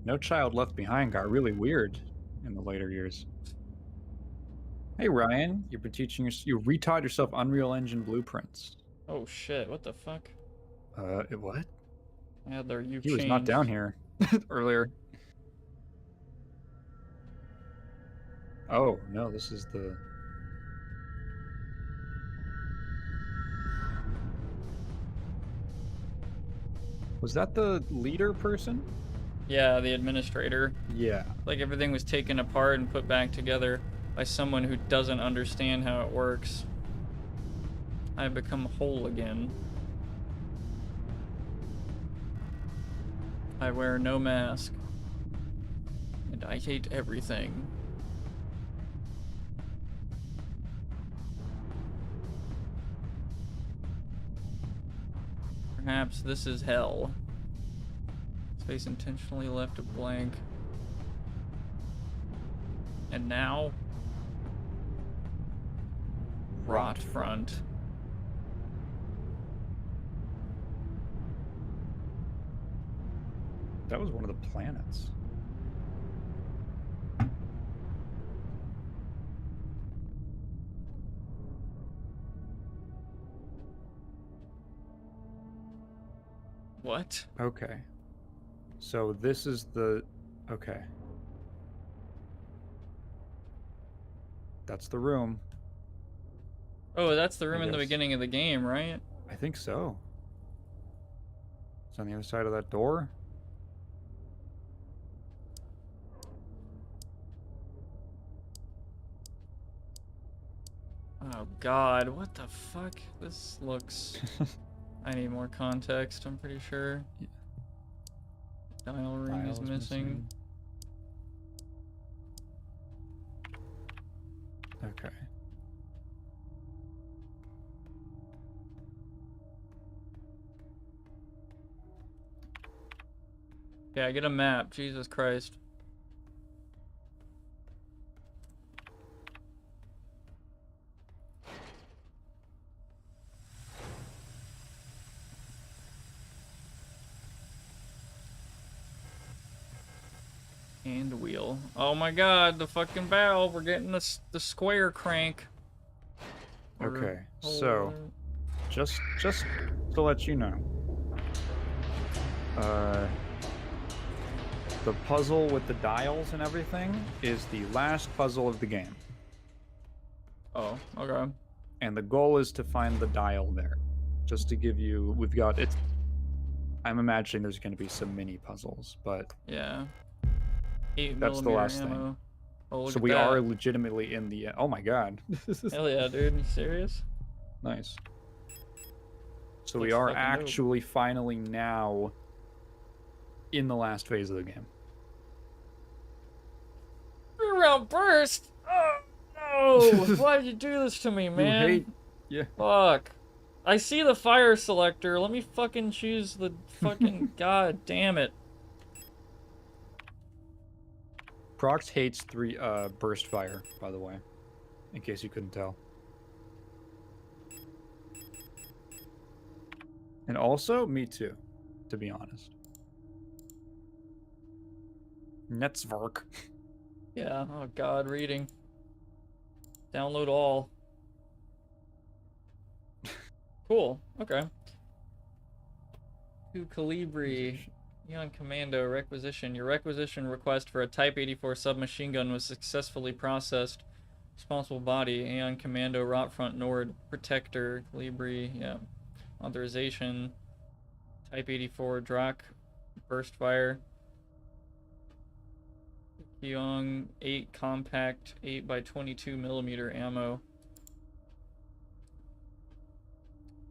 S2: No Child Left Behind got really weird in the later years. Hey Ryan, you've been teaching you retaught yourself Unreal Engine blueprints.
S1: Oh shit, what the fuck?
S2: What?
S1: Yeah, you've
S2: He was not
S1: changed.
S2: down here earlier. Oh, no, this is the... Was that the leader person?
S1: Yeah, the administrator.
S2: Yeah.
S1: Like everything was taken apart and put back together by someone who doesn't understand how it works. I've become whole again. I wear no mask. And I hate everything. Perhaps this is hell. Space intentionally left a blank. And now... Rot front.
S2: That was one of the planets.
S1: What?
S2: Okay. So this is the... Okay. That's the room.
S1: Oh, that's the room
S2: I
S1: in the
S2: guess.
S1: beginning of the game, right?
S2: I think so. It's on the other side of that door.
S1: Oh god, what the fuck? This looks... I need more context, I'm pretty sure.
S2: Yeah.
S1: Dial ring is
S2: Dial's
S1: missing.
S2: Okay.
S1: Yeah, get a map, Jesus Christ. And wheel. Oh my god, the fucking valve. We're getting the square crank.
S2: Okay, so just to let you know, the puzzle with the dials and everything is the last puzzle of the game,
S1: Oh, okay.
S2: and the goal is to find the dial there. Just to give you, we've got it. I'm imagining there's going to be some mini puzzles, but
S1: Yeah.
S2: that's the last thing.
S1: Oh, look
S2: so
S1: at
S2: we
S1: that.
S2: are legitimately in the. Oh my god.
S1: Hell yeah, dude. You serious?
S2: Nice. So we
S1: Looks
S2: are
S1: fucking dope.
S2: actually finally now in the last phase of the game.
S1: Reroute burst! Oh no! Why did you do this to me, man?
S2: You hate. Yeah.
S1: Fuck. I see the fire selector. Let me fucking choose the fucking... God damn it.
S2: Prox hates burst fire, by the way, in case you couldn't tell. And also, me too, to be honest. Netzwerk.
S1: Yeah, oh god, reading. Download all. Cool, okay. To Calibri, Eon Commando, requisition. Your requisition request for a Type 84 submachine gun was successfully processed. Responsible body, Aeon Commando, Rot Front Nord, Protector, Calibri, yeah. Authorization, Type 84, Drak, Burst Fire. Kyong 8 compact 8 by 22 millimeter ammo.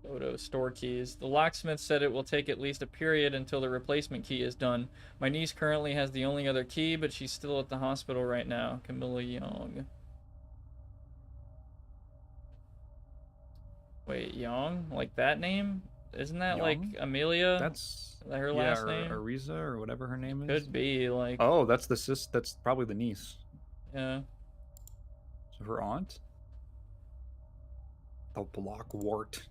S1: Photo store keys. The locksmith said it will take at least a period until the replacement key is done. My niece currently has the only other key, but she's still at the hospital right now. Camilla Young. Wait, Young? Like that name? Isn't that
S2: Young?
S1: like Amelia?
S2: That's
S1: Is that her
S2: yeah,
S1: last
S2: or
S1: name?
S2: Ariza or whatever her name is.
S1: Could be like.
S2: Oh, that's that's probably the niece.
S1: Yeah.
S2: So her aunt. The block wart.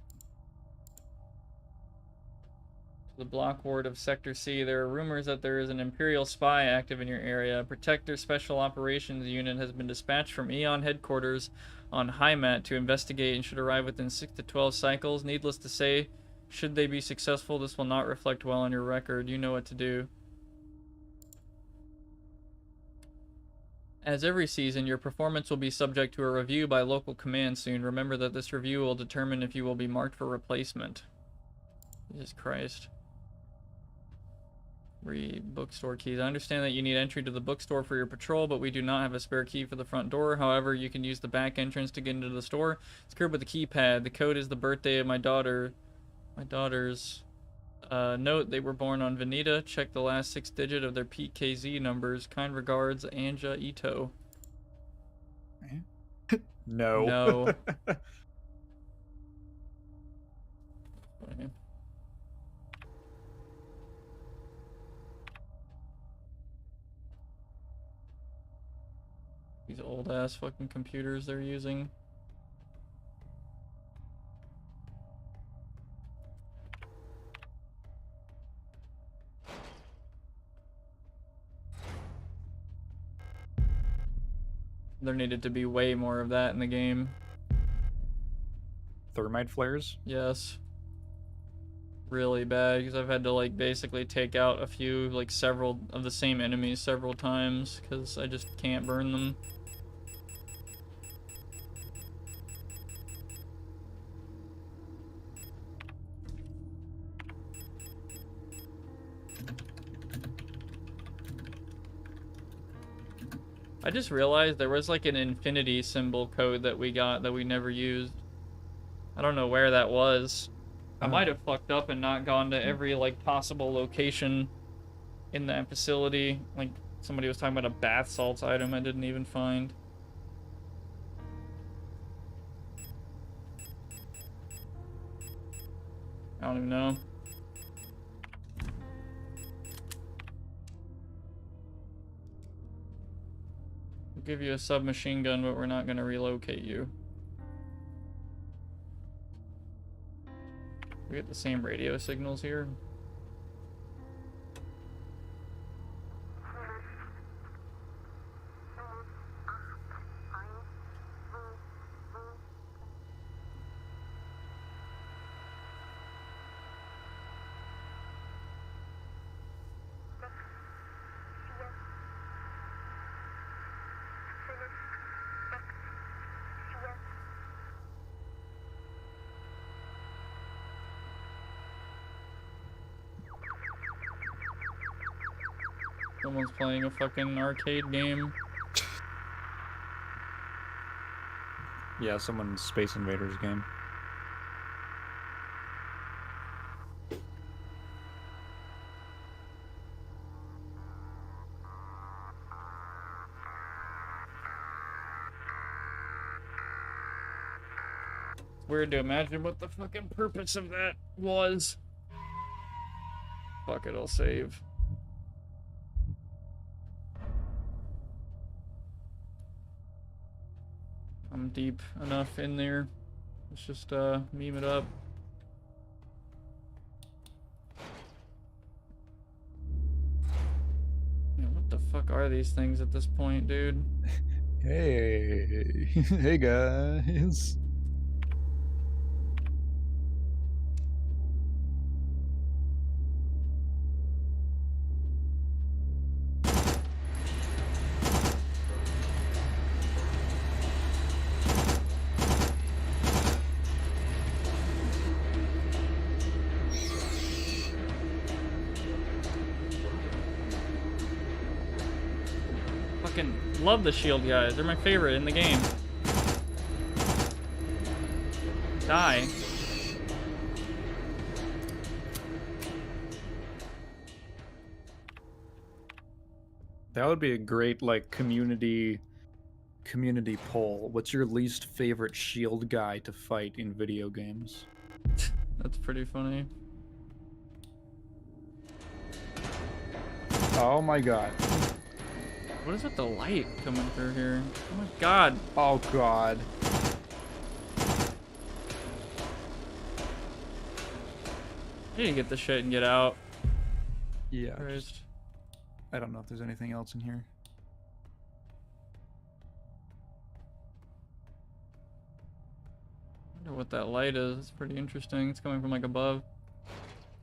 S1: The block ward of Sector C. There are rumors that there is an Imperial spy active in your area. A Protector Special Operations Unit has been dispatched from Eon headquarters on Heimat to investigate and should arrive within 6 to 12 cycles. Needless to say, should they be successful, this will not reflect well on your record. You know what to do. As every season, your performance will be subject to a review by local command soon. Remember that this review will determine if you will be marked for replacement. Jesus Christ. Bookstore keys. I understand that you need entry to the bookstore for your patrol, but we do not have a spare key for the front door. However, you can use the back entrance to get into the store. It's secured with a keypad. The code is the birthday of my daughter's note. They were born on Veneta. Check the last 6 digit of their PKZ numbers. Kind regards, Anja Ito.
S2: No.
S1: No. Okay. These old ass fucking computers they're using. There needed to be way more of that in the game.
S2: Thermite flares?
S1: Yes. Really bad, because I've had to like basically take out a few, like several of the same enemies several times, because I just can't burn them. I just realized there was like an infinity symbol code that we got that we never used. I don't know where that was. I might have fucked up and not gone to every like possible location in that facility. Like somebody was talking about a bath salts item I didn't even find. I don't even know. We'll give you a submachine gun, but we're not going to relocate you. We get the same radio signals here. Someone's playing a fucking arcade game.
S2: Yeah, someone's Space Invaders game.
S1: It's weird to imagine what the fucking purpose of that was. Fuck it, I'll save. I'm deep enough in there. Let's just meme it up. Yeah, what the fuck are these things at this point, dude?
S3: Hey, hey guys.
S1: Fucking love the shield guys. They're my favorite in the game. Die.
S2: That would be a great like community poll. What's your least favorite shield guy to fight in video games?
S1: That's pretty funny.
S3: Oh my god.
S1: What is with the light coming through here? Oh my god.
S3: Oh god.
S1: I need to get this shit and get out.
S3: Yeah.
S1: Christ.
S3: I don't know if there's anything else in here.
S1: I wonder what that light is. It's pretty interesting. It's coming from like above.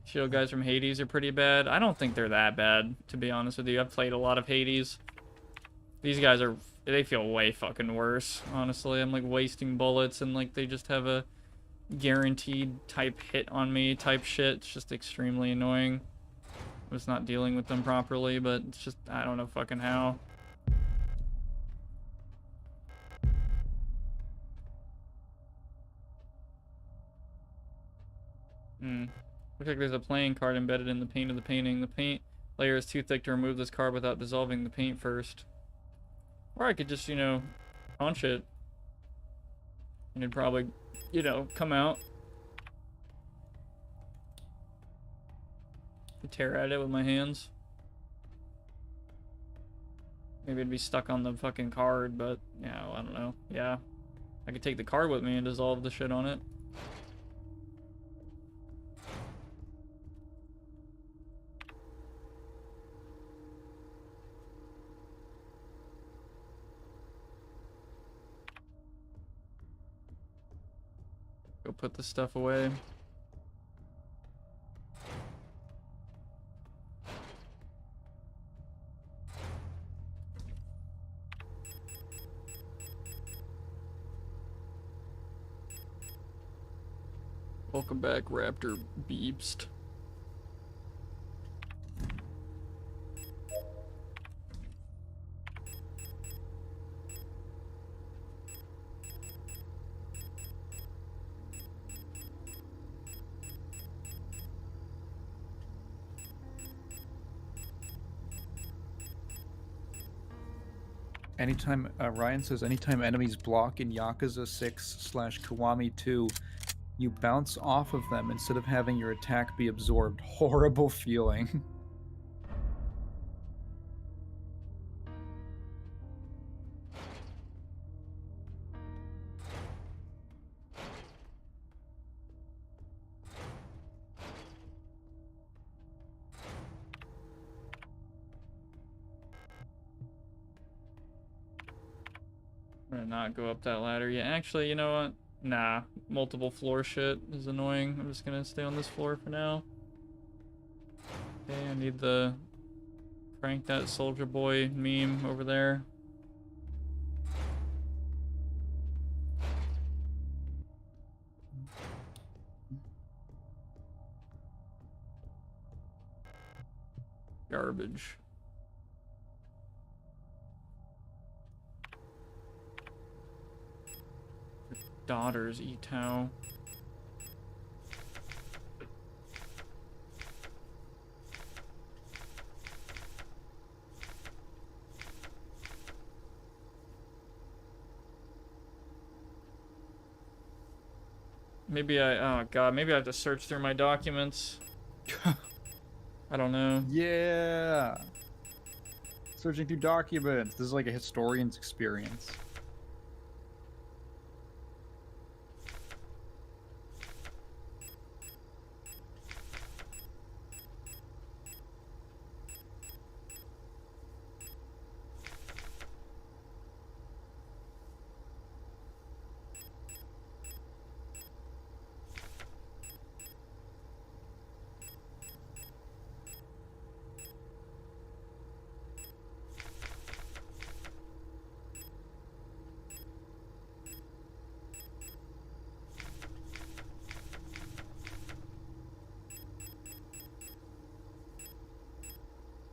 S1: Shield guys from Hades are pretty bad. I don't think they're that bad, to be honest with you. I've played a lot of Hades. These guys are, they feel way fucking worse, honestly. I'm like wasting bullets and like they just have a guaranteed type hit on me type shit. It's just extremely annoying. I was not dealing with them properly, but it's just, I don't know fucking how. Looks like there's a playing card embedded in the paint of the painting. The paint layer is too thick to remove this card without dissolving the paint first. Or I could just, you know, punch it. And it'd probably, you know, come out. Tear at it with my hands. Maybe it'd be stuck on the fucking card, but yeah, I don't know. Yeah. I could take the card with me and dissolve the shit on it. Go put this stuff away. Welcome back, Raptor Beepst.
S3: Anytime, Ryan says, anytime enemies block in Yakuza 6/Kiwami 2, you bounce off of them instead of having your attack be absorbed. Horrible feeling.
S1: I'm gonna not go up that ladder yet. Actually, you know what? Nah, multiple floor shit is annoying. I'm just gonna stay on this floor for now. Okay, I need the crank that soldier boy meme over there. Garbage. Daughters, Itao. Maybe oh god, maybe I have to search through my documents. I don't know.
S3: Yeah. Searching through documents. This is like a historian's experience.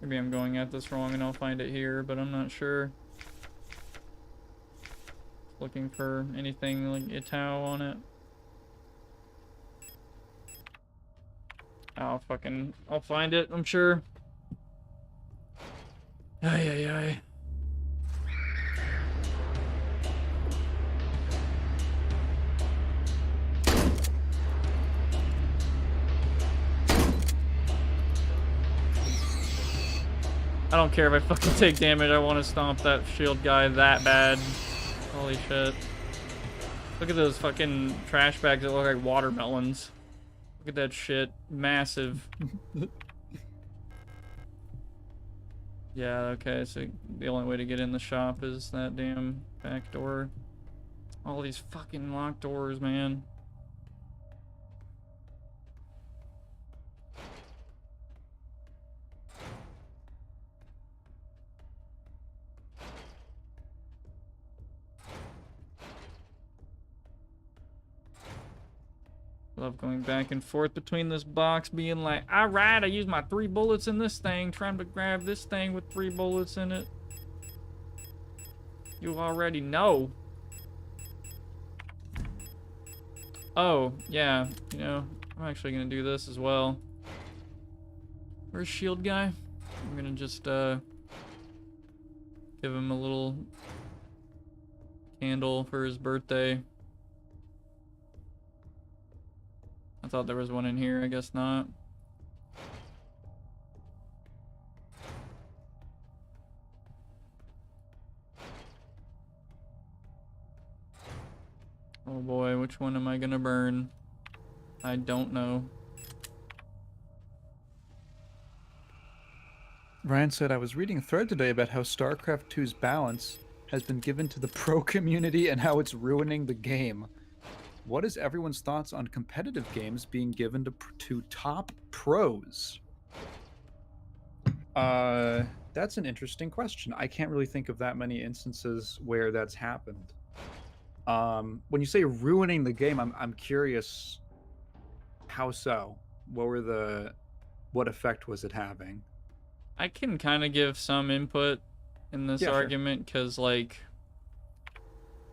S1: Maybe I'm going at this wrong and I'll find it here, but I'm not sure. Looking for anything like Itao on it. I'll find it, I'm sure. Ay, ay, ay. I don't care if I fucking take damage, I want to stomp that shield guy that bad. Holy shit. Look at those fucking trash bags that look like watermelons. Look at that shit. Massive. Yeah, okay, so the only way to get in the shop is that damn back door. All these fucking locked doors, man. Love going back and forth between this box, being like, alright, I used my 3 bullets in this thing, trying to grab this thing with 3 bullets in it. You already know. Oh, yeah, you know, I'm actually gonna do this as well. Where's Shield Guy? I'm gonna just, give him a little candle for his birthday. I thought there was one in here, I guess not. Oh boy, which one am I gonna burn? I don't know.
S3: Ryan said, I was reading a thread today about how StarCraft 2's balance has been given to the pro community and how it's ruining the game. What is everyone's thoughts on competitive games being given to top pros?
S2: That's an interesting question. I can't really think of that many instances where that's happened. When you say ruining the game, I'm curious. How so? What effect was it having?
S1: I can kind of give some input in this argument, because, like,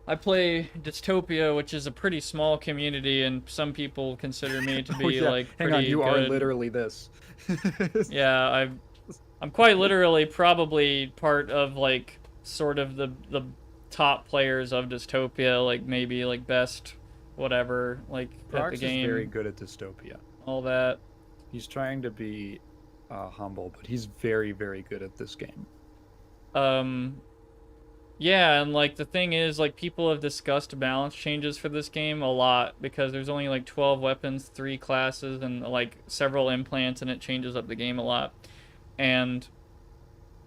S1: I play Dystopia, which is a pretty small community, and some people consider me to be, like, pretty
S2: Hang on, you
S1: good.
S2: are literally this.
S1: Yeah, I'm quite literally probably part of, like, sort of the top players of Dystopia, like, maybe, like, best whatever, like, at the game.
S2: Is very good at Dystopia.
S1: All that.
S2: He's trying to be humble, but he's very, very good at this game.
S1: Yeah, and, like, the thing is, like, people have discussed balance changes for this game a lot, because there's only, like, 12 weapons, 3 classes, and, like, several implants, and it changes up the game a lot. And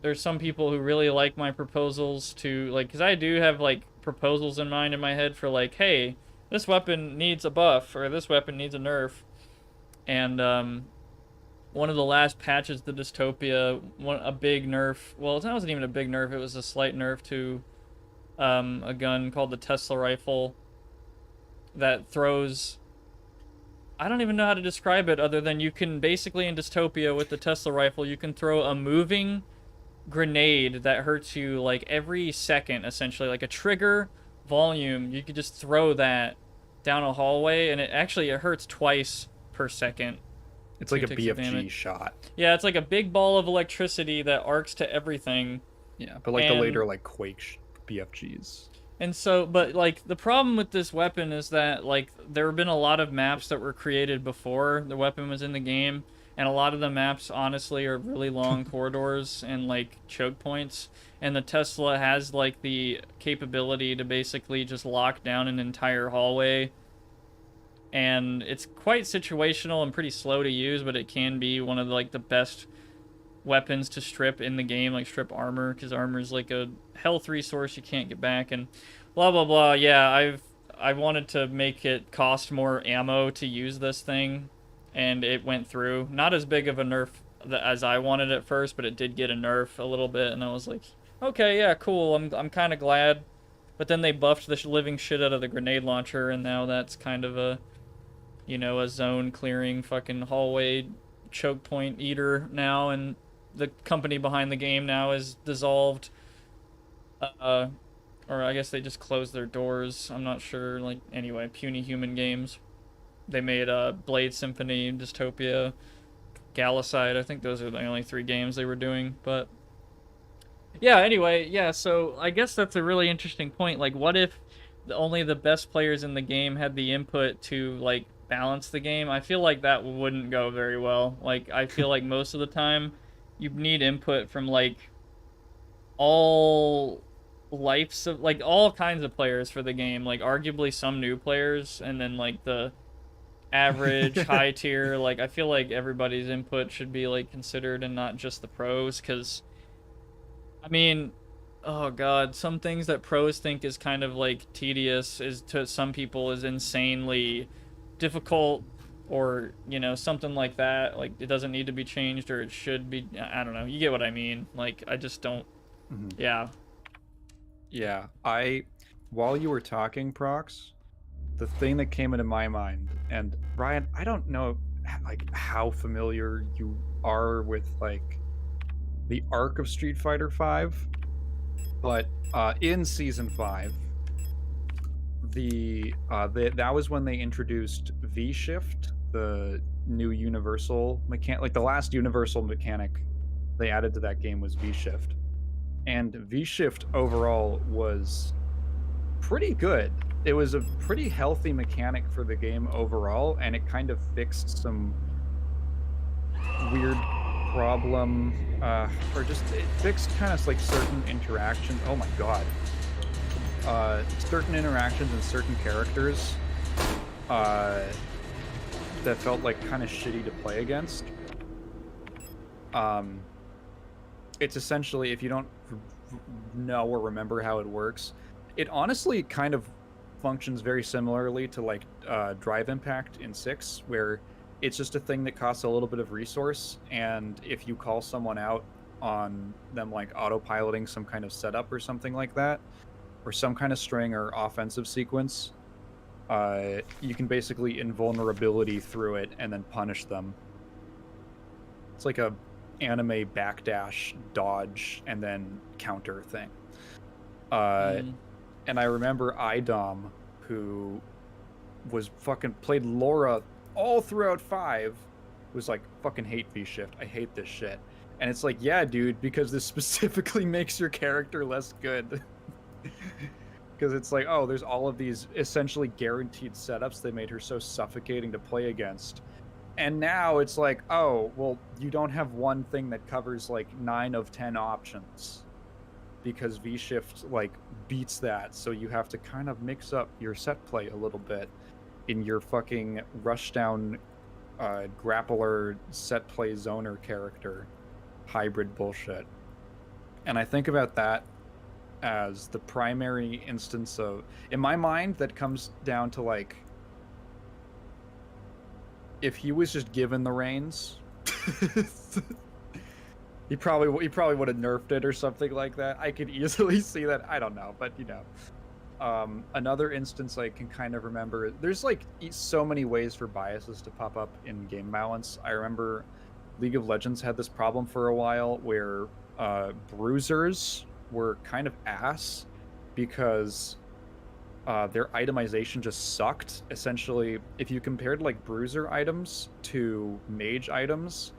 S1: there's some people who really like my proposals to, like, because I do have, like, proposals in mind in my head for, like, hey, this weapon needs a buff, or this weapon needs a nerf. And, one of the last patches to Dystopia, a big nerf, well, it wasn't even a big nerf, it was a slight nerf to a gun called the Tesla rifle that throws, I don't even know how to describe it other than you can basically in Dystopia with the Tesla rifle, you can throw a moving grenade that hurts you like every second, essentially, like a trigger volume. You could just throw that down a hallway and it hurts twice per second.
S2: It's like a BFG shot.
S1: Yeah, it's like a big ball of electricity that arcs to everything.
S2: Yeah, but like the later like Quake BFGs.
S1: And so, but like the problem with this weapon is that like there have been a lot of maps that were created before the weapon was in the game, and a lot of the maps honestly are really long corridors and like choke points. And the Tesla has like the capability to basically just lock down an entire hallway. And it's quite situational and pretty slow to use, but it can be one of the best weapons to strip in the game, like strip armor, because armor is like a health resource you can't get back, and blah blah blah. Yeah, I wanted to make it cost more ammo to use this thing, and it went through. Not as big of a nerf as I wanted at first, but it did get a nerf a little bit, and I was like, okay, yeah, cool. I'm kind of glad. But then they buffed the living shit out of the grenade launcher, and now that's kind of a, you know, a zone clearing fucking hallway choke point eater now, and the company behind the game now is dissolved. Uh, or I guess they just closed their doors. I'm not sure. Like anyway, Puny Human Games. They made Blade Symphony, Dystopia, Galicide. I think those are the only 3 games they were doing. But yeah, anyway, yeah. So I guess that's a really interesting point. Like, what if only the best players in the game had the input to like balance the game? I feel like that wouldn't go very well. Like, I feel like most of the time you need input from like all lives of like all kinds of players for the game, like arguably some new players, and then like the average high tier. Like, I feel like everybody's input should be like considered and not just the pros, because I mean, oh god, some things that pros think is kind of like tedious is to some people is insanely difficult, or you know, something like that. Like, it doesn't need to be changed, or it should be. I don't know, you get what I mean. Like, I just don't. Yeah.
S2: Yeah, while you were talking, Prox, the thing that came into my mind, and Ryan, I don't know like how familiar you are with like the arc of Street Fighter V, but in season 5, that was when they introduced V Shift, the new universal mechanic. Like, the last universal mechanic they added to that game was V Shift. And V Shift overall was pretty good. It was a pretty healthy mechanic for the game overall, and it kind of fixed some weird problem, or just it fixed kind of like certain interactions. Oh my god. Certain interactions and certain characters that felt like kind of shitty to play against. It's essentially, if you don't know or remember how it works, it honestly kind of functions very similarly to like Drive Impact in 6, where it's just a thing that costs a little bit of resource, and if you call someone out on them like autopiloting some kind of setup or something like that, or some kind of string or offensive sequence, you can basically invulnerability through it and then punish them. It's like a anime backdash, dodge, and then counter thing. And I remember IDOM, who was fucking played Laura all throughout 5, was like, fucking hate V-Shift. I hate this shit. And it's like, yeah, dude, because this specifically makes your character less good. Because it's like, oh, there's all of these essentially guaranteed setups that made her so suffocating to play against. And now it's like, oh, well, you don't have one thing that covers like 9 of 10 options, because V-Shift like beats that. So you have to kind of mix up your set play a little bit in your fucking rushdown grappler set play zoner character hybrid bullshit. And I think about that as the primary instance of, in my mind, that comes down to like, if he was just given the reins, he probably would have nerfed it or something like that. I could easily see that. I don't know, but you know, another instance I can kind of remember. There's like so many ways for biases to pop up in game balance. I remember League of Legends had this problem for a while where bruisers were kind of ass because their itemization just sucked. Essentially, if you compared like bruiser items to mage items,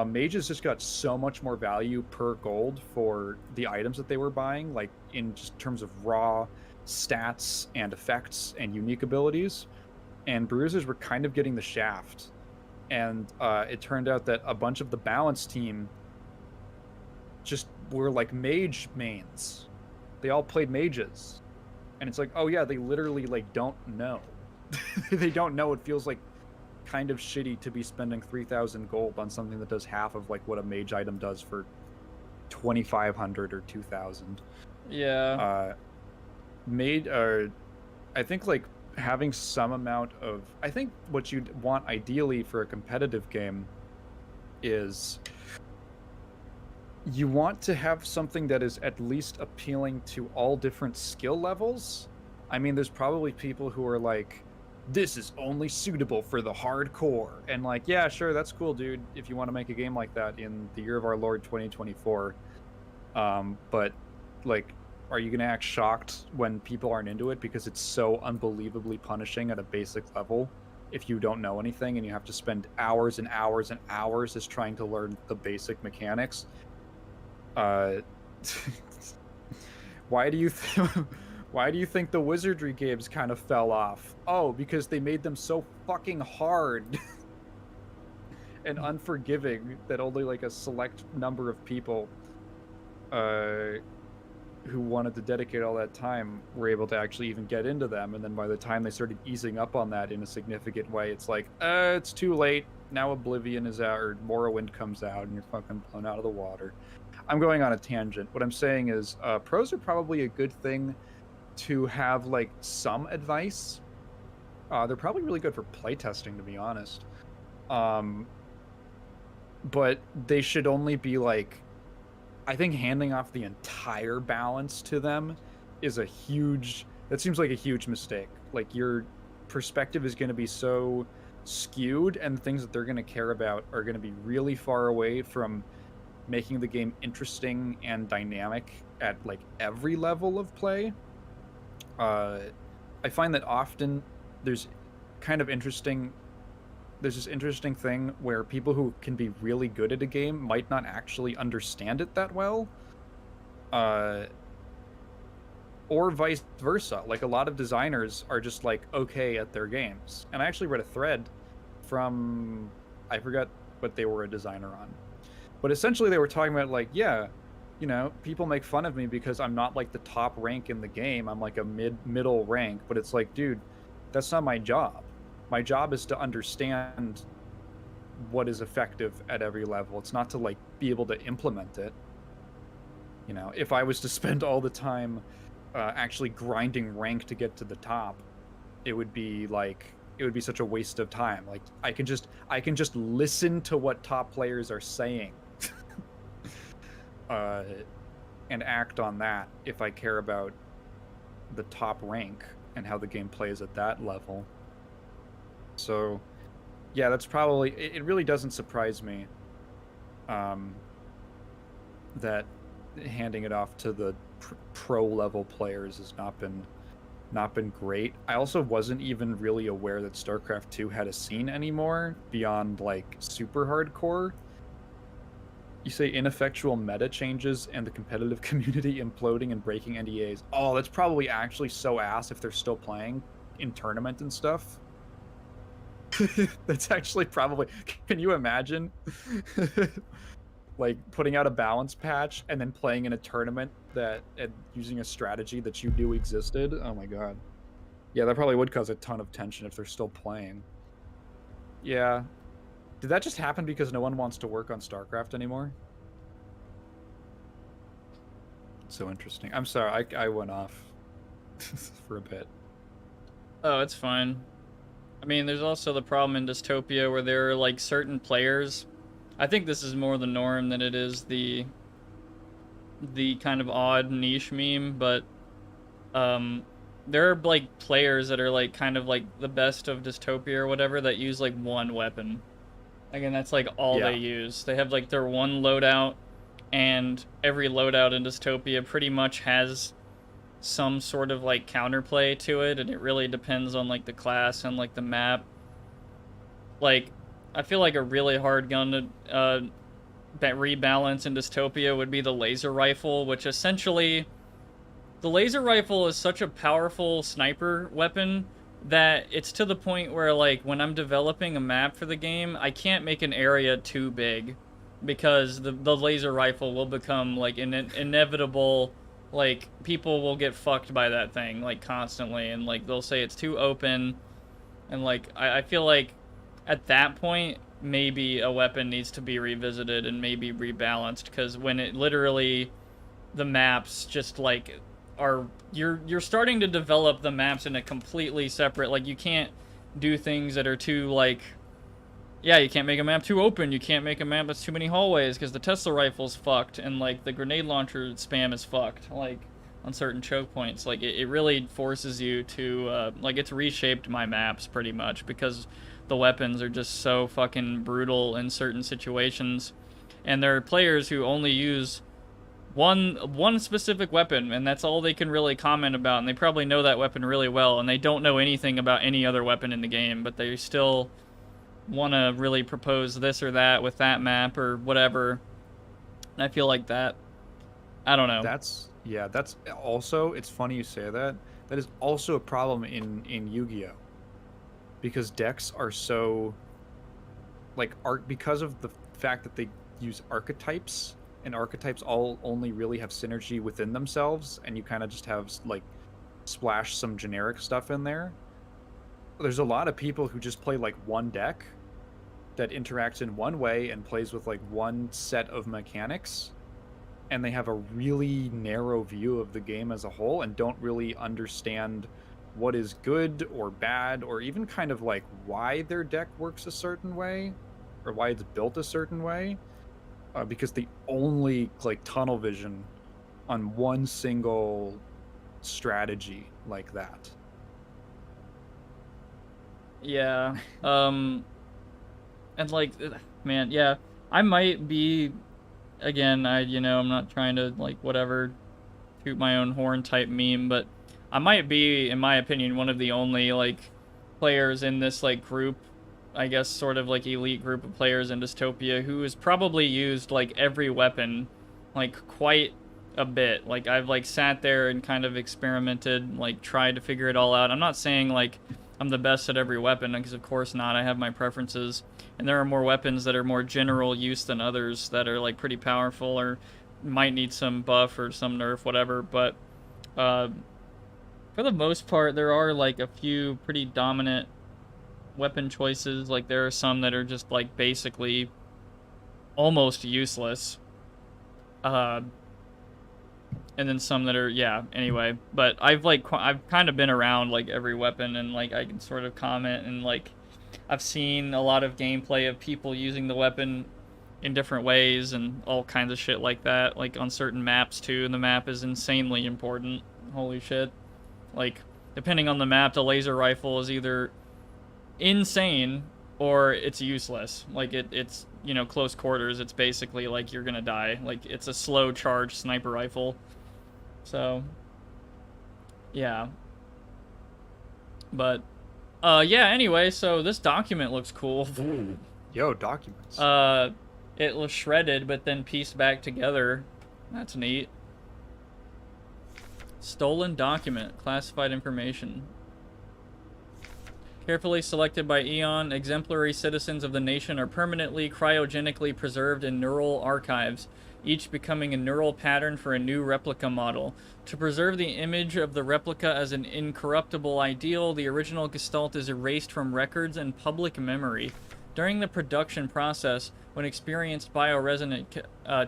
S2: mages just got so much more value per gold for the items that they were buying, like in just terms of raw stats and effects and unique abilities. And bruisers were kind of getting the shaft. And it turned out that a bunch of the balance team just were like mage mains. They all played mages. And it's like, oh yeah, they literally like don't know. They don't know. It feels like kind of shitty to be spending 3,000 gold on something that does half of like what a mage item does for 2,500 or 2,000.
S1: Yeah.
S2: I think like having some amount of, I think what you'd want ideally for a competitive game is you want to have something that is at least appealing to all different skill levels. I mean, there's probably people who are like this is only suitable for the hardcore. And like, yeah, sure, that's cool, dude, if you want to make a game like that in the year of our Lord 2024. But like, are you gonna act shocked when people aren't into it because it's so unbelievably punishing at a basic level if you don't know anything and you have to spend hours and hours and hours just trying to learn the basic mechanics? Why do you why do you think the wizardry games kind of fell off? Oh, because they made them so fucking hard and unforgiving that only like a select number of people who wanted to dedicate all that time were able to actually even get into them. And then by the time they started easing up on that in a significant way, it's like, it's too late. Now Oblivion is out, or Morrowind comes out, and you're fucking blown out of the water. I'm going on a tangent. What I'm saying is, pros are probably a good thing to have, like, some advice. They're probably really good for playtesting, to be honest. But they should only be, like, I think handing off the entire balance to them is that seems like a huge mistake. Like, your perspective is going to be so skewed, and the things that they're going to care about are going to be really far away from making the game interesting and dynamic at like every level of play. I find that often there's this interesting thing where people who can be really good at a game might not actually understand it that well, or vice versa. Like, a lot of designers are just like okay at their games. And I actually read a thread from, I forgot what they were a designer on, but essentially they were talking about like, yeah, you know, people make fun of me because I'm not like the top rank in the game. I'm like a middle rank, but it's like, dude, that's not my job. My job is to understand what is effective at every level. It's not to like be able to implement it. You know, if I was to spend all the time actually grinding rank to get to the top, it would be such a waste of time. Like, I can just listen to what top players are saying and act on that if I care about the top rank and how the game plays at that level. So, yeah, that's probably... It really doesn't surprise me that handing it off to the pro-level players has not been great. I also wasn't even really aware that StarCraft 2 had a scene anymore beyond, like, super hardcore. You say ineffectual meta changes and the competitive community imploding and breaking NDAs. Oh, that's probably actually so ass if they're still playing in tournament and stuff. That's actually probably... Can you imagine? Like, putting out a balance patch and then playing in a tournament and using a strategy that you knew existed? Oh my god. Yeah, that probably would cause a ton of tension if they're still playing. Yeah. Did that just happen because no one wants to work on StarCraft anymore? So interesting. I'm sorry, I went off for a bit.
S1: Oh, it's fine. I mean, there's also the problem in Dystopia where there are, like, certain players. I think this is more the norm than it is the kind of odd niche meme, but there are, like, players that are, like, kind of, like, the best of Dystopia or whatever that use, like, one weapon. Again, that's, like, all they use. They have, like, their one loadout, and every loadout in Dystopia pretty much has some sort of, like, counterplay to it, and it really depends on, like, the class and, like, the map. Like, I feel like a really hard gun to rebalance in Dystopia would be the laser rifle, which essentially... The laser rifle is such a powerful sniper weapon that it's to the point where, like, when I'm developing a map for the game, I can't make an area too big because the laser rifle will become, like, an inevitable... Like, people will get fucked by that thing, like, constantly, and, like, they'll say it's too open, and, like, I feel like at that point, maybe a weapon needs to be revisited and maybe rebalanced, because when it literally, the maps just, like, are, you're starting to develop the maps in a completely separate, like, you can't do things that are too, like, yeah, you can't make a map too open, you can't make a map that's too many hallways, because the Tesla rifle's fucked, and, like, the grenade launcher spam is fucked. Like, on certain choke points. Like it really forces you to like it's reshaped my maps pretty much because the weapons are just so fucking brutal in certain situations, and there are players who only use one specific weapon, and that's all they can really comment about, and they probably know that weapon really well, and they don't know anything about any other weapon in the game, but they still want to really propose this or that with that map or whatever. And I feel like that, I don't know.
S2: That's also, it's funny you say that. That is also a problem in Yu-Gi-Oh, because decks are so like because of the fact that they use archetypes, and archetypes all only really have synergy within themselves, and you kind of just have like splash some generic stuff in there. There's a lot of people who just play like one deck that interacts in one way and plays with like one set of mechanics, and they have a really narrow view of the game as a whole and don't really understand what is good or bad, or even kind of like why their deck works a certain way or why it's built a certain way, because they only like tunnel vision on one single strategy like that.
S1: Yeah. And like, man, yeah, I might be, again, I'm not trying to like whatever toot my own horn type meme, but I might be, in my opinion, one of the only like players in this like group, I guess sort of like elite group of players in Dystopia who has probably used like every weapon like quite a bit. Like I've like sat there and kind of experimented, like tried to figure it all out. I'm not saying like I'm the best at every weapon, because of course not. I have my preferences, and there are more weapons that are more general use than others that are like pretty powerful or might need some buff or some nerf, whatever. But for the most part, there are like a few pretty dominant weapon choices. Like there are some that are just like basically almost useless, and then some that are, yeah, anyway. But I've kind of been around like every weapon, and like I can sort of comment, and like I've seen a lot of gameplay of people using the weapon in different ways and all kinds of shit like that, like on certain maps too, and the map is insanely important. Holy shit. Like depending on the map, the laser rifle is either insane or it's useless. Like it's close quarters, it's basically like you're gonna die. Like it's a slow charge sniper rifle. So yeah, but yeah, anyway, so this document looks cool.
S2: Ooh. Yo, documents.
S1: It was shredded but then pieced back together. That's neat. Stolen document, classified information. Carefully selected by Eon, exemplary citizens of the nation are permanently cryogenically preserved in neural archives, each becoming a neural pattern for a new replica model. To preserve the image of the replica as an incorruptible ideal, the original gestalt is erased from records and public memory. During the production process, when experienced bioresonant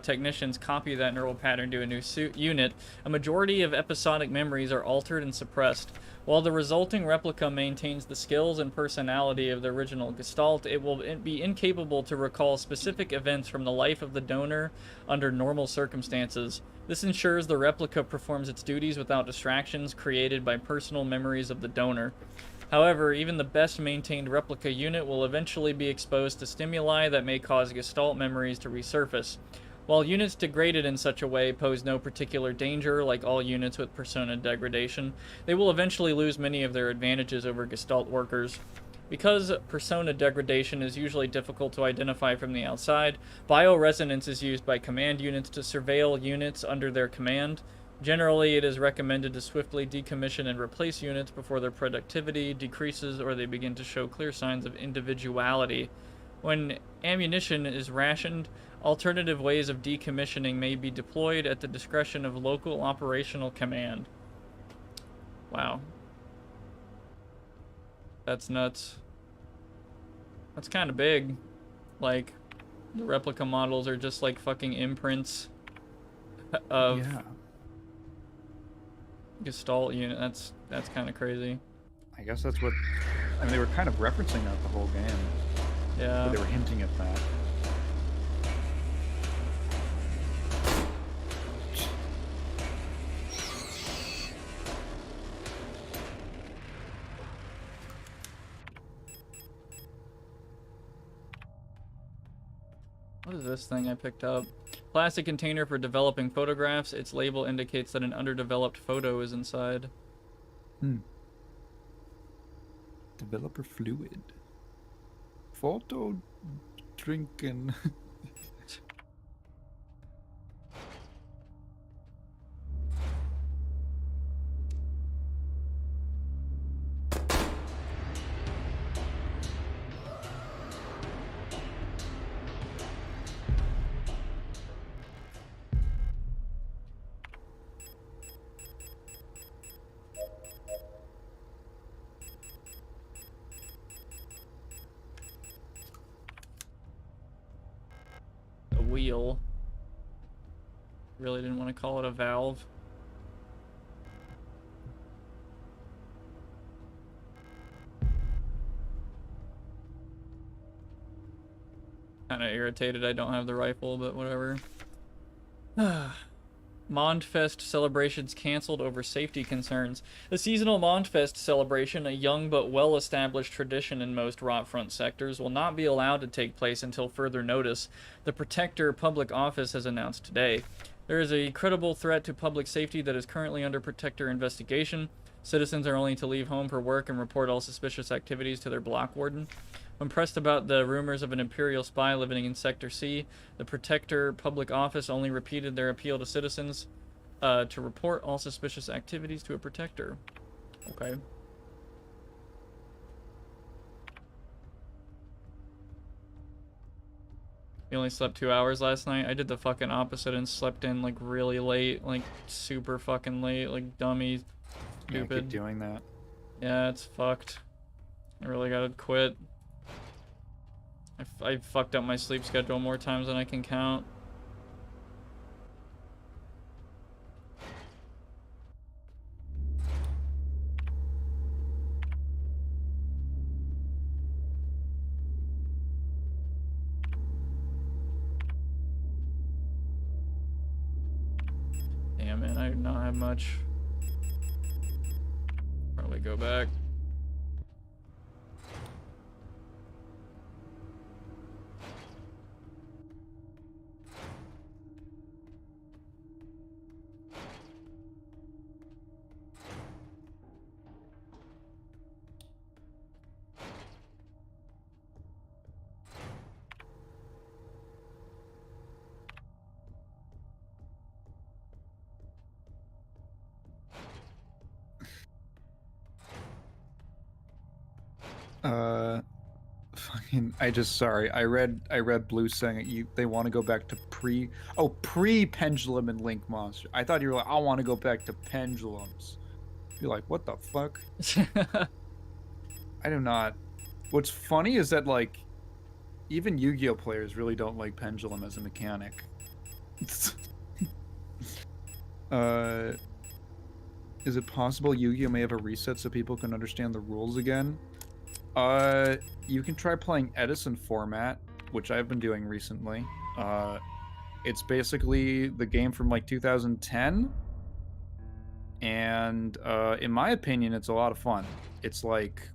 S1: technicians copy that neural pattern to a new unit, a majority of episodic memories are altered and suppressed. While the resulting replica maintains the skills and personality of the original gestalt, it will be incapable to recall specific events from the life of the donor under normal circumstances. This ensures the replica performs its duties without distractions created by personal memories of the donor. However, even the best maintained replica unit will eventually be exposed to stimuli that may cause gestalt memories to resurface. While units degraded in such a way pose no particular danger, like all units with persona degradation, they will eventually lose many of their advantages over gestalt workers. Because persona degradation is usually difficult to identify from the outside, bioresonance is used by command units to surveil units under their command. Generally, it is recommended to swiftly decommission and replace units before their productivity decreases or they begin to show clear signs of individuality. When ammunition is rationed, alternative ways of decommissioning may be deployed at the discretion of local operational command. Wow. That's nuts. That's kind of big. Like, the replica models are just like fucking imprints of Gestalt unit. That's kind of crazy.
S2: I guess that's what... I mean, they were kind of referencing that the whole game.
S1: Yeah.
S2: They were hinting at that.
S1: What is this thing I picked up? Plastic container for developing photographs. Its label indicates that an underdeveloped photo is inside.
S3: Developer fluid. Photo drinking.
S1: A wheel. Really didn't want to call it a valve. Kinda irritated I don't have the rifle, but whatever. Mondfest celebrations canceled over safety concerns. The seasonal Mondfest celebration, a young but well-established tradition in most Rotfront sectors, will not be allowed to take place until further notice, the Protector Public Office has announced today. There is a credible threat to public safety that is currently under Protector investigation. Citizens are only to leave home for work and report all suspicious activities to their block warden. When pressed about the rumors of an Imperial spy living in Sector C, the Protector Public Office only repeated their appeal to citizens to report all suspicious activities to a Protector. Okay. You only slept 2 hours last night? I did the fucking opposite and slept in like really late, like super fucking late, like dummy, stupid.
S3: Yeah, keep doing that.
S1: Yeah, it's fucked. I really gotta quit. I fucked up my sleep schedule more times than I can count. Damn, man, I do not have much. Probably go back.
S3: Sorry. I read Blue saying they want to go back to pre-pendulum and Link Monster. I thought you were like, I want to go back to pendulums. You're like, what the fuck? I do not. What's funny is that like even Yu-Gi-Oh players really don't like pendulum as a mechanic. Is it possible Yu-Gi-Oh may have a reset so people can understand the rules again? You can try playing Edison format, which I've been doing recently. It's basically the game from like 2010, and in my opinion, it's a lot of fun. It's like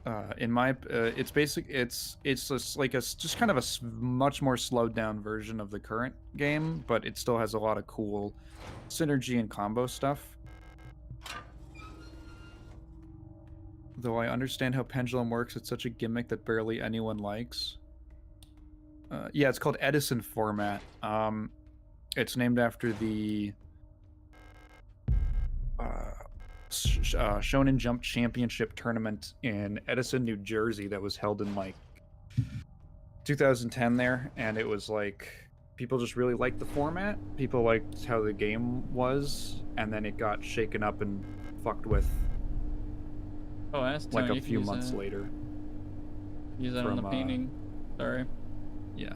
S3: it's just like just kind of a much more slowed down version of the current game, but it still has a lot of cool synergy and combo stuff. Though I understand how pendulum works, it's such a gimmick that barely anyone likes. Yeah, it's called Edison format. It's named after the Shonen Jump Championship tournament in Edison, New Jersey that was held in like 2010 there, and it was like people just really liked the format. People liked how the game was, and then it got shaken up and fucked with like a few months later.
S1: Use that on the painting. Sorry.
S3: Yeah.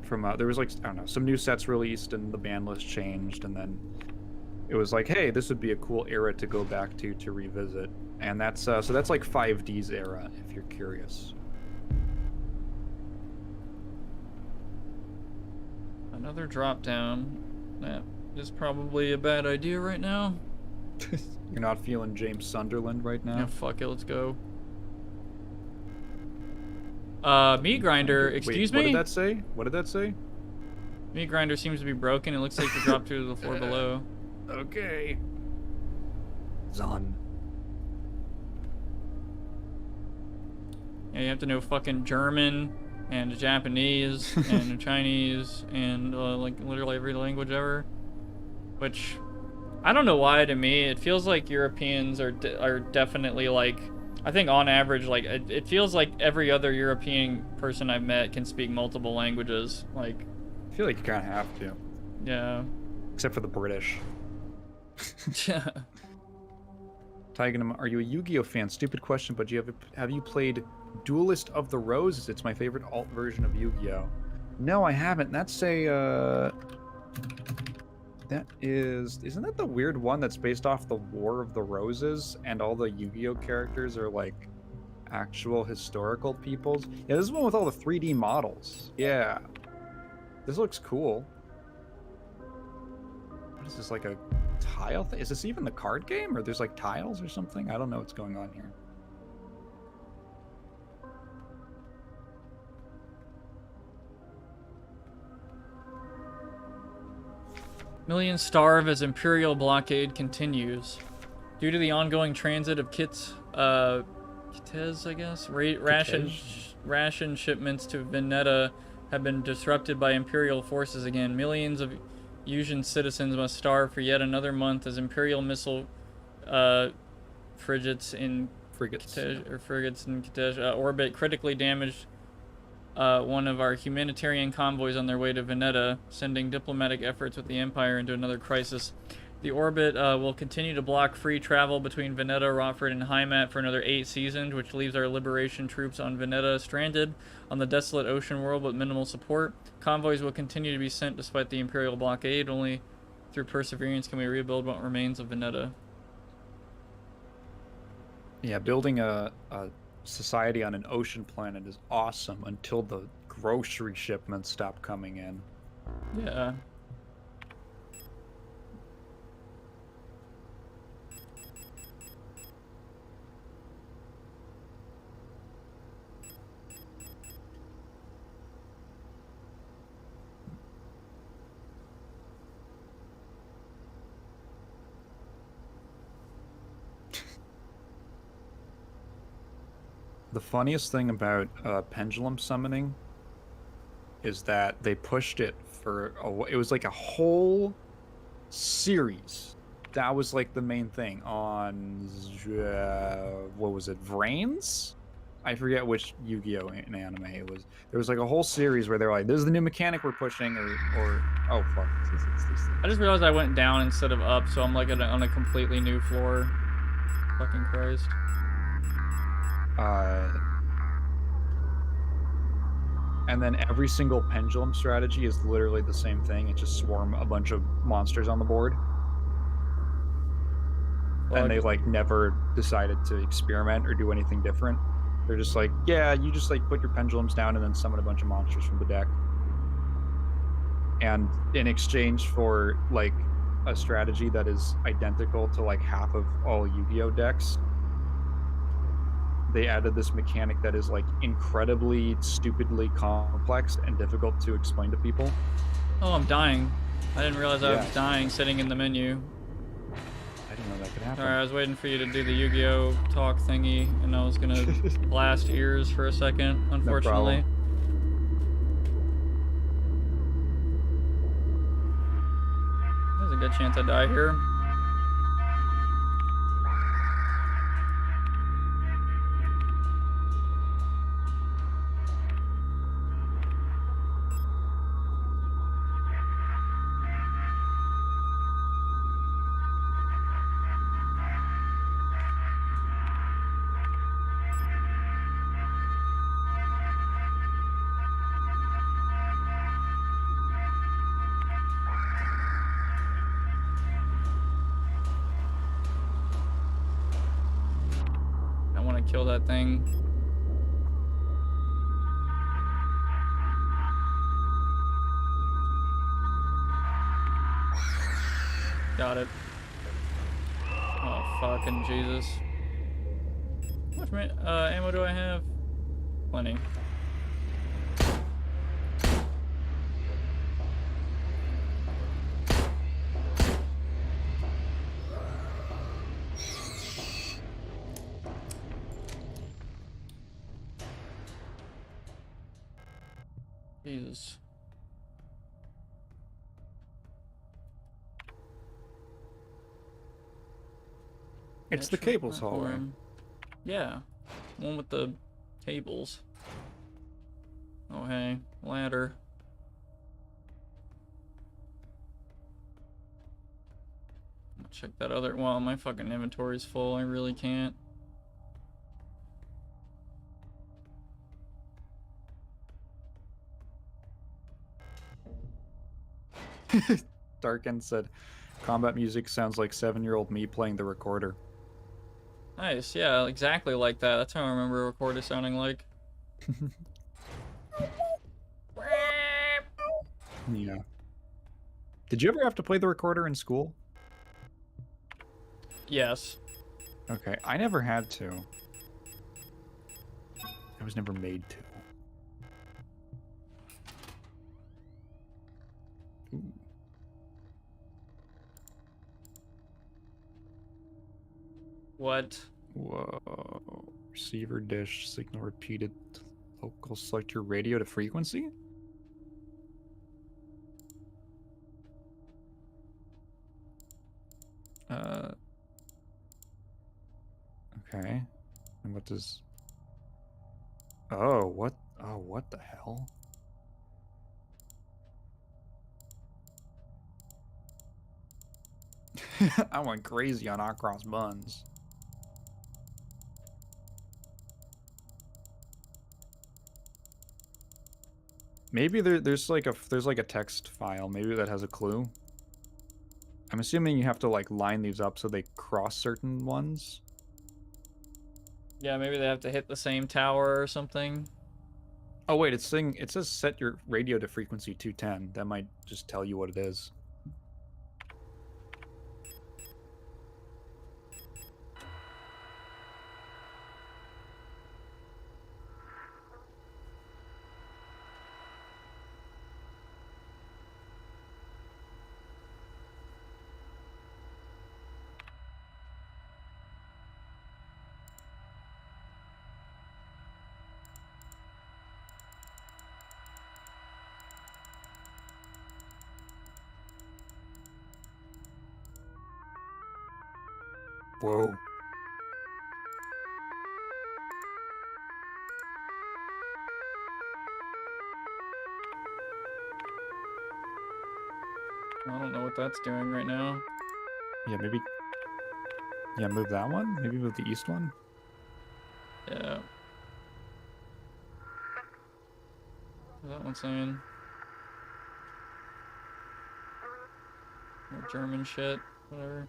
S3: From there was like, I don't know, some new sets released and the ban list changed, and then it was like, hey, this would be a cool era to go back to revisit. And that's so that's like 5D's era, if you're curious.
S1: Another drop down. That is probably a bad idea right now.
S2: You're not feeling James Sunderland right now?
S1: Yeah, fuck it, let's go. Meat grinder, excuse
S2: Wait,
S1: me?
S2: what did that say? What did that say?
S1: Meat grinder seems to be broken. It looks like you dropped to the floor below.
S2: Okay. Zon.
S1: Yeah, you have to know fucking German and Japanese and Chinese and like literally every language ever. Which, I don't know why to me, it feels like Europeans are definitely like, I think on average, like, it feels like every other European person I've met can speak multiple languages. Like,
S2: I feel like you kind of have to.
S1: yeah.
S2: Except for the British.
S1: Yeah.
S2: Tigan, are you a Yu-Gi-Oh fan? Stupid question, but have you played Duelist of the Roses? It's my favorite alt version of Yu-Gi-Oh. No, I haven't. That's a isn't that the weird one that's based off the War of the Roses and all the Yu-Gi-Oh characters are like actual historical peoples? Yeah, this is one with all the 3D models. Yeah. This looks cool. What is this, like a tile thing? Is this even the card game, or there's like tiles or something? I don't know what's going on here.
S1: Millions starve as Imperial blockade continues. Due to the ongoing transit of kitez, I guess? Ration shipments to Veneta have been disrupted by Imperial forces again. Millions of Yuuzhan citizens must starve for yet another month as Imperial missile frigates in Kitej orbit critically damaged one of our humanitarian convoys on their way to Veneta, sending diplomatic efforts with the Empire into another crisis. The orbit will continue to block free travel between Veneta, Rockford, and Heimat for another 8 seasons, which leaves our liberation troops on Veneta stranded on the desolate ocean world with minimal support. Convoys will continue to be sent despite the Imperial blockade. Only through perseverance can we rebuild what remains of Veneta.
S2: Yeah, building a society on an ocean planet is awesome until the grocery shipments stop coming in.
S1: Yeah.
S2: The funniest thing about pendulum summoning is that they pushed it for it was like a whole series. That was like the main thing on what was it, Vrains? I forget which Yu-Gi-Oh in anime it was. There was like a whole series where they're like, "This is the new mechanic we're pushing," or oh fuck.
S1: I just realized I went down instead of up, so I'm like on a completely new floor. Fucking Christ.
S2: And then every single pendulum strategy is literally the same thing. It just swarm a bunch of monsters on the board. Fuck. And they like never decided to experiment or do anything different. They're just like, yeah, you just like put your pendulums down and then summon a bunch of monsters from the deck. And in exchange for like a strategy that is identical to like half of all Yu-Gi-Oh decks, they added this mechanic that is like incredibly stupidly complex and difficult to explain to people.
S1: Oh, I'm dying. I didn't realize I was dying sitting in the menu.
S2: I didn't know that could happen.
S1: Sorry, I was waiting for you to do the Yu-Gi-Oh talk thingy, and I was gonna blast ears for a second, unfortunately.
S2: No
S1: There's a good chance I die here. Kill that thing. Got it. Oh, fucking Jesus. How much ammo do I have? Plenty. Jesus.
S2: It's the
S1: Natural
S2: cables hallway.
S1: platform. Yeah. One with the cables. Oh, hey. Ladder. I'll check that other. Well, my fucking inventory's full. I really can't.
S2: Darken said, combat music sounds like 7-year-old me playing the recorder.
S1: Nice. Yeah, exactly like that. That's how I remember a recorder sounding like.
S2: Yeah. Did you ever have to play the recorder in school?
S1: Yes.
S2: Okay, I never had to. I was never made to. Ooh.
S1: What?
S2: Whoa. Receiver dish, signal repeated. Local, select your radio to frequency? Okay. And what does... Oh, what? Oh, what the hell? I went crazy on hot cross buns. Maybe there's like a text file. Maybe that has a clue. I'm assuming you have to like line these up so they cross certain ones.
S1: Yeah, maybe they have to hit the same tower or something.
S2: Oh wait, it says set your radio to frequency 210. That might just tell you what it is. Whoa.
S1: I don't know what that's doing right now.
S2: Yeah, maybe... Yeah, move that one? Maybe move the east one?
S1: Yeah. What's that one saying? More German shit. Whatever.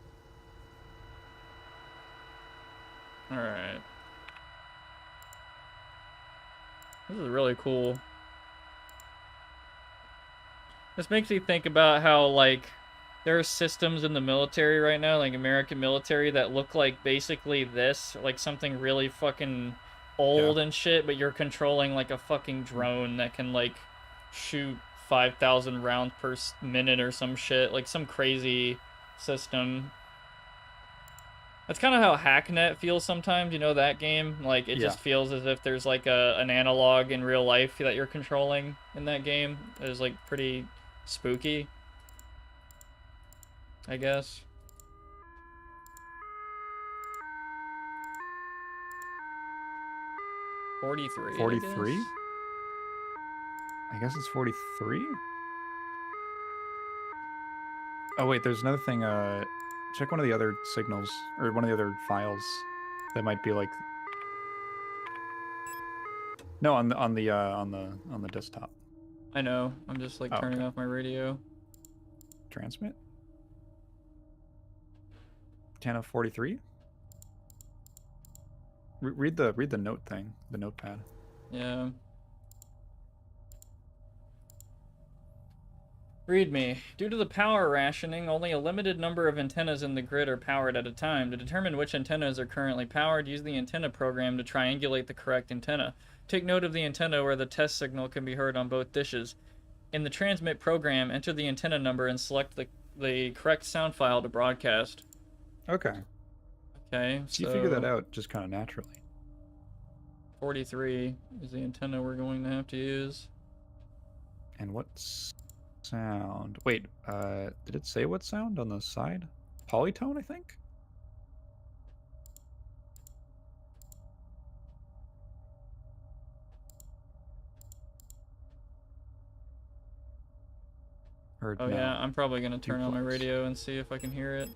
S1: Alright. This is really cool. This makes me think about how, like, there are systems in the military right now, like American military, that look like basically this, like something really fucking old and shit, but you're controlling like a fucking drone that can like shoot 5,000 rounds per minute or some shit, like some crazy system. That's kind of how Hacknet feels sometimes, you know, that game? Like, it just feels as if there's like an analog in real life that you're controlling in that game. It's like pretty spooky, I guess. $43.
S2: 43? I guess it's 43? Oh wait, there's another thing, check one of the other signals, or one of the other files that might be like... No, on the desktop.
S1: I know. I'm just like turning off my radio.
S2: Transmit? 10:43? Read the note thing, the notepad.
S1: Yeah. Read me. Due to the power rationing, only a limited number of antennas in the grid are powered at a time. To determine which antennas are currently powered, use the antenna program to triangulate the correct antenna. Take note of the antenna where the test signal can be heard on both dishes. In the transmit program, enter the antenna number and select the correct sound file to broadcast.
S3: Okay.
S1: Okay,
S3: So you figure that out just kind of naturally.
S1: 43 is the antenna we're going to have to use.
S3: And what sound? Wait, did it say what sound on the side? Polytone, I think? Or
S1: Oh
S3: no.
S1: yeah, I'm probably going to turn on my
S3: Duplex.
S1: radio and see if I can hear it.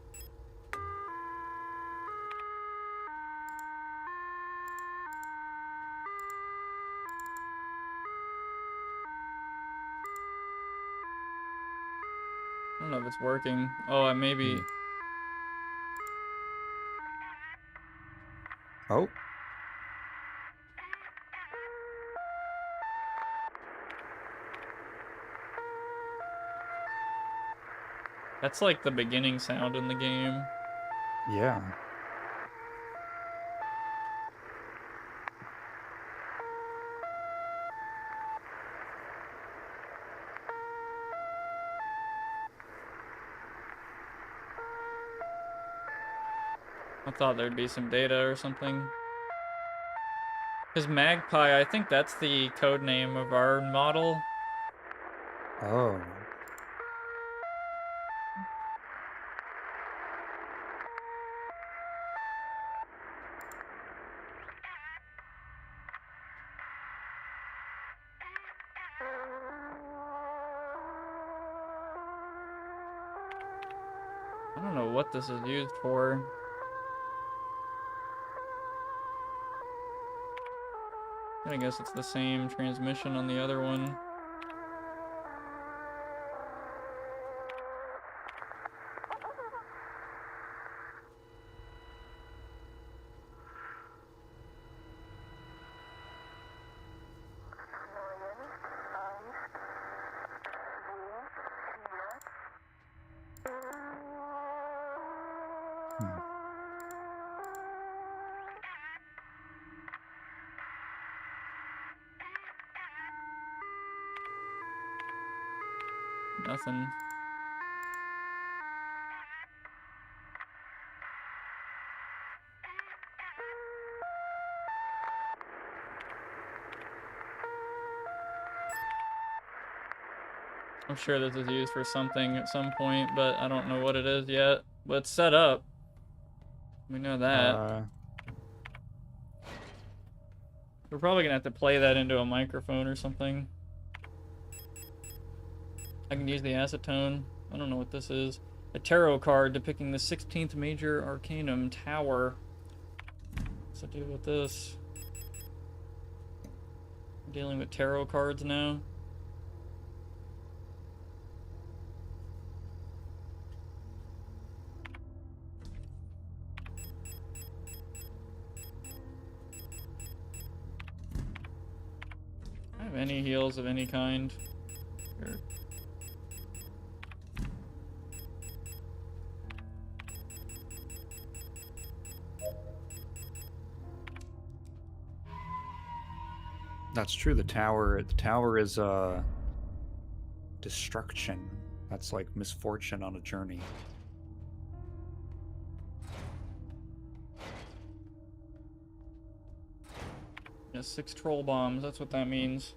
S1: I don't know if it's working. Oh, I maybe...
S3: Oh.
S1: That's like the beginning sound in the game.
S3: Yeah.
S1: I thought there'd be some data or something. Because Magpie, I think that's the code name of our model.
S3: Oh.
S1: I don't know what this is used for. I guess it's the same transmission on the other one. Nothing. I'm sure this is used for something at some point, but I don't know what it is yet. But it's set up. We know that. We're probably gonna have to play that into a microphone or something. I can use the acetone. I don't know what this is. A tarot card depicting the 16th major arcanum tower. What's to do with this? I'm dealing with tarot cards now. I have any heals of any kind. Here.
S3: That's true. The tower is destruction. That's like misfortune on a journey.
S1: Yeah, 6 troll bombs. That's what that means.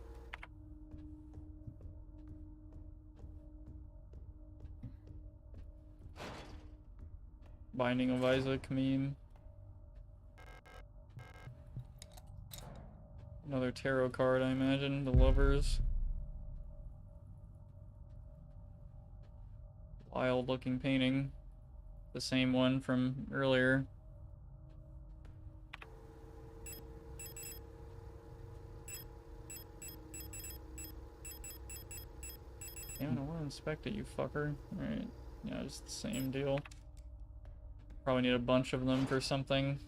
S1: Binding of Isaac meme. Another tarot card, I imagine. The Lovers. Wild looking painting. The same one from earlier. Damn, I want to inspect it, you fucker. Alright. Yeah, it's the same deal. Probably need a bunch of them for something.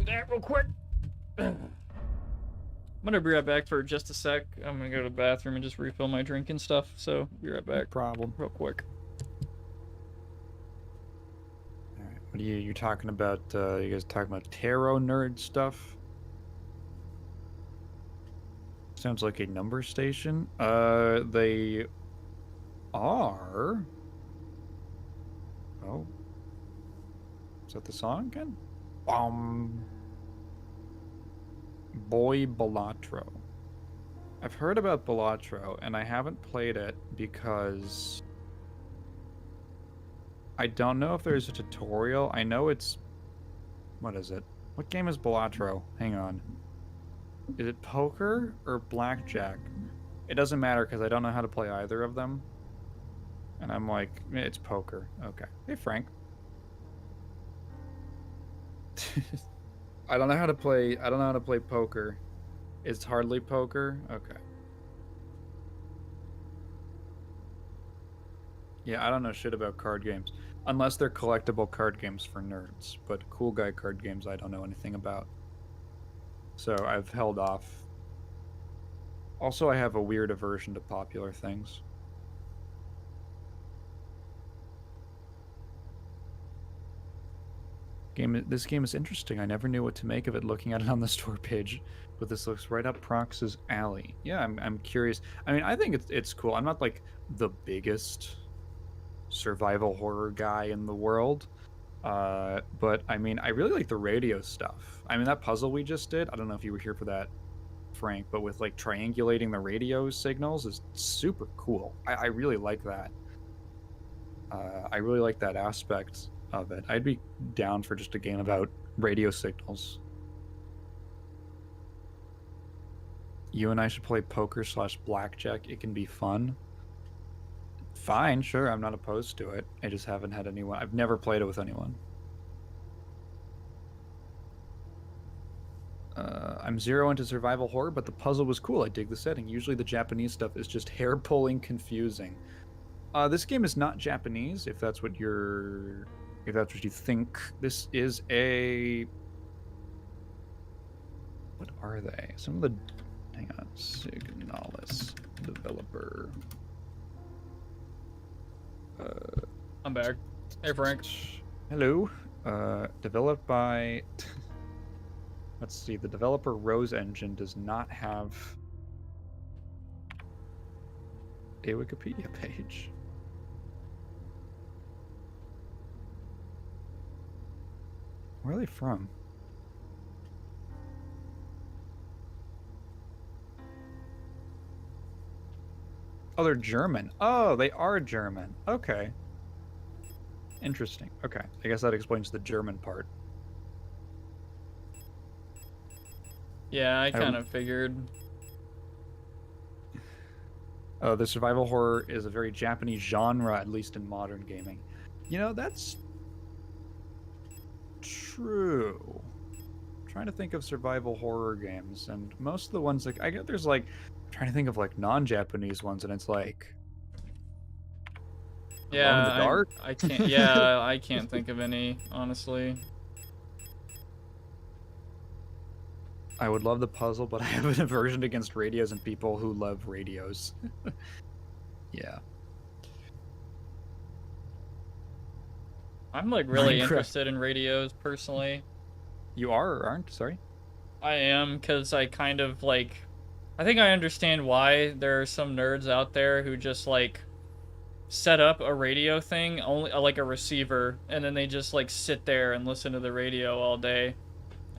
S1: do that real quick. I'm gonna be right back for just a sec. I'm gonna go to the bathroom and just refill my drink and stuff. So be right back.
S3: No problem.
S1: Real quick.
S3: All right. What are you talking about? You guys talking about tarot nerd stuff? Sounds like a number station. They are. Oh. Is that the song again? Boy Balatro. I've heard about Balatro, and I haven't played it because I don't know if there's a tutorial. I know it's... What is it? What game is Balatro? Hang on. Is it poker or blackjack? It doesn't matter because I don't know how to play either of them. And I'm like, it's poker. Okay. Hey, Frank. I don't know how to play poker. It's hardly poker. Okay. Yeah, I don't know shit about card games. Unless they're collectible card games for nerds. But cool guy card games I don't know anything about. So I've held off. Also, I have a weird aversion to popular things. This game is interesting. I never knew what to make of it looking at it on the store page, but this looks right up Prox's alley. Yeah, I'm curious. I mean, I think it's cool. I'm not like the biggest survival horror guy in the world, but I mean, I really like the radio stuff. I mean, that puzzle we just did, I don't know if you were here for that, Frank, but with like triangulating the radio signals is super cool. I really like that. I really like that aspect of it. I'd be down for just a game about radio signals. You and I should play poker / blackjack. It can be fun. Fine, sure, I'm not opposed to it. I just haven't had anyone. I've never played it with anyone. I'm zero into survival horror, but the puzzle was cool. I dig the setting. Usually the Japanese stuff is just hair-pulling confusing. This game is not Japanese, if that's what you think. This is a... What are they? Some of the... Hang on. Signalis developer.
S1: I'm back. Hey, Frank.
S3: Hello. Developed by... Let's see. The developer Rose Engine does not have a Wikipedia page. Where are they from? Oh, they're German. Oh, they are German. Okay. Interesting. Okay. I guess that explains the German part.
S1: Yeah, I kind of figured.
S3: The survival horror is a very Japanese genre, at least in modern gaming. You know, that's true. I'm trying to think of survival horror games, and most of the ones, like, I get there's like, I'm trying to think of like non-Japanese ones, and it's like,
S1: Yeah,
S3: Alone in the Dark?
S1: I can't. Yeah, I can't think of any, honestly.
S3: I would love the puzzle, but I have an aversion against radios and people who love radios. Yeah.
S1: I'm like really
S3: Minecraft.
S1: interested in radios personally.
S3: You are or aren't? Sorry.
S1: I am, because I kind of like, I think I understand why there are some nerds out there who just like set up a radio thing, only like a receiver, and then they just like sit there and listen to the radio all day.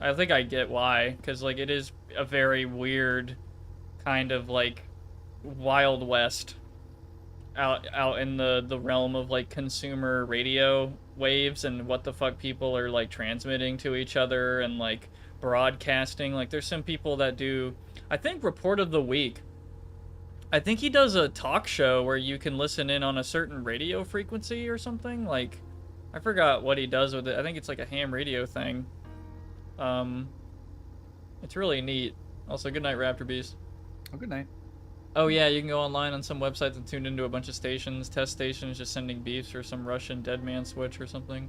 S1: I think I get why, because like it is a very weird kind of like Wild West out in the realm of like consumer radio waves and what the fuck people are like transmitting to each other and like broadcasting. Like there's some people that do, I think, Report of the Week. I think he does a talk show where you can listen in on a certain radio frequency or something. Like, I forgot what he does with it. I think it's like a ham radio thing. It's really neat. Also, good night, Raptor Beast.
S3: Oh, good night.
S1: Oh yeah, you can go online on some websites and tune into a bunch of stations, test stations, just sending beeps or some Russian dead man switch or something.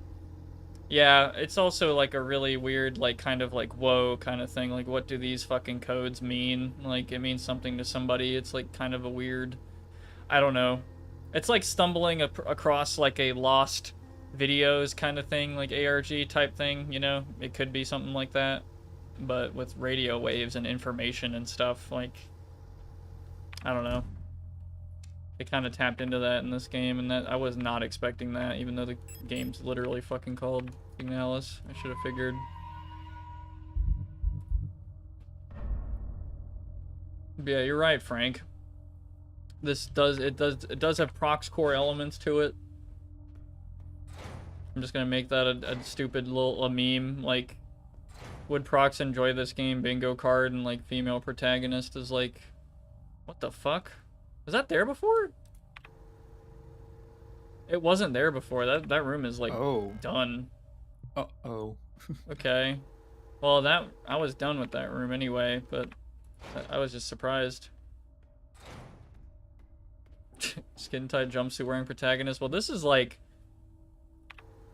S1: Yeah, it's also like a really weird, like, kind of like, whoa kind of thing. Like, what do these fucking codes mean? Like, it means something to somebody. It's like kind of a weird, I don't know. It's like stumbling across like a lost videos kind of thing, like ARG type thing, you know? It could be something like that, but with radio waves and information and stuff, like, I don't know. They kind of tapped into that in this game, and that I was not expecting that, even though the game's literally fucking called Signalis. I should have figured. But yeah, you're right, Frank. This does have prox core elements to it. I'm just gonna make that a stupid little meme. Like, would prox enjoy this game? Bingo card and like female protagonist is like, what the fuck? Was that there before? It wasn't there before. That room is like done.
S3: Uh-oh.
S1: Okay. Well, I was done with that room anyway, but I was just surprised. Skin tight jumpsuit wearing protagonist. Well, this is like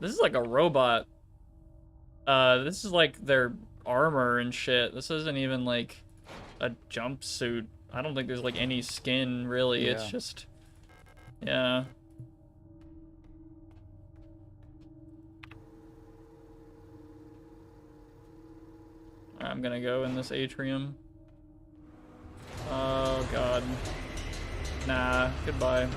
S1: a robot. This is like their armor and shit. This isn't even like a jumpsuit. I don't think there's like any skin really.
S3: Yeah.
S1: It's just, yeah. I'm gonna go in this atrium. Oh god. Nah, goodbye.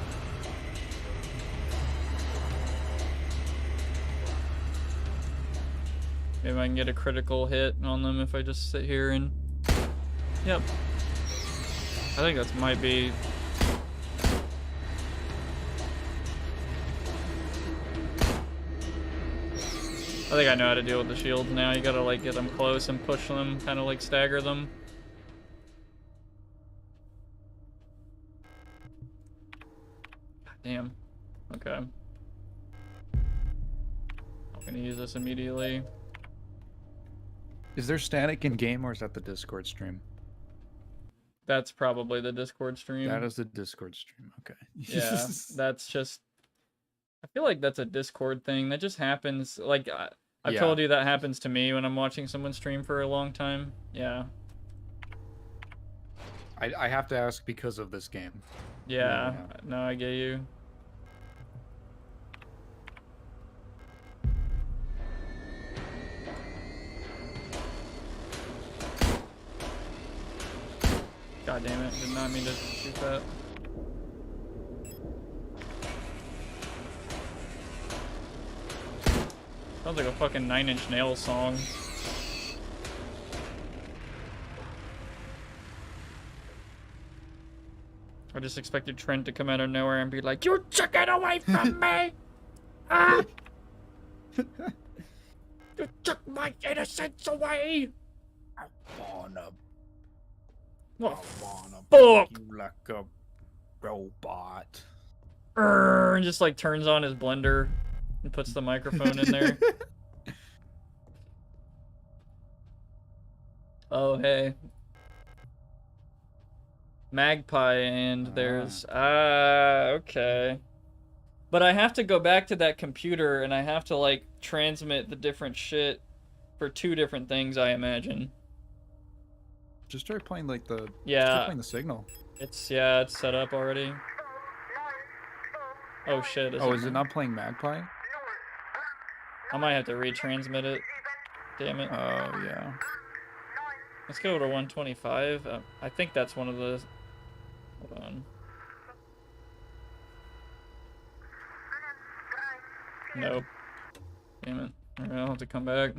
S1: Maybe I can get a critical hit on them if I just sit here and... Yep. I think that might be... I think I know how to deal with the shields now. You gotta like get them close and push them, kind of like stagger them. God damn. Okay. I'm gonna use this immediately.
S3: Is there static in game or is that the Discord stream?
S1: That's probably the Discord stream.
S3: That is the Discord stream. Okay.
S1: Yeah, that's just... I feel like that's a Discord thing. That just happens. Like, I've told you that happens to me when I'm watching someone stream for a long time. Yeah.
S3: I have to ask because of this game.
S1: Yeah. No, I get you. God damn it. Did not mean to shoot that. Sounds like a fucking Nine Inch Nails song. I just expected Trent to come out of nowhere and be like, "You took it away from me! Ah! You took my innocence away!"
S3: I wanna
S1: What?
S3: fuck you like a robot.
S1: And just like turns on his blender and puts the microphone in there. Oh, hey. Magpie, and there's... okay. But I have to go back to that computer, and I have to, like, transmit the different shit for two different things, I imagine.
S3: Just start playing, like, the...
S1: Yeah.
S3: Start playing the signal.
S1: It's set up already. Oh, shit.
S3: Is it not playing Magpie?
S1: I might have to retransmit it. Damn it.
S3: Oh, yeah.
S1: Let's go to 125. I think that's one of the... Hold on. Nope. Damn it. Alright, I'll have to come back.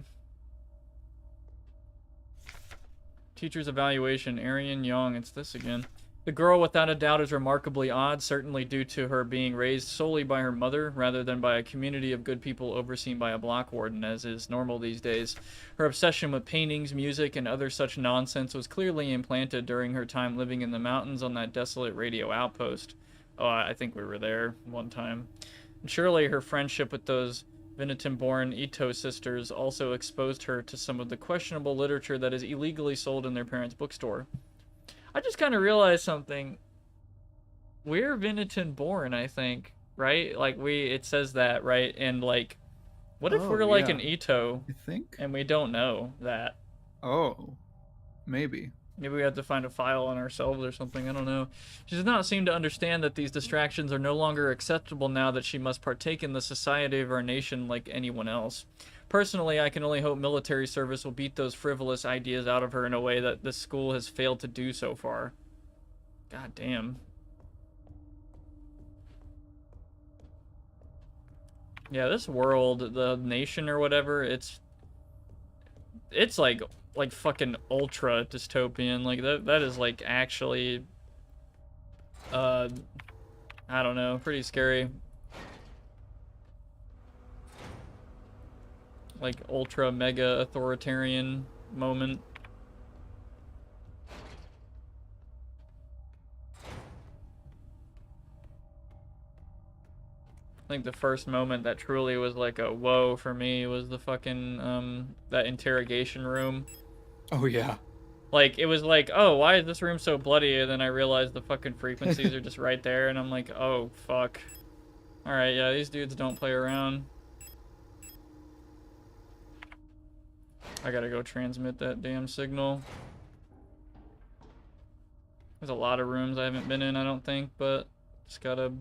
S1: Teacher's evaluation. Arian Young. It's this again. The girl, without a doubt, is remarkably odd, certainly due to her being raised solely by her mother, rather than by a community of good people overseen by a block warden, as is normal these days. Her obsession with paintings, music, and other such nonsense was clearly implanted during her time living in the mountains on that desolate radio outpost. Oh, I think we were there one time. And surely her friendship with those Veneton-born Ito sisters also exposed her to some of the questionable literature that is illegally sold in their parents' bookstore. I just kind of realized something. We're Veneton born, I think, right? Like it says that, right? And like What if
S3: Oh,
S1: we're like
S3: yeah.
S1: an Ito
S3: You think?
S1: and we don't know that?
S3: Oh, maybe.
S1: Maybe we have to find a file on ourselves or something, I don't know. She does not seem to understand that these distractions are no longer acceptable now that she must partake in the society of our nation like anyone else. Personally, I can only hope military service will beat those frivolous ideas out of her in a way that this school has failed to do so far. God damn. Yeah, this world, the nation or whatever, it's like fucking ultra dystopian. Like that is like actually I don't know, pretty scary. Like ultra mega authoritarian moment. I think the first moment that truly was like a whoa for me was the fucking that interrogation room.
S3: Oh, yeah.
S1: Like it was like, oh, why is this room so bloody? And then I realized the fucking frequencies are just right there, and I'm like, oh fuck. All right, yeah, these dudes don't play around. I gotta go transmit that damn signal. There's a lot of rooms I haven't been in, I don't think, but just gotta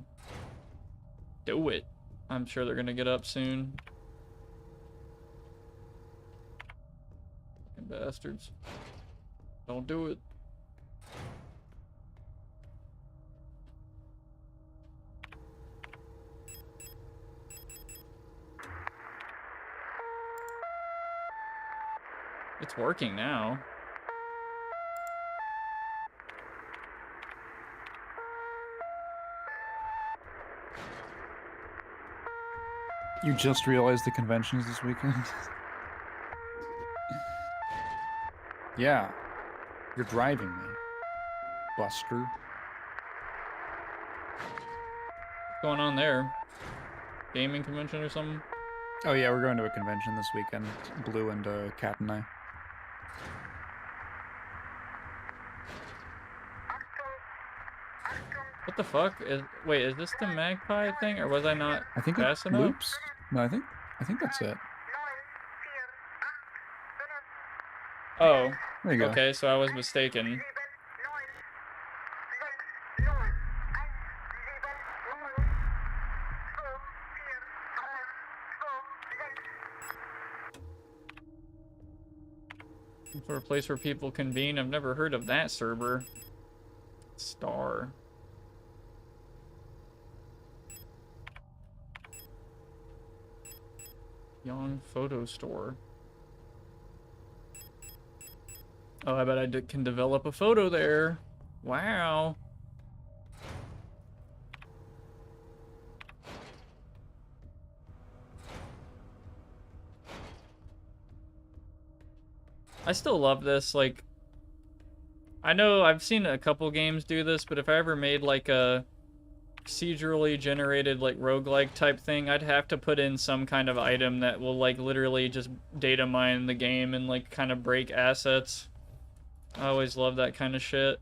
S1: do it. I'm sure they're gonna get up soon. Fucking bastards. Don't do it. It's working now.
S3: You just realized the convention's this weekend? Yeah. You're driving me, Buster.
S1: What's going on there? Gaming convention or something?
S3: Oh, yeah, we're going to a convention this weekend. Blue and Kat and I.
S1: What the fuck? Wait, is this the magpie thing, or was I not
S3: I think
S1: fast
S3: it
S1: enough?
S3: loops. No, I think that's it.
S1: Oh,
S3: There you go.
S1: okay, so I was mistaken. For a place where people convene, I've never heard of that server. Star. Young photo store. Oh, I bet I can develop a photo there. Wow. I still love this, like, I know I've seen a couple games do this, but if I ever made like a procedurally generated like roguelike type thing, I'd have to put in some kind of item that will like literally just data mine the game and like kind of break assets. I always love that kind of shit.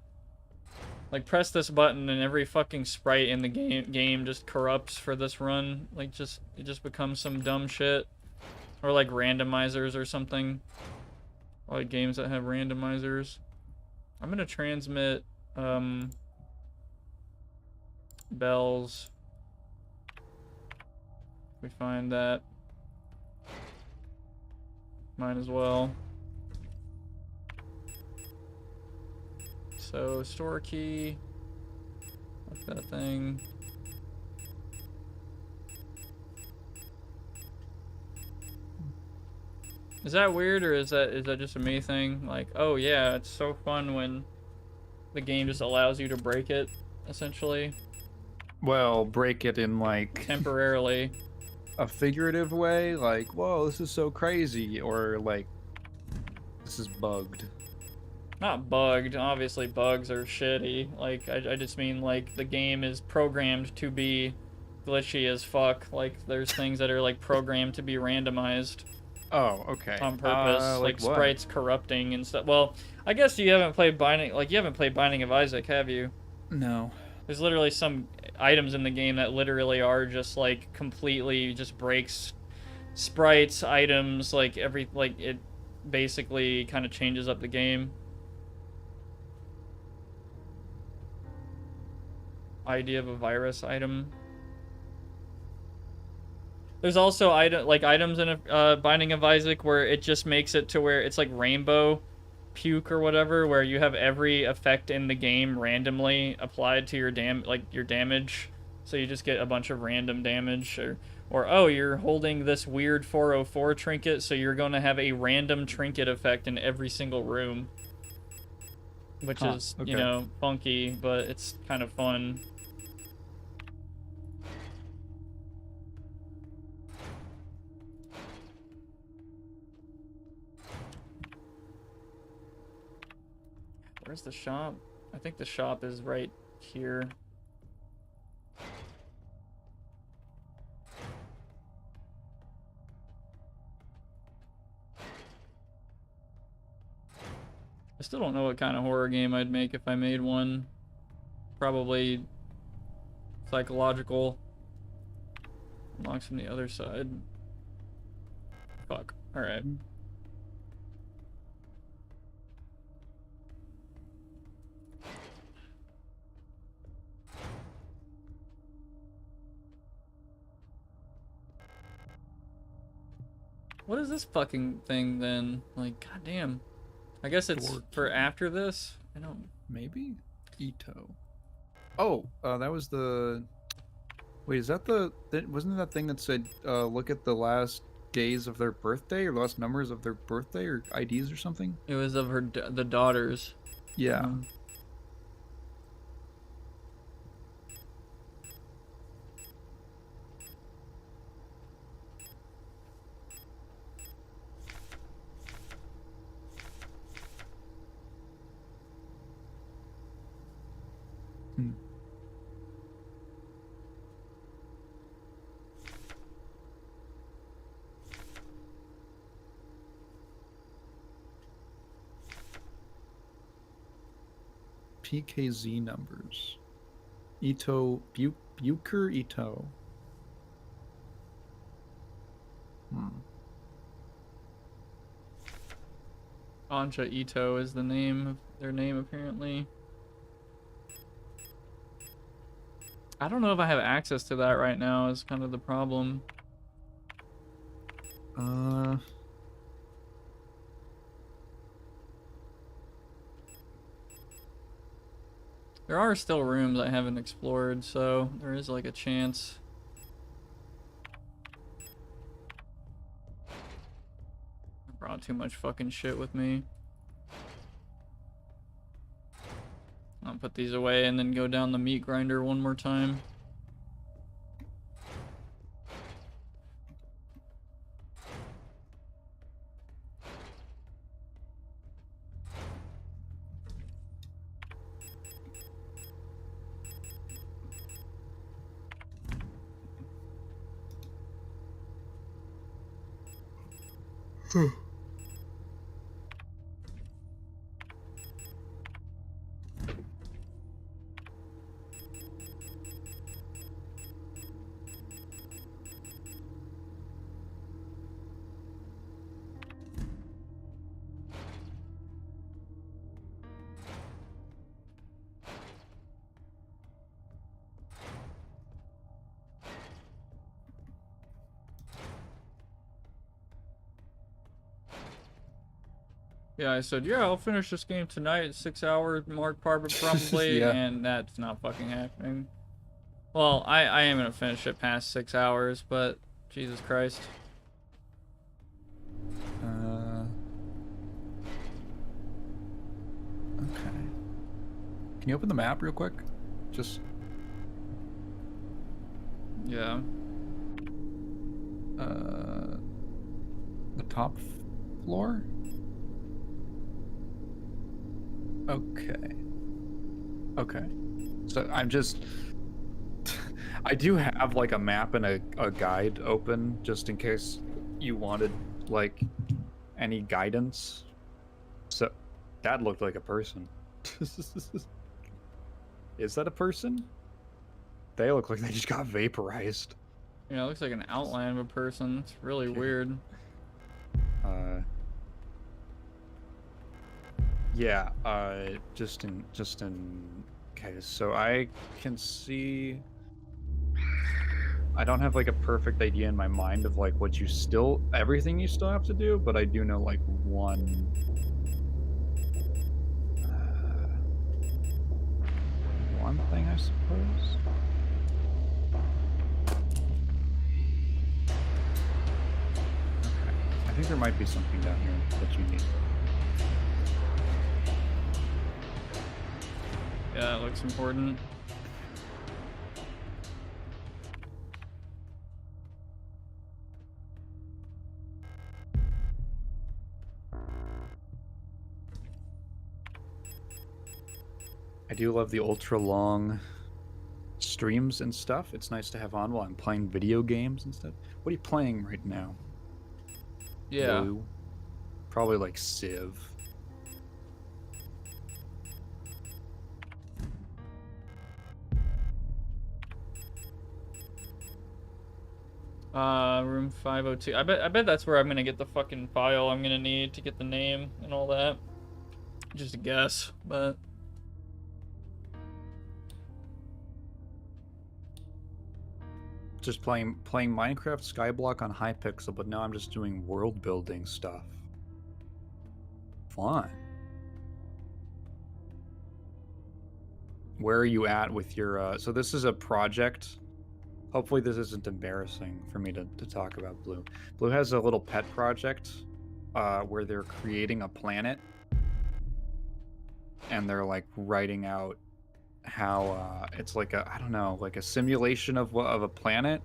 S1: Like press this button and every fucking sprite in the game just corrupts for this run. Like it just becomes some dumb shit. Or like randomizers or something. I like games that have randomizers. I'm gonna transmit bells. We find that. Mine as well. So store key. Like that thing. Is that weird, or is that just a me thing? Like, oh yeah, it's so fun when the game just allows you to break it, essentially.
S3: Well, break it in like
S1: Temporarily.
S3: a figurative way, like, whoa, this is so crazy, or like, this is bugged.
S1: Not bugged. Obviously, bugs are shitty. Like, I just mean, like, the game is programmed to be glitchy as fuck. Like, there's things that are, like, programmed to be randomized.
S3: Oh, okay.
S1: On purpose. Like
S3: what?
S1: sprites corrupting and stuff. Well, I guess you haven't played Binding of Isaac, have you?
S3: No.
S1: There's literally some items in the game that literally are just, like, completely just breaks sprites, items, like it basically kind of changes up the game. ID of a virus item. There's also items in a Binding of Isaac where it just makes it to where it's like rainbow puke or whatever, where you have every effect in the game randomly applied to your damage. So you just get a bunch of random damage, or oh, you're holding this weird 404 trinket, so you're going to have a random trinket effect in every single room. Which is,
S3: okay.
S1: you know, funky, but it's kind of fun. Where's the shop? I think the shop is right here. I still don't know what kind of horror game I'd make if I made one. Probably psychological. Unlocks from the other side. Fuck. Alright. What is this fucking thing then? Like, goddamn. I guess it's for after this? I don't...
S3: Maybe? Ito. Oh, that was the... Wait, is that the... Wasn't that thing that said, look at the last days of their birthday, or the last numbers of their birthday, or IDs or something?
S1: It was of the daughters.
S3: Yeah. PKZ numbers. Ito, Bucher Ito.
S1: Anja Ito is the name of their name, apparently. I don't know if I have access to that right now, is kind of the problem. There are still rooms I haven't explored, so there is like a chance. I brought too much fucking shit with me. I'll put these away and then go down the meat grinder one more time. Yeah, I said, yeah, I'll finish this game tonight, 6 hour mark probably,
S3: Yeah.
S1: and that's not fucking happening. Well, I am gonna finish it past 6 hours, but Jesus Christ.
S3: Okay. Can you open the map real quick? Just...
S1: Yeah.
S3: The top floor? Okay. Okay. So I'm just... I do have like a map and a guide open just in case you wanted like any guidance. So that looked like a person. Is that a person? They look like they just got vaporized.
S1: Yeah, it looks like an outline of a person. It's really weird.
S2: Yeah, just in okay, so I can see I don't have like a perfect idea in my mind of like what you still everything you still have to do, but I do know like one thing I suppose. Okay. I think there might be something down here that you need.
S1: Yeah, it looks important.
S2: I do love the ultra long streams and stuff. It's nice to have on while I'm playing video games and stuff. What are you playing right now?
S1: Yeah.
S2: Blue? Probably like Civ.
S1: Room 502. I bet that's where I'm gonna get the fucking file I'm gonna need to get the name and all that. Just a guess, but
S2: Just playing Minecraft Skyblock on Hypixel, but now I'm just doing world building stuff. Fun. Where are you at with your so this is a project. Hopefully this isn't embarrassing for me to talk about Blue. Blue has a little pet project where they're creating a planet and they're like writing out how it's like a I don't know, like a simulation of a planet.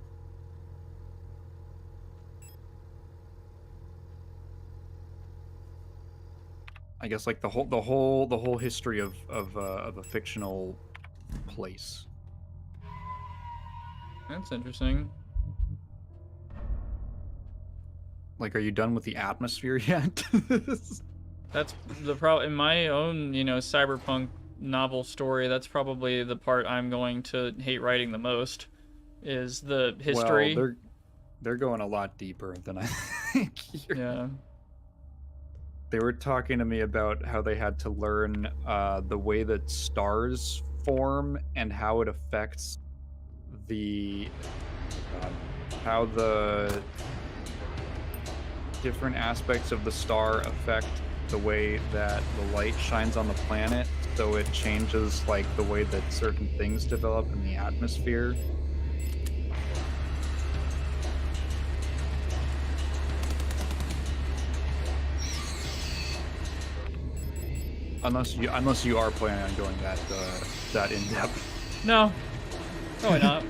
S2: I guess like the whole history of a fictional place.
S1: that's interesting.
S2: Like, are you done with the atmosphere yet?
S1: That's the problem. In my own, cyberpunk novel story, that's probably the part I'm going to hate writing the most, is the history.
S2: Well, they're going a lot deeper than I think.
S1: Yeah.
S2: They were talking to me about how they had to learn the way that stars form and how it affects how the different aspects of the star affect the way that the light shines on the planet, so it changes like the way that certain things develop in the atmosphere. Unless you are planning on going that in depth.
S1: No. Probably not.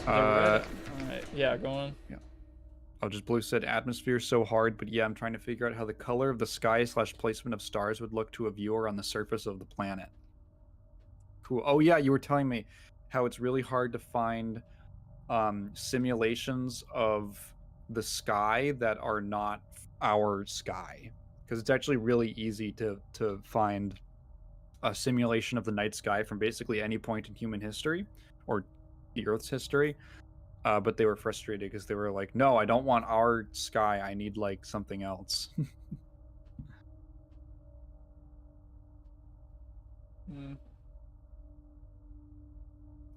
S2: Uh,
S1: Alright, yeah, go on.
S2: Yeah. Oh, just Blue said atmosphere so hard, but yeah, I'm trying to figure out how the color of the sky / placement of stars would look to a viewer on the surface of the planet. Cool. Oh yeah, you were telling me how it's really hard to find simulations of the sky that are not our sky, because it's actually really easy to find a simulation of the night sky from basically any point in human history or the Earth's history. But they were frustrated because they were like, no, I don't want our sky. I need like something else.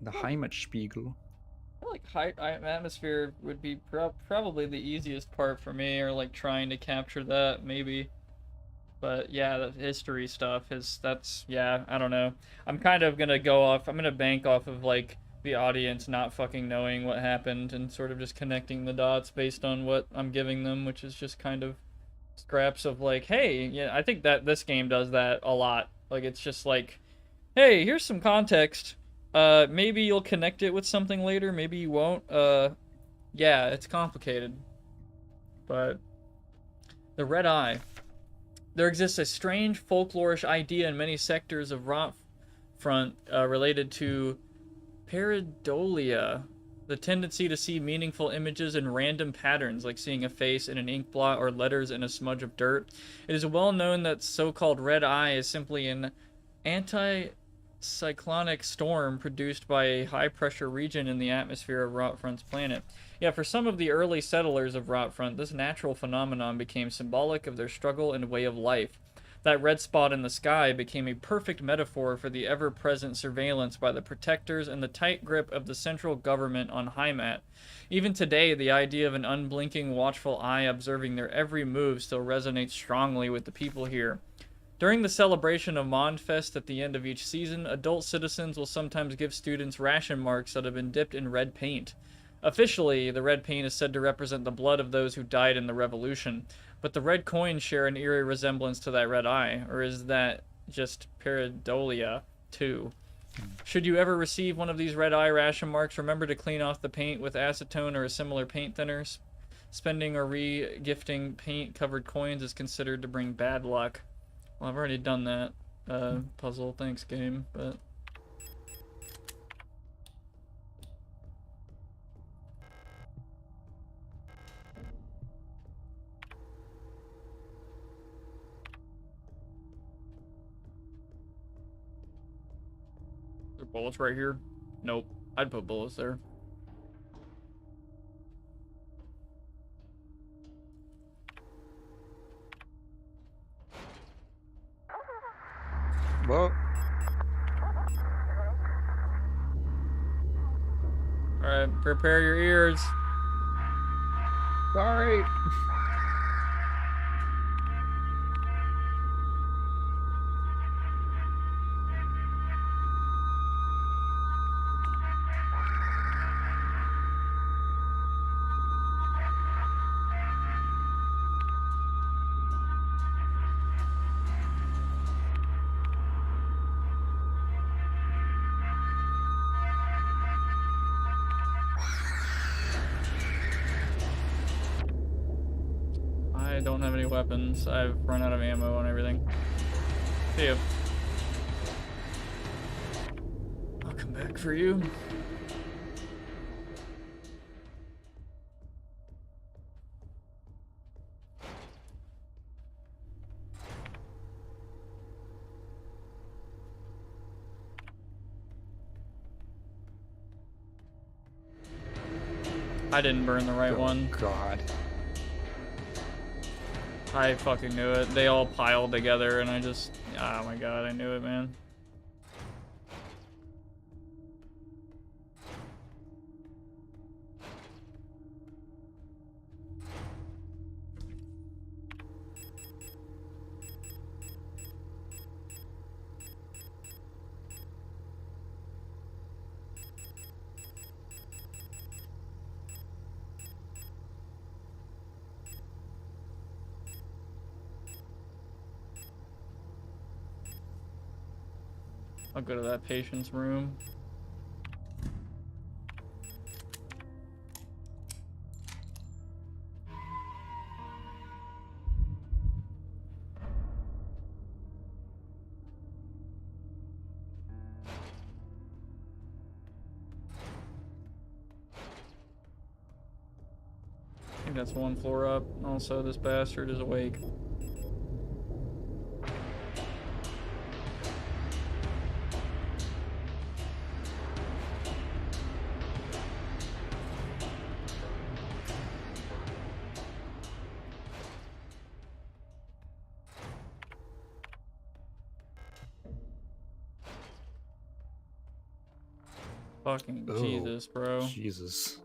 S2: The Heimatspiegel.
S1: I feel like atmosphere would be probably the easiest part for me, or like trying to capture that maybe. But yeah, the history stuff yeah, I don't know. I'm kind of gonna I'm gonna bank off of like the audience not fucking knowing what happened and sort of just connecting the dots based on what I'm giving them, which is just kind of scraps of like, hey, yeah, I think that this game does that a lot. Like, it's just like, hey, here's some context. Maybe you'll connect it with something later, maybe you won't. Yeah, it's complicated. But the red eye. There exists a strange folklorish idea in many sectors of Rotfront related to pareidolia, the tendency to see meaningful images in random patterns, like seeing a face in an ink blot or letters in a smudge of dirt. It is well known that so-called red eye is simply an cyclonic storm produced by a high-pressure region in the atmosphere of Rotfront's planet. Yeah, for some of the early settlers of Rotfront, this natural phenomenon became symbolic of their struggle and way of life. That red spot in the sky became a perfect metaphor for the ever-present surveillance by the protectors and the tight grip of the central government on Heimat. Even today, the idea of an unblinking, watchful eye observing their every move still resonates strongly with the people here. During the celebration of Mondfest at the end of each season, adult citizens will sometimes give students ration marks that have been dipped in red paint. Officially, the red paint is said to represent the blood of those who died in the revolution, but the red coins share an eerie resemblance to that red eye, or is that just pareidolia, too? Should you ever receive one of these red eye ration marks, remember to clean off the paint with acetone or a similar paint thinner. Spending or re-gifting paint-covered coins is considered to bring bad luck. Well, I've already done that puzzle, thanks game, but... Are there bullets right here? Nope. I'd put bullets there.
S3: Well,
S1: Alright, prepare your ears.
S3: sorry.
S1: I don't have any weapons. I've run out of ammo and everything. See ya. I'll come back for you. I didn't burn the right one.
S3: God.
S1: I fucking knew it. They all piled together and I just... Oh my god, I knew it, man. I'll go to that patient's room. I think that's one floor up. Also, this bastard is awake. Fucking
S3: Oh,
S1: Jesus, bro.
S3: Jesus.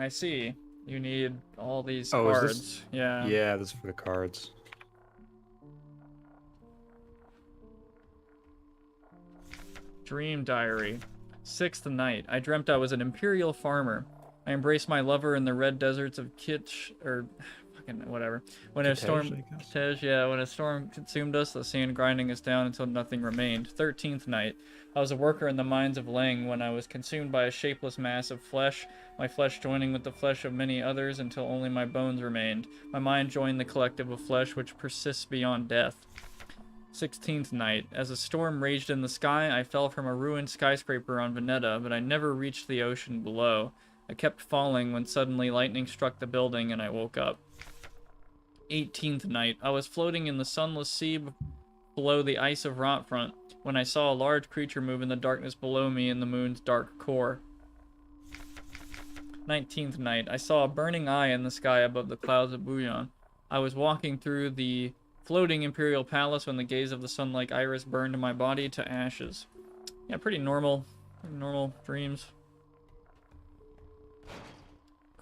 S1: I see. You need all these
S3: Oh, is
S1: cards.
S3: this-
S1: Yeah.
S3: Yeah, this is for the cards.
S1: Dream diary. 6th night. I dreamt I was an imperial farmer. I embraced my lover in the red deserts of Kitsch, or fucking whatever. When a
S3: Kitej,
S1: storm,
S3: I guess.
S1: Kitej, yeah, when a storm consumed us, the sand grinding us down until nothing remained. 13th night. I was a worker in the mines of Leng when I was consumed by a shapeless mass of flesh, my flesh joining with the flesh of many others until only my bones remained. My mind joined the collective of flesh which persists beyond death. 16th night. As a storm raged in the sky, I fell from a ruined skyscraper on Veneta, but I never reached the ocean below. I kept falling when suddenly lightning struck the building and I woke up. 18th night. I was floating in the sunless sea below the ice of Rotfront when I saw a large creature move in the darkness below me in the moon's dark core. 19th night. I saw a burning eye in the sky above the clouds of Bouillon. I was walking through the floating Imperial Palace when the gaze of the sun-like iris burned my body to ashes. Yeah, pretty normal dreams.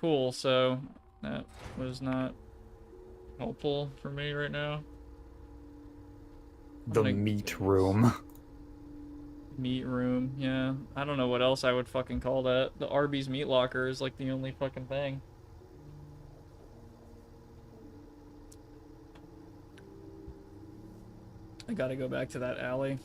S1: Cool, so that was not helpful for me right now.
S3: The meat room.
S1: Meat room, yeah. I don't know what else I would fucking call that. The Arby's meat locker is like the only fucking thing. I gotta go back to that alley.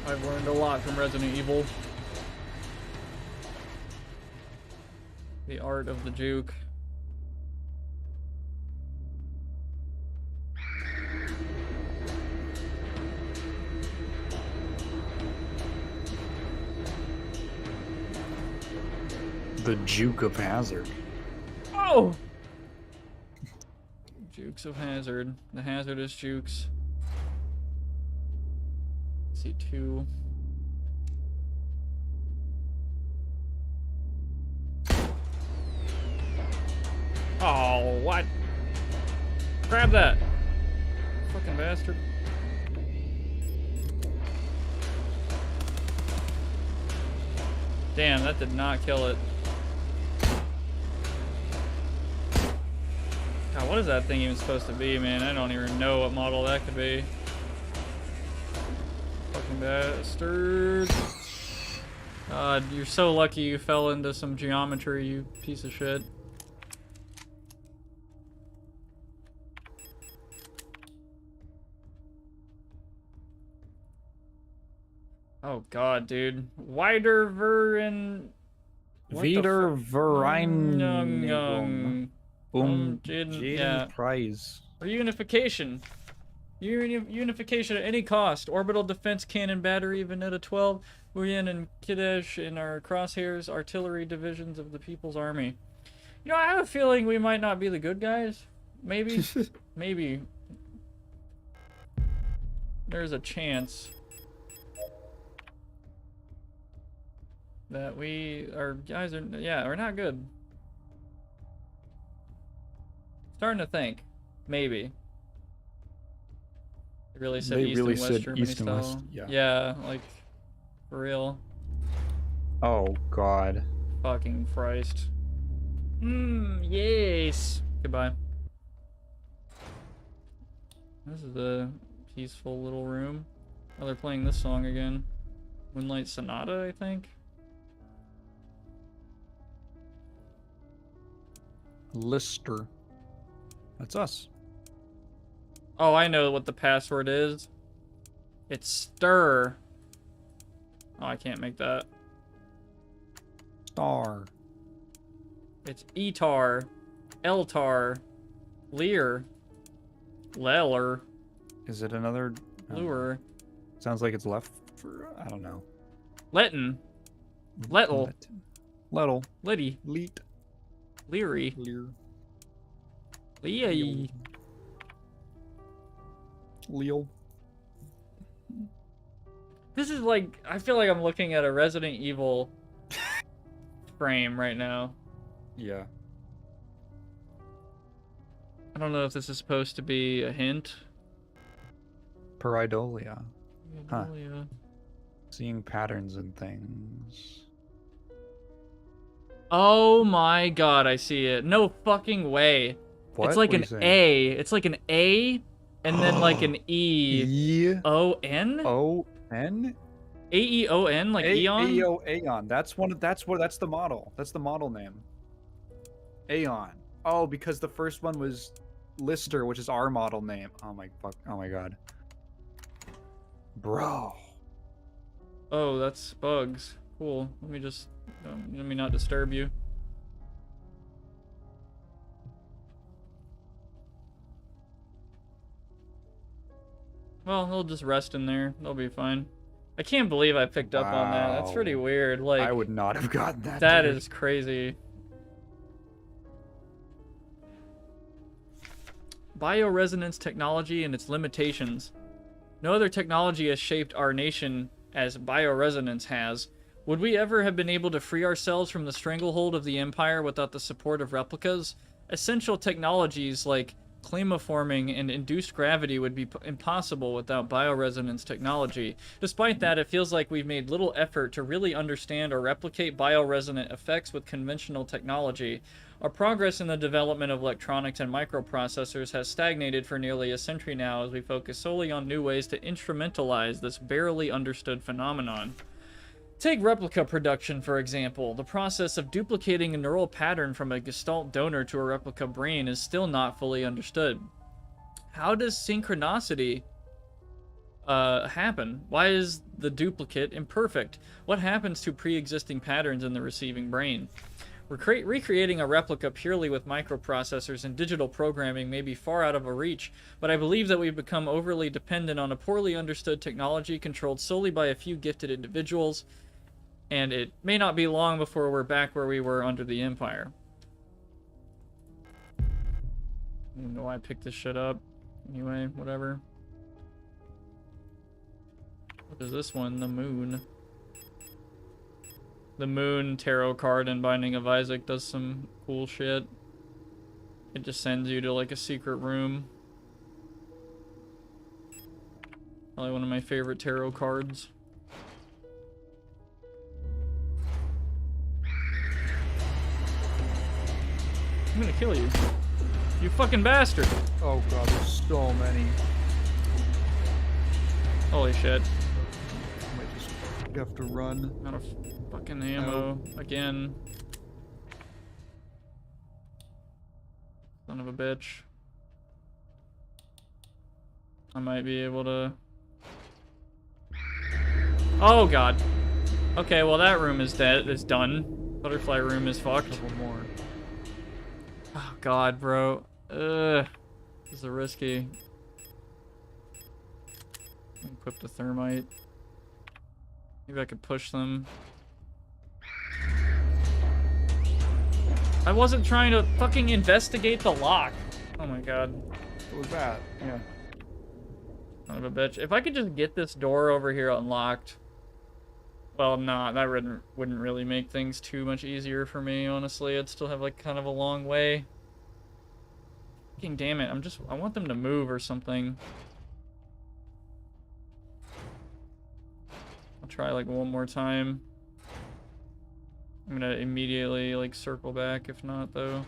S1: I've learned a lot from Resident Evil. The art of the juke.
S3: The juke of hazard.
S1: Oh! Jukes of hazard. The hazardous jukes. C2. Oh, what? Grab that. Fucking bastard. Damn, that did not kill it. God, what is that thing even supposed to be, man? I don't even know what model that could be. Fucking bastard. God, you're so lucky you fell into some geometry, you piece of shit. Oh god, dude. Wider Verin.
S3: Wieder Vereinigung.
S1: Yeah.
S3: Prize.
S1: Reunification. Unification at any cost. Orbital defense cannon battery, Veneta 12, Wuyan and Kidesh in our crosshairs, artillery divisions of the People's Army. You know, I have a feeling we might not be the good guys. Maybe. Maybe. There's a chance that our guys are, yeah, we're not good. Starting to think. Maybe. They really said East and West Germany style. Yeah, like, for real.
S3: Oh, God.
S1: Fucking Christ. Yes. Goodbye. This is a peaceful little room. Oh, they're playing this song again. Moonlight Sonata, I think.
S3: Lister. That's us.
S1: Oh, I know what the password is. It's stir. Oh, I can't make that.
S3: Star.
S1: It's Etar, Eltar, Lear, Leller,
S3: Is it another?
S1: Lure,
S3: Sounds like it's left for, I don't know.
S1: Letton, Lettle,
S3: Lettle.
S1: Liddy,
S3: Leet.
S1: Leary,
S3: Lear.
S1: Lee.
S3: Leal.
S1: This is like, I feel like I'm looking at a Resident Evil frame right now.
S3: Yeah.
S1: I don't know if this is supposed to be a hint.
S3: Peridolia. Huh.
S1: Yeah.
S3: Seeing patterns and things.
S1: Oh my god, I see it. No fucking way.
S3: What?
S1: It's like
S3: What are
S1: an
S3: you saying?
S1: A. It's like an A and then like an E.
S3: E.
S1: O-N?
S3: O-N?
S1: A-E-O-N? Like Eon?
S3: Aeon. That's the model. That's the model name. Aeon. Oh, because the first one was Lister, which is our model name. Oh my fuck. Oh my god. Bro.
S1: Oh, that's bugs. cool. Let me just, let me not disturb you. Well, they'll just rest in there. They'll be fine. I can't believe I picked up on that. That's pretty
S3: Wow.
S1: weird. Like,
S3: I would not have gotten that.
S1: that
S3: dude.
S1: is crazy. Bioresonance technology and its limitations. No other technology has shaped our nation as bioresonance has. Would we ever have been able to free ourselves from the stranglehold of the Empire without the support of replicas? Essential technologies like clamoforming and induced gravity would be impossible without bioresonance technology. Despite that, it feels like we've made little effort to really understand or replicate bioresonant effects with conventional technology. Our progress in the development of electronics and microprocessors has stagnated for nearly a century now as we focus solely on new ways to instrumentalize this barely understood phenomenon. Take replica production, for example. The process of duplicating a neural pattern from a Gestalt donor to a replica brain is still not fully understood. How does synchronicity happen? Why is the duplicate imperfect? What happens to pre-existing patterns in the receiving brain? Recreating a replica purely with microprocessors and digital programming may be far out of our reach, but I believe that we've become overly dependent on a poorly understood technology controlled solely by a few gifted individuals, and it may not be long before we're back where we were under the Empire. I don't know why I picked this shit up. Anyway, whatever. What is this one? The Moon. The Moon tarot card in Binding of Isaac does some cool shit. It just sends you to like a secret room. Probably one of my favorite tarot cards. I'm gonna kill you. You fucking bastard.
S3: Oh god, there's so many.
S1: Holy shit.
S3: I might just have to run.
S1: Out of fucking ammo again. Son of a bitch. I might be able to... Oh god. Okay, well that room is dead. It's done. Butterfly room is fucked.
S3: Couple more.
S1: Oh god, bro. Ugh. This is risky. Equip the thermite. Maybe I could push them. I wasn't trying to fucking investigate the lock. Oh my god.
S3: What was that?
S1: Yeah. Son of a bitch. If I could just get this door over here unlocked. Well, nah, that wouldn't really make things too much easier for me, honestly. I'd still have like kind of a long way. Fucking damn it. I want them to move or something. I'll try like one more time. I'm gonna immediately like circle back if not though.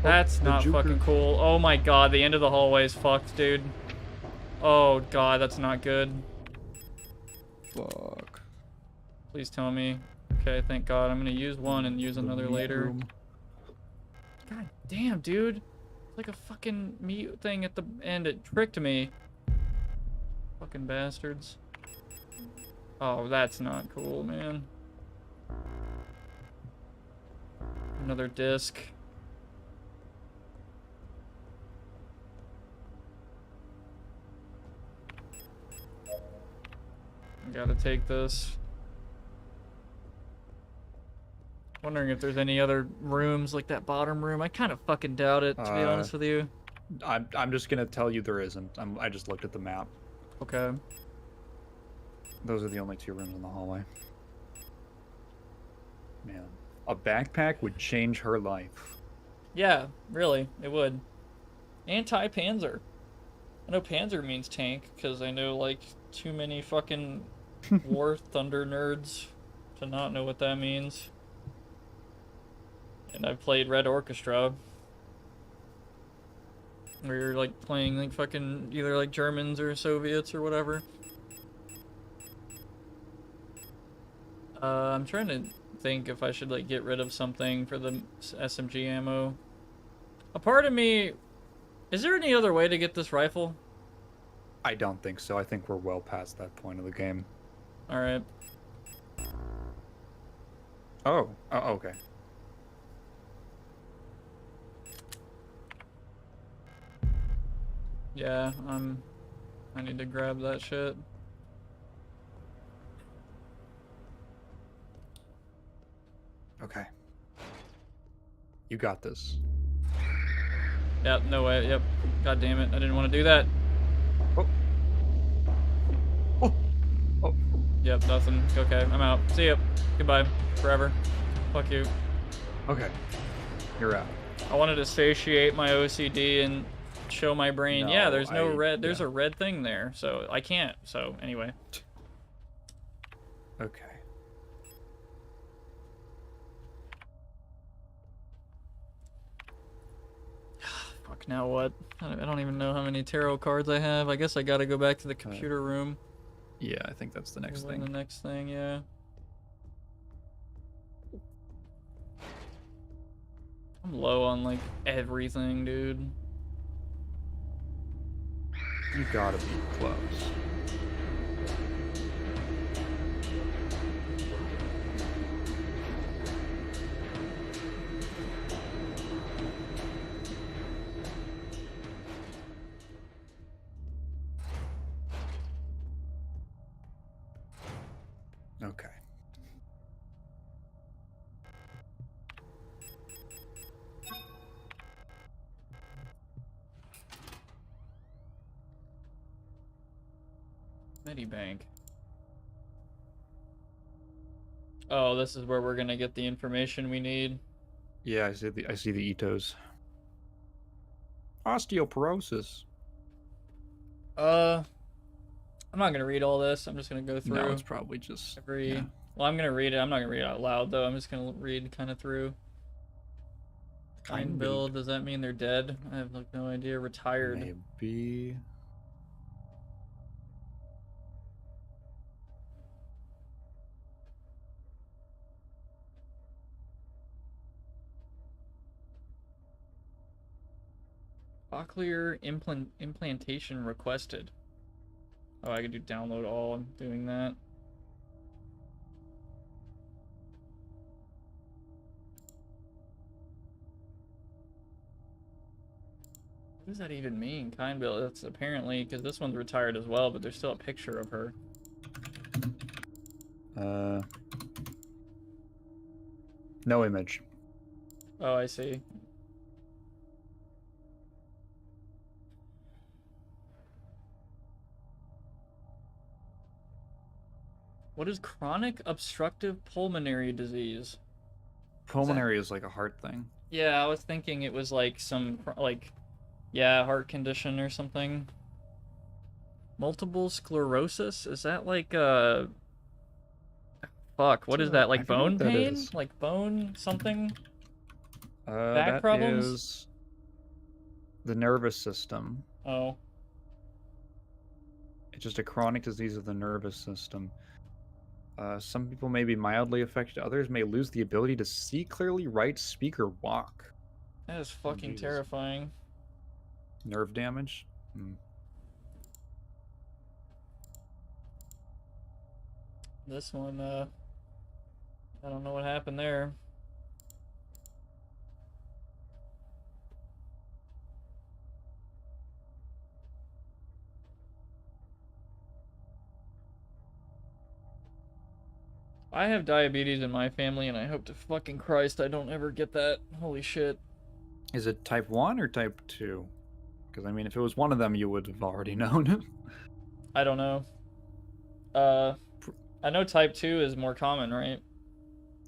S1: That's not fucking cool. Oh my god, the end of the hallway is fucked, dude. Oh god, that's not good.
S3: Fuck.
S1: Please tell me. Okay, thank god. I'm gonna use one and use another later. God damn, dude. It's like a fucking mute thing at the end. It tricked me. Fucking bastards. Oh, that's not cool, man. Another disc. I gotta take this. Wondering if there's any other rooms like that bottom room. I kind of fucking doubt it, to be honest with you.
S2: I'm just gonna tell you there isn't. I just looked at the map.
S1: Okay.
S2: Those are the only two rooms in the hallway. Man, a backpack would change her life.
S1: Yeah, really, it would. Anti-Panzer. I know Panzer means tank, because I know, like, too many fucking War Thunder nerds to not know what that means. And I've played Red Orchestra. Where you're, like, playing, like, fucking either, like, Germans or Soviets or whatever. I'm trying to think if I should, like, get rid of something for the SMG ammo. A part of me... Is there any other way to get this rifle?
S2: I don't think so. I think we're well past that point of the game.
S1: Alright.
S2: Oh, okay.
S1: Yeah, I need to grab that shit.
S2: Okay. You got this.
S1: Yep, no way, yep. God damn it, I didn't want to do that.
S2: Oh. Oh. Oh.
S1: Yep, nothing. Okay, I'm out. See ya. Goodbye. Forever. Fuck you.
S2: Okay. You're out.
S1: I wanted to satiate my OCD and show my brain, yeah,
S2: No,
S1: there's no
S2: I-
S1: red, there's
S2: yeah.
S1: a red thing there, so I can't. So, anyway.
S2: Okay.
S1: Fuck, now what? I don't even know how many tarot cards I have. I guess I gotta go back to the computer room.
S2: Yeah, I think that's the next
S1: When
S2: thing.
S1: the next thing, yeah. I'm low on, like, everything, dude.
S2: You gotta be close. Okay.
S1: Medibank. Oh, this is where we're gonna get the information we need.
S2: Yeah, I see the Itos. Osteoporosis.
S1: I'm not gonna read all this. I'm just gonna go through
S2: No, it's probably just
S1: every.
S2: yeah.
S1: Well, I'm gonna read it. I'm not gonna read it out loud though. I'm just gonna read kind of through. Kind build. Does that mean they're dead? I have like no idea. Retired.
S2: Maybe.
S1: Cochlear implantation requested. Oh, I could do download all. I'm doing that. What does that even mean? Kind build. That's apparently because this one's retired as well, but there's still a picture of her.
S2: No image.
S1: Oh, I see. What is chronic obstructive pulmonary disease?
S2: Pulmonary is like a heart thing.
S1: Yeah, I was thinking it was like some, like, yeah, heart condition or something. Multiple sclerosis? Is that like, fuck, what is that? Like bone pain? Like bone something? Back problems?
S2: Is the nervous system.
S1: Oh.
S2: It's just a chronic disease of the nervous system. Some people may be mildly affected. Others may lose the ability to see clearly, write, speak, or walk.
S1: That is fucking
S2: Jesus.
S1: terrifying.
S2: Nerve damage?
S1: This one, I don't know what happened there. I have diabetes in my family, and I hope to fucking Christ I don't ever get that. Holy shit.
S2: Is it type 1 or type 2? Because, I mean, if it was one of them, you would have already known.
S1: I don't know. I know type 2 is more common, right?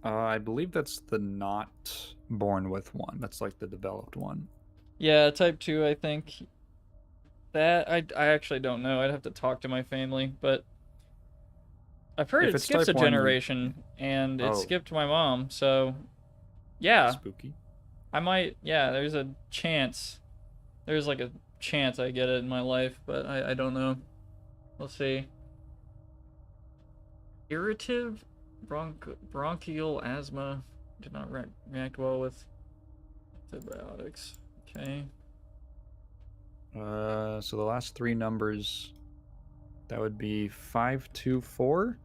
S2: I believe that's the not born with one. That's like the developed one.
S1: Yeah, type 2, I think. That, I actually don't know. I'd have to talk to my family, but I've heard
S2: If
S1: it
S2: it's
S1: skips a
S2: type 1,
S1: generation, and it
S2: Oh.
S1: skipped my mom, so yeah.
S2: Spooky.
S1: I might, yeah, there's a chance. There's like a chance I get it in my life, but I don't know. We'll see. Irritative bronchial asthma did not react well with antibiotics. Okay.
S3: So the last three numbers, that would be 524.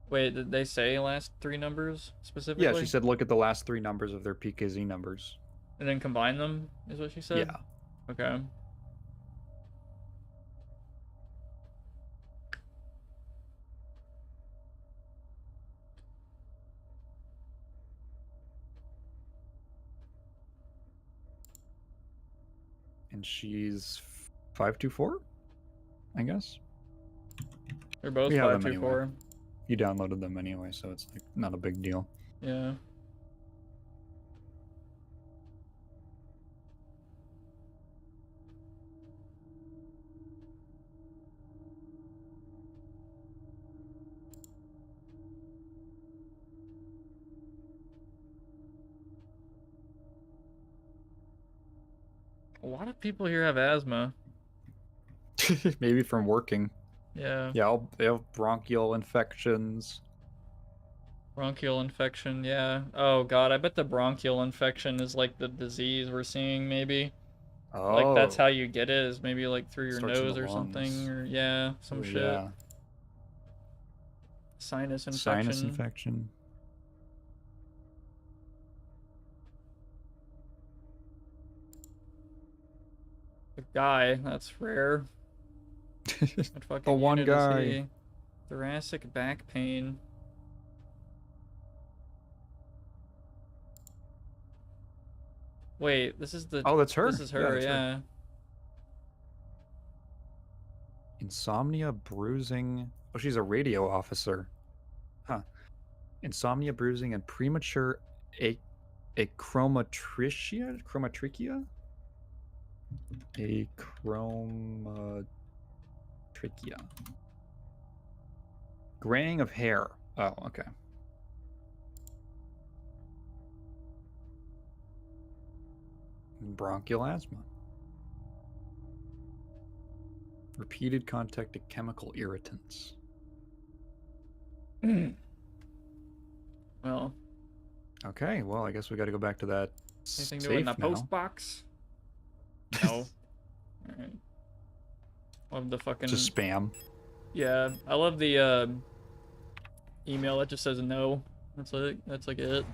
S1: Wait, did they say last three numbers specifically?
S3: Yeah, she said look at the last three numbers of their PKZ numbers.
S1: And then combine them, is what she said?
S3: Yeah.
S1: Okay.
S3: And she's 524, I guess.
S1: They're both
S3: We have them
S1: 524.
S3: You downloaded them anyway, so it's like not a big deal.
S1: Yeah. A lot of people here have asthma.
S3: Maybe from working.
S1: Yeah.
S3: Yeah, they have bronchial infections.
S1: Bronchial infection, yeah. Oh god, I bet the bronchial infection is like the disease we're seeing, maybe.
S3: Oh.
S1: Like that's how you get it, is maybe like through your
S3: Starts in
S1: nose
S3: the
S1: or something,
S3: lungs.
S1: or yeah, some
S3: Ooh,
S1: shit.
S3: Yeah.
S1: Sinus infection.
S3: Sinus infection.
S1: A guy, that's rare. What fucking
S3: The one
S1: unit is
S3: guy.
S1: he? Thoracic back pain. Wait, this is the.
S3: Oh, that's her.
S1: This is her,
S3: that's
S1: yeah.
S3: Insomnia, bruising. Oh, she's a radio officer. Huh. Insomnia, bruising, and premature achromatrichia? Chromatrichia? Achromatrichia. Graying of hair. Oh, okay. Bronchial asthma. Repeated contact to chemical irritants.
S1: Well,
S3: Okay, well, I guess we got to go back to that
S1: anything
S3: safe
S1: new in the
S3: now.
S1: post box? No. Alright. Love the fucking.
S3: Just spam.
S1: Yeah, I love the email that just says no. That's like it.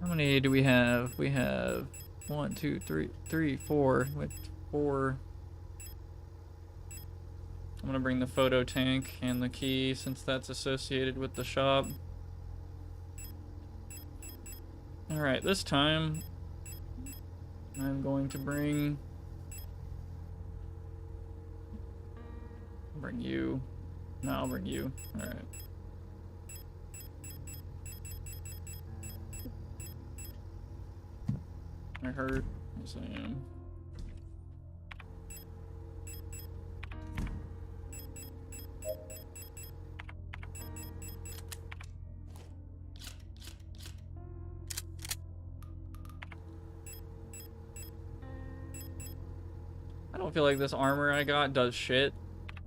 S1: How many do we have? We have 1, 2, 3, 4. With 4. I'm gonna bring the photo tank and the key since that's associated with the shop. Alright, this time I'm going to bring you. No, I'll bring you. Alright. I heard. Yes, I am. I don't feel like this armor I got does shit,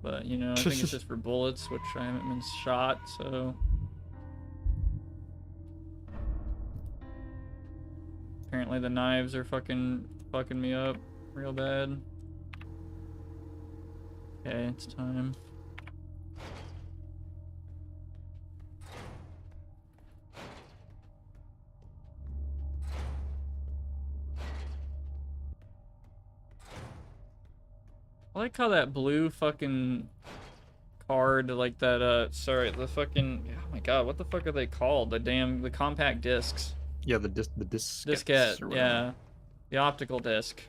S1: but you know, I think it's just for bullets, which I haven't been shot, so. Apparently the knives are fucking me up real bad. Okay, it's time. I like how that blue fucking card, like that, sorry, the fucking, oh my god, what the fuck are they called? The compact discs.
S3: Yeah, the diskettes
S1: Diskette,
S3: or whatever.
S1: yeah. The optical disc.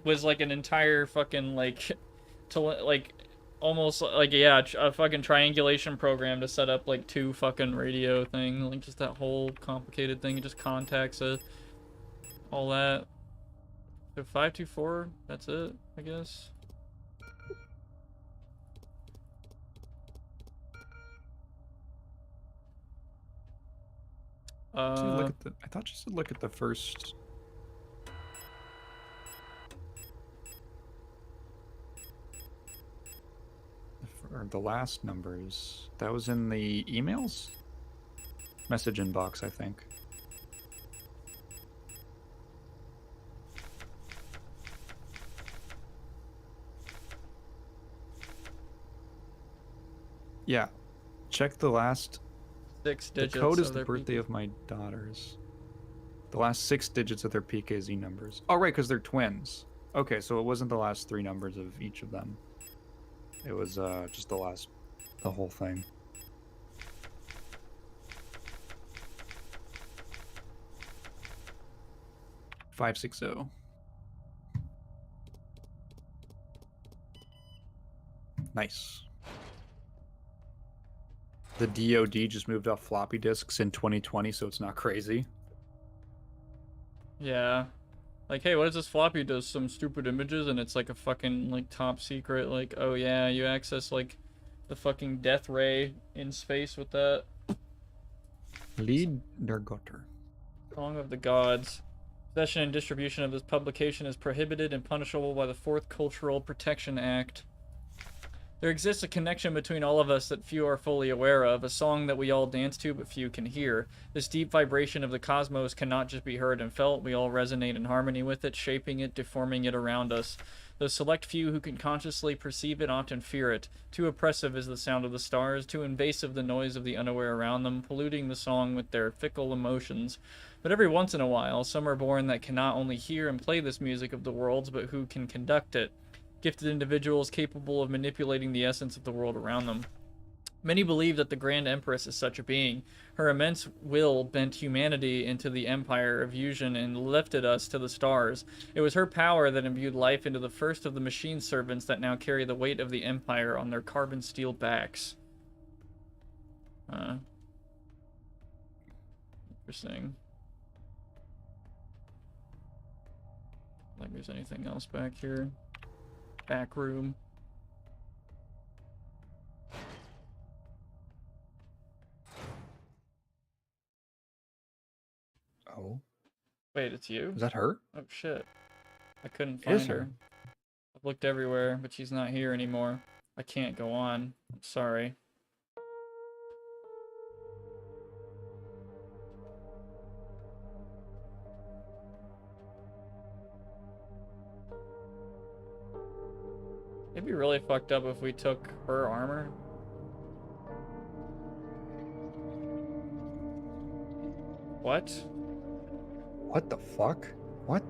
S1: Was like an entire fucking, like, almost, like, yeah, a fucking triangulation program to set up, like, 2 fucking radio thing. Like, just that whole complicated thing. It just contacts it. All that. So 524, that's it, I guess.
S3: I thought you said look at the first. Or the last numbers? That was in the emails? Message inbox, I think. Yeah. Check the last...
S1: 6
S3: The
S1: digits.
S3: code is
S1: of
S3: the
S1: their
S3: birthday
S1: PK.
S3: of my daughters. The last 6 digits of their PKZ numbers. Oh, right, because they're twins. Okay, so it wasn't the last 3 numbers of each of them. It was just the whole thing. $560. Nice. The DoD just moved off floppy disks in 2020, so it's not crazy.
S1: Yeah. Like, hey, what is this floppy? Does some stupid images, and it's like a fucking, like, top secret, like, oh yeah, you access, like, the fucking death ray in space with that.
S3: Lead der Götter.
S1: Song of the Gods. Possession and distribution of this publication is prohibited and punishable by the Fourth Cultural Protection Act. There exists a connection between all of us that few are fully aware of, a song that we all dance to but few can hear. This deep vibration of the cosmos cannot just be heard and felt, we all resonate in harmony with it, shaping it, deforming it around us. Those select few who can consciously perceive it often fear it. Too oppressive is the sound of the stars, too invasive the noise of the unaware around them, polluting the song with their fickle emotions. But every once in a while, some are born that can not only hear and play this music of the worlds, but who can conduct it. Gifted individuals capable of manipulating the essence of the world around them. Many believe that the Grand Empress is such a being. Her immense will bent humanity into the empire of fusion and lifted us to the stars. It was her power that imbued life into the first of the machine servants that now carry the weight of the empire on their carbon steel backs. Interesting. Like there's anything else back here? Back room.
S3: Oh.
S1: Wait, it's you?
S3: Is that her?
S1: Oh shit. I couldn't
S3: It is
S1: find her. I've looked everywhere, but she's not here anymore. I can't go on. I'm sorry. It'd be really fucked up if we took her armor. What?
S3: What the fuck? What?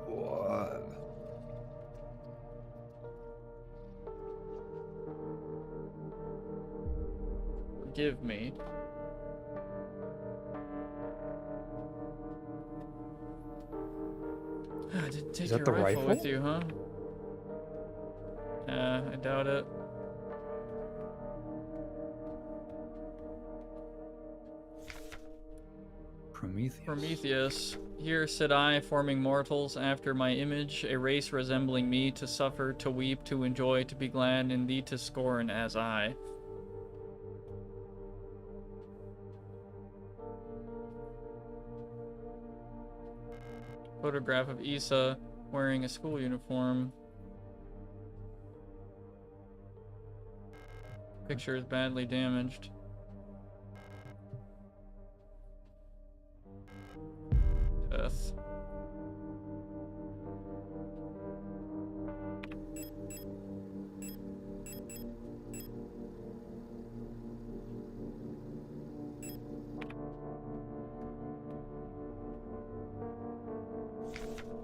S3: What?
S1: Forgive me. Didn't take
S3: Is that
S1: your
S3: the
S1: rifle with
S3: rifle?
S1: you, huh? I doubt it. Prometheus. Here sit I, forming mortals after my image, a race resembling me, to suffer, to weep, to enjoy, to be glad, and thee to scorn as I. Photograph of Issa wearing a school uniform. Picture is badly damaged. Death.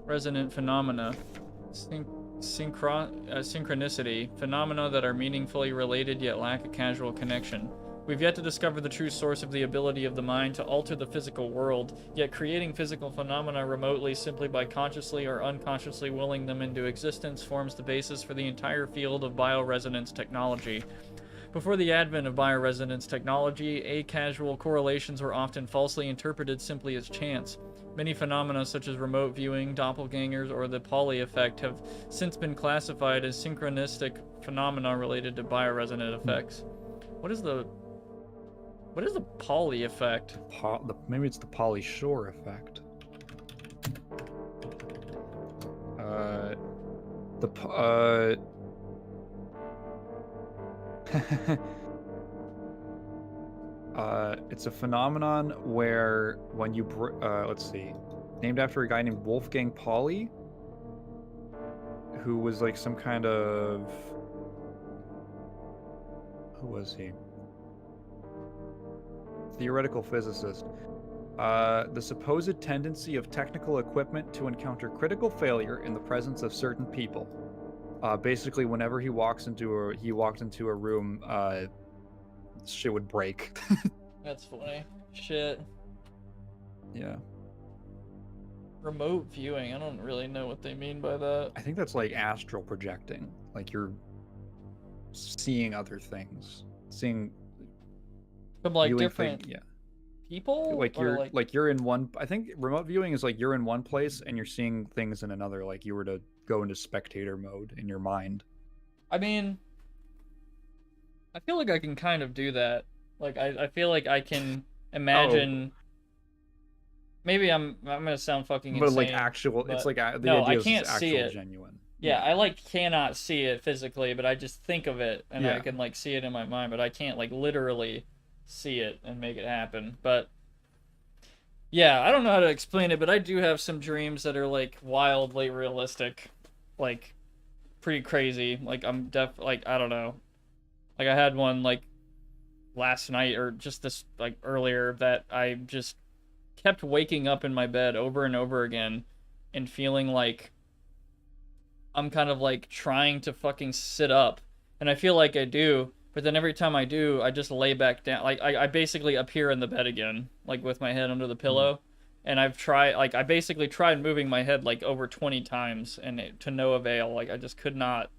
S1: Resonant phenomena. Synchronicity. Phenomena that are meaningfully related yet lack a casual connection. We've yet to discover the true source of the ability of the mind to alter the physical world, yet creating physical phenomena remotely simply by consciously or unconsciously willing them into existence forms the basis for the entire field of bioresonance technology. Before the advent of bioresonance technology, acasual correlations were often falsely interpreted simply as chance. Many phenomena such as remote viewing, doppelgangers, or the Pauli effect have since been classified as synchronistic phenomena related to bioresonant effects. What is the Pauli effect?
S3: Maybe it's the Pauly Shore effect.
S2: It's a phenomenon where when you let's see, named after a guy named Wolfgang Pauli, who was like some kind of, who was he? Theoretical physicist. The supposed tendency of technical equipment to encounter critical failure in the presence of certain people. Basically, whenever he walked into a room, shit would break.
S1: That's funny. Shit.
S2: Yeah.
S1: Remote viewing. I don't really know what they mean by that.
S2: I think that's like astral projecting. Like you're seeing other things, seeing
S1: From like
S2: viewing
S1: different
S2: yeah.
S1: people?
S2: Like
S1: Or
S2: you're like you're in one. I think remote viewing is like you're in one place and you're seeing things in another. Like you were to go into spectator mode in your mind.
S1: I mean, I feel like I can kind of do that. Like I feel like I can imagine. Maybe I'm gonna sound fucking insane.
S2: But like actual, it's like the
S1: no,
S2: idea
S1: I can't
S2: is
S1: see
S2: actual
S1: it.
S2: genuine.
S1: Yeah, I like cannot see it physically, but I just think of it and I
S2: Yeah.
S1: can like see it in my mind, but I can't like literally see it and make it happen. But yeah, I don't know how to explain it, but I do have some dreams that are like wildly realistic, like pretty crazy. Like like I don't know. Like I had one like last night or just this like earlier that I just kept waking up in my bed over and over again and feeling like I'm kind of like trying to fucking sit up. And I feel like I do, but then every time I do, I just lay back down. Like I basically appear in the bed again, like with my head under the pillow. And I've tried, like I basically tried moving my head like over 20 times and to no avail. Like I just could not.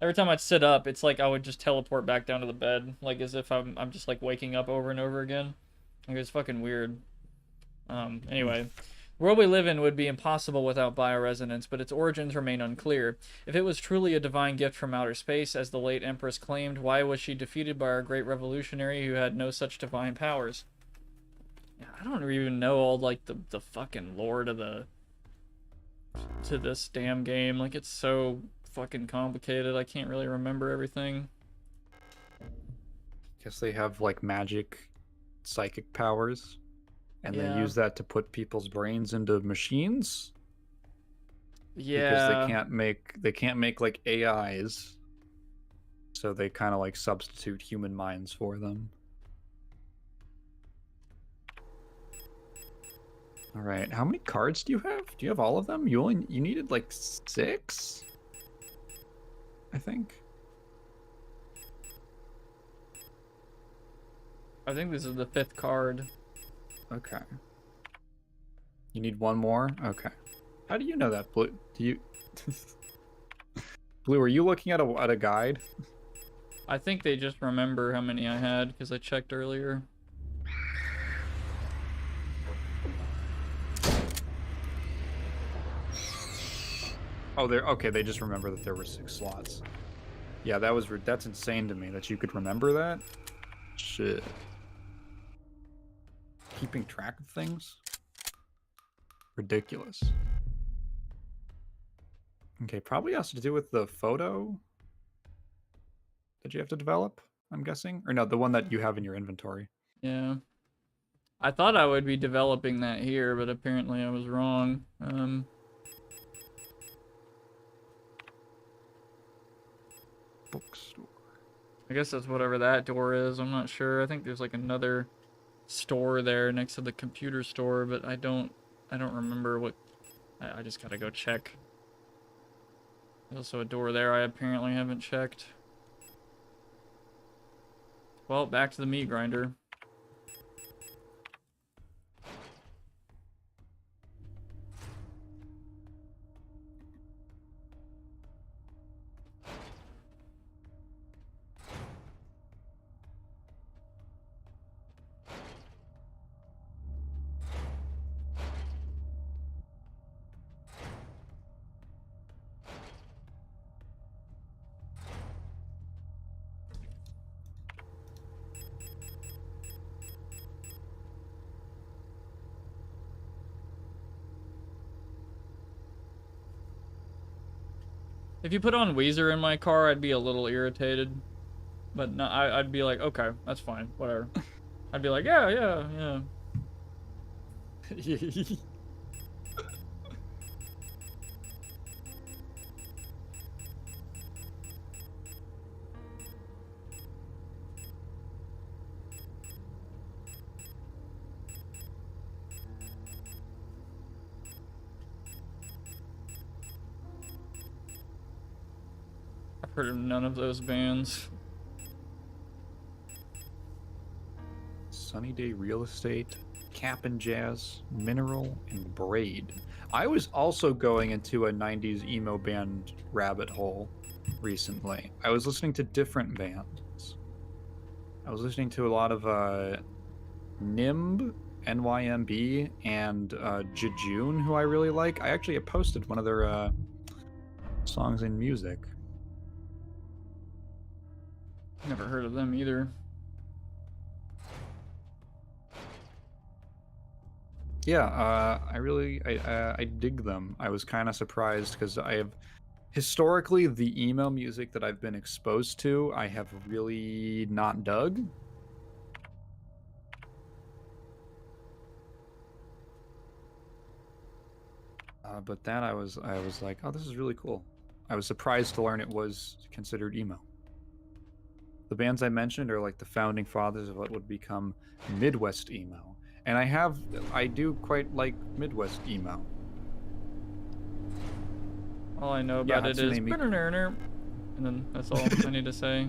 S1: Every time I'd sit up, it's like I would just teleport back down to the bed, like as if I'm just like waking up over and over again. Like it's fucking weird. Anyway, the world we live in would be impossible without bioresonance, but its origins remain unclear. If it was truly a divine gift from outer space, as the late Empress claimed, why was she defeated by our great revolutionary who had no such divine powers? Yeah, I don't even know all like the fucking lore to this damn game. Like it's so fucking complicated. I can't really remember everything.
S2: Guess they have like magic, psychic powers. And
S1: Yeah.
S2: they use that to put people's brains into machines.
S1: Yeah.
S2: Because they can't make like AIs. So they kind of like substitute human minds for them. All right, how many cards do you have? Do you have all of them? You needed like 6, I think.
S1: I think this is the 5th card.
S2: Okay. You need one more? Okay. How do you know that, Blue? Do you... Blue, are you looking at a guide?
S1: I think they just remember how many I had because I checked earlier.
S2: Oh, okay. They just remember that there were 6 slots. Yeah, that's insane to me that you could remember that. Shit. Keeping track of things? Ridiculous. Okay, probably has to do with the photo that you have to develop, I'm guessing. Or no, the one that you have in your inventory.
S1: Yeah. I thought I would be developing that here, but apparently I was wrong.
S2: Bookstore.
S1: I guess that's whatever that door is. I'm not sure. I think there's like another store there next to the computer store, but I don't remember what. I just gotta go check. There's also a door there I apparently haven't checked. Well, back to the meat grinder. If you put on Weezer in my car, I'd be a little irritated. But no, I'd be like, okay, that's fine, whatever. I'd be like, yeah, yeah, yeah. I've heard of none of those bands.
S2: Sunny Day Real Estate, Cap and Jazz, Mineral, and Braid. I was also going into a 90s emo band rabbit hole recently. I was listening to different bands. I was listening to a lot of NIMB, NYMB, and Jejune, who I really like. I actually posted one of their songs in music.
S1: Never heard of them either.
S2: Yeah, I dig them. I was kind of surprised because I have historically the emo music that I've been exposed to, I have really not dug. But that I was like, oh, this is really cool. I was surprised to learn it was considered emo. The bands I mentioned are like the founding fathers of what would become Midwest emo. And I do quite like Midwest emo.
S1: All I know about it is
S2: Hatsune Miku.
S1: and then that's all I need to say.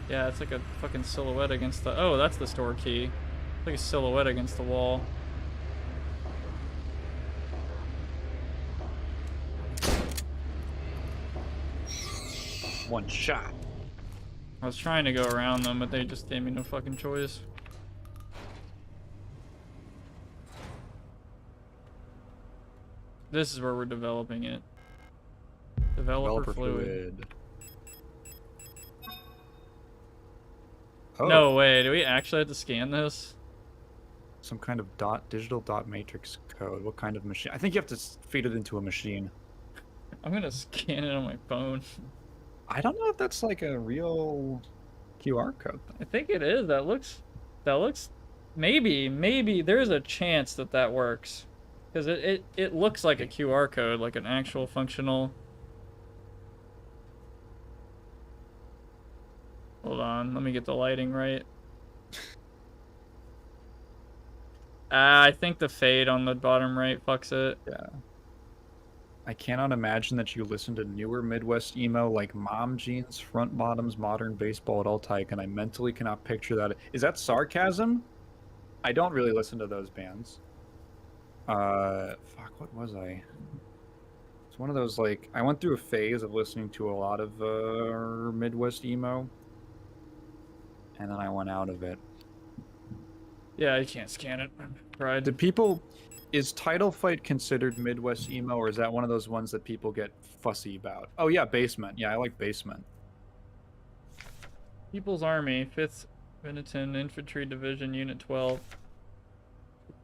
S1: Yeah, it's like a fucking silhouette against the... Oh, that's the store key. It's like a silhouette against the wall.
S2: One shot.
S1: I was trying to go around them, but they just gave me no fucking choice. This is where we're developing it. Developer fluid.
S2: Oh,
S1: No way, do we actually have to scan this?
S2: some kind of digital dot matrix code. What kind of machine? I think you have to feed it into a machine.
S1: I'm gonna scan it on my phone.
S2: I don't know if that's like a real QR code.
S1: I think it is. That looks maybe there's a chance that that works. Because it looks like a QR code, like an actual functional... Hold on, let me get the lighting right. I think the fade on the bottom right fucks it.
S2: Yeah. I cannot imagine that you listen to newer Midwest emo like Mom Jeans, Front Bottoms, Modern Baseball at all type, and I mentally cannot picture that. Is that sarcasm? I don't really listen to those bands. Fuck, what was I? It's one of those, like, I went through a phase of listening to a lot of Midwest emo, and then I went out of it.
S1: Yeah, you can't scan it. Tried.
S2: Did people... Is Title Fight considered Midwest emo, or is that one of those ones that people get fussy about? Oh yeah, Basement. Yeah, I like Basement.
S1: People's Army, 5th Benetton Infantry Division, Unit 12.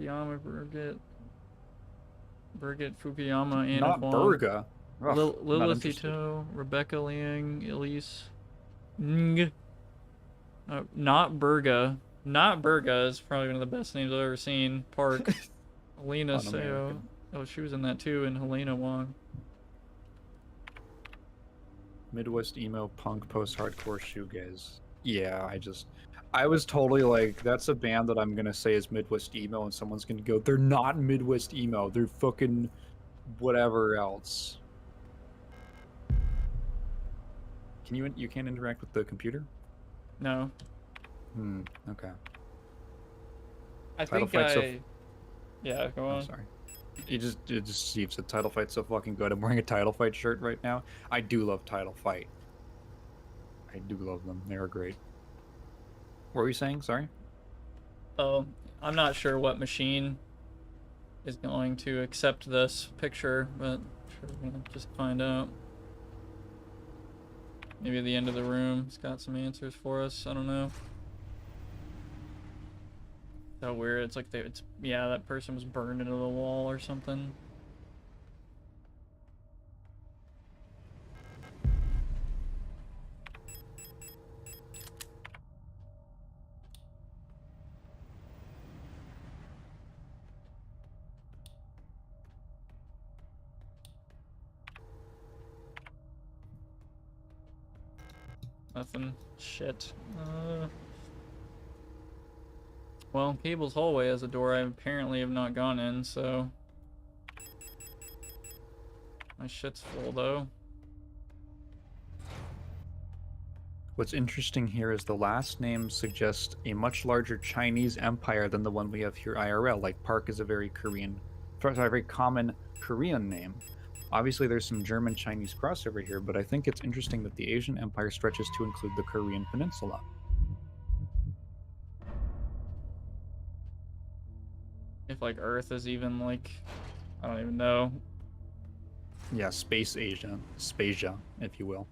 S1: Fukuyama, Birgit, Fukuyama, Anna
S2: Not
S1: Huang.
S2: Burga. Ugh, not
S1: Lilith
S2: interested.
S1: Ito, Rebecca Liang, Elise Ng. Not Burga. Not Burga is probably one of the best names I've ever seen. Park. Helena Seo.
S2: Un-American.
S1: Oh, she was in that too, and Helena Wong.
S2: Midwest emo, punk, post-hardcore shoegaze. Yeah, I was totally like, that's a band that I'm gonna say is Midwest emo, and someone's gonna go, they're not Midwest emo, they're fucking whatever else. You can't interact with the computer?
S1: No.
S2: Okay.
S1: I
S2: Title
S1: think
S2: Fight's so
S1: I Yeah, go
S2: I'm
S1: on.
S2: sorry. It just seems the title fight's so fucking good. I'm wearing a title fight shirt right now. I do love title fight. I do love them. They are great. What were you saying? Sorry.
S1: Oh, I'm not sure what machine is going to accept this picture, but sure we're gonna just find out. Maybe the end of the room's got some answers for us. I don't know. So weird. It's like yeah, that person was burned into the wall or something. Nothing. Shit. Well, Cable's hallway has a door I apparently have not gone in, so... My shit's full, though.
S2: What's interesting here is the last name suggests a much larger Chinese empire than the one we have here IRL. Like Park is a very very common Korean name. Obviously, there's some German-Chinese crossover here, but I think it's interesting that the Asian empire stretches to include the Korean peninsula.
S1: If, like, Earth is even, like... I don't even know.
S2: Yeah, Space Asia. Spasia, if you will.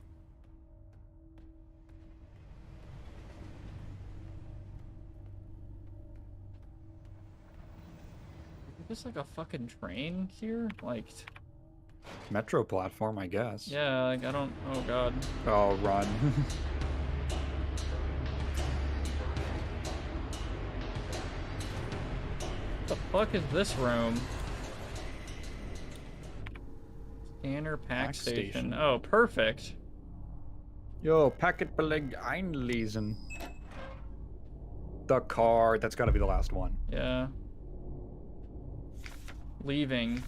S1: Is this like a fucking train here? Like...
S2: Metro platform, I guess.
S1: Yeah, like, I don't... Oh, God.
S2: Oh, run.
S1: What the fuck is this room? Scanner pack station. Oh, perfect.
S2: Yo, Packetbeleg einlesen. The car. That's got to be the last one.
S1: Yeah. Leaving.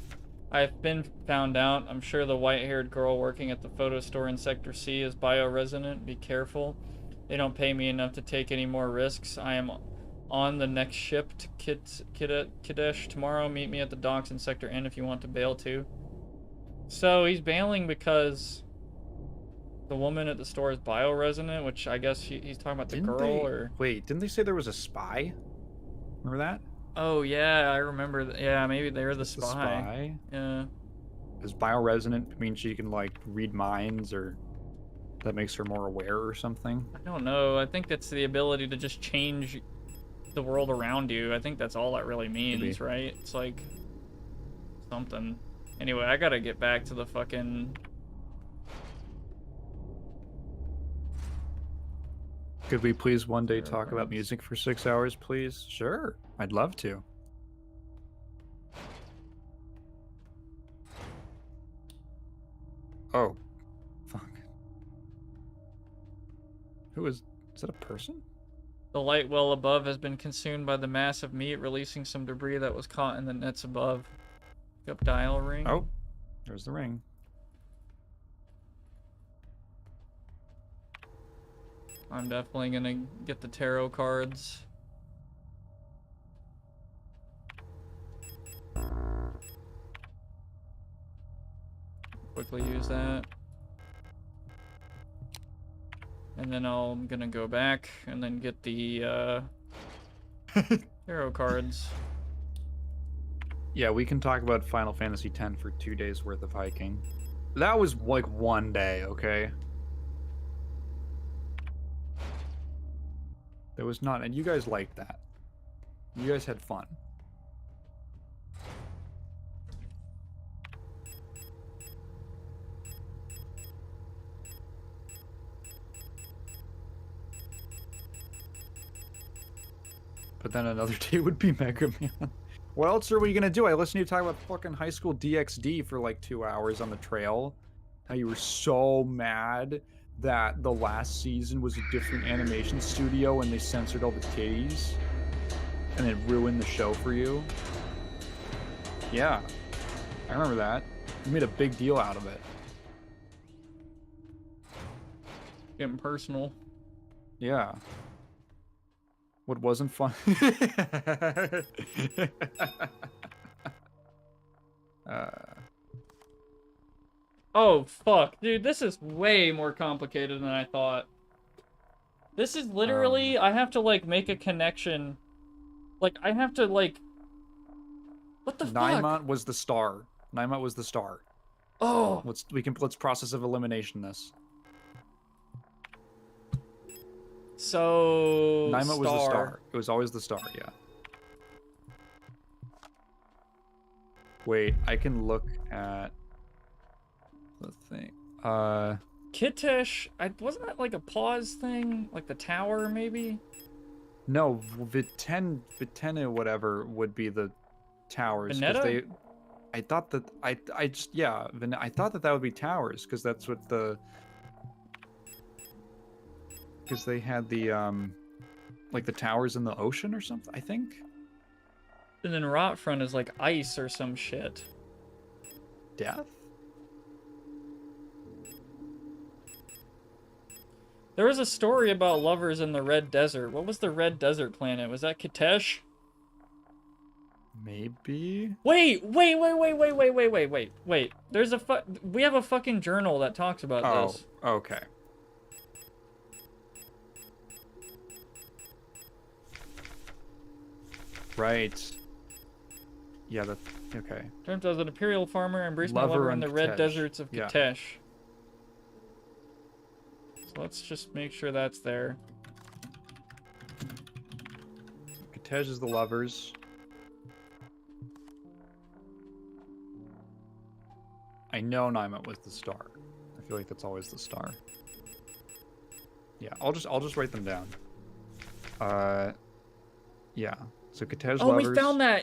S1: I've been found out. I'm sure the white-haired girl working at the photo store in Sector C is bioresonant. Be careful. They don't pay me enough to take any more risks. I am on the next ship to Kadesh tomorrow. Meet me at the docks in Sector N if you want to bail too. So he's bailing because the woman at the store is bioresonant, which I guess he's talking about the girl, or...
S2: Wait, didn't they say there was a spy? Remember that?
S1: Oh, yeah, I remember. Yeah, maybe they're the spy.
S2: The spy?
S1: Yeah.
S2: Does bioresonant mean she can, like, read minds, or that makes her more aware or something?
S1: I don't know. I think that's the ability to just change the world around you. I think that's all that really means,
S2: Maybe.
S1: right? It's like something. Anyway, I gotta get back to the fucking...
S2: Could we please one day talk about music for 6 hours, please? Sure, I'd love to. Oh, fuck. Is that a person?
S1: The light well above has been consumed by the mass of meat, releasing some debris that was caught in the nets above. Pick up dial ring.
S2: Oh, there's the ring.
S1: I'm definitely gonna get the tarot cards. Quickly use that. And then I'm gonna go back and then get the tarot cards.
S2: Yeah, we can talk about Final Fantasy X for 2 days worth of hiking. That was like 1 day, okay? There was not, and you guys liked that. You guys had fun. But then another day would be Mega Man. What else are we gonna do? I listened to you talk about fucking High School DxD for like 2 hours on the trail. How you were so mad that the last season was a different animation studio and they censored all the titties. And it ruined the show for you. Yeah, I remember that. You made a big deal out of it.
S1: Getting personal.
S2: Yeah. What wasn't fun?
S3: Uh,
S1: Oh, fuck. Dude, this is way more complicated than I thought. This is literally, I have to, like, make a connection. Like, I have to, like... What the fuck?
S2: Naimont was the star. Naimont was the star.
S1: Oh!
S2: Let's process of elimination this.
S1: So...
S2: Naimont was the star. It was always the star, yeah. Wait, I can look at the thing.
S1: Kitesh, wasn't that like a pause thing? Like the tower, maybe?
S2: No, Vitena whatever would be the towers. 'Cause
S1: Veneta?
S2: I thought that I just yeah, I thought that would be towers because that's what because they had the like the towers in the ocean or something, I think.
S1: And then Rotfront is like ice or some shit.
S2: Death?
S1: There was a story about lovers in the Red Desert. What was the Red Desert planet? Was that Kitesh?
S2: Maybe.
S1: Wait. There's we have a fucking journal that talks about this.
S2: Okay. Right. Yeah, okay.
S1: Turns out as an imperial farmer, I embraced my
S2: Lover
S1: lover in
S2: on
S1: the red
S2: Kitesh.
S1: deserts of
S2: Yeah.
S1: Kitesh. So let's just make sure that's there.
S2: Kitej is the lovers. I know Naimont was the star. I feel like that's always the star. Yeah, I'll just write them down. Yeah. So Kitej
S1: Oh,
S2: lovers.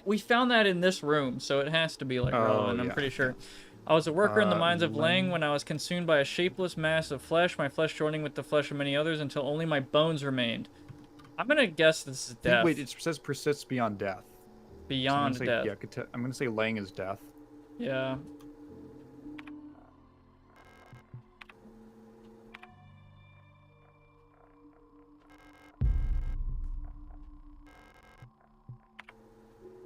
S1: we found that in this room, so it has to be like relevant, I'm
S2: yeah.
S1: pretty sure. I was a worker in the mines of Lang
S2: Lang.
S1: when I was consumed by a shapeless mass of flesh, my flesh joining with the flesh of many others until only my bones remained. I'm gonna guess this is death.
S2: Wait, it says persists beyond death.
S1: Beyond
S2: So
S1: death.
S2: Yeah, I'm gonna say Lang is death.
S1: Yeah.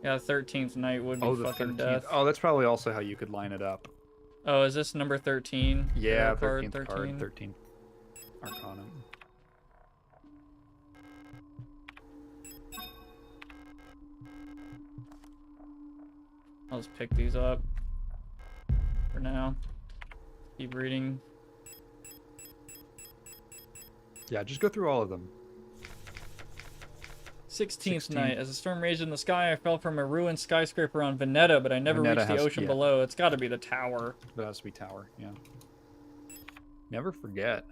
S1: Yeah, 13th night would be
S2: The
S1: fucking
S2: 13th.
S1: death.
S2: Oh, that's probably also how you could line it up.
S1: Oh, is this number 13?
S2: Yeah,
S1: Tarot
S2: 13th card, 13th Arcana.
S1: I'll just pick these up for now. Keep reading.
S2: Yeah, just go through all of them.
S1: 16th night. As a storm raged in the sky, I fell from a ruined skyscraper on Veneta, but I never reached the ocean below. It's got to be the tower.
S2: That has to be tower, yeah. Never forget.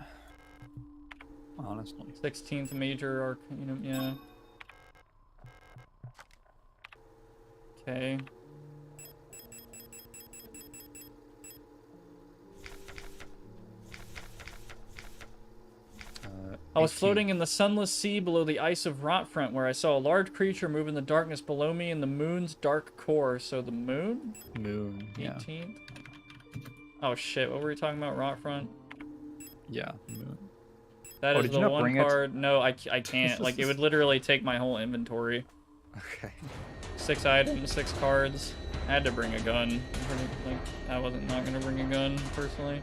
S2: Honestly.
S1: 16th major arcanum, yeah. Okay. I was
S2: 18th.
S1: floating in the sunless sea below the ice of Rotfront, where I saw a large creature move in the darkness below me in the moon's dark core. So the moon?
S2: Moon, yeah.
S1: 18th? Oh shit, what were we talking about, Rotfront?
S2: Yeah, moon.
S1: That is
S2: did
S1: the
S2: you not
S1: one
S2: bring it?
S1: card. No, I can't. Like, it would literally take my whole inventory.
S2: Okay.
S1: 6 items, 6 cards. I had to bring a gun. Like, I wasn't not gonna bring a gun, personally.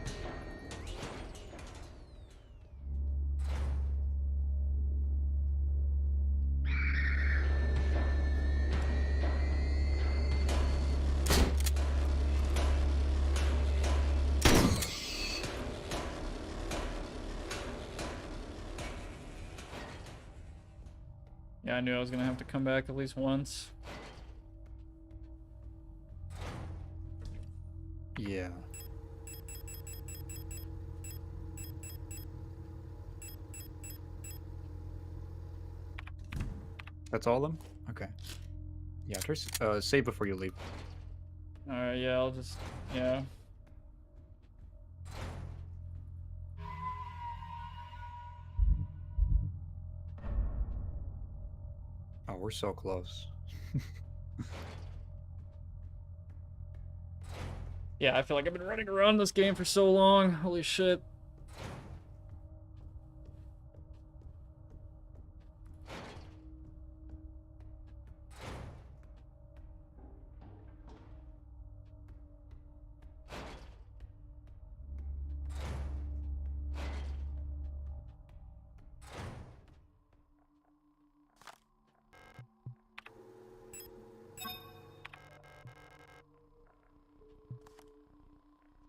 S1: Yeah, I knew I was gonna have to come back at least once.
S2: Yeah. That's all of them? Okay. Yeah, save before you leave.
S1: Alright, yeah, I'll just... yeah.
S2: Oh, we're so close.
S1: Yeah, I feel like I've been running around this game for so long. Holy shit.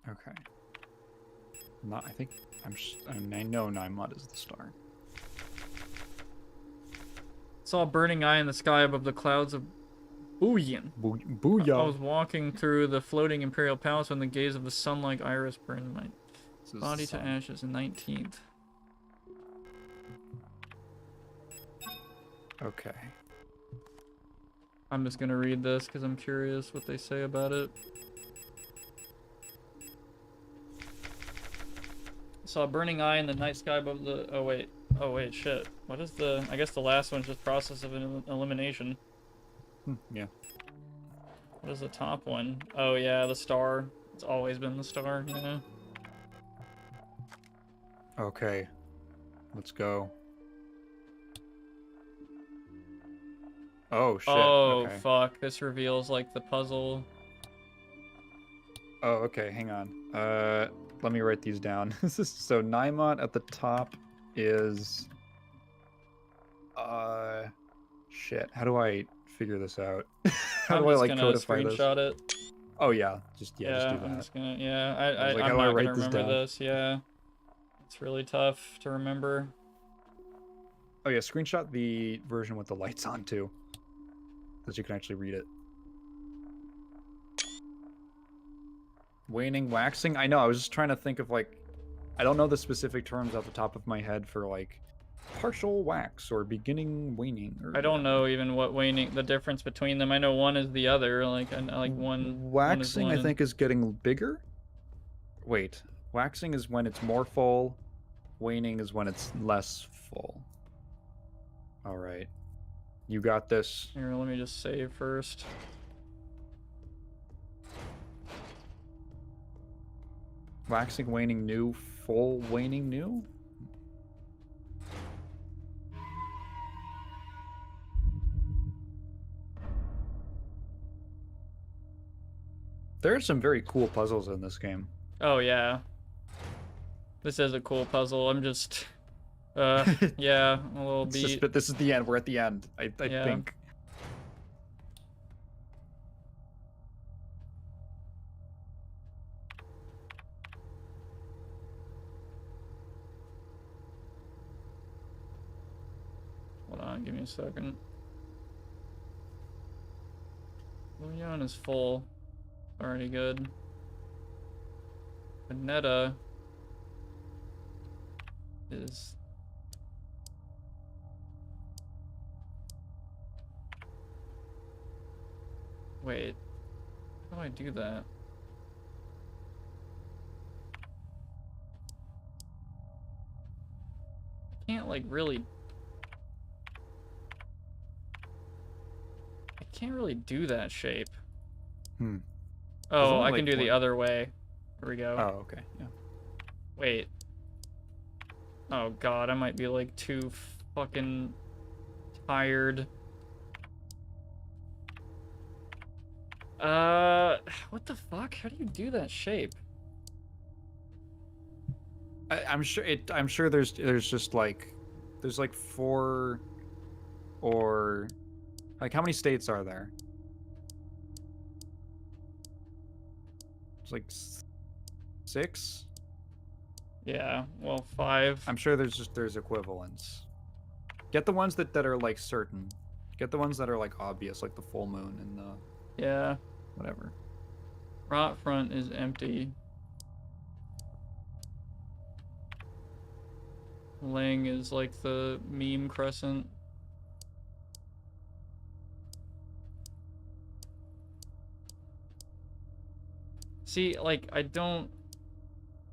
S3: Okay. Not. I think I know Naimut is the star.
S1: Saw a burning eye in the sky above the clouds of Booyan.
S3: Booyah!
S1: I was walking through the floating imperial palace when the gaze of the sun-like iris burned my body to ashes. 19th.
S3: Okay.
S1: I'm just gonna read this because I'm curious what they say about it. Saw a burning eye in the night sky above the... Oh wait, shit. What is the... I guess the last one's just process of elimination.
S3: Yeah.
S1: What is the top one? Oh yeah, the star. It's always been the star, you know?
S3: Okay. Let's go. Oh, shit.
S1: Oh,
S3: Okay.
S1: fuck. This reveals, like, the puzzle.
S3: Oh, okay. Hang on. Let me write these down. So Naimut at the top is... Shit. How do I figure this out? How do I, like, codify this?
S1: Screenshot it.
S3: Oh, yeah. Just do
S1: I'm
S3: that.
S1: just gonna... Yeah,
S3: I was like, how
S1: I'm
S3: do I
S1: not
S3: write
S1: gonna
S3: this
S1: remember
S3: down?
S1: this, yeah. It's really tough to remember.
S3: Oh, yeah. Screenshot the version with the lights on, too. So that you can actually read it. Waning, waxing? I know, I was just trying to think of, like... I don't know the specific terms off the top of my head for, like, partial wax or beginning waning. Or
S1: I don't know even what waning... The difference between them. I know one is the other. Like one...
S3: Waxing,
S1: one
S3: I think, is getting bigger? Wait. Waxing is when it's more full. Waning is when it's less full. Alright. You got this.
S1: Here, let me just save first.
S3: Waxing, waning, new, full, waning, new? There are some very cool puzzles in this game.
S1: Oh, yeah. This is a cool puzzle. I'm just... yeah, a little beat.
S3: But this is the end. We're at the end, I
S1: Yeah.
S3: think.
S1: Hold on, give me a second. Leon is full. Already good. Vanetta is... Wait. How do I do that? I can't, like, really... I can't really do that shape.
S3: Hmm.
S1: Oh,
S3: only,
S1: I can
S3: like,
S1: do the
S3: one-
S1: other way. Here we go.
S3: Oh, okay. Yeah.
S1: Wait. Oh god, I might be like too fucking tired. What the fuck? How do you do that shape?
S3: I'm sure there's just like there's like 4 or like how many states are there? It's like 6.
S1: Yeah, well, 5.
S3: I'm sure there's equivalents. Get the ones that are like certain. Get the ones that are like obvious, like the full moon and the
S1: Yeah.
S3: whatever.
S1: Rot front is empty. Ling is like the meme crescent. See, like, I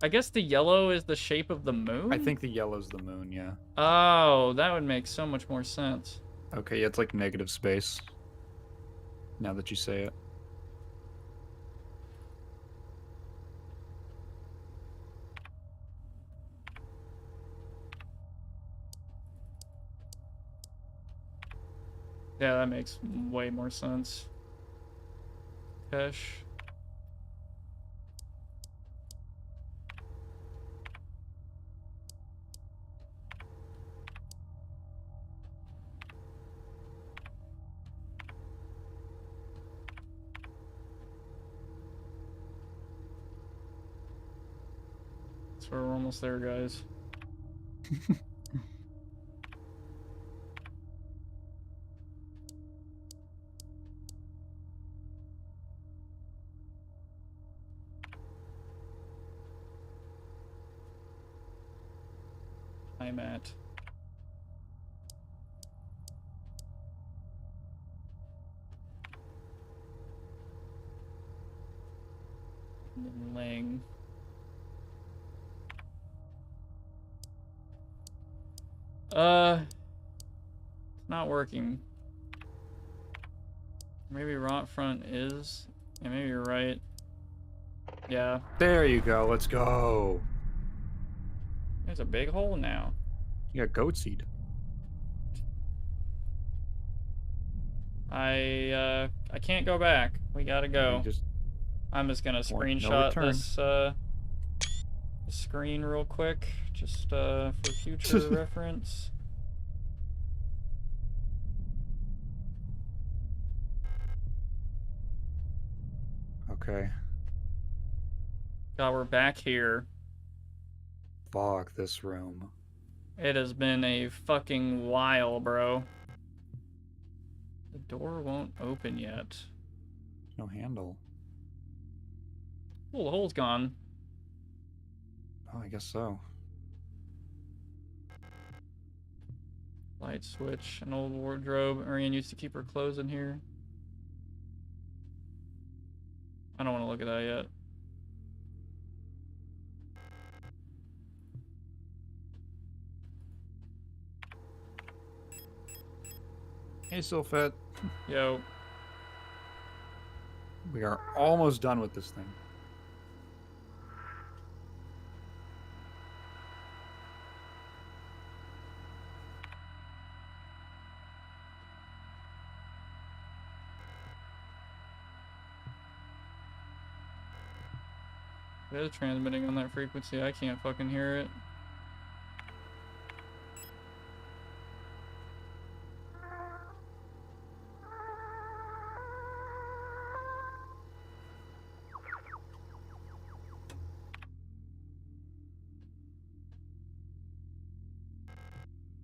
S1: guess the yellow is the shape of the moon?
S3: I think the yellow's the moon, yeah.
S1: Oh, that would make so much more sense.
S3: Okay, yeah, it's like negative space. Now that you say it.
S1: Yeah, that makes way more sense. Kesh. So we're almost there, guys. I'm at. Laying. It's not working. Maybe rot front is. Yeah, maybe you're right. Yeah.
S2: There you go. Let's go.
S1: There's a big hole now.
S2: You got goat seed.
S1: I can't go back. We gotta go. I'm just gonna screenshot this screen real quick, just for future reference.
S2: Okay.
S1: God, we're back here.
S2: Fuck this room.
S1: It has been a fucking while, bro. The door won't open yet.
S2: No handle.
S1: Oh, the hole's gone.
S2: Oh, I guess so.
S1: Light switch, an old wardrobe. Ariane used to keep her clothes in here. I don't want to look at that yet.
S2: Hey, Sylphet.
S1: Yo.
S2: We are almost done with this thing.
S1: It is transmitting on that frequency. I can't fucking hear it.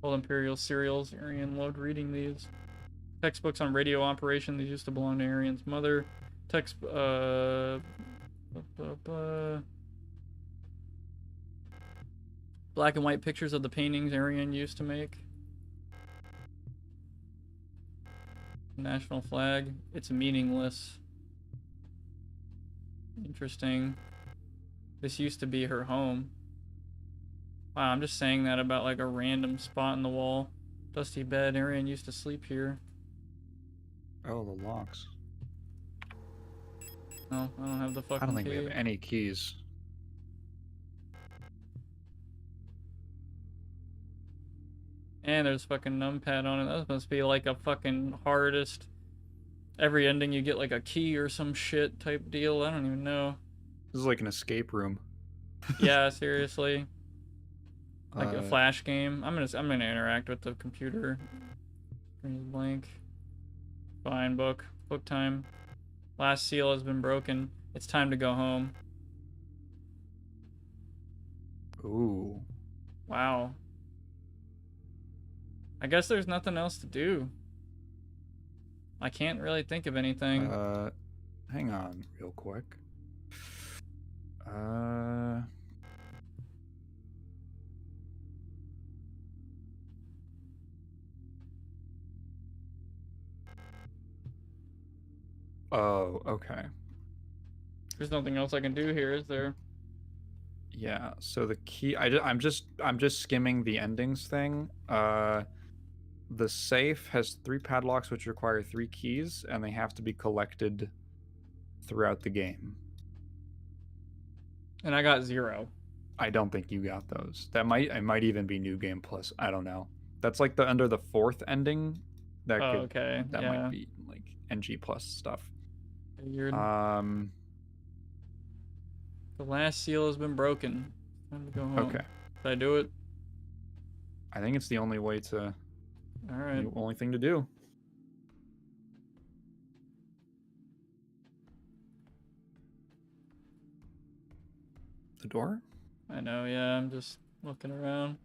S1: Old Imperial serials. Arian loved reading these. Textbooks on radio operation. These used to belong to Arian's mother. Black and white pictures of the paintings Arian used to make. National flag. It's meaningless. Interesting. This used to be her home. Wow, I'm just saying that about like a random spot in the wall. Dusty bed. Arian used to sleep here.
S2: Oh, the locks.
S1: No, I don't have the fucking
S2: I don't think
S1: key.
S2: we have any keys.
S1: And there's fucking numpad on it. That must be like a fucking hardest. Every ending you get like a key or some shit type deal. I don't even know.
S2: This is like an escape room.
S1: Yeah, seriously. Like a flash game. I'm gonna interact with the computer. Screen is blank. Fine, book time. Last seal has been broken. It's time to go home.
S2: Ooh.
S1: Wow. I guess there's nothing else to do. I can't really think of anything.
S2: Hang on real quick. Oh, okay.
S1: There's nothing else I can do here, is there?
S2: Yeah, so the key I'm just skimming the endings thing. The safe has 3 padlocks which require 3 keys and they have to be collected throughout the game.
S1: And I got 0.
S2: I don't think you got those. It might even be New Game Plus. I don't know. That's like the under the 4th ending. That
S1: okay.
S2: That
S1: yeah.
S2: might be like NG Plus stuff.
S1: Figured. The last seal has been broken. Time to go home.
S2: Okay.
S1: Did I do it?
S2: I think it's the only way to.
S1: All right.
S2: The only thing to do. The door?
S1: I know, yeah, I'm just looking around.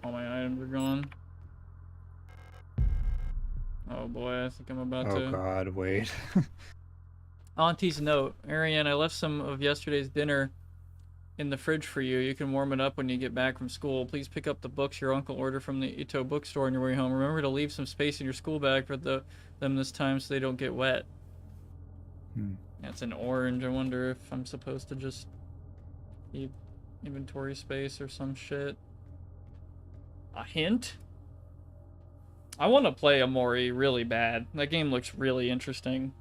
S1: All my items are gone. Oh boy, I think I'm about
S3: Oh
S1: to...
S3: god, wait.
S1: Auntie's note. Ariane, I left some of yesterday's dinner in the fridge for you. You can warm it up when you get back from school. Please pick up the books your uncle ordered from the Ito bookstore on your way home. Remember to leave some space in your school bag for them this time so they don't get wet. Yeah, it's an orange. I wonder if I'm supposed to just keep inventory space or some shit. A hint? I want to play Amori really bad. That game looks really interesting.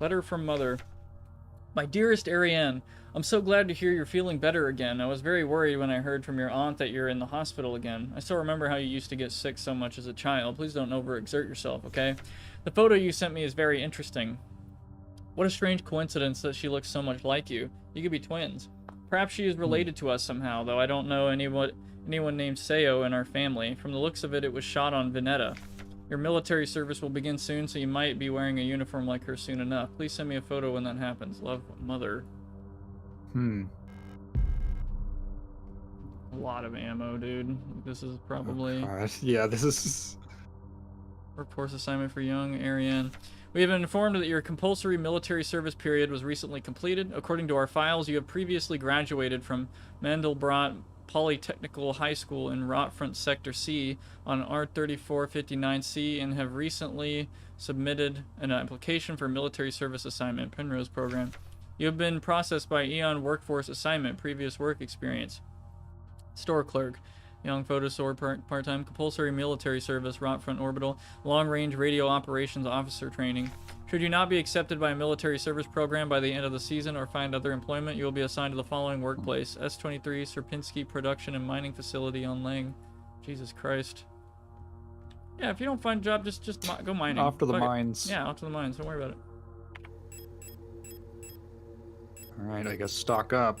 S1: Letter from Mother. My dearest Ariane, I'm so glad to hear you're feeling better again. I was very worried when I heard from your aunt that you're in the hospital again. I still remember how you used to get sick so much as a child. Please don't overexert yourself, okay? The photo you sent me is very interesting. What a strange coincidence that she looks so much like you. You could be twins. Perhaps she is related to us somehow, though I don't know anyone named Seo in our family. From the looks of it, it was shot on Veneta. Your military service will begin soon, so you might be wearing a uniform like her soon enough. Please send me a photo when that happens. Love, Mother.
S3: Hmm.
S1: A lot of ammo, dude. This is probably...
S3: Oh, God. Yeah, this is...
S1: Workforce assignment for young Ariane. We have been informed that your compulsory military service period was recently completed. According to our files, you have previously graduated from Mandelbrot Polytechnical High School in Rotfront Sector C on R3459C and have recently submitted an application for military service assignment, Penrose program. You have been processed by Eon Workforce Assignment, previous work experience. Store clerk. Young photo store part-time compulsory military service, Rotfront Orbital, long-range radio operations officer training. Should you not be accepted by a military service program by the end of the season or find other employment, you will be assigned to the following workplace: S-23 Sierpinski Production and Mining Facility on Lang. Jesus Christ. Yeah, if you don't find a job, just go mining.
S3: Off to the
S1: Fuck it.
S3: mines.
S1: Yeah, off to the mines. Don't worry about it.
S3: Alright, I guess stock up.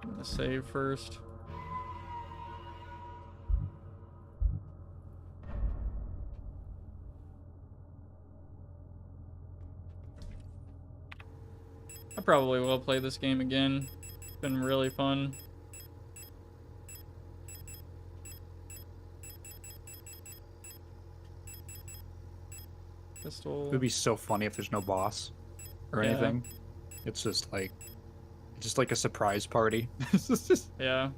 S1: I'm gonna save first. I probably will play this game again. It's been really fun. Pistol.
S3: It would be so funny if there's no boss or
S1: Yeah.
S3: anything. It's just like a surprise party.
S1: Yeah.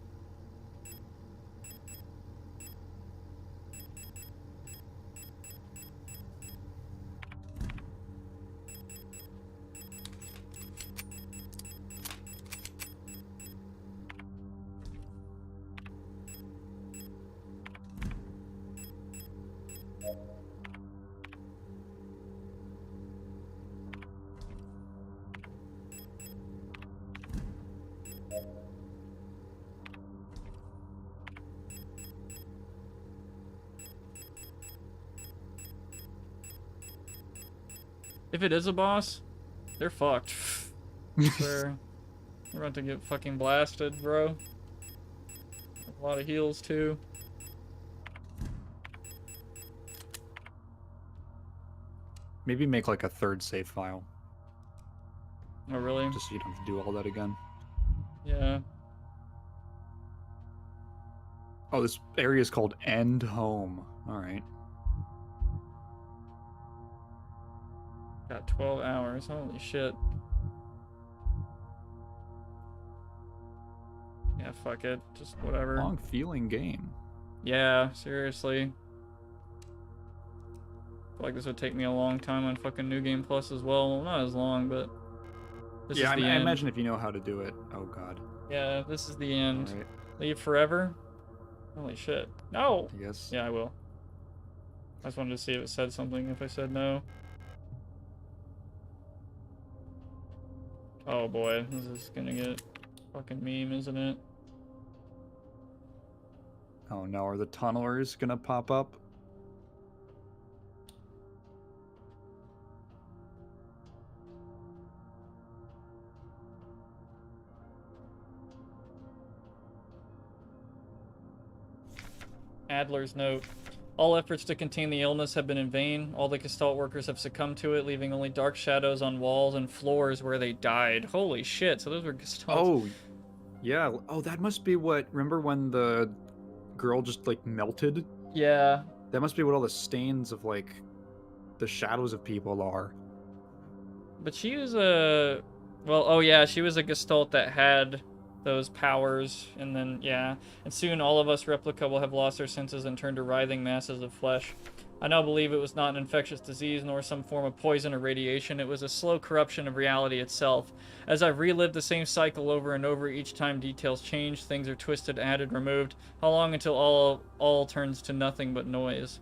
S1: If it is a boss, they're fucked. I swear. We're about to get fucking blasted, bro. A lot of heals, too.
S3: Maybe make like a third save file,
S1: Oh, really?
S3: just so you don't have to do all that again.
S1: Yeah.
S3: Oh, this area is called End Home. Alright.
S1: Got 12 hours. Holy shit. Yeah, fuck it. Just whatever.
S3: Long feeling game.
S1: Yeah, seriously. Feel like this would take me a long time on fucking New Game Plus as well. Well, not as long, but this
S3: Yeah,
S1: is the
S3: I
S1: end.
S3: imagine if you know how to do it. Oh god.
S1: Yeah, this is the end.
S3: Alright,
S1: Leave forever? Holy shit. No!
S3: I guess.
S1: Yeah, I will. I just wanted to see if it said something if I said no. Oh boy, this is gonna get fucking meme, isn't it?
S3: Oh no, are the tunnelers gonna pop up?
S1: Adler's note. All efforts to contain the illness have been in vain. All the Gestalt workers have succumbed to it, leaving only dark shadows on walls and floors where they died. Holy shit, so those were Gestalts.
S2: Oh, yeah. Oh, that must be what. Remember when the girl just like melted?
S1: Yeah.
S2: That must be what all the stains of like the shadows of people are.
S1: But she was a... Well, oh yeah, she was a Gestalt that had those powers, and then, yeah. And soon all of us replica will have lost our senses and turned to writhing masses of flesh. I now believe it was not an infectious disease nor some form of poison or radiation. It was a slow corruption of reality itself. As I've relived the same cycle over and over, each time details change, things are twisted, added, removed. How long until all turns to nothing but noise?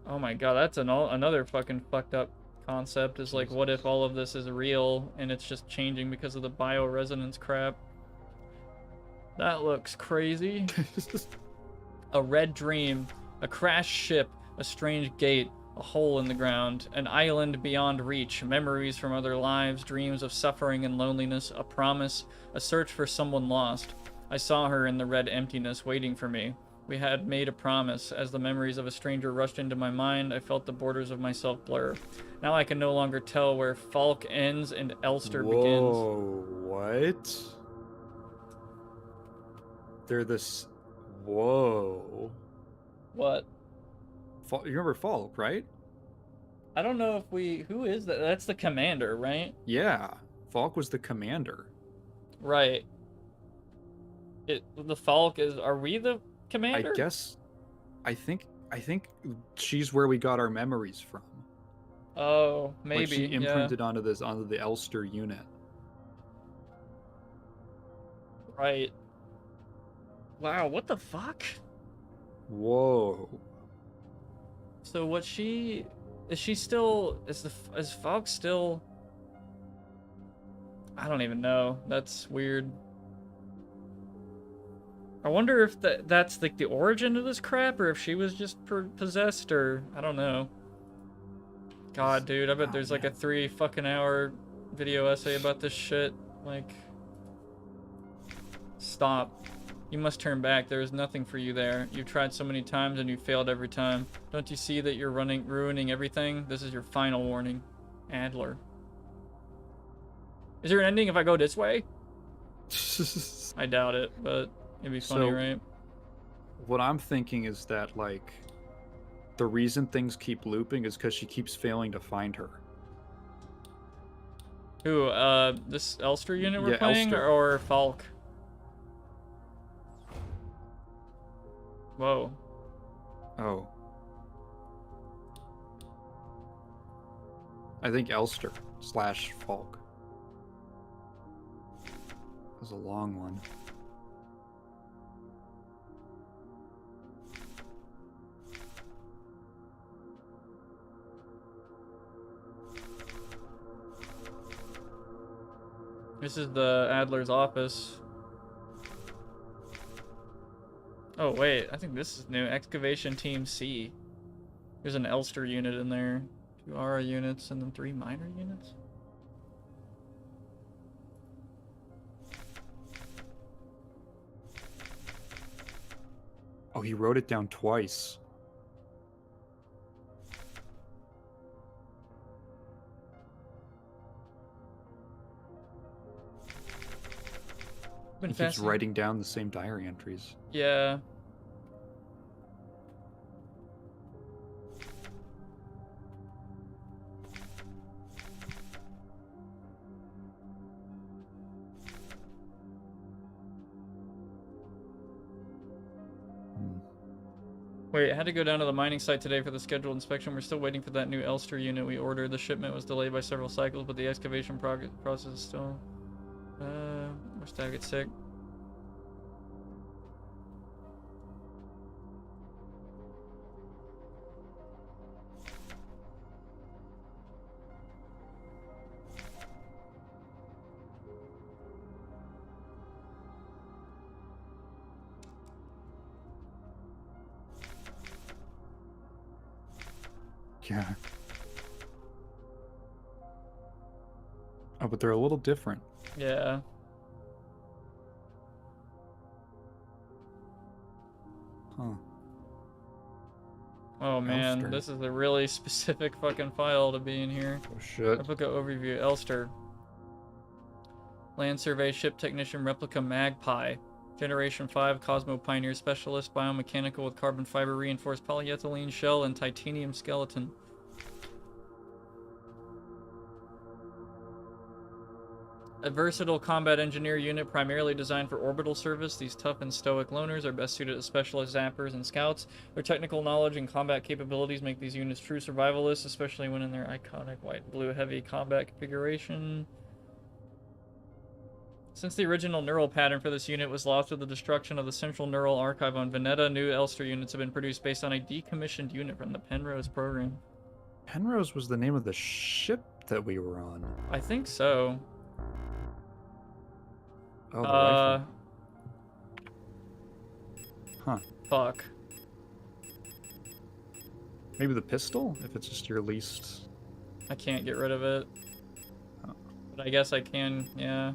S1: Oh my god, that's another fucking fucked up concept. Is like, what if all of this is real and it's just changing because of the bioresonance crap? That looks crazy. A red dream, a crashed ship, a strange gate, a hole in the ground, an island beyond reach, memories from other lives, dreams of suffering and loneliness, a promise, a search for someone lost. I saw her in the red emptiness waiting for me. We had made a promise. As the memories of a stranger rushed into my mind, I felt the borders of myself blur. Now I can no longer tell where Falk ends and Elster begins.
S2: Whoa, what? They're this. Whoa.
S1: What?
S2: You remember Falk, right?
S1: I don't know if we... Who is that? That's the commander, right?
S2: Yeah. Falk was the commander.
S1: Right. The Falk is... Are we the commander?
S2: I guess. I think she's where we got our memories from.
S1: Oh, maybe.
S2: Like she imprinted
S1: yeah.
S2: onto the Elster unit.
S1: Right. Wow, what the fuck?
S2: Whoa.
S1: So what she... Is she still... Is Falk still... I don't even know. That's weird. I wonder if that's like the origin of this crap, or if she was just possessed, or... I don't know. God, dude, I bet there's like a 3 fucking hour video essay about this shit. Like... Stop. You must turn back. There is nothing for you there. You've tried so many times and you failed every time. Don't you see that you're ruining everything? This is your final warning. Adler. Is there an ending if I go this way? I doubt it, but it'd be funny, right?
S2: What I'm thinking is that, like, the reason things keep looping is because she keeps failing to find her.
S1: Who, this Elster unit we're playing?
S2: Elster.
S1: Or Falk? Whoa.
S2: Oh. I think Elster / Falk. That was a long one.
S1: This is the Adler's office. Oh, wait. I think this is new. Excavation Team C. There's an Elster unit in there. 2 Aura units, and then 3 minor units.
S2: Oh, he wrote it down twice. He keeps writing down the same diary entries.
S1: Yeah. Wait, I had to go down to the mining site today for the scheduled inspection. We're still waiting for that new Elster unit we ordered. The shipment was delayed by several cycles, but the excavation process is still... Where's Dad get sick?
S2: Yeah. Oh, but they're a little different.
S1: Yeah.
S2: Huh.
S1: Oh man,
S3: Elster.
S1: this is a really specific fucking file to be in here.
S2: Oh shit.
S1: Replica overview, Elster. Land survey, ship technician, replica Magpie. Generation 5, Cosmo Pioneer Specialist, biomechanical with carbon fiber reinforced polyethylene shell and titanium skeleton. A versatile combat engineer unit primarily designed for orbital service, these tough and stoic loners are best suited as specialist zappers and scouts. Their technical knowledge and combat capabilities make these units true survivalists, especially when in their iconic white and blue heavy combat configuration. Since the original neural pattern for this unit was lost with the destruction of the central neural archive on Veneta, new Elster units have been produced based on a decommissioned unit from the Penrose program.
S2: Penrose was the name of the ship that we were on.
S1: I think so.
S2: Oh, the rifle. Huh.
S1: Fuck.
S2: Maybe the pistol, if it's just your least.
S1: I can't get rid of it.
S2: Oh.
S1: But I guess I can, yeah.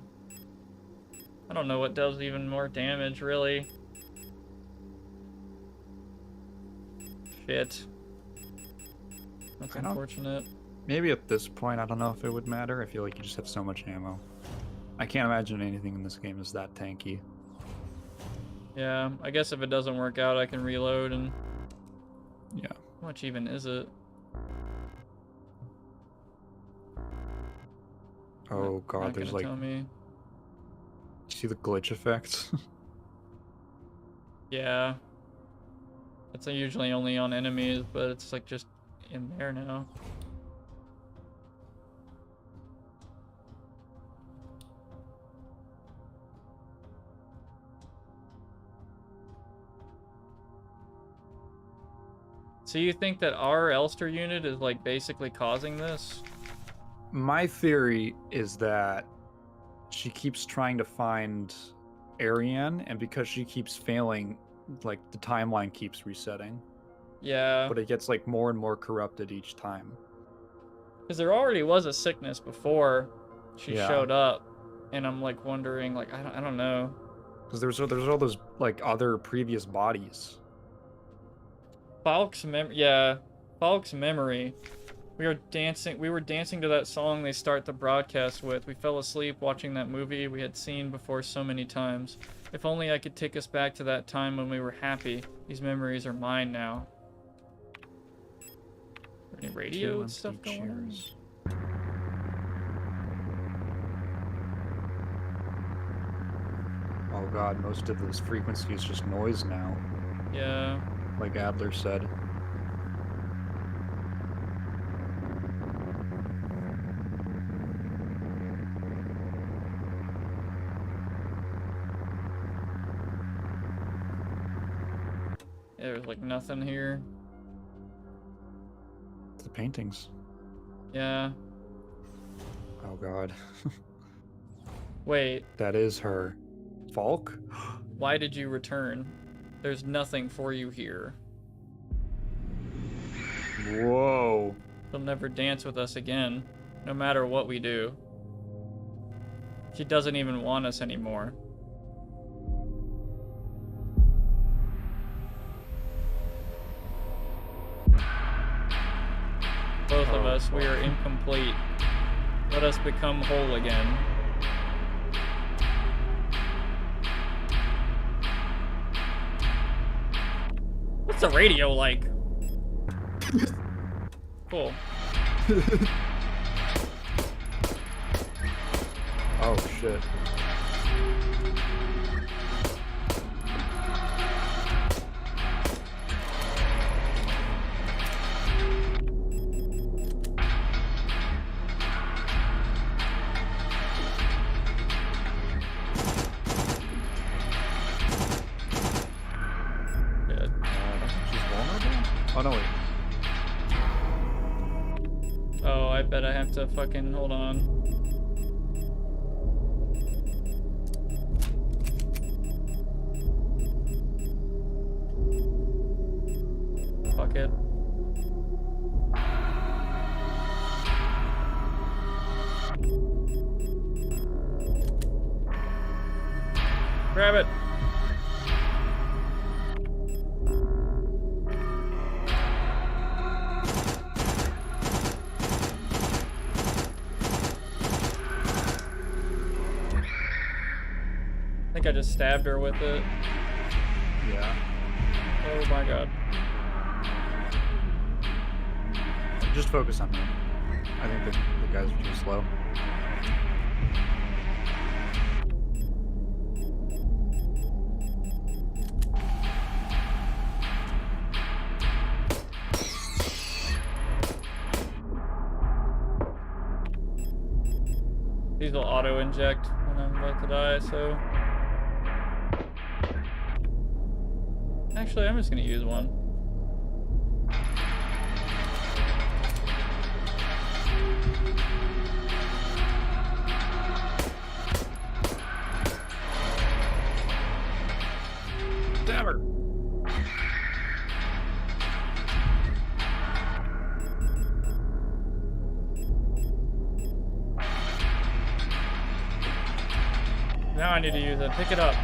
S1: I don't know what does even more damage, really. Shit. That's unfortunate.
S2: Maybe at this point, I don't know if it would matter. I feel like you just have so much ammo. I can't imagine anything in this game is that tanky.
S1: Yeah, I guess if it doesn't work out, I can reload and...
S2: Yeah.
S1: How much even is it?
S2: Oh god,
S1: Not
S2: there's
S1: gonna
S2: like...
S1: tell me.
S2: You see the glitch effects?
S1: Yeah. It's usually only on enemies, but it's like just in there now. So you think that our Elster unit is like basically causing this?
S2: My theory is that she keeps trying to find Ariane, and because she keeps failing, like the timeline keeps resetting.
S1: Yeah.
S2: But it gets like more and more corrupted each time.
S1: Because there already was a sickness before she
S2: Yeah.
S1: showed up, and I'm like wondering, like I don't know.
S2: Because there's all those like other previous bodies.
S1: Falk's memory. We were dancing to that song they start the broadcast with. We fell asleep watching that movie we had seen before so many times. If only I could take us back to that time when we were happy. These memories are mine now. Any radio and stuff going on?
S2: Oh god, most of this frequency is just noise now,
S1: Yeah.
S2: like Adler said.
S1: There's like nothing here.
S2: The paintings.
S1: Yeah.
S2: Oh god.
S1: Wait,
S2: That is her. Falk?
S1: why did you return? There's nothing for you here.
S2: Whoa.
S1: She'll never dance with us again, no matter what we do. She doesn't even want us anymore. Both of us, we are incomplete. Let us become whole again. What's the radio like? Cool.
S2: Oh shit.
S1: Good.
S2: She's vulnerable? Oh no, wait.
S1: Oh, I bet I have to fucking hold on. Fuck it. Grab it. I just stabbed her with it.
S2: Yeah.
S1: Oh my god.
S2: Just focus on me. I think the guys are too slow.
S1: These will auto-inject when I'm about to die, so... Actually, I'm just gonna use one.
S2: Damn her!
S1: Now I need to use it. Pick it up.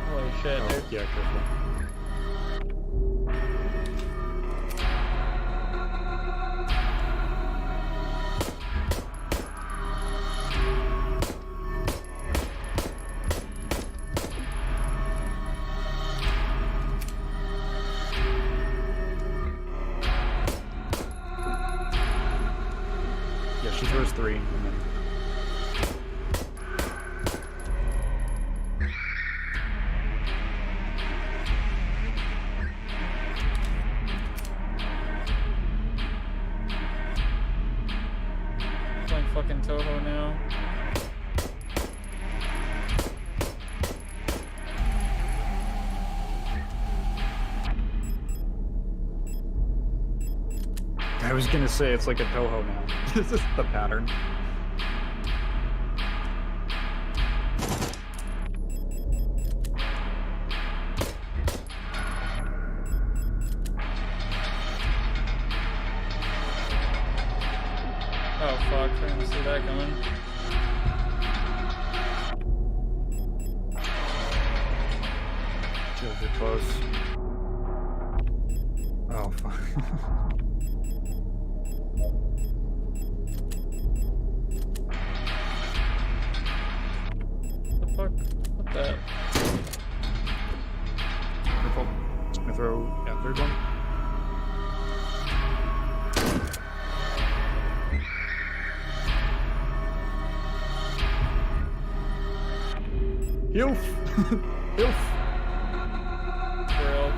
S1: Holy shit, dude.
S2: Yeah, careful. Yeah, she throws 3 and then...
S1: Playing fucking Toho now.
S2: I was gonna say it's like a Toho now. This is the pattern.
S1: Oh fuck, I didn't see that coming.
S2: Should get close. Oh fuck.
S1: What the fuck? What the?
S2: Careful. Just gonna throw, yeah, 3rd one. Hilf! Hilf!
S1: Real.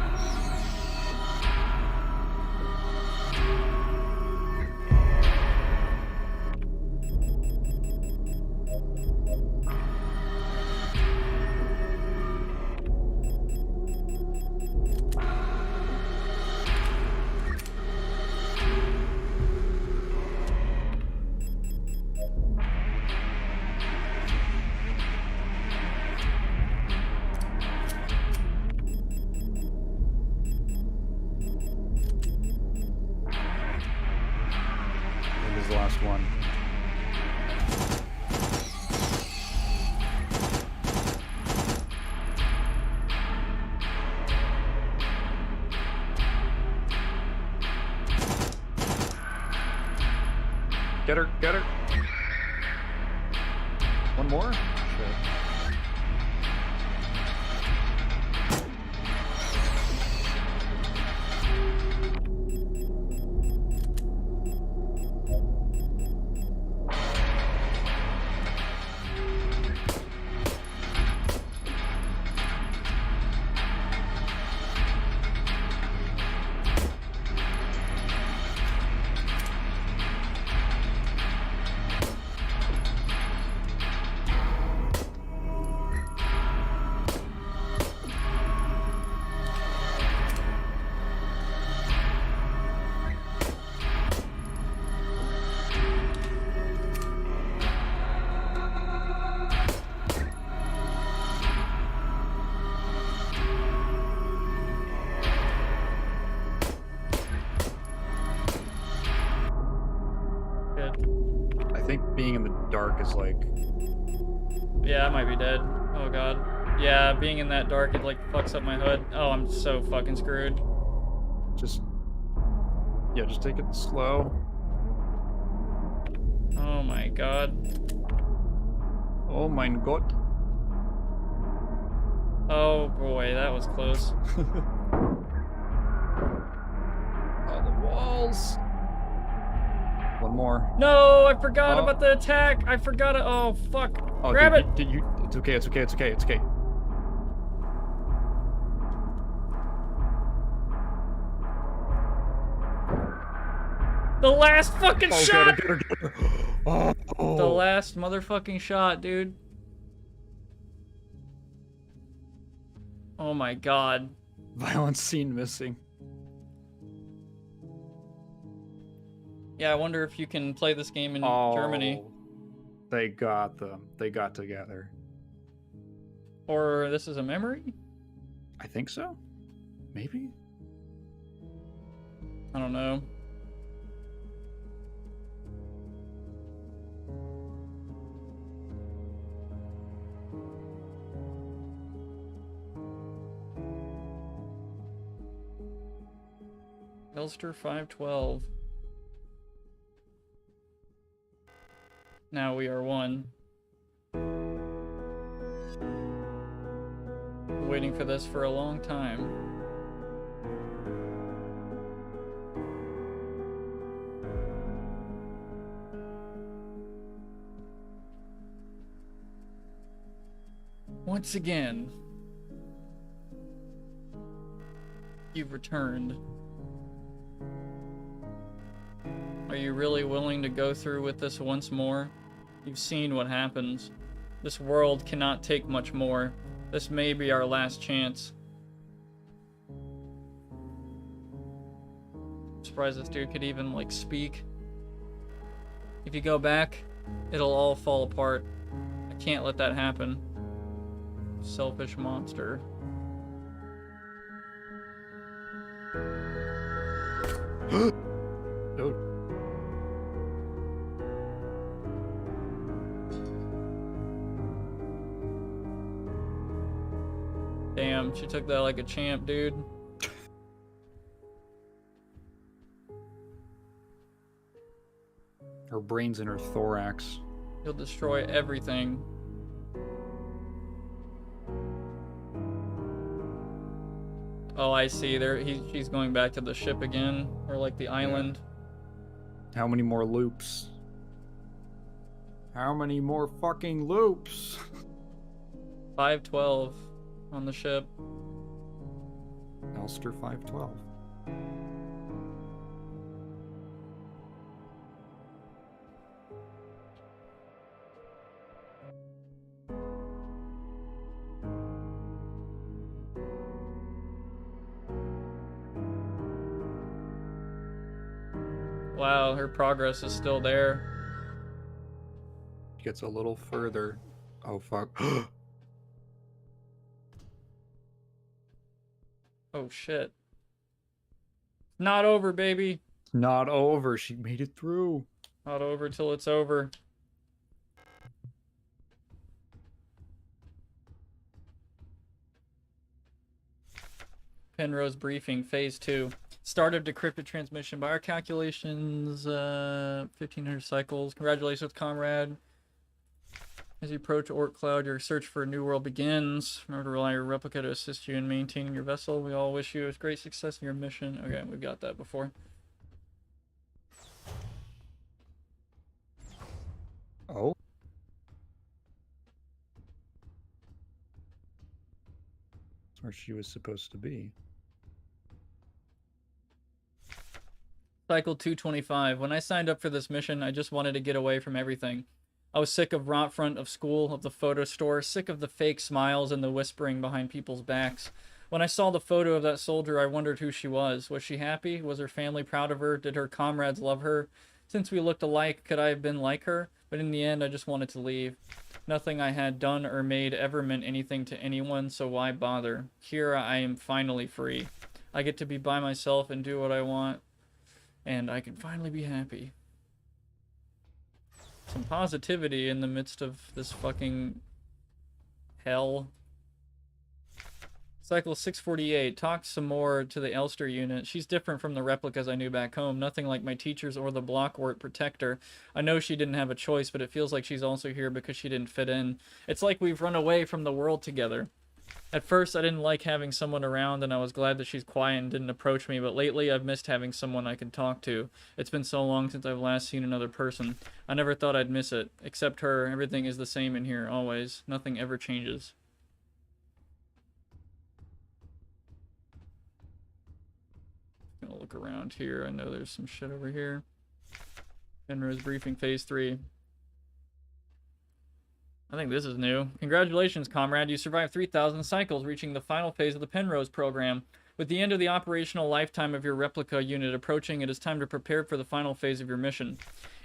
S2: This is the last one. Get her, get her. One more? Shit.
S1: Good.
S2: I think being in the dark is like...
S1: Yeah, I might be dead. Oh god. Yeah, being in that dark, it like fucks up my HUD. Oh, I'm so fucking screwed.
S2: Just Yeah, just take it slow.
S1: Oh my god.
S2: Oh mein Gott.
S1: Oh boy, that was close.
S2: All the walls. One more.
S1: No, I forgot
S2: Oh.
S1: about the attack. I forgot it. Oh, fuck.
S2: Oh,
S1: Grab
S2: dude,
S1: it.
S2: it's okay, it's okay, it's okay, it's okay.
S1: The last fucking
S2: Oh,
S1: shot.
S2: get her, get her, get her. Oh.
S1: The last motherfucking shot, dude. Oh my god.
S2: Violent scene missing.
S1: Yeah, I wonder if you can play this game in Germany.
S2: They got them. They got together.
S1: Or this is a memory?
S2: I think so. Maybe?
S1: I don't know. Elster 512. Now we are one. Waiting for this for a long time. Once again, you've returned. Are you really willing to go through with this once more? You've seen what happens. This world cannot take much more. This may be our last chance. I'm surprised this dude could even, like, speak. If you go back, it'll all fall apart. I can't let that happen. Selfish monster.
S2: Dude.
S1: Damn, she took that like a champ, dude.
S2: Her brain's in her thorax.
S1: He'll destroy everything. Oh, I see. She's going back to the ship again, or like the island.
S2: How many more loops? How many more fucking loops?
S1: 512 on the ship.
S2: Elster 512.
S1: Wow, her progress is still there.
S2: Gets a little further. Oh, fuck.
S1: Oh shit. Not over, baby.
S2: Not over. She made it through.
S1: Not over till it's over. Penrose briefing, phase 2. Start of decrypted transmission. By our calculations, 1,500 cycles. Congratulations, comrade. As you approach Orc Cloud, your search for a new world begins. Remember to rely on your replica to assist you in maintaining your vessel. We all wish you great success in your mission. Okay, we've got that before.
S2: Oh? That's where she was supposed to be.
S1: Cycle 225. When I signed up for this mission, I just wanted to get away from everything. I was sick of rot front of school, of the photo store, sick of the fake smiles and the whispering behind people's backs. When I saw the photo of that soldier, I wondered who she was. Was she happy? Was her family proud of her? Did her comrades love her? Since we looked alike, could I have been like her? But in the end, I just wanted to leave. Nothing I had done or made ever meant anything to anyone, so why bother? Here I am finally free. I get to be by myself and do what I want, and I can finally be happy. Some positivity in the midst of this fucking hell. Cycle 648. Talk some more to the Elster unit. She's different from the replicas I knew back home. Nothing like my teachers or the Blockwort protector. I know she didn't have a choice, but it feels like she's also here because she didn't fit in. It's like we've run away from the world together. At first, I didn't like having someone around, and I was glad that she's quiet and didn't approach me, but lately I've missed having someone I can talk to. It's been so long since I've last seen another person. I never thought I'd miss it. Except her, everything is the same in here, always. Nothing ever changes. Gonna look around here. I know there's some shit over here. Penrose briefing phase 3. I think this is new. Congratulations, comrade. You survived 3,000 cycles, reaching the final phase of the Penrose program. With the end of the operational lifetime of your replica unit approaching, it is time to prepare for the final phase of your mission.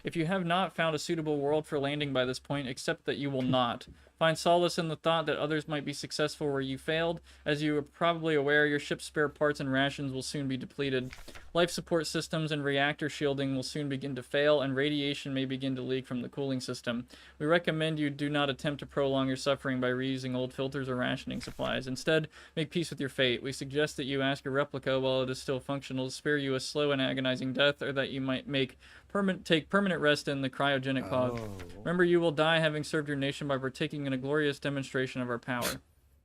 S1: If you have not found a suitable world for landing by this point, accept that you will not. Find solace in the thought that others might be successful where you failed. As you are probably aware, your ship's spare parts and rations will soon be depleted. Life support systems and reactor shielding will soon begin to fail, and radiation may begin to leak from the cooling system. We recommend you do not attempt to prolong your suffering by reusing old filters or rationing supplies. Instead, make peace with your fate. We suggest that you ask your replica, while it is still functional, to spare you a slow and agonizing death, or that you might take permanent rest in the cryogenic pod. Remember, you will die having served your nation by partaking in a glorious demonstration of our power.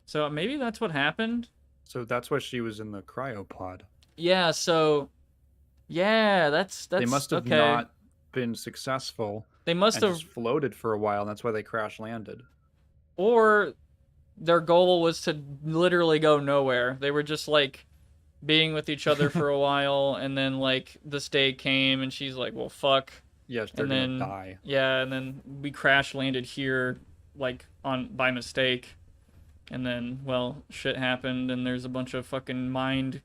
S1: So maybe that's what happened.
S2: So that's why she was in the cryopod.
S1: Yeah. So, yeah, that's
S2: They must have
S1: okay.
S2: not been successful.
S1: They must have
S2: just floated for a while, and that's why they crash landed.
S1: Or their goal was to literally go nowhere. They were just like being with each other for a while, and then like this day came, and she's like, "Well, fuck."
S2: Yes, they're gonna die.
S1: Yeah, and then we crash landed here, like by mistake, and then well, shit happened, and there's a bunch of fucking mind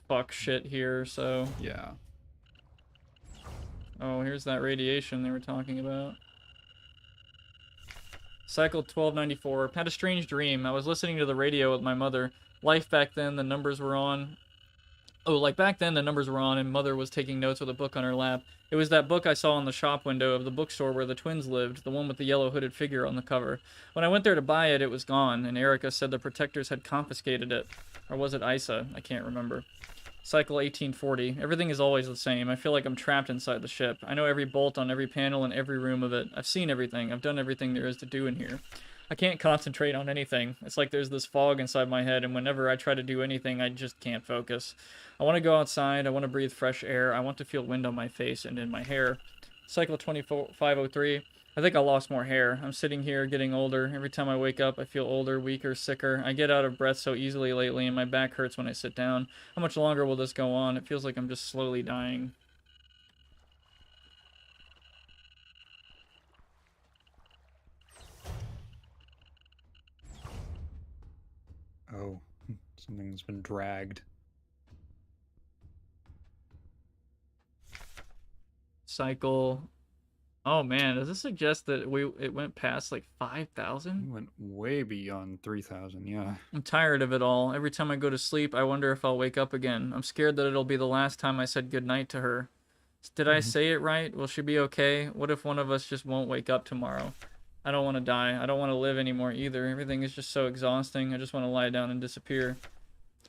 S1: fuck shit here. So
S2: yeah.
S1: Oh, here's that radiation they were talking about. Cycle 1294. Had a strange dream. I was listening to the radio with my mother. Life back then, the numbers were on. Oh, like back then the numbers were on and mother was taking notes with a book on her lap. It was that book I saw in the shop window of the bookstore where the twins lived, the one with the yellow hooded figure on the cover. When I went there to buy it, it was gone, and Erica said the protectors had confiscated it. Or was it Isa? I can't remember. Cycle 1840. Everything is always the same. I feel like I'm trapped inside the ship. I know every bolt on every panel in every room of it. I've seen everything. I've done everything there is to do in here. I can't concentrate on anything. It's like there's this fog inside my head, and whenever I try to do anything, I just can't focus. I want to go outside. I want to breathe fresh air. I want to feel wind on my face and in my hair. Cycle 2503. I think I lost more hair. I'm sitting here getting older. Every time I wake up, I feel older, weaker, sicker. I get out of breath so easily lately, and my back hurts when I sit down. How much longer will this go on? It feels like I'm just slowly dying.
S2: Oh, something's been dragged.
S1: Cycle. Oh man, does this suggest that it went past like 5,000?
S2: It went way beyond 3,000, yeah.
S1: I'm tired of it all. Every time I go to sleep, I wonder if I'll wake up again. I'm scared that it'll be the last time I said goodnight to her. Did I say it right? Will she be okay? What if one of us just won't wake up tomorrow? I don't want to die. I don't want to live anymore either. Everything is just so exhausting. I just want to lie down and disappear.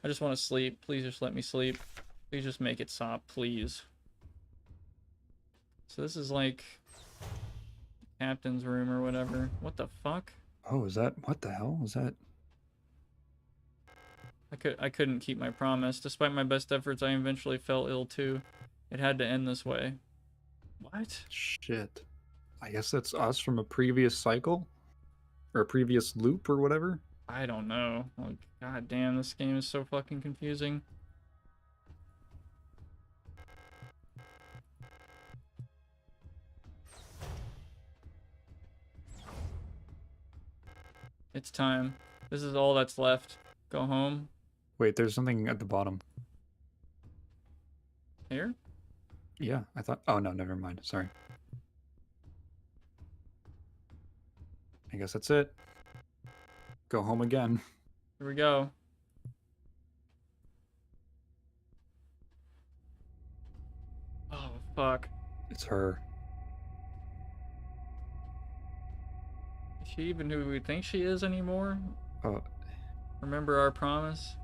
S1: I just want to sleep. Please just let me sleep. Please just make it stop, please. So this is like captain's room or whatever. What the fuck?
S2: Oh, is that... what the hell was that?
S1: I couldn't keep my promise. Despite my best efforts, I eventually fell ill too. It had to end this way. What?
S2: Shit. I guess that's us from a previous cycle? Or a previous loop or whatever?
S1: I don't know. Like, god damn, this game is so fucking confusing. It's time. This is all that's left. Go home.
S2: Wait, there's something at the bottom.
S1: Here?
S2: Yeah, I thought... oh, no, never mind. Sorry. I guess that's it. Go home again.
S1: Here we go. Oh, fuck.
S2: It's her.
S1: Is she even who we think she is anymore? Remember our promise?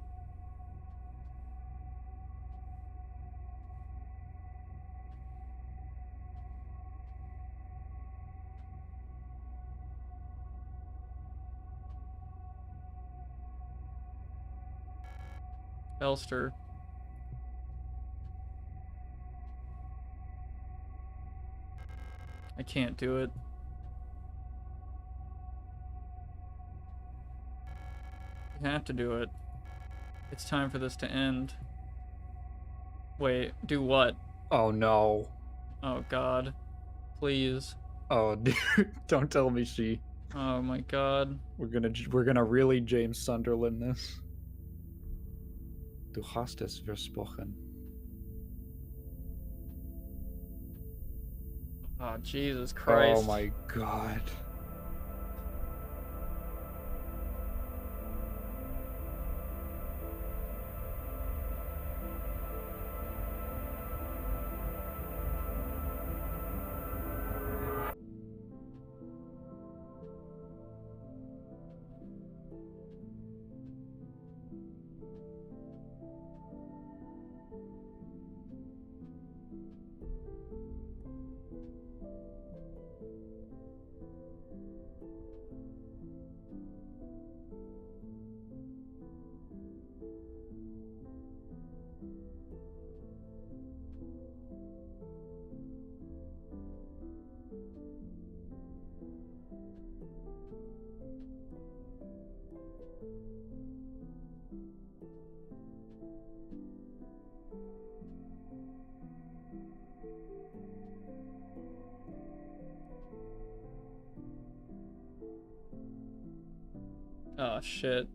S1: Elster. I can't do it. You have to do it. It's time for this to end. Wait, do what?
S2: Oh no.
S1: Oh god. Please.
S2: Oh, dude, don't tell me she.
S1: Oh my god.
S2: We're gonna really James Sunderland this. Du hast es versprochen.
S1: Oh, Jesus Christ.
S2: Oh my god.
S1: Oh shit.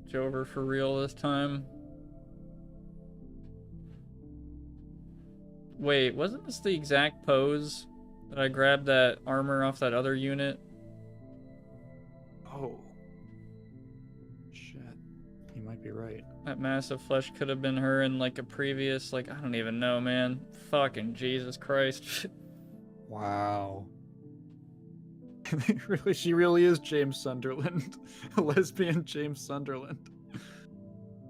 S1: It's over for real this time. Wait, wasn't this the exact pose that I grabbed that armor off that other unit?
S2: Oh. Shit. You might be right.
S1: That massive flesh could have been her in like a previous, like, I don't even know, man. Fucking Jesus Christ.
S2: Wow. Really, she really is James Sunderland. A lesbian James Sunderland.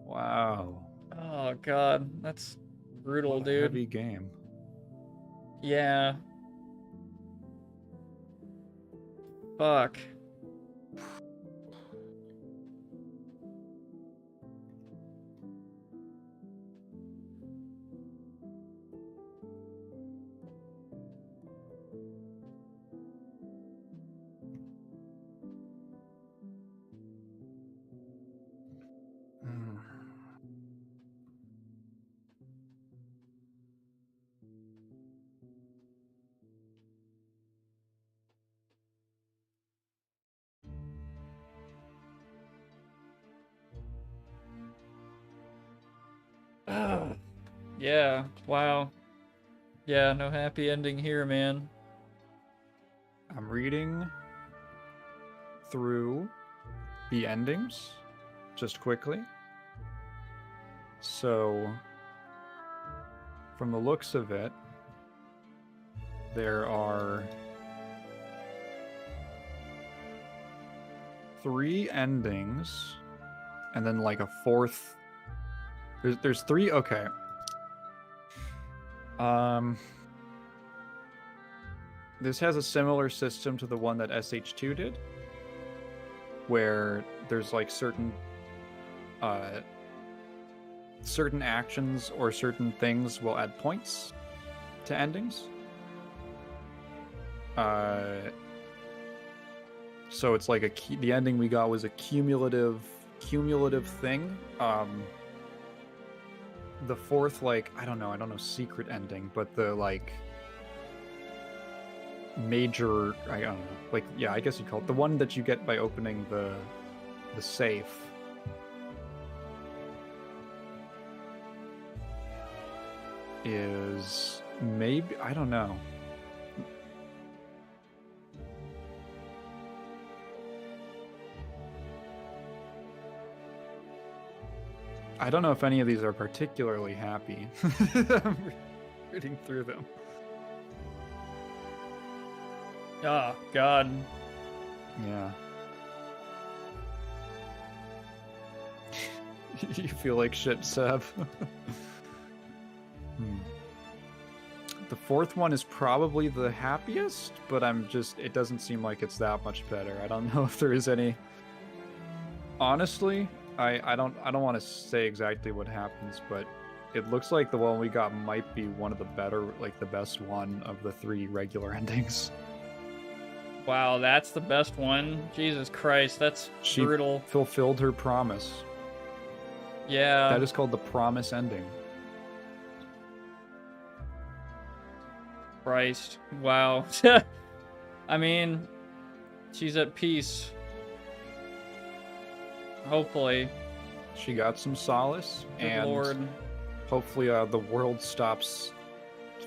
S2: Wow.
S1: Oh god, that's brutal,
S2: What a
S1: dude.
S2: heavy game.
S1: Yeah. Fuck.
S2: Mm.
S1: Yeah, wow. Yeah, no happy ending here, man.
S2: I'm reading through the endings just quickly. So, from the looks of it, there are 3 endings and then like a 4th. There's 3. Okay. This has a similar system to the one that SH2 did, where there's like certain actions or certain things will add points to endings. So it's like the ending we got was a cumulative thing. The 4th, like, I don't know secret ending, but the like major, I don't know, like, yeah, I guess you'd call it the one that you get by opening the safe. Is maybe, I don't know. I don't know if any of these are particularly happy. I'm reading through them.
S1: Oh, God.
S2: Yeah. You feel like shit, Seb. The fourth one is probably the happiest, but it doesn't seem like it's that much better. I don't know if there is any. Honestly, I don't want to say exactly what happens, but it looks like the one we got might be one of the better, like the best one of the 3 regular endings.
S1: Wow, that's the best one? Jesus Christ, that's brutal.
S2: She fulfilled her promise.
S1: Yeah.
S2: That is called the promise ending.
S1: Christ. Wow. I mean, she's at peace. Hopefully.
S2: She got some solace,
S1: Good
S2: and
S1: Lord.
S2: hopefully the world stops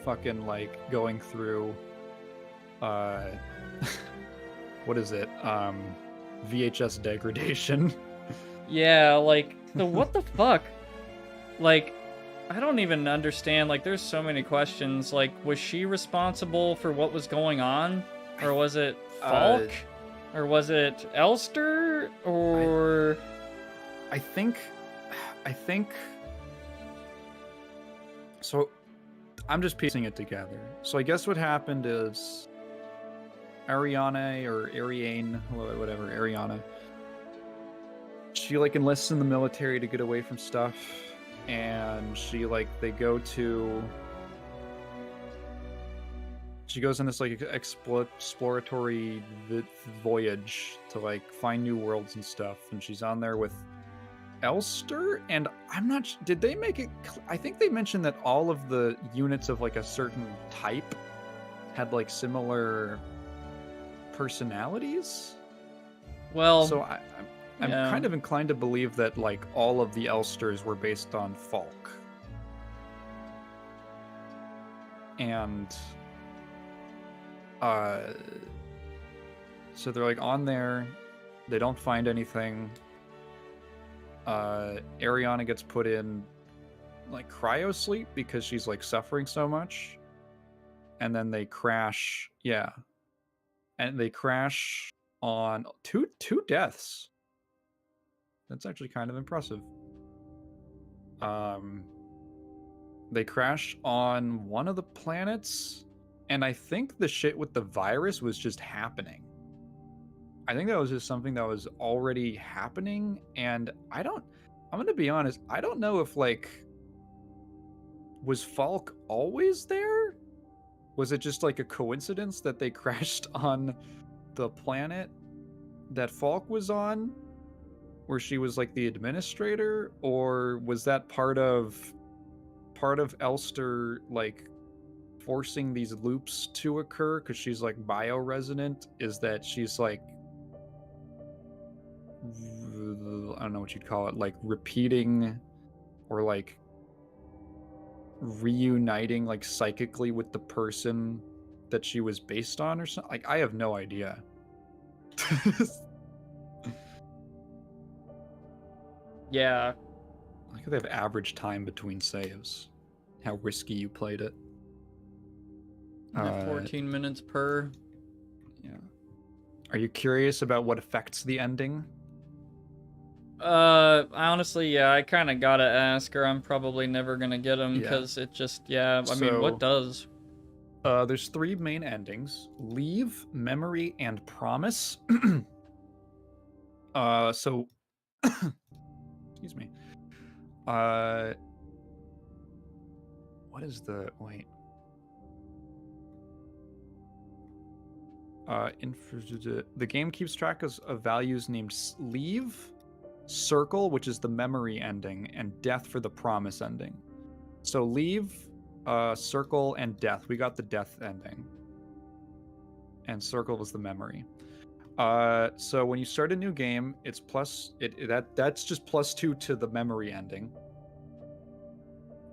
S2: fucking, like, going through, what is it? VHS degradation.
S1: Yeah, like, what the fuck? Like, I don't even understand. Like, there's so many questions. Like, was she responsible for what was going on? Or was it Falk? Or was it Elster? Or...
S2: I think... So, I'm just piecing it together. So I guess what happened is Ariana, or Ariane, whatever, Ariana, she, like, enlists in the military to get away from stuff. And she, like, she goes on this, like, exploratory voyage to, like, find new worlds and stuff. And she's on there with Elster, and I'm not, did they make it, I think they mentioned that all of the units of, like, a certain type had, like, similar personalities?
S1: Well...
S2: So I'm kind of inclined to believe that, like, all of the Elsters were based on Falk. And, so they're, like, on there, they don't find anything. Ariana gets put in, like, cryo sleep because she's, like, suffering so much. And then they crash, yeah. And they crash on two deaths. That's actually kind of impressive. They crash on one of the planets, and I think the shit with the virus was just happening. I think that was just something that was already happening, and I'm gonna be honest, I don't know if, like, was Falk always there? Was it just, like, a coincidence that they crashed on the planet that Falk was on, where she was, like, the administrator? Or was that part of Elster, like, forcing these loops to occur because she's, like, bioresonant? Is that she's, like, I don't know what you'd call it, like, repeating or, like, reuniting, like, psychically with the person that she was based on or something? Like, I have no idea.
S1: Yeah.
S2: I like how they have average time between saves. How risky you played it.
S1: 14 minutes per.
S2: Yeah. Are you curious about what affects the ending?
S1: Honestly, yeah, I kind of gotta ask, or I'm probably never gonna get them, because it just, yeah, I mean, what does?
S2: There's 3 main endings: Leave, Memory, and Promise. So, excuse me. What is the, wait. The game keeps track of values named Leave, Circle, which is the memory ending, and Death for the promise ending. So Leave, Circle, and Death. We got the Death ending. And Circle was the memory. So when you start a new game, it's that's just +2 to the memory ending.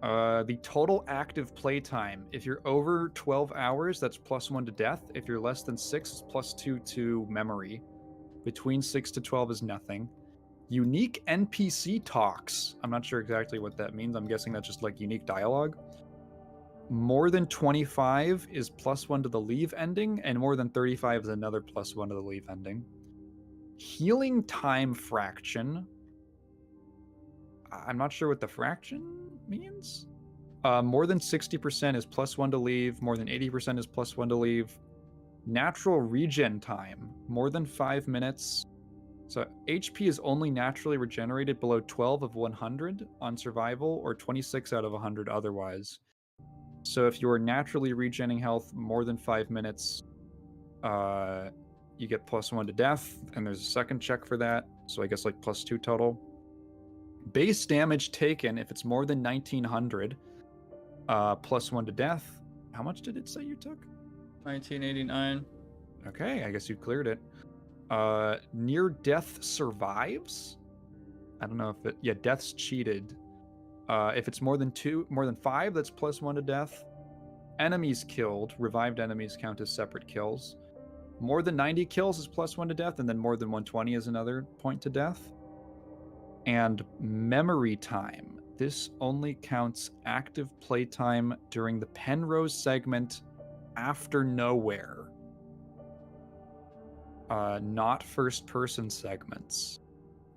S2: The total active playtime, if you're over 12 hours, that's +1 to Death. If you're less than 6, it's +2 to memory. Between 6 to 12 is nothing. Unique NPC talks. I'm not sure exactly what that means. I'm guessing that's just, like, unique dialogue. More than 25 is +1 to the Leave ending, and more than 35 is another +1 to the Leave ending. Healing time fraction. I'm not sure what the fraction means. More than 60% is +1 to leave. More than 80% is +1 to leave. Natural regen time, more than 5 minutes. So HP is only naturally regenerated below 12 of 100 on survival, or 26 out of 100 otherwise. So if you're naturally regenerating health more than 5 minutes, you get +1 to death, and there's a second check for that. So I guess like +2 total. Base damage taken, if it's more than 1900, +1 to death. How much did it say you took?
S1: 1989.
S2: Okay, I guess you cleared it. Near death survives. I don't know if it. Yeah, death's cheated. If it's more than 5, that's +1 to death. Enemies killed, revived enemies count as separate kills. More than 90 kills is +1 to death, and then more than 120 is another point to death. And memory time. This only counts active playtime during the Penrose segment after Nowhere. Not first-person segments.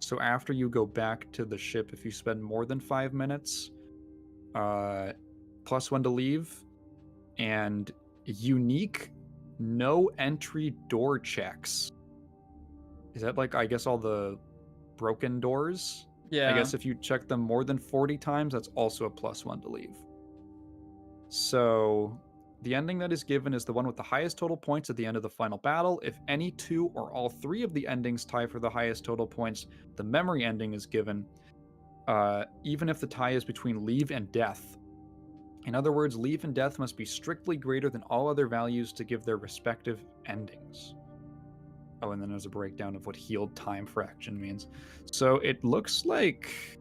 S2: So after you go back to the ship, if you spend more than 5 minutes, +1 to leave, and unique no entry door checks. Is that like, I guess, all the broken doors?
S1: Yeah.
S2: I guess if you check them more than 40 times, that's also a +1 to leave. So the ending that is given is the one with the highest total points at the end of the final battle. If any 2 or all 3 of the endings tie for the highest total points, the memory ending is given, even if the tie is between leave and death. In other words, leave and death must be strictly greater than all other values to give their respective endings. Oh, and then there's a breakdown of what healed time fraction means. So it looks like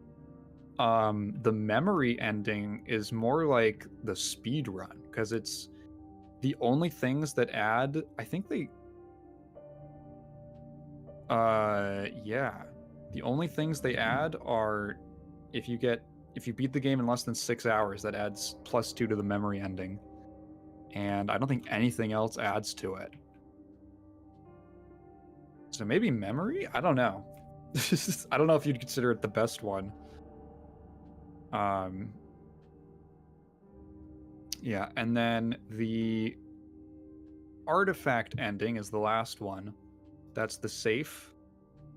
S2: the memory ending is more like the speed run, because it's the only things that add, I think they the only things they add are if you beat the game in less than 6 hours, that adds +2 to the memory ending. And I don't think anything else adds to it. So maybe memory? I don't know. I don't know if you'd consider it the best one. Yeah, and then the artifact ending is the last one. That's the safe.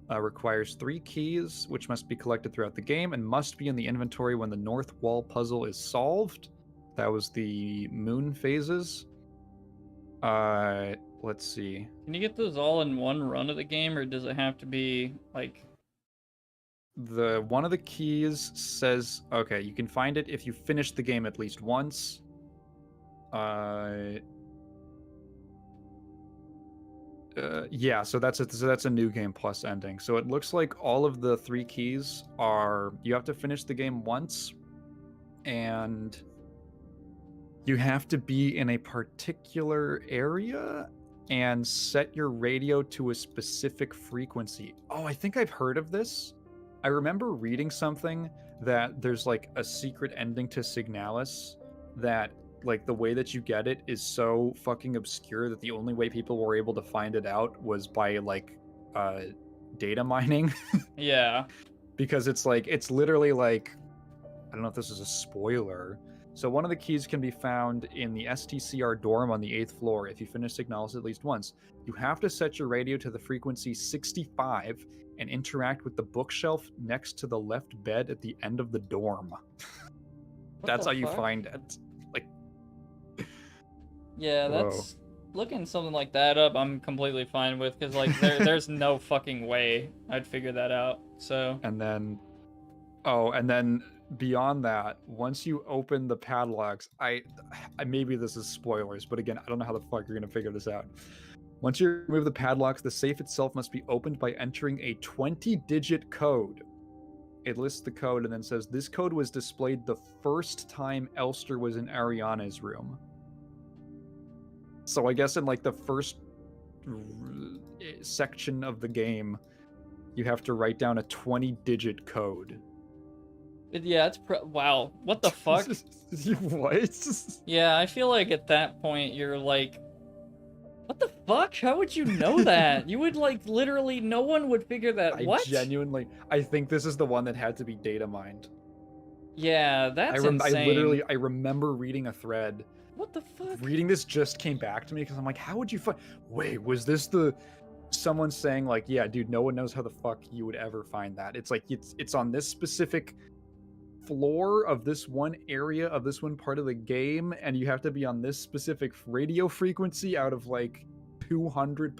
S2: Requires 3 keys, which must be collected throughout the game and must be in the inventory when the North Wall puzzle is solved. That was the moon phases. Let's see.
S1: Can you get those all in one run of the game, or does it have to be like...
S2: One of the keys says, okay, you can find it if you finish the game at least once. Yeah, so that's a new game plus ending. So it looks like all of the 3 keys are, you have to finish the game once, and you have to be in a particular area and set your radio to a specific frequency. Oh, I think I've heard of this. I remember reading something that there's like a secret ending to Signalis that, like, the way that you get it is so fucking obscure that the only way people were able to find it out was by like data mining.
S1: Yeah.
S2: Because it's like, it's literally like, I don't know if this is a spoiler. So one of the keys can be found in the STCR dorm on the 8th floor if you finish Signalis at least once. You have to set your radio to the frequency 65 and interact with the bookshelf next to the left bed at the end of the dorm. That's how you find it. Like,
S1: yeah, that's... Looking something like that up, I'm completely fine with, because like there's no fucking way I'd figure that out. So.
S2: And then beyond that, once you open the padlocks, I maybe this is spoilers, but again, I don't know how the fuck you're gonna figure this out. Once you remove the padlocks, the safe itself must be opened by entering a 20-digit code. It lists the code and then says, this code was displayed the first time Elster was in Ariana's room. So I guess in like the first section of the game, you have to write down a 20-digit code.
S1: Yeah, it's wow. What the fuck?
S2: What?
S1: Yeah, I feel like at that point you're like, What the fuck? How would you know that? You would like literally no one would figure that. What?
S2: I think this is the one that had to be data mined.
S1: Yeah, that's insane.
S2: I remember reading a thread.
S1: What the fuck?
S2: Reading this just came back to me because I'm like, how would you find? Wait, was this someone saying like, yeah, dude, no one knows how the fuck you would ever find that. It's like it's on this specific floor of this one area of this one part of the game, and you have to be on this specific radio frequency out of like 200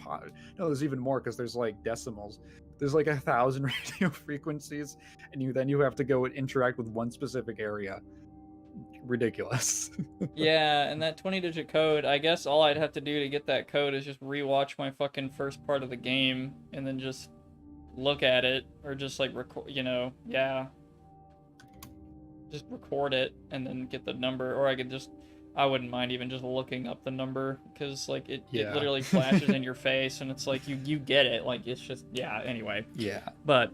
S2: no, there's even more because there's like decimals. There's like 1,000 radio frequencies, and you have to go and interact with one specific area. Ridiculous.
S1: Yeah, and that 20-digit code, I guess all I'd have to do to get that code is just rewatch my fucking first part of the game and then just look at it or just like record, yeah. Just record it and then get the number, or I wouldn't mind even just looking up the number because like it literally flashes in your face and it's like you get it, like it's just anyway.
S2: Yeah.
S1: But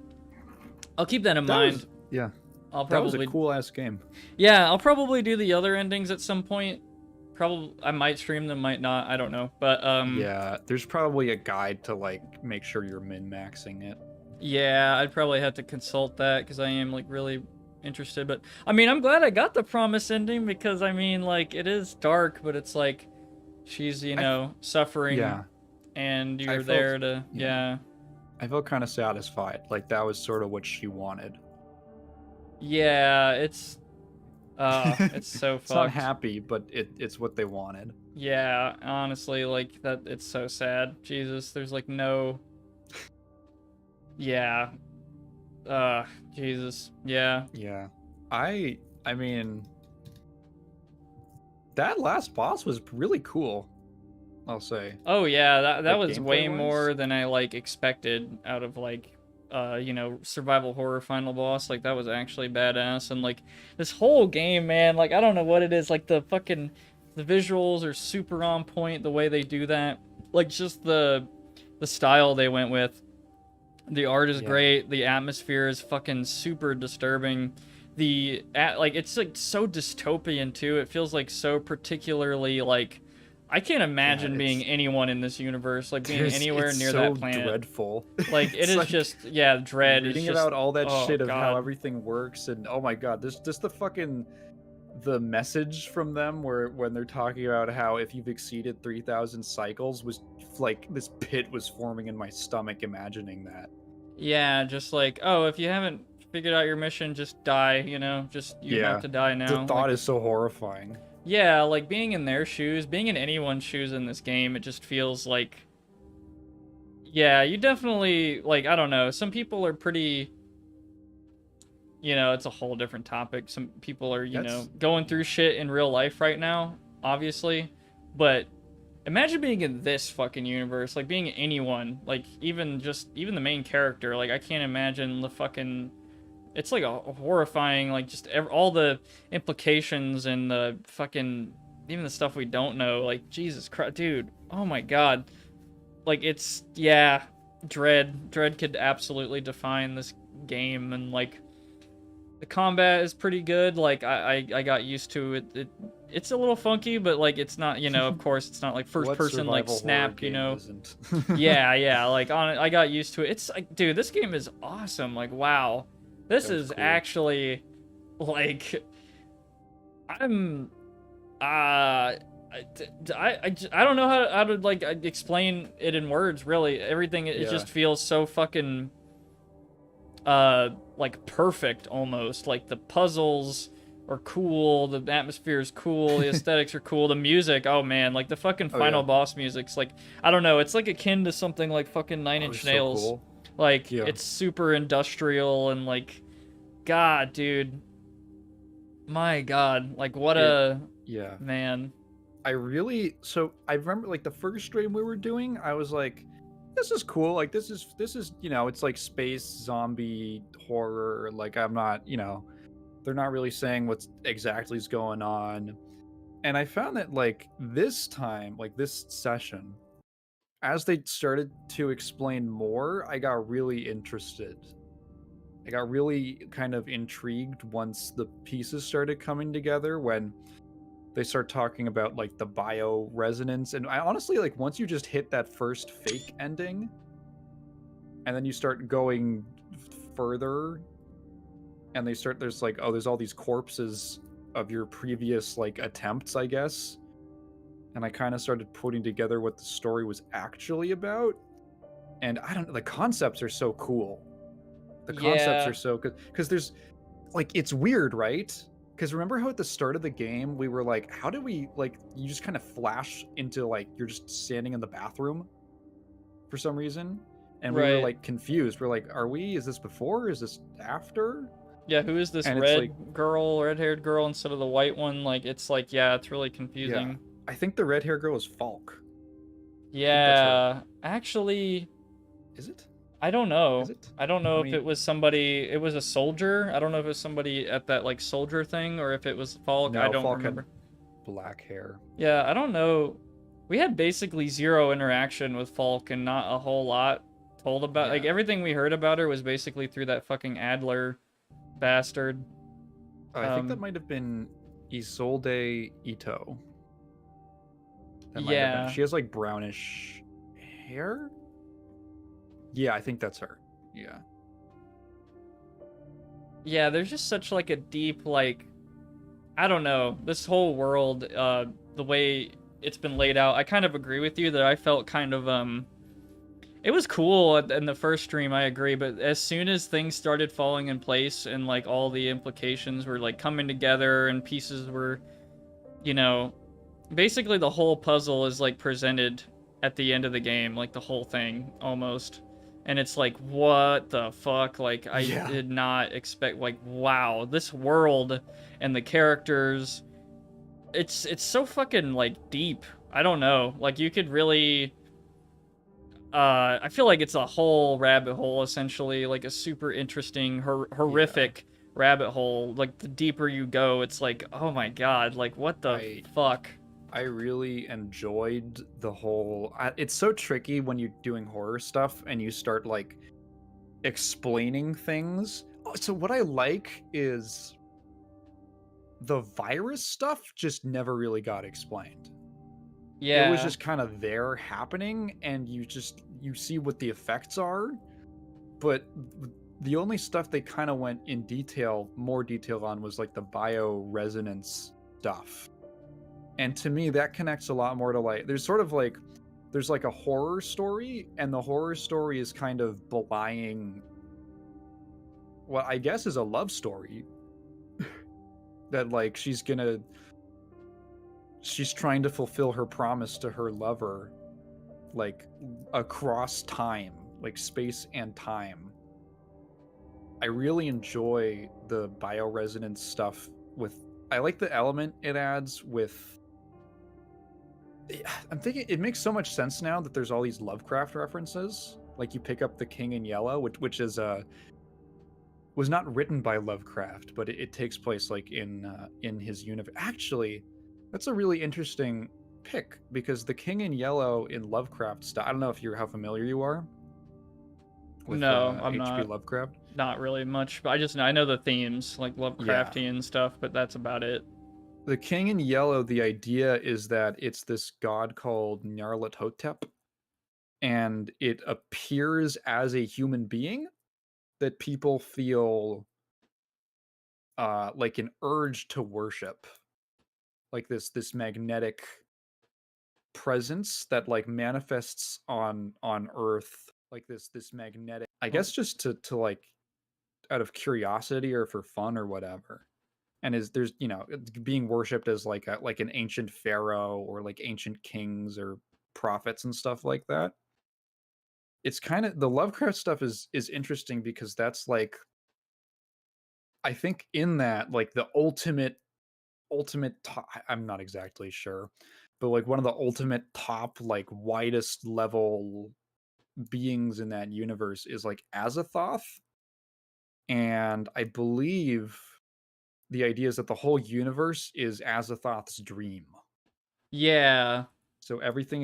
S1: I'll keep that in mind.
S2: That was a cool ass game.
S1: Yeah, I'll probably do the other endings at some point. Probably I might stream them, might not, I don't know. But
S2: yeah, there's probably a guide to like make sure you're min-maxing it.
S1: Yeah, I'd probably have to consult that because I am like really interested. But I mean, I'm glad I got the promise ending because I mean, like it is dark, but it's like she's suffering, and you're there to
S2: I felt kind of satisfied. Like that was sort of what she wanted.
S1: Yeah, it's so
S2: It's
S1: fucked.
S2: not happy, but it's what they wanted.
S1: Yeah, honestly, like that, it's so sad. Jesus, there's like no. Yeah. Jesus. Yeah.
S2: Yeah. I mean, that last boss was really cool, I'll say.
S1: Oh yeah, that
S2: Like,
S1: was way
S2: gameplay-wise?
S1: more than I like expected out of like survival horror final boss. Like that was actually badass, and like this whole game, man, like I don't know what it is, like the visuals are super on point, the way they do that, like just the style they went with. The art is great, the atmosphere is fucking super disturbing. It's like so dystopian too. It feels like so particularly like I can't imagine being anyone in this universe, like being anywhere near that planet.
S2: It's so dreadful.
S1: Like it is
S2: like,
S1: just dread.
S2: Reading about all that shit of
S1: God.
S2: how everything works, and oh my god, there's just the message from them when they're talking about how if you've exceeded 3,000 cycles, was like this pit was forming in my stomach imagining that.
S1: Yeah, just like, oh, if you haven't figured out your mission, just die, you have to die now.
S2: The thought is so horrifying.
S1: Yeah, like being in their shoes, being in anyone's shoes in this game, it just feels like, yeah, you definitely, like, I don't know, some people are pretty, it's a whole different topic. Some people are, going through shit in real life right now, obviously, but imagine being in this fucking universe, like being anyone, like even the main character. Like I can't imagine the fucking. It's like a horrifying, like just all the implications and the fucking even the stuff we don't know. Like Jesus Christ, dude. Oh my God. Like it's dread. Dread could absolutely define this game, and like the combat is pretty good. Like I got used to it. It's a little funky, but like it's not, of course it's not like first person like Snap, yeah, like I got used to it. It's like, dude, this game is awesome. Like wow. This is cool. Actually like I'm I don't know how to like explain it in words really. Everything it just feels so fucking like perfect almost. Like the puzzles are cool, the atmosphere is cool, the aesthetics are cool, the music, oh man, like the fucking final boss music's like, I don't know, it's like akin to something like fucking Nine Inch Nails. So cool. Like it's super industrial and like, God, dude, my God, like what man.
S2: I remember like the first stream we were doing, I was like, this is cool, like this is it's like space zombie horror, like I'm not, they're not really saying what's exactly is going on. And I found that like this time, like this session, as they started to explain more, I got really interested. I got really kind of intrigued once the pieces started coming together, when they start talking about like the bioresonance, and I honestly like once you just hit that first fake ending, and then you start going further, and there's like, oh, there's all these corpses of your previous like attempts, I guess, and I kind of started putting together what the story was actually about, and I don't know, the concepts are so cool. The concepts
S1: Yeah.
S2: are so good because there's like, it's weird, right? Because remember how at the start of the game we were like, how do we like, you just kind of flash into like you're just standing in the bathroom for some reason, and we were
S1: Right.
S2: like confused. We're like, is this before, is this after?
S1: Yeah, who is this
S2: And it's like,
S1: red-haired girl instead of the white one? Like, it's like, yeah, it's really
S2: yeah,
S1: confusing.
S2: I think the red hair girl is Falk. I think that's her.
S1: Yeah, actually,
S2: Is it?
S1: I don't know.
S2: Is it?
S1: I don't know
S2: Let
S1: if
S2: me.
S1: it was somebody, it was a soldier. I don't know if it was somebody at that, like, soldier thing, or if it was Falk. I
S2: No,
S1: don't
S2: Falk
S1: remember.
S2: had black hair.
S1: Yeah, I don't know. We had basically zero interaction with Falk and not a whole lot told about. Like,
S2: Yeah.
S1: everything we heard about her was basically through that fucking Adler bastard.
S2: I think that might have been Isolde Ito. That might have
S1: Yeah.
S2: been. She has like brownish hair. Yeah, I think that's her. Yeah.
S1: Yeah, there's just such like a deep, like, I don't know, this whole world, the way it's been laid out. I kind of agree with you that I felt kind of it was cool in the first stream, I agree, but as soon as things started falling in place and like all the implications were like coming together and pieces were, you know, basically the whole puzzle is like presented at the end of the game, like the whole thing almost. And it's like, what the fuck? Like, I
S2: Yeah.
S1: did not expect, like, wow, this world and the characters, it's so fucking like deep. I don't know. Like, you could really I feel like it's a whole rabbit hole essentially, like a super interesting horrific rabbit hole. Like, the deeper you go, it's like, oh my god, like, what the fuck?
S2: I really enjoyed the whole. It's so tricky when you're doing horror stuff and you start like explaining things. So what I like is the virus stuff just never really got explained.
S1: Yeah.
S2: It was just kind of there happening, and you see what the effects are, but the only stuff they kind of went in more detail on was like the bioresonance stuff. And to me, that connects a lot more to like, there's like a horror story, and the horror story is kind of belying what I guess is a love story. That like she's trying to fulfill her promise to her lover, like across time, like space and time. I really enjoy the bioresonance stuff I like the element it adds with. I'm thinking it makes so much sense now that there's all these Lovecraft references. Like you pick up The King in Yellow, which is was not written by Lovecraft, but it takes place like in his universe. Actually, that's a really interesting pick, because The King in Yellow in Lovecraft style. I don't know how familiar you are with
S1: No, I'm
S2: H.P.
S1: not.
S2: Lovecraft.
S1: Not really much, but I know the themes, like Lovecraftian stuff, but that's about it.
S2: The King in Yellow, the idea is that it's this god called Nyarlathotep, and it appears as a human being that people feel like an urge to worship, like this magnetic presence that like manifests on Earth, like this magnetic, I guess, just to like out of curiosity or for fun or whatever. And there's being worshipped as like an ancient pharaoh or like ancient kings or prophets and stuff like that. It's kind of, the Lovecraft stuff is interesting because that's like, I think in that, like the ultimate top, I'm not exactly sure, but like one of the ultimate top, like widest level beings in that universe is like Azathoth. And I believe the idea is that the whole universe is Azathoth's dream.
S1: Yeah.
S2: So everything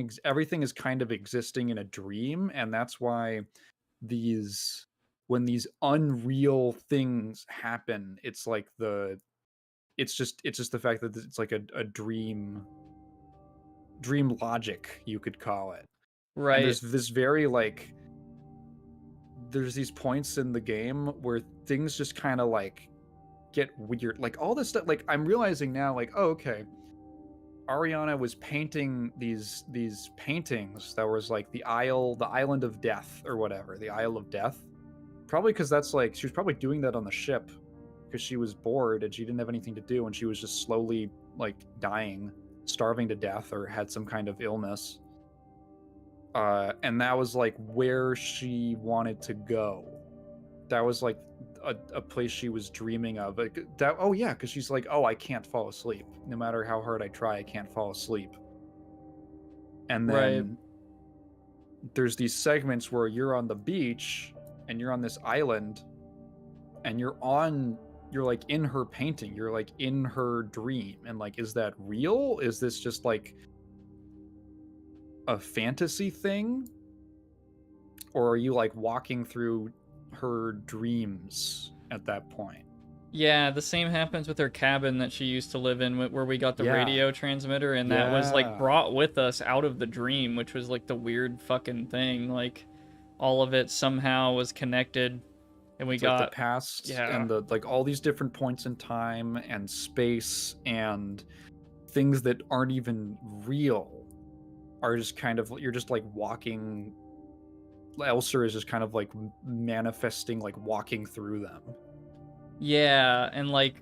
S2: is kind of existing in a dream, and that's why when these unreal things happen, it's like it's just the fact that it's like a dream logic, you could call it. And
S1: Right.
S2: there's this very like there's these points in the game where things just kind of like get weird. Like all this stuff, like I'm realizing now, like, oh, okay, Ariana was painting these paintings that was like the island of death or whatever, the Isle of Death. Probably because that's like she was probably doing that on the ship because she was bored and she didn't have anything to do and she was just slowly like dying, starving to death, or had some kind of illness. And that was like where she wanted to go. That was like a place she was dreaming of. Like, that, oh yeah, because she's like, oh, I can't fall asleep. No matter how hard I try, I can't fall asleep. And then
S1: Right.
S2: there's these segments where you're on the beach and you're on this island and you're like in her painting, you're like in her dream, and like, is that real? Is this just like a fantasy thing, or are you like walking through her dreams at that point?
S1: Yeah, the same happens with her cabin that she used to live in, where we got the radio transmitter, and that was like brought with us out of the dream, which was like the weird fucking thing. Like, all of it somehow was connected, and we
S2: It's
S1: got
S2: like the past and the like all these different points in time and space and things that aren't even real are just kind of, you're just like walking. Elser is just kind of like manifesting, like walking through them.
S1: Yeah, and like,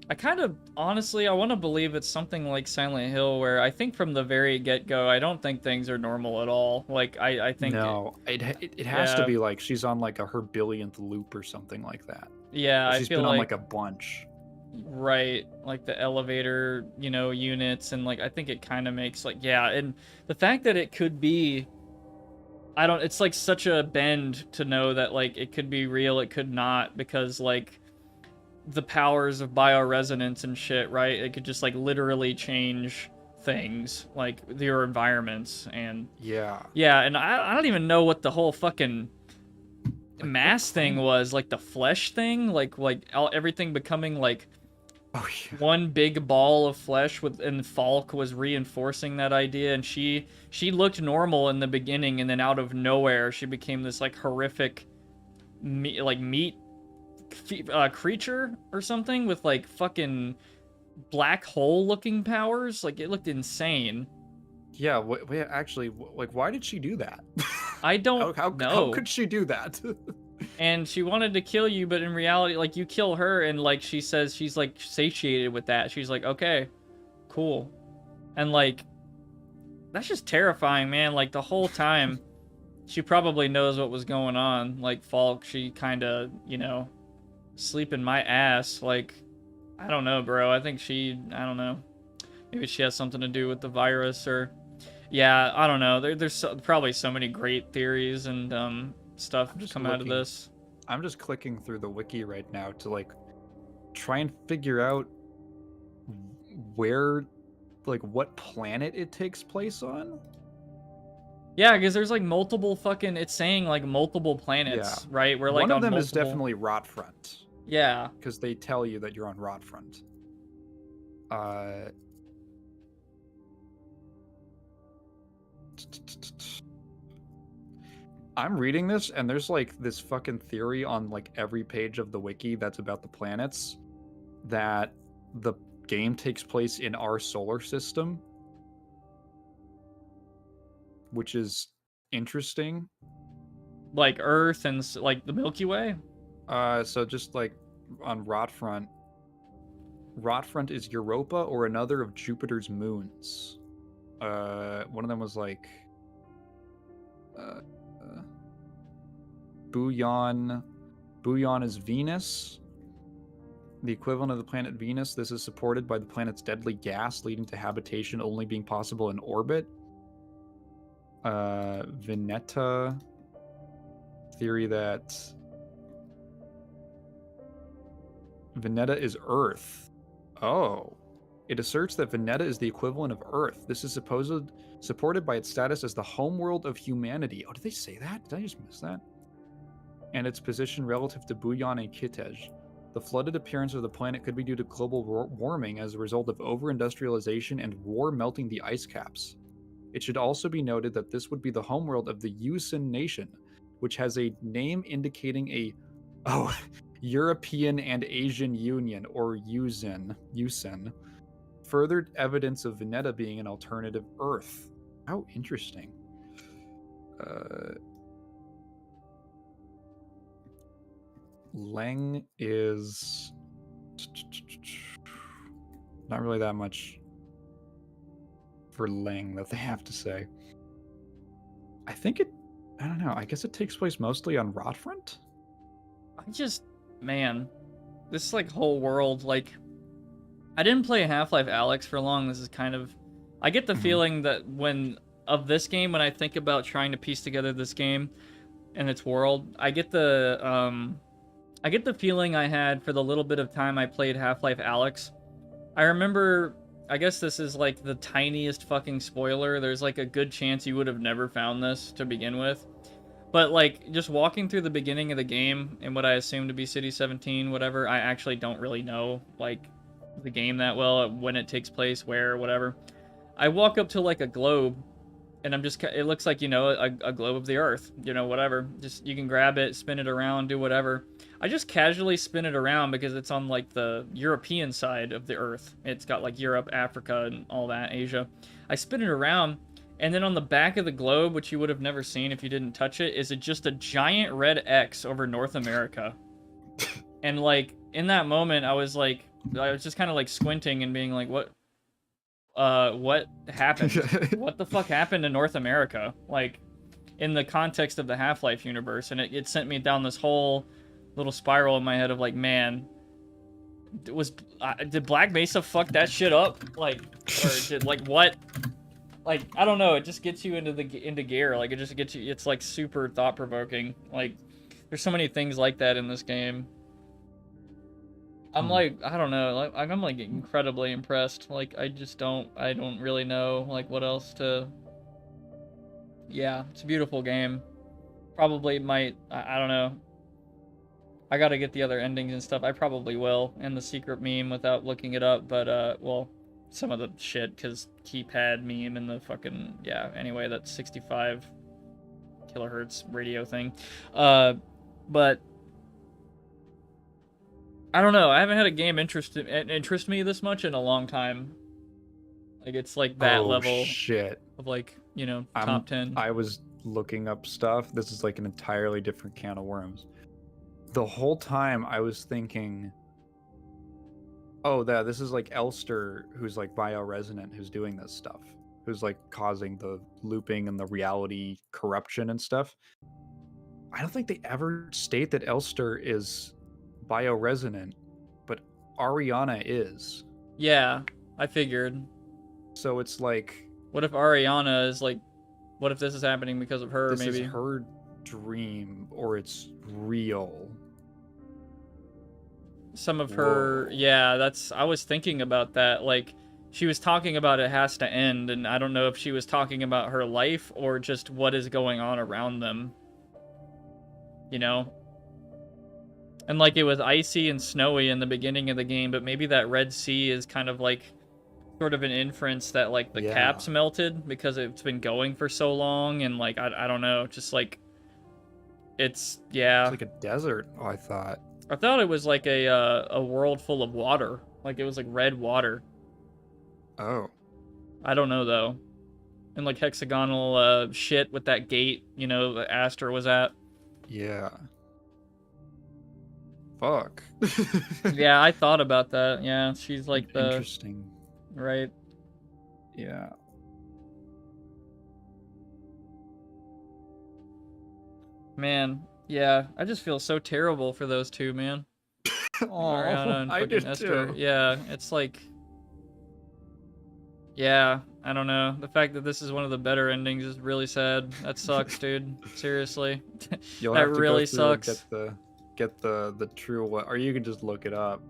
S1: I kind of, honestly, I want to believe it's something like Silent Hill, where I think from the very get-go, I don't think things are normal at all. Like, I think...
S2: No, it has to be like she's on like her billionth loop or something like that.
S1: Yeah,
S2: She's been on like a bunch.
S1: Right, like the elevator, units, and like, I think it kind of makes like, yeah, and the fact that it could be... it's like such a bend to know that like it could be real, it could not, because like the powers of bioresonance and shit, right? It could just like literally change things, like your environments, and
S2: yeah,
S1: and I don't even know what the whole fucking mass thing was, like the flesh thing, like everything becoming like one big ball of flesh and Falk was reinforcing that idea, and she looked normal in the beginning, and then out of nowhere she became this like horrific meat creature or something with like fucking black hole looking powers. Like, it looked insane.
S2: Yeah, actually, like, why did she do that?
S1: I don't know.
S2: How could she do that?
S1: And she wanted to kill you, but in reality, like, you kill her, and like she says she's like satiated with that. She's like, okay, cool. And like, that's just terrifying, man. Like, the whole time she probably knows what was going on. Like, Falk, she kind of, sleeping my ass. Like, I don't know, bro. I think I don't know. Maybe she has something to do with the virus, or yeah, I don't know. There's probably so many great theories and stuff just come out of this.
S2: I'm just clicking through the wiki right now to like try and figure out where, like, what planet it takes place on.
S1: Yeah, because there's like multiple fucking, it's saying like multiple planets, right? We're like
S2: one of them
S1: multiple...
S2: is definitely Rotfront.
S1: Yeah,
S2: because they tell you that you're on Rotfront. I'm reading this, and there's like this fucking theory on like every page of the wiki that's about the planets, that the game takes place in our solar system, which is interesting.
S1: Like Earth and like the Milky Way.
S2: So just like on Rotfront is Europa or another of Jupiter's moons. One of them was like Bouillon is Venus, the equivalent of the planet Venus. This is supported by the planet's deadly gas, leading to habitation only being possible in orbit. Veneta theory that Veneta is Earth. Oh. It asserts that Veneta is the equivalent of Earth. This is supported by its status as the homeworld of humanity. Oh, did they say that? Did I just miss that? And its position relative to Bouillon and Kitej. The flooded appearance of the planet could be due to global warming as a result of over-industrialization and war melting the ice caps. It should also be noted that this would be the homeworld of the Yusin nation, which has a name indicating a European and Asian Union, or Yusin. Further evidence of Veneta being an alternative Earth. How interesting. Leng is not really that much for Leng that they have to say. I don't know, I guess it takes place mostly on Rotfront?
S1: Man, this like whole world, like, I didn't play Half-Life Alyx for long. This is kind of, I get the feeling that when I think about trying to piece together this game and its world, I get the feeling I had for the little bit of time I played Half-Life Alyx. I remember, I guess this is like the tiniest fucking spoiler. There's like a good chance you would have never found this to begin with. But like just walking through the beginning of the game and what I assume to be City 17, whatever, I actually don't really know like the game that well, when it takes place, where, whatever. I walk up to like a globe and it looks like, a globe of the Earth, whatever. Just, you can grab it, spin it around, do whatever. I just casually spin it around because it's on, like, the European side of the Earth. It's got, like, Europe, Africa, and all that, Asia. I spin it around, and then on the back of the globe, which you would have never seen if you didn't touch it, is just a giant red X over North America. And, like, in that moment, I was just kind of, like, squinting and being like, what happened? What the fuck happened to North America? Like, in the context of the Half-Life universe, and it sent me down this whole little spiral in my head of like, man, did Black Mesa fuck that shit up? Like, or did, like, what? Like, I don't know. It just gets you into gear. Like, it just gets you. It's like super thought provoking. Like, there's so many things like that in this game. I'm like, I don't know, like I'm like incredibly impressed. Like I don't really know like what else to. Yeah, it's a beautiful game. Probably might, I don't know. I gotta get the other endings and stuff. I probably will, and the secret meme without looking it up. But well, some of the shit, cause keypad meme and the fucking, yeah. Anyway, that 65 kilohertz radio thing. But. I don't know. I haven't had a game interest me this much in a long time. Like, it's like that level
S2: shit
S1: of like, top 10.
S2: I was looking up stuff. This is like an entirely different can of worms. The whole time I was thinking, oh, this is like Elster, who's like bioresonant, who's doing this stuff, who's like causing the looping and the reality corruption and stuff. I don't think they ever state that Elster is bioresonant, but Ariana is.
S1: Yeah, I figured.
S2: So it's like,
S1: what if Ariana is like, what if this is happening because of her?
S2: This
S1: maybe
S2: is her dream, or it's real.
S1: Some of her, yeah, I was thinking about that. Like, she was talking about it has to end, and I don't know if she was talking about her life or just what is going on around them. And like it was icy and snowy in the beginning of the game, but maybe that Red Sea is kind of like sort of an inference that like the caps melted because it's been going for so long, and like I don't know, just like it's
S2: like a desert. I thought
S1: it was like a world full of water, like it was like red water.
S2: Oh,
S1: I don't know though. And like hexagonal shit with that gate, that Astra was at.
S2: Yeah. Fuck.
S1: Yeah, I thought about that. Yeah, she's like the...
S2: Interesting.
S1: Right.
S2: Yeah.
S1: Man, yeah, I just feel so terrible for those two, man. Mariana and
S2: I
S1: fucking
S2: did
S1: Esther.
S2: too.
S1: Yeah, it's like... Yeah, I don't know. The fact that this is one of the better endings is really sad. That sucks, dude. Seriously.
S2: You'll
S1: that
S2: have to
S1: really
S2: go through and
S1: sucks.
S2: Get the true one, or you can just look it up.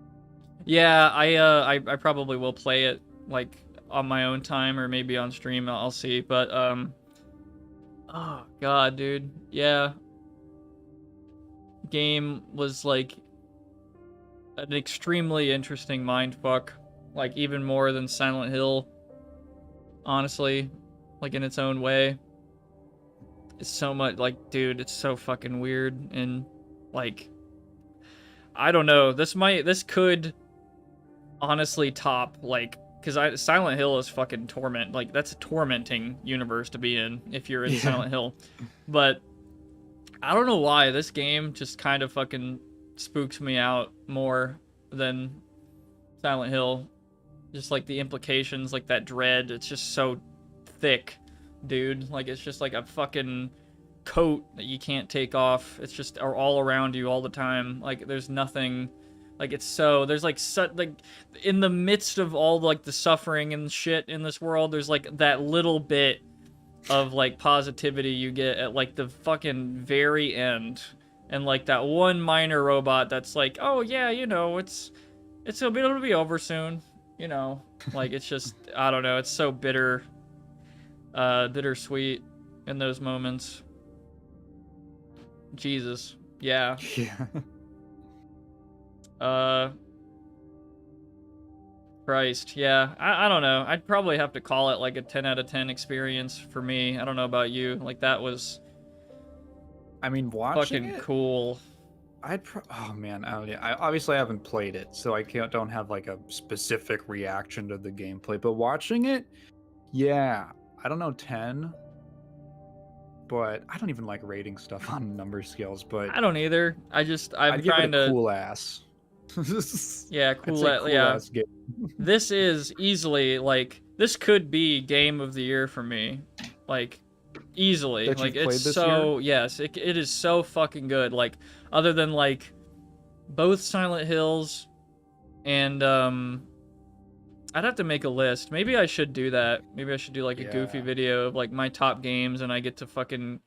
S1: Yeah, I probably will play it like on my own time or maybe on stream. I'll see. But oh god, dude. Yeah. Game was like an extremely interesting mindfuck, like even more than Silent Hill, honestly, like in its own way. It's so much, like, dude, it's so fucking weird, and like, I don't know, this could honestly top, like, because Silent Hill is fucking torment, like, that's a tormenting universe to be in if you're in Silent Hill. But I don't know why this game just kind of fucking spooks me out more than Silent Hill. Just like the implications, like that dread, it's just so thick, dude. Like, it's just like a fucking coat that you can't take off. It's just all around you all the time. Like, there's nothing, like, it's so, there's like in the midst of all like the suffering and shit in this world, there's like that little bit of like positivity you get at like the fucking very end, and like that one minor robot that's like, oh yeah, you know, it'll be over soon, you know. Like, it's just, I don't know, it's so bittersweet in those moments. Jesus. Yeah. Christ, yeah. I don't know. I'd probably have to call it like a 10 out of 10 experience for me. I don't know about you. Like, that was,
S2: I mean, watching
S1: fucking
S2: it,
S1: cool.
S2: oh man, I obviously haven't played it, so I don't have like a specific reaction to the gameplay. But watching it, yeah, I don't know, 10. But I don't even like rating stuff on number scales. But
S1: I don't either. I'm
S2: I'd give
S1: trying
S2: it a
S1: to
S2: cool ass.
S1: Yeah,
S2: It's a cool
S1: yeah.
S2: ass game.
S1: This is easily, like, this could be game of the year for me. Like, easily.
S2: That
S1: Like,
S2: you've played
S1: it's
S2: this
S1: so,
S2: year?
S1: yes, it is so fucking good. Like, other than, like, both Silent Hills and, I'd have to make a list. Maybe I should do that. Maybe I should do, like, a goofy
S2: Yeah.
S1: video of, like, my top games, and I get to fucking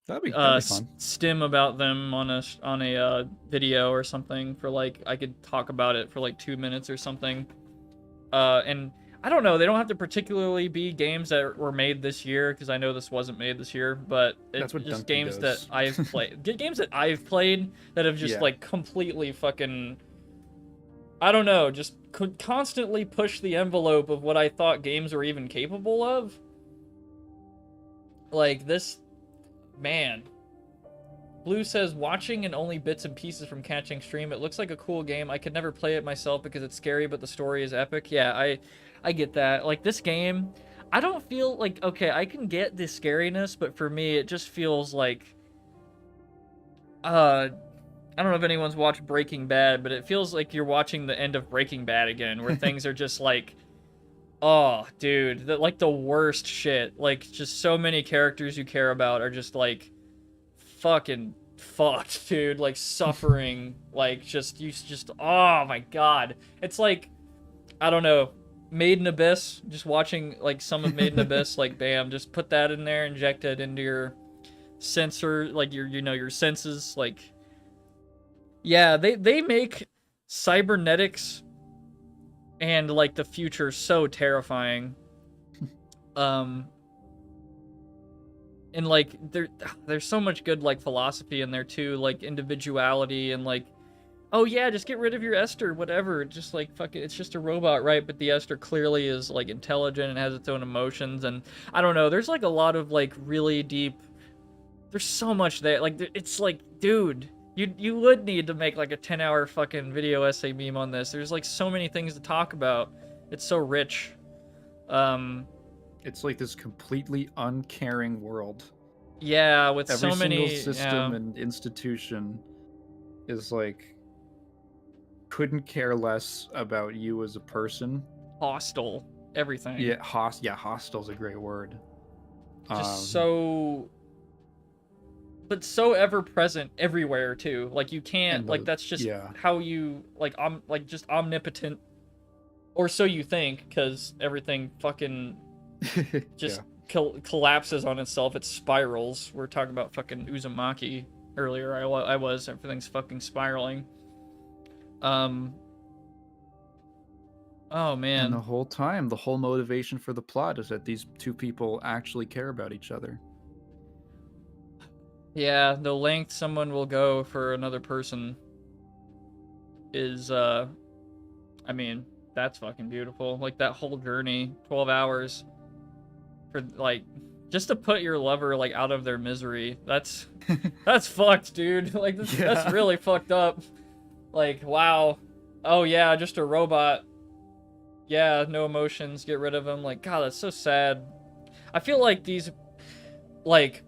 S2: That'd be fun.
S1: stim about them on a video or something for, like, I could talk about it for like 2 minutes or something. And I don't know, they don't have to particularly be games that were made this year, because I know this wasn't made this year, but it's
S2: That's what
S1: just
S2: Donkey
S1: games
S2: does.
S1: that I've played. Games that I've played that have just like completely fucking, I don't know, just could constantly push the envelope of what I thought games were even capable of. Like this, man. Blue says, watching and only bits and pieces from catching stream. It looks like a cool game. I could never play it myself because it's scary, but the story is epic. Yeah, I get that. Like, this game, I don't feel like, okay, I can get the scariness, but for me, it just feels like, I don't know if anyone's watched Breaking Bad, but it feels like you're watching the end of Breaking Bad again, where things are just like, oh, dude, like the worst shit. Like, just so many characters you care about are just like fucking fucked, dude. Like, suffering. Like, just oh my god. It's like, I don't know, Made in Abyss. Just watching like some of Made in Abyss, like, bam, just put that in there, inject it into your sensor, like your senses. Like, yeah, they make cybernetics and like the future so terrifying. And like there's so much good like philosophy in there too, like individuality, and like, oh yeah, just get rid of your Esther, whatever, just like fuck it, it's just a robot, right? But the Esther clearly is like intelligent and has its own emotions, and I don't know, there's like a lot of like really deep, there's so much there. Like, it's like, dude, you would need to make like a 10-hour fucking video essay meme on this. There's like so many things to talk about. It's so rich.
S2: It's like this completely uncaring world.
S1: Yeah, with
S2: Every
S1: so many
S2: single system and institution is like couldn't care less about you as a person.
S1: hostile, everything.
S2: Yeah, hostile is a great word.
S1: Just so, but so ever present everywhere too. Like, you can't, like, that's just how you, like, just omnipotent, or so you think, because everything fucking just collapses on itself. It spirals. We're talking about fucking Uzumaki earlier. Everything's fucking spiraling. Oh man.
S2: And the whole time, the whole motivation for the plot is that these two people actually care about each other.
S1: Yeah, the length someone will go for another person. is I mean, that's fucking beautiful. Like that whole journey, 12 hours for like just to put your lover like out of their misery. That's fucked, dude. Like that's
S3: Yeah.
S1: really fucked up. Like, wow. Oh yeah, just a robot. Yeah, no emotions, get rid of him. Like, God, that's so sad. I feel like these like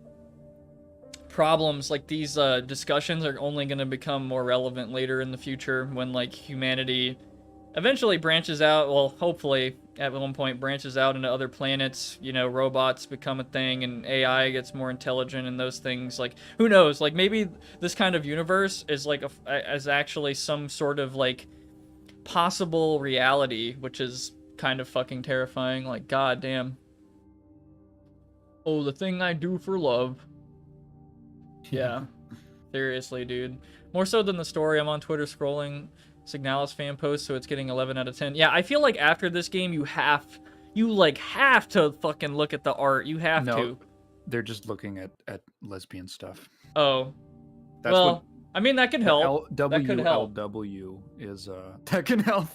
S1: problems, like these discussions are only going to become more relevant later in the future when like humanity eventually branches out, well, hopefully at one point branches out into other planets, you know, robots become a thing and AI gets more intelligent and those things, like, who knows, like maybe this kind of universe is like as actually some sort of like possible reality, which is kind of fucking terrifying. Like, god damn. Oh, the thing I do for love. Yeah. Seriously, dude. More so than the story, I'm on Twitter scrolling Signalis fan posts, so it's getting 11 out of 10. Yeah, I feel like after this game, you have to fucking look at the art. You have to.
S3: They're just looking at lesbian stuff.
S1: Oh.
S3: That's
S1: well,
S3: what
S1: I mean, that could help. That could help.
S3: WLW is that can help.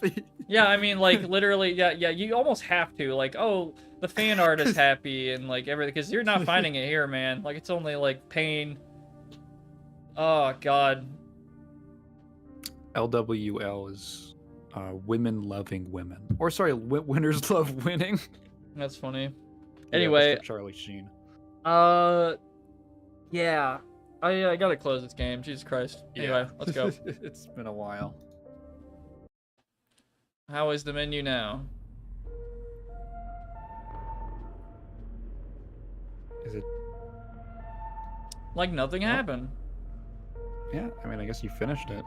S1: Yeah, I mean, like, literally, yeah, you almost have to. Like, oh, the fan art is happy and, like, everything. Because you're not finding it here, man. Like, it's only, like, pain. Oh, God.
S3: LWL is women loving women. Or, sorry, winners love winning.
S1: That's funny.
S3: Yeah,
S1: Anyway.
S3: that's Charlie Sheen.
S1: Yeah. I gotta close this game. Jesus Christ. Anyway, let's go.
S3: It's been a while.
S1: How is the menu now?
S3: Is it?
S1: Like nothing happened.
S3: Yeah, I mean, I guess you finished it.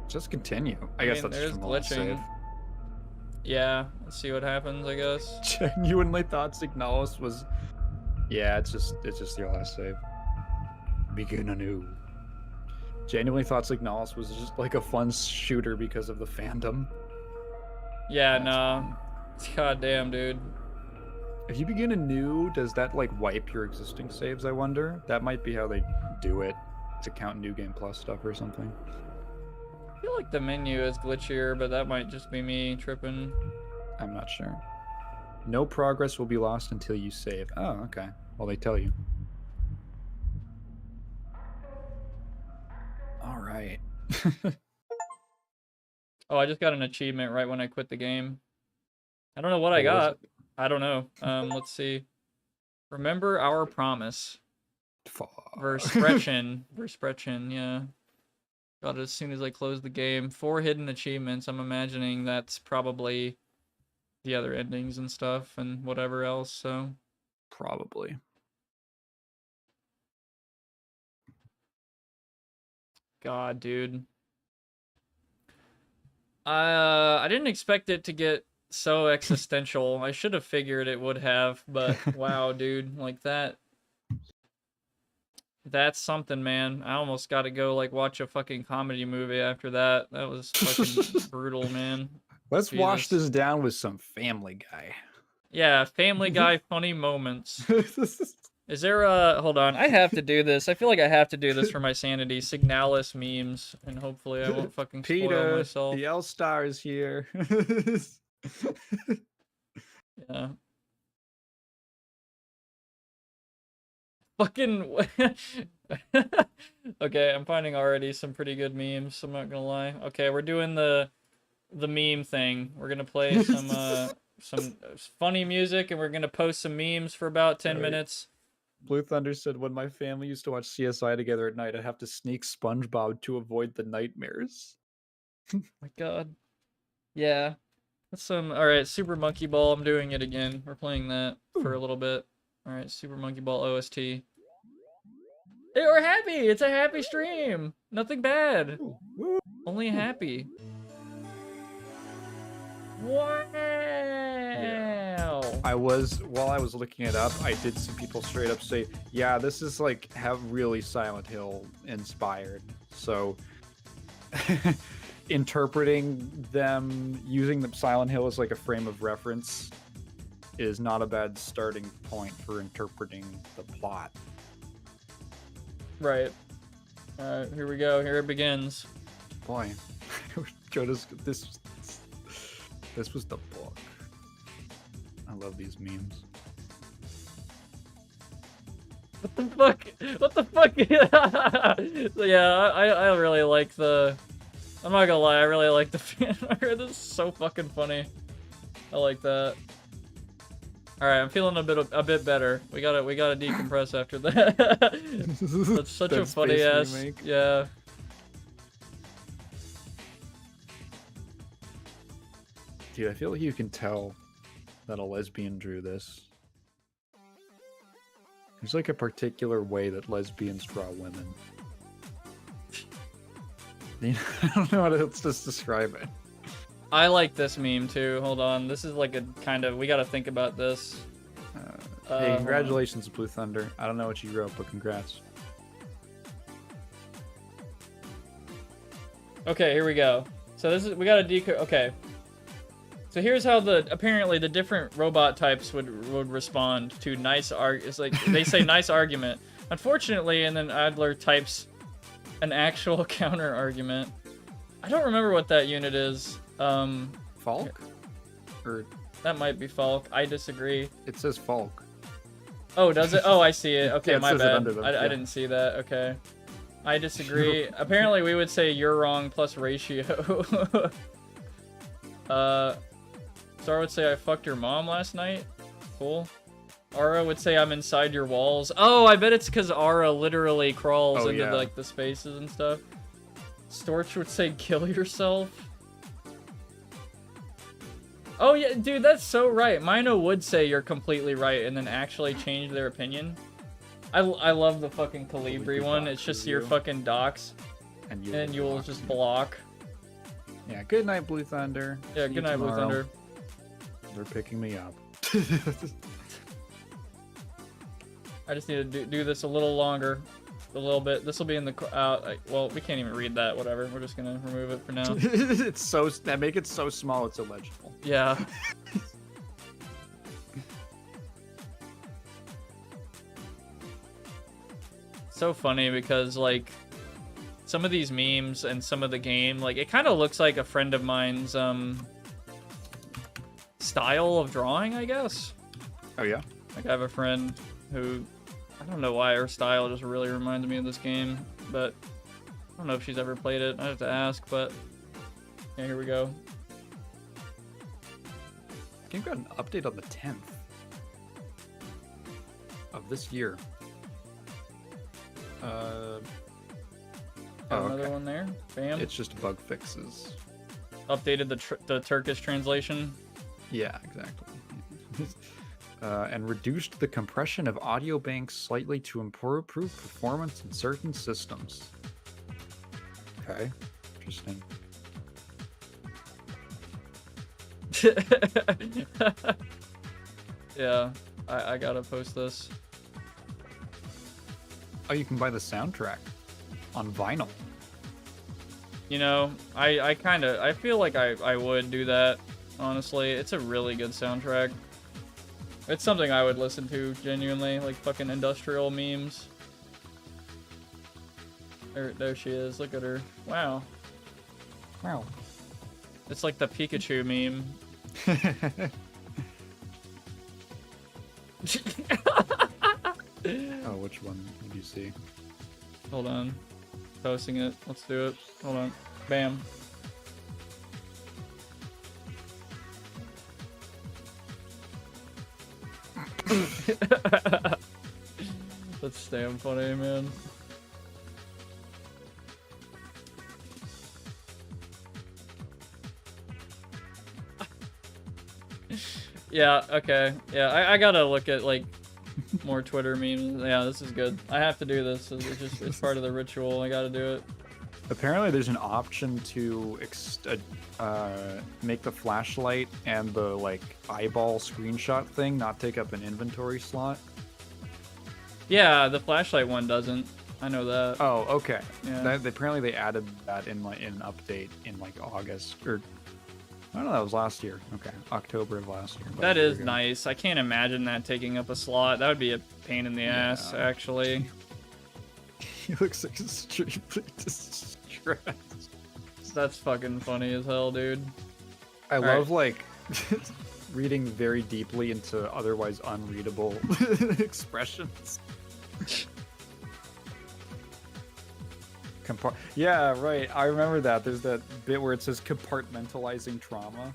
S3: Just continue. I
S1: mean,
S3: guess that's
S1: there's
S3: from the last save.
S1: glitching. Yeah, let's see what happens, I guess.
S3: Genuinely thought Signalis was. Yeah, it's just your last save. Begin anew. Genuinely thought Signalis was just like a fun shooter because of the fandom.
S1: Yeah,
S3: That's
S1: no. God damn, dude.
S3: If you begin anew, does that like wipe your existing saves, I wonder? That might be how they do it, to count New Game Plus stuff or something.
S1: I feel like the menu is glitchier, but that might just be me tripping.
S3: I'm not sure. No progress will be lost until you save. Oh, okay. Well, they tell you. All right.
S1: Oh, I just got an achievement right when I quit the game. I don't know what I
S3: What was
S1: got. I don't know. Let's see. Remember our promise. Versprechen. Versprechen, yeah. Got it as soon as I closed the game. 4 hidden achievements. I'm imagining that's probably the other endings and stuff and whatever else, so.
S3: Probably.
S1: God, dude. I didn't expect it to get so existential. I should have figured it would have, but wow, dude, like that's something, man. I almost got to go like watch a fucking comedy movie after that. That was fucking brutal, man.
S3: Let's wash
S1: Jesus.
S3: this down with some Family Guy.
S1: Yeah, Family Guy funny moments. Is there a... Hold on. I have to do this. I feel like I have to do this for my sanity. Signalis memes. And hopefully I won't fucking spoil
S3: Peter,
S1: myself.
S3: the L-Star is here.
S1: Yeah. Fucking... Okay, I'm finding already some pretty good memes. I'm not gonna lie. Okay, we're doing the meme thing. We're gonna play some funny music, and we're gonna post some memes for about 10 minutes.
S3: Blue Thunder said, when my family used to watch CSI together at night, I'd have to sneak SpongeBob to avoid the nightmares.
S1: My god. Yeah. That's some... Alright, Super Monkey Ball. I'm doing it again. We're playing that for a little bit. Alright, Super Monkey Ball OST. Hey, we're happy! It's a happy stream! Nothing bad. Only happy. Wow!
S3: While I was looking it up, I did see people straight up say, yeah, this is like really Silent Hill inspired. So interpreting them, using the Silent Hill as like a frame of reference is not a bad starting point for interpreting the plot.
S1: Right. Alright, here we go. Here it begins.
S3: Boy, Go to this. This was the book. I love these memes.
S1: What the fuck? What the fuck? So yeah, I really like the. I'm not gonna lie, I really like the fan art. This is so fucking funny. I like that. All right, I'm feeling a bit better. We gotta decompress after that. That's such a funny ass.
S3: Remake.
S1: Yeah.
S3: Dude, I feel like you can tell that a lesbian drew this. There's like a particular way that lesbians draw women. I don't know how to just describe it.
S1: I like this meme too. Hold on, this is like a kind of. We gotta think about this.
S3: Hey, congratulations, Blue Thunder. I don't know what you wrote, but congrats.
S1: Okay, here we go. So this is we gotta decode. Okay. So here's how apparently the different robot types would respond to nice It's like they say nice argument. Unfortunately, and then Adler types an actual counter argument. I don't remember what that unit is.
S3: Falk? Or
S1: that might be Falk. I disagree.
S3: it says Falk.
S1: Oh, does it? Oh, I see it. Okay,
S3: Yeah, it
S1: my
S3: says it
S1: bad.
S3: under them,
S1: I
S3: yeah.
S1: didn't see that. Okay. I disagree. Apparently, we would say you're wrong plus ratio. Star would say I fucked your mom last night. Cool. Ara would say I'm inside your walls. Oh, I bet it's because Ara literally crawls into
S3: yeah.
S1: like the spaces and stuff. Storch would say kill yourself. Oh yeah, dude, that's so right. Mino would say you're completely right and then actually change their opinion. I love the fucking Calibri one. It's just your fucking docs. And you will just block.
S3: Yeah, good night, Blue Thunder.
S1: Yeah,
S3: See
S1: good
S3: you
S1: night, Blue
S3: tomorrow.
S1: Thunder.
S3: They're picking me up.
S1: I just need to do this a little longer. A little bit. This will be in the... well, we can't even read that. Whatever. We're just going to remove it for now.
S3: It's so... That make it so small it's illegible.
S1: Yeah. So funny because, like, some of these memes and some of the game, like, it kind of looks like a friend of mine's, style of drawing, I guess.
S3: Oh, yeah?
S1: Like, I have a friend who... I don't know why her style just really reminds me of this game, but I don't know if she's ever played it. I have to ask, but yeah, here we go.
S3: The game got an update on the 10th of this year.
S1: Got
S3: Oh,
S1: another
S3: okay.
S1: one there. Bam.
S3: It's just bug fixes.
S1: Updated the Turkish translation.
S3: Yeah, exactly. And reduced the compression of audio banks slightly to improve performance in certain systems. Okay, interesting.
S1: Yeah, I gotta post this.
S3: Oh, you can buy the soundtrack on vinyl.
S1: You know, I feel like I would do that, honestly. It's a really good soundtrack. It's something I would listen to, genuinely, like fucking industrial memes. There she is, look at her. Wow.
S3: Wow.
S1: It's like the Pikachu meme.
S3: Oh, which one did you see?
S1: Hold on. Posting it. Let's do it. Hold on. Bam. That's damn funny, man. Yeah, okay. Yeah, I gotta look at, like, more Twitter memes. Yeah, this is good. I have to do this. It's part of the ritual. I gotta do it.
S3: Apparently, there's an option to make the flashlight and the like eyeball screenshot thing not take up an inventory slot.
S1: Yeah, the flashlight one doesn't. I know that.
S3: Oh, okay.
S1: Yeah.
S3: Apparently, they added that in an update in like August or I don't know. That was last year. Okay, October of last year.
S1: That is nice. I can't imagine that taking up a slot. That would be a pain in the ass, actually.
S3: He looks extremely distressed.
S1: That's fucking funny as hell, dude.
S2: I
S1: All right.
S2: love like reading very deeply into otherwise unreadable expressions. Yeah, right. I remember that. There's that bit where it says compartmentalizing trauma.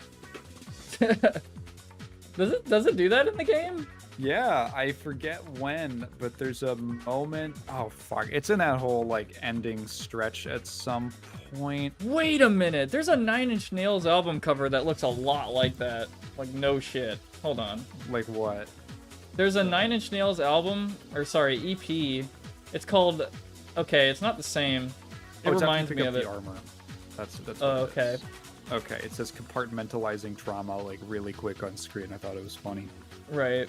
S1: Does it do that in the game?
S2: Yeah, I forget when, but there's a moment. Oh fuck! It's in that whole like ending stretch at some point.
S1: Wait a minute. There's a Nine Inch Nails album cover that looks a lot like that. Like no shit. Hold on.
S2: Like what?
S1: There's a Nine Inch Nails album, or sorry, EP. It's called. Okay, it's not the same. It
S2: Oh, it's after
S1: reminds
S2: you
S1: me
S2: pick
S1: of
S2: up
S1: it.
S2: the armor. That's what
S1: Okay.
S2: it is. Okay, it says compartmentalizing trauma like really quick on screen. I thought it was funny.
S1: Right.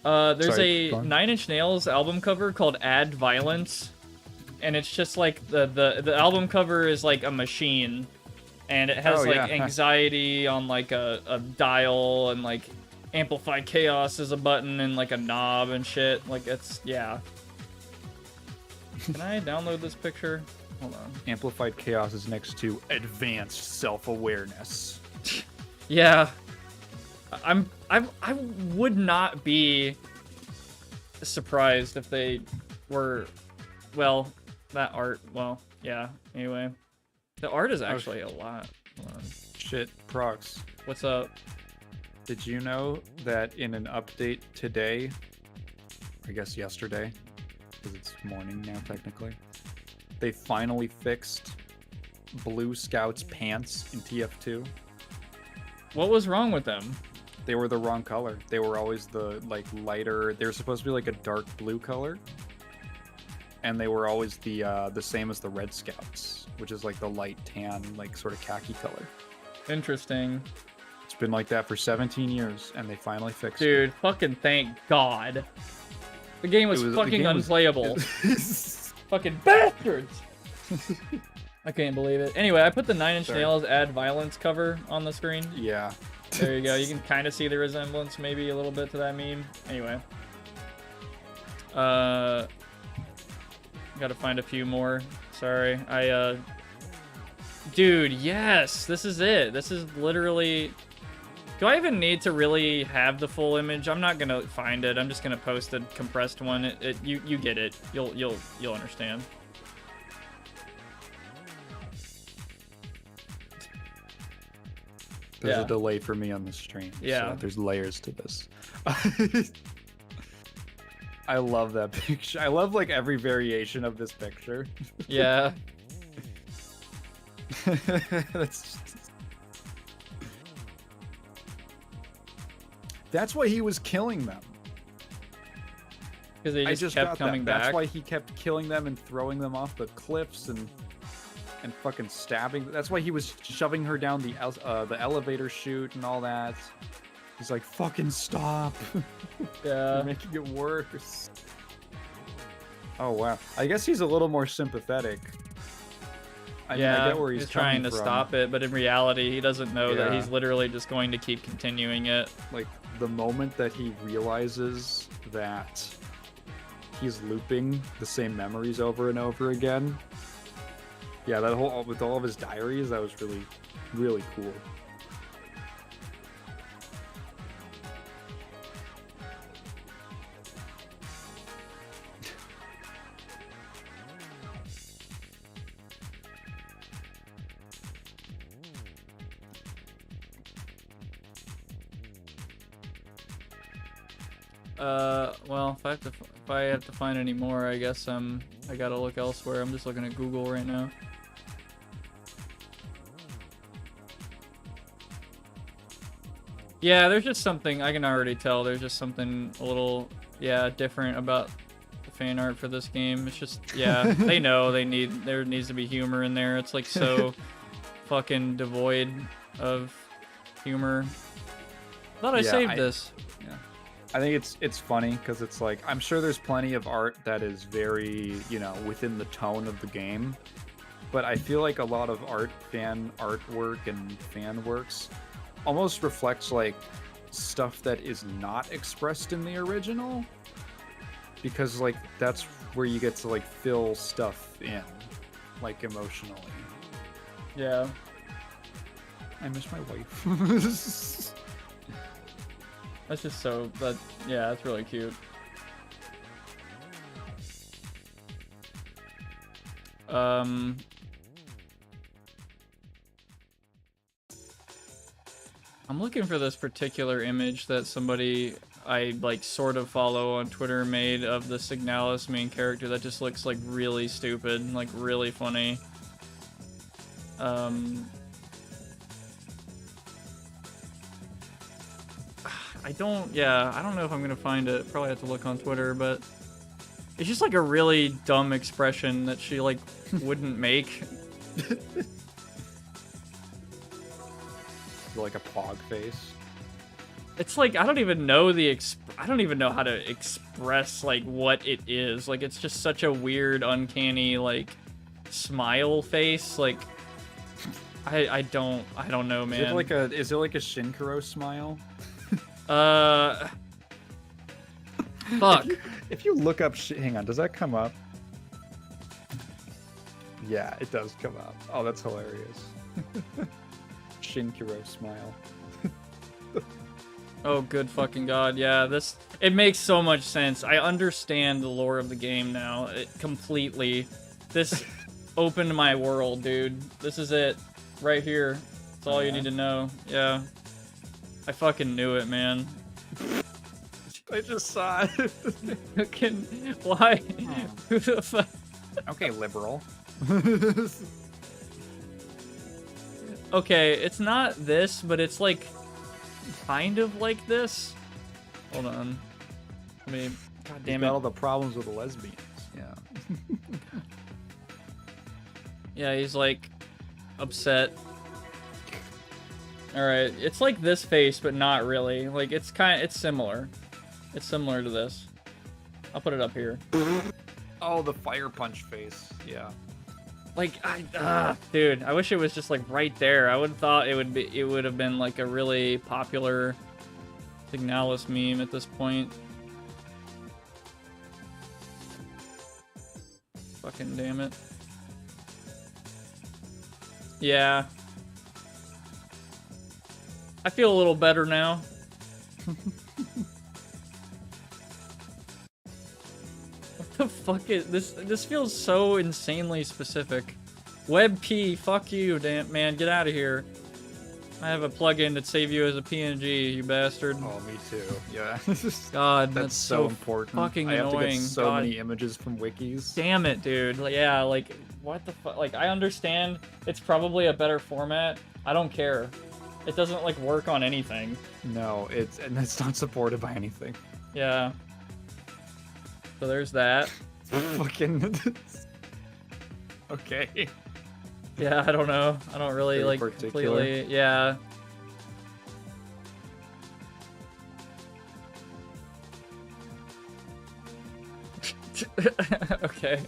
S1: There's
S2: Sorry, go
S1: a
S2: on.
S1: Nine Inch Nails album cover called Add Violence, and it's just like the album cover is like a machine, and it has
S2: Oh,
S1: like
S2: yeah.
S1: anxiety on like a dial, and like amplified chaos is a button and like a knob and shit. Like it's yeah. Can I download this picture? Hold on.
S2: Amplified chaos is next to advanced self-awareness.
S1: Yeah. I would not be surprised if they were, well, that art, well, yeah, anyway. The art is actually a lot. Hold on.
S2: Shit, Prox.
S1: What's up?
S2: Did you know that in an update today, I guess yesterday, because it's morning now technically, they finally fixed Blue Scout's pants in TF2?
S1: What was wrong with them?
S2: They were the wrong color. They were always the like lighter. They were supposed to be like a dark blue color, and they were always the same as the Red Scouts, which is like the light tan, like sort of khaki color.
S1: Interesting.
S2: It's been like that for 17 years, and they finally fixed it.
S1: Dude, fucking thank God. The game was fucking unplayable. Fucking bastards! I can't believe it. Anyway, I put the Nine Inch
S2: Sorry.
S1: Nails Add Violence cover on the screen.
S2: Yeah.
S1: There you go. You can kind of see the resemblance, maybe a little bit to that meme. Anyway. Gotta find a few more. Sorry. Dude, yes! This is it. This is literally... Do I even need to really have the full image? I'm not gonna find it. I'm just gonna post a compressed one. You get it. You'll understand.
S2: There's
S1: Yeah.
S2: a delay for me on the stream.
S1: Yeah.
S2: So there's layers to this. I love that picture. I love like every variation of this picture.
S1: Yeah.
S2: That's why he was killing them.
S1: Because they
S2: I
S1: just
S2: just
S1: kept
S2: got
S1: coming
S2: that.
S1: back.
S2: That's why he kept killing them and throwing them off the cliffs and fucking stabbing. That's why he was shoving her down the elevator chute and all that. He's like, fucking stop.
S1: Yeah.
S2: You're making it worse. Oh wow. I guess he's a little more sympathetic. I mean, I get where he's
S1: trying to
S2: coming from.
S1: stop it, but in reality, he doesn't know that
S2: Yeah.
S1: he's literally just going to keep continuing it.
S2: Like the moment that he realizes that he's looping the same memories over and over again. Yeah, that whole with all of his diaries, that was really, really cool.
S1: Well, if I have to find any more, I guess I gotta look elsewhere. I'm just looking at Google right now. Yeah, there's just something I can already tell. There's just something a little, different about the fan art for this game. It's just, they know there needs to be humor in there. It's like so fucking devoid of humor. Thought I saved this.
S2: Yeah. I think it's funny because it's like I'm sure there's plenty of art that is very, within the tone of the game. But I feel like a lot of fan artwork and fan works almost reflects like stuff that is not expressed in the original, because like that's where you get to like fill stuff in, like emotionally.
S1: Yeah.
S3: I miss my wife.
S1: That's just so, but yeah, that's really cute. I'm looking for this particular image that somebody I like sort of follow on Twitter made of the Signalis main character that just looks like really stupid and like really funny. I don't know if I'm gonna find it. Probably have to look on Twitter, but it's just like a really dumb expression that she like wouldn't make.
S2: Like a pog face.
S1: It's like I don't even know I don't even know how to express like what it is. Like it's just such a weird, uncanny like smile face. Like I don't know, man.
S2: Is it like a Shinkaro smile?
S1: Fuck.
S2: If you look up, hang on, does that come up? Yeah, it does come up. Oh, that's hilarious. Shinkaro smile.
S1: Oh, good fucking god, yeah, it makes so much sense. I understand the lore of the game now, completely. This opened my world, dude. This is it, right here. That's all you need to know, yeah. I fucking knew it, man.
S2: I just saw it.
S1: Why? Who the fuck?
S2: Okay, liberal.
S1: Okay, it's not this, but it's like kind of like this. Hold on. I mean, god damn it.
S2: Got all the problems with the lesbians. Yeah.
S1: Yeah, he's like upset. All right, it's like this face, but not really. Like it's similar. It's similar to this. I'll put it up here.
S2: Oh, the fire punch face. Yeah.
S1: Like dude, I wish it was just like right there. I would have thought it would have been like a really popular Signalis meme at this point. Fucking damn it. Yeah. I feel a little better now. What the fuck is this? This feels so insanely specific. WebP, fuck you, damn man, get out of here. I have a plugin that save you as a PNG, you bastard.
S2: Oh, me too. Yeah.
S1: God,
S2: that's so important.
S1: Fucking
S2: I have
S1: annoying.
S2: to get so
S1: God.
S2: many images from wikis.
S1: Damn it, dude. Like, yeah, like what the fuck? Like I understand it's probably a better format. I don't care. It doesn't like work on anything.
S2: No, it's not supported by anything.
S1: Yeah. So there's that.
S2: Fucking. Okay.
S1: Yeah, I don't know. I don't really
S2: Very
S1: like
S2: particular.
S1: completely. Yeah. Okay.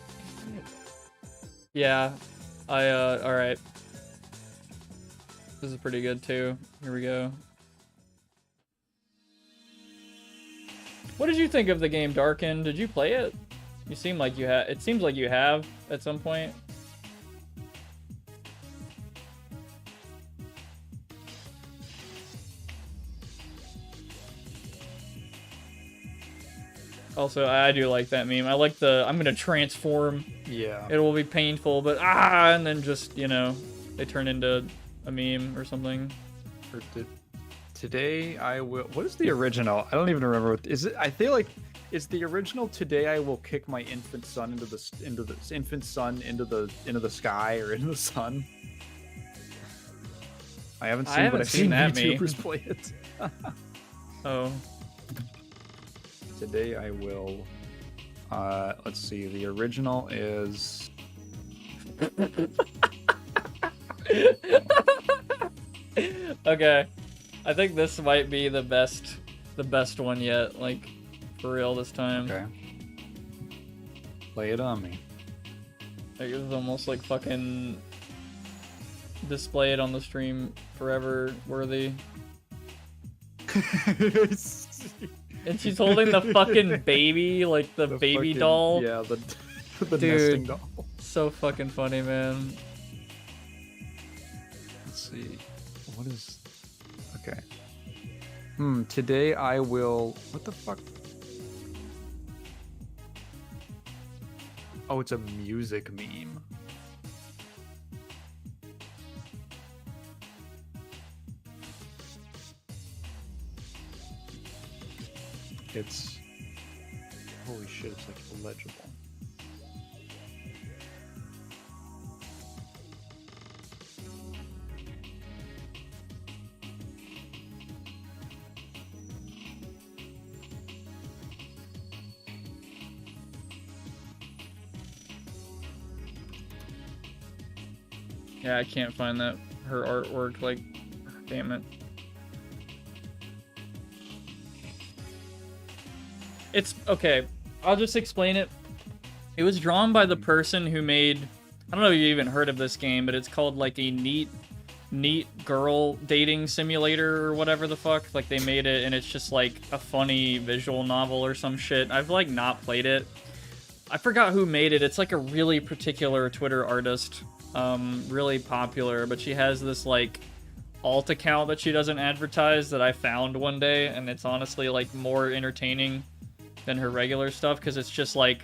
S1: Yeah. All right. This is pretty good too. Here we go. What did you think of the game Darken? Did you play it? You seem like you have. It seems like you have at some point. Also, I do like that meme. I like the I'm gonna transform.
S2: Yeah.
S1: It will be painful, but and then just, you know, they turn into a meme or something.
S2: Today I will. What is the original? I don't even remember. What is it? I feel like it's the original. Today I will kick my infant son into the sky or into the sun. I haven't seen, but I've seen
S1: that
S2: YouTubers
S1: meme.
S2: play it.
S1: Oh.
S2: Today I will. Let's see. The original is.
S1: Okay. I think this might be the best one yet, like for real this time.
S2: Okay. Lay it on me.
S1: Like, it was almost like fucking display it on the stream forever worthy. And she's holding the fucking baby, like the baby
S2: fucking,
S1: doll.
S2: Yeah, the
S1: Dude,
S2: nesting doll.
S1: So fucking funny, man.
S3: Let's see. What is... Okay. Today I will... What the fuck? Oh, it's a music meme. It's... Holy shit, it's like illegible.
S1: Yeah, I can't find that her artwork. Like, damn it. It's okay. I'll just explain it. It was drawn by the person who made. I don't know if you even heard of this game, but it's called like a neat girl dating simulator or whatever the fuck. Like they made it, and it's just like a funny visual novel or some shit. I've like not played it. I forgot who made it. It's like a really particular Twitter artist. Really popular, but she has this like alt account that she doesn't advertise that I found one day, and it's honestly like more entertaining than her regular stuff because it's just like,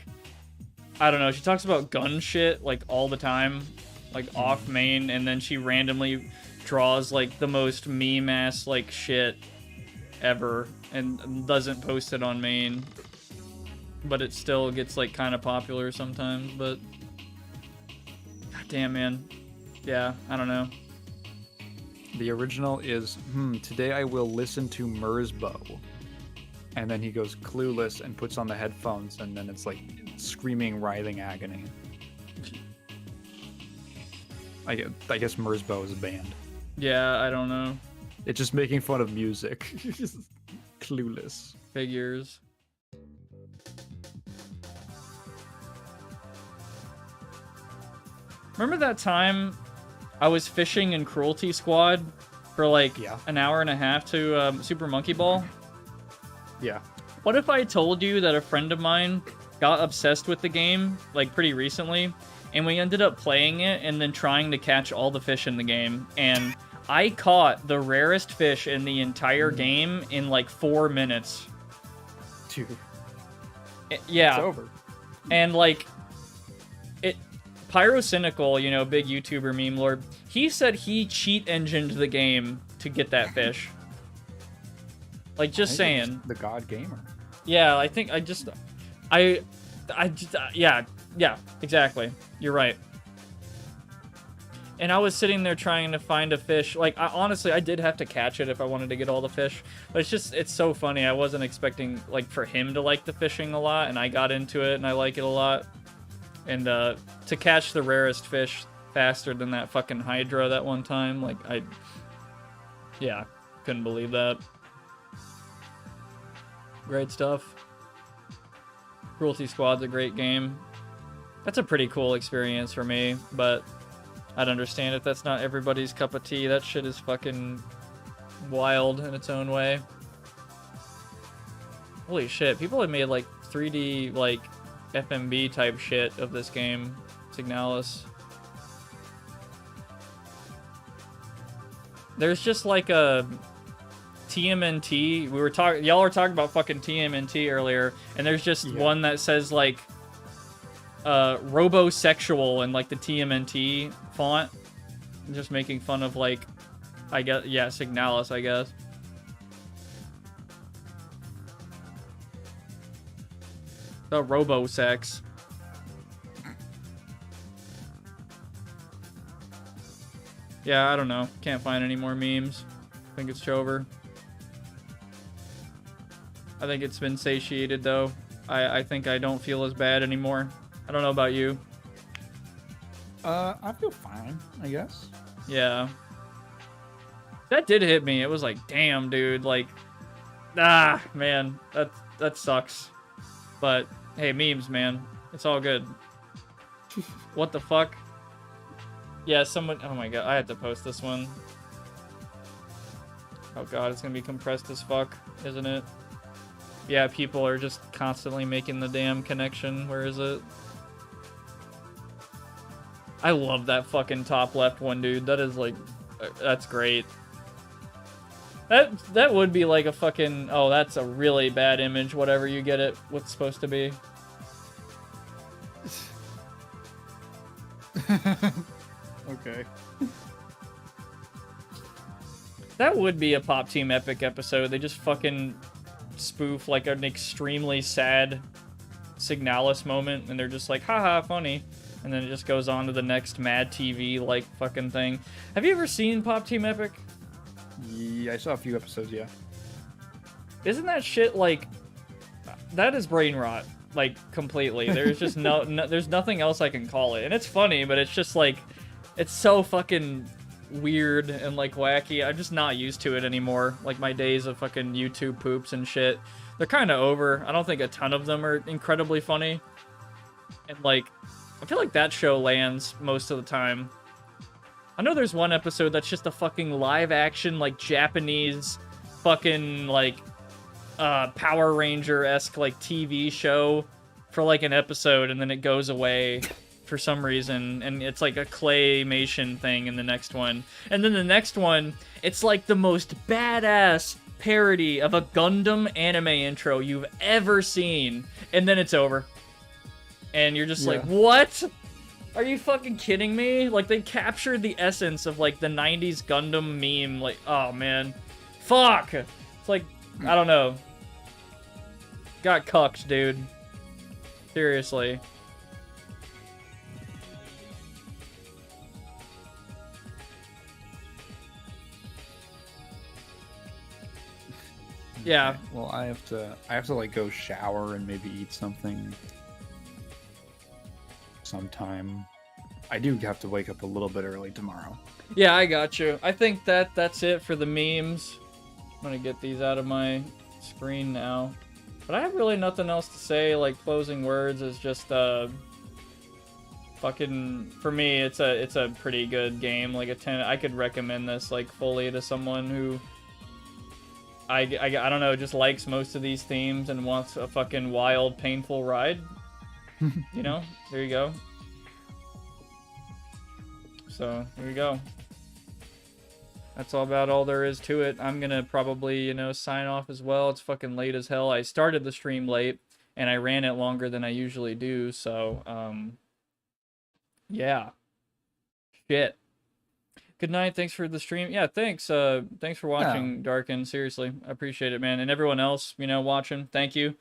S1: I don't know, she talks about gun shit like all the time, like off main, and then she randomly draws like the most meme ass like shit ever and doesn't post it on main, but it still gets like kind of popular sometimes. But damn, man. Yeah, I don't know.
S3: The original is, today I will listen to Merzbow. And then he goes clueless and puts on the headphones, and then it's like screaming, writhing agony. I guess Merzbow is a band.
S1: Yeah, I don't know.
S3: It's just making fun of music. Clueless.
S1: Figures. Remember that time I was fishing in Cruelty Squad for like an hour and a half to Super Monkey Ball?
S3: Yeah.
S1: What if I told you that a friend of mine got obsessed with the game like pretty recently, and we ended up playing it and then trying to catch all the fish in the game, and I caught the rarest fish in the entire game in like 4 minutes.
S3: Dude.
S1: Yeah.
S3: It's over.
S1: And like Pyrocynical, you know, big YouTuber meme lord, he said he cheat engined the game to get that fish. Like, just saying.
S3: The God Gamer.
S1: Yeah, I think yeah, exactly. You're right. And I was sitting there trying to find a fish. Like, honestly, I did have to catch it if I wanted to get all the fish. But it's so funny. I wasn't expecting, like, for him to like the fishing a lot, and I got into it, and I like it a lot. And to catch the rarest fish faster than that fucking Hydra that one time, like, yeah, couldn't believe that. Great stuff. Cruelty Squad's a great game. That's a pretty cool experience for me, but I'd understand if that's not everybody's cup of tea. That shit is fucking wild in its own way. Holy shit, people have made like 3D, like, FMV type shit of this game. Signalis. There's just like a TMNT. Y'all were talking about fucking TMNT earlier, and there's just one that says like robosexual in like the TMNT font. Just making fun of like, I guess, yeah, Signalis, I guess. The robo-sex. Yeah, I don't know. Can't find any more memes. I think it's over. I think it's been satiated, though. I think I don't feel as bad anymore. I don't know about you.
S3: I feel fine, I guess.
S1: Yeah. That did hit me. It was like, damn, dude. Like, man. That sucks. But hey, memes, man. It's all good. What the fuck? Yeah, someone... Oh my god, I had to post this one. Oh god, it's gonna be compressed as fuck, isn't it? Yeah, people are just constantly making the damn connection. Where is it? I love that fucking top left one, dude. That is like That's great. That would be like a fucking... Oh, that's a really bad image, whatever you get it, what's supposed to be.
S3: Okay.
S1: That would be a Pop Team Epic episode. They just fucking spoof like an extremely sad Signalis moment, and they're just like, haha, funny. And then it just goes on to the next Mad TV like fucking thing. Have you ever seen Pop Team Epic?
S3: Yeah, I saw a few episodes, yeah.
S1: Isn't that shit like... That is brain rot. Like, completely. There's just no, there's nothing else I can call it. And it's funny, but it's just like... It's so fucking weird and like wacky. I'm just not used to it anymore. Like my days of fucking YouTube poops and shit. They're kind of over. I don't think a ton of them are incredibly funny. And like... I feel like that show lands most of the time. I know there's one episode that's just a fucking live action, like, Japanese fucking, like, Power Ranger-esque, like, TV show for, like, an episode, and then it goes away for some reason, and it's, like, a claymation thing in the next one. And then the next one, it's, like, the most badass parody of a Gundam anime intro you've ever seen, and then it's over. And you're just like, what? Are you fucking kidding me? Like, they captured the essence of, like, the 90s Gundam meme. Like, oh, man. Fuck! It's like, I don't know. Got cucked, dude. Seriously. Yeah.
S3: Well, I have to like go shower and maybe eat something sometime. I do have to wake up a little bit early tomorrow.
S1: Yeah, I got you. I think that's it for the memes. I'm gonna get these out of my screen now. But I have really nothing else to say. Like, closing words is just fucking, for me, it's a pretty good game. Like a 10. I could recommend this like fully to someone who I don't know, just likes most of these themes and wants a fucking wild, painful ride. You know, there you go. So, there you go. That's all there is to it. I'm gonna probably, you know, sign off as well. It's fucking late as hell. I started the stream late, and I ran it longer than I usually do, so, yeah. Shit. Good night, thanks for the stream. Yeah, thanks for watching, Darkin. Seriously, I appreciate it, man. And everyone else, you know, watching, thank you.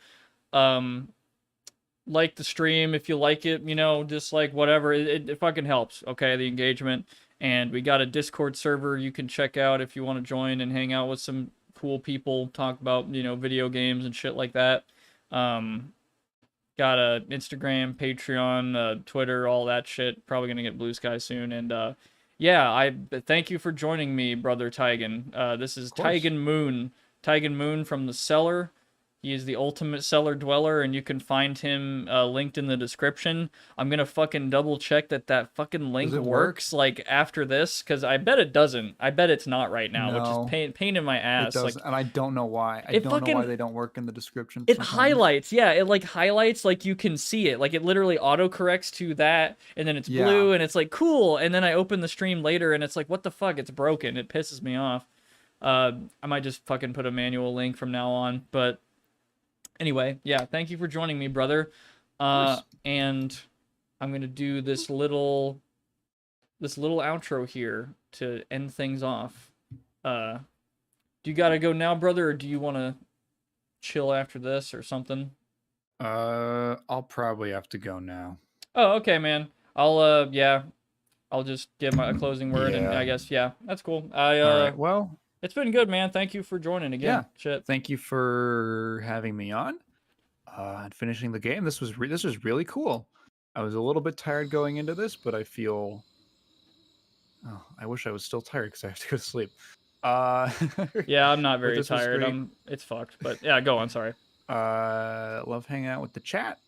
S1: Like the stream if you like it, you know, dislike, whatever. It fucking helps, okay, the engagement. And we got a Discord server you can check out if you want to join and hang out with some cool people, talk about, you know, video games and shit like that. Got a Instagram, Patreon, Twitter, all that shit. Probably gonna get Blue Sky soon. And yeah, I thank you for joining me, brother Tygan. This is Tygan Moon. Tygan Moon from the Cellar. He is the ultimate cellar dweller, and you can find him linked in the description. I'm gonna fucking double check that fucking link works like after this, because I bet it doesn't. I bet it's not right now, which is pain in my ass.
S3: It doesn't, like, and I don't know why. I don't know why they don't work in the description.
S1: It highlights, yeah. It like highlights, like you can see it. Like it literally autocorrects to that, and then it's blue, and it's like cool. And then I open the stream later, and it's like, what the fuck? It's broken. It pisses me off. I might just fucking put a manual link from now on, but. Anyway, yeah, thank you for joining me, brother. And I'm gonna do this little outro here to end things off. Do you gotta go now, brother, or do you want to chill after this or something?
S3: I'll probably have to go now.
S1: Oh, okay, man. I'll just give a closing word, and I guess that's cool. All right,
S3: well.
S1: It's been good, man. Thank you for joining again.
S3: Yeah.
S1: Shit.
S3: Thank you for having me on. And finishing the game. This was really cool. I was a little bit tired going into this, but I feel. Oh, I wish I was still tired because I have to go to sleep.
S1: Yeah, I'm not very tired. It's fucked. But yeah, go on. Sorry.
S3: Love hanging out with the chat,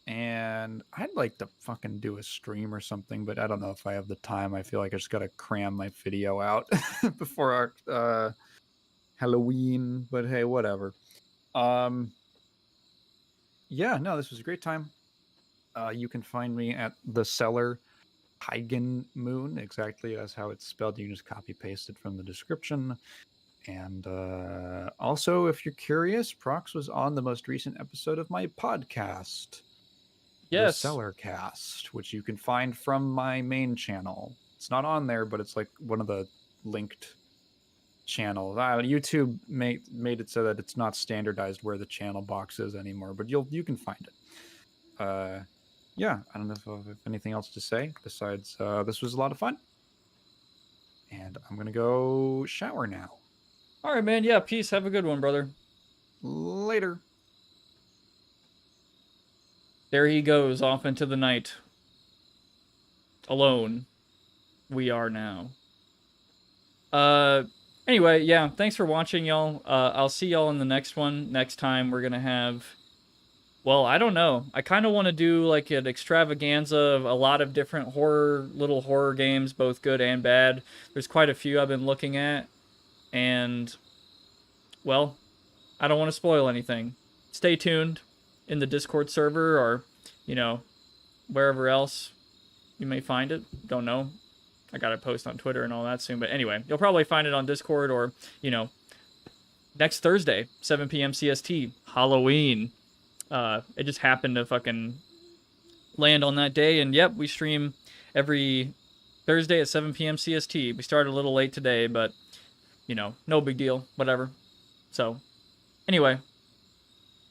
S3: and I'd like to fucking do a stream or something, but I don't know if I have the time. I feel like I just gotta cram my video out before our Halloween. But hey, whatever. Yeah, no, this was a great time. You can find me at the Cellar Heigen Moon, exactly as how it's spelled. You can just copy paste it from the description. And also, if you're curious, Prox was on the most recent episode of my podcast,
S1: Yes.
S3: The Cellar Cast, which you can find from my main channel. It's not on there, but it's like one of the linked channels. YouTube made it so that it's not standardized where the channel box is anymore, but you can find it. Yeah, I don't know if I have anything else to say besides this was a lot of fun. And I'm gonna go shower now.
S1: All right, man. Yeah, peace. Have a good one, brother.
S3: Later.
S1: There he goes off into the night. Alone. We are now. Anyway, yeah, thanks for watching, y'all. I'll see y'all in the next one. Next time we're gonna have... Well, I don't know. I kind of want to do like an extravaganza of a lot of different little horror games, both good and bad. There's quite a few I've been looking at. And, well, I don't want to spoil anything. Stay tuned in the Discord server or, you know, wherever else you may find it. Don't know. I got to post on Twitter and all that soon. But anyway, you'll probably find it on Discord or, you know, next Thursday, 7 PM CST, Halloween. It just happened to fucking land on that day. And yep, we stream every Thursday at 7 PM CST. We started a little late today, but, you know, no big deal. Whatever. So, anyway,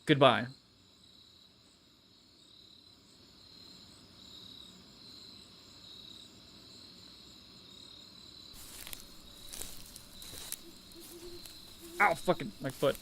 S1: goodbye. Ow, fucking, my foot.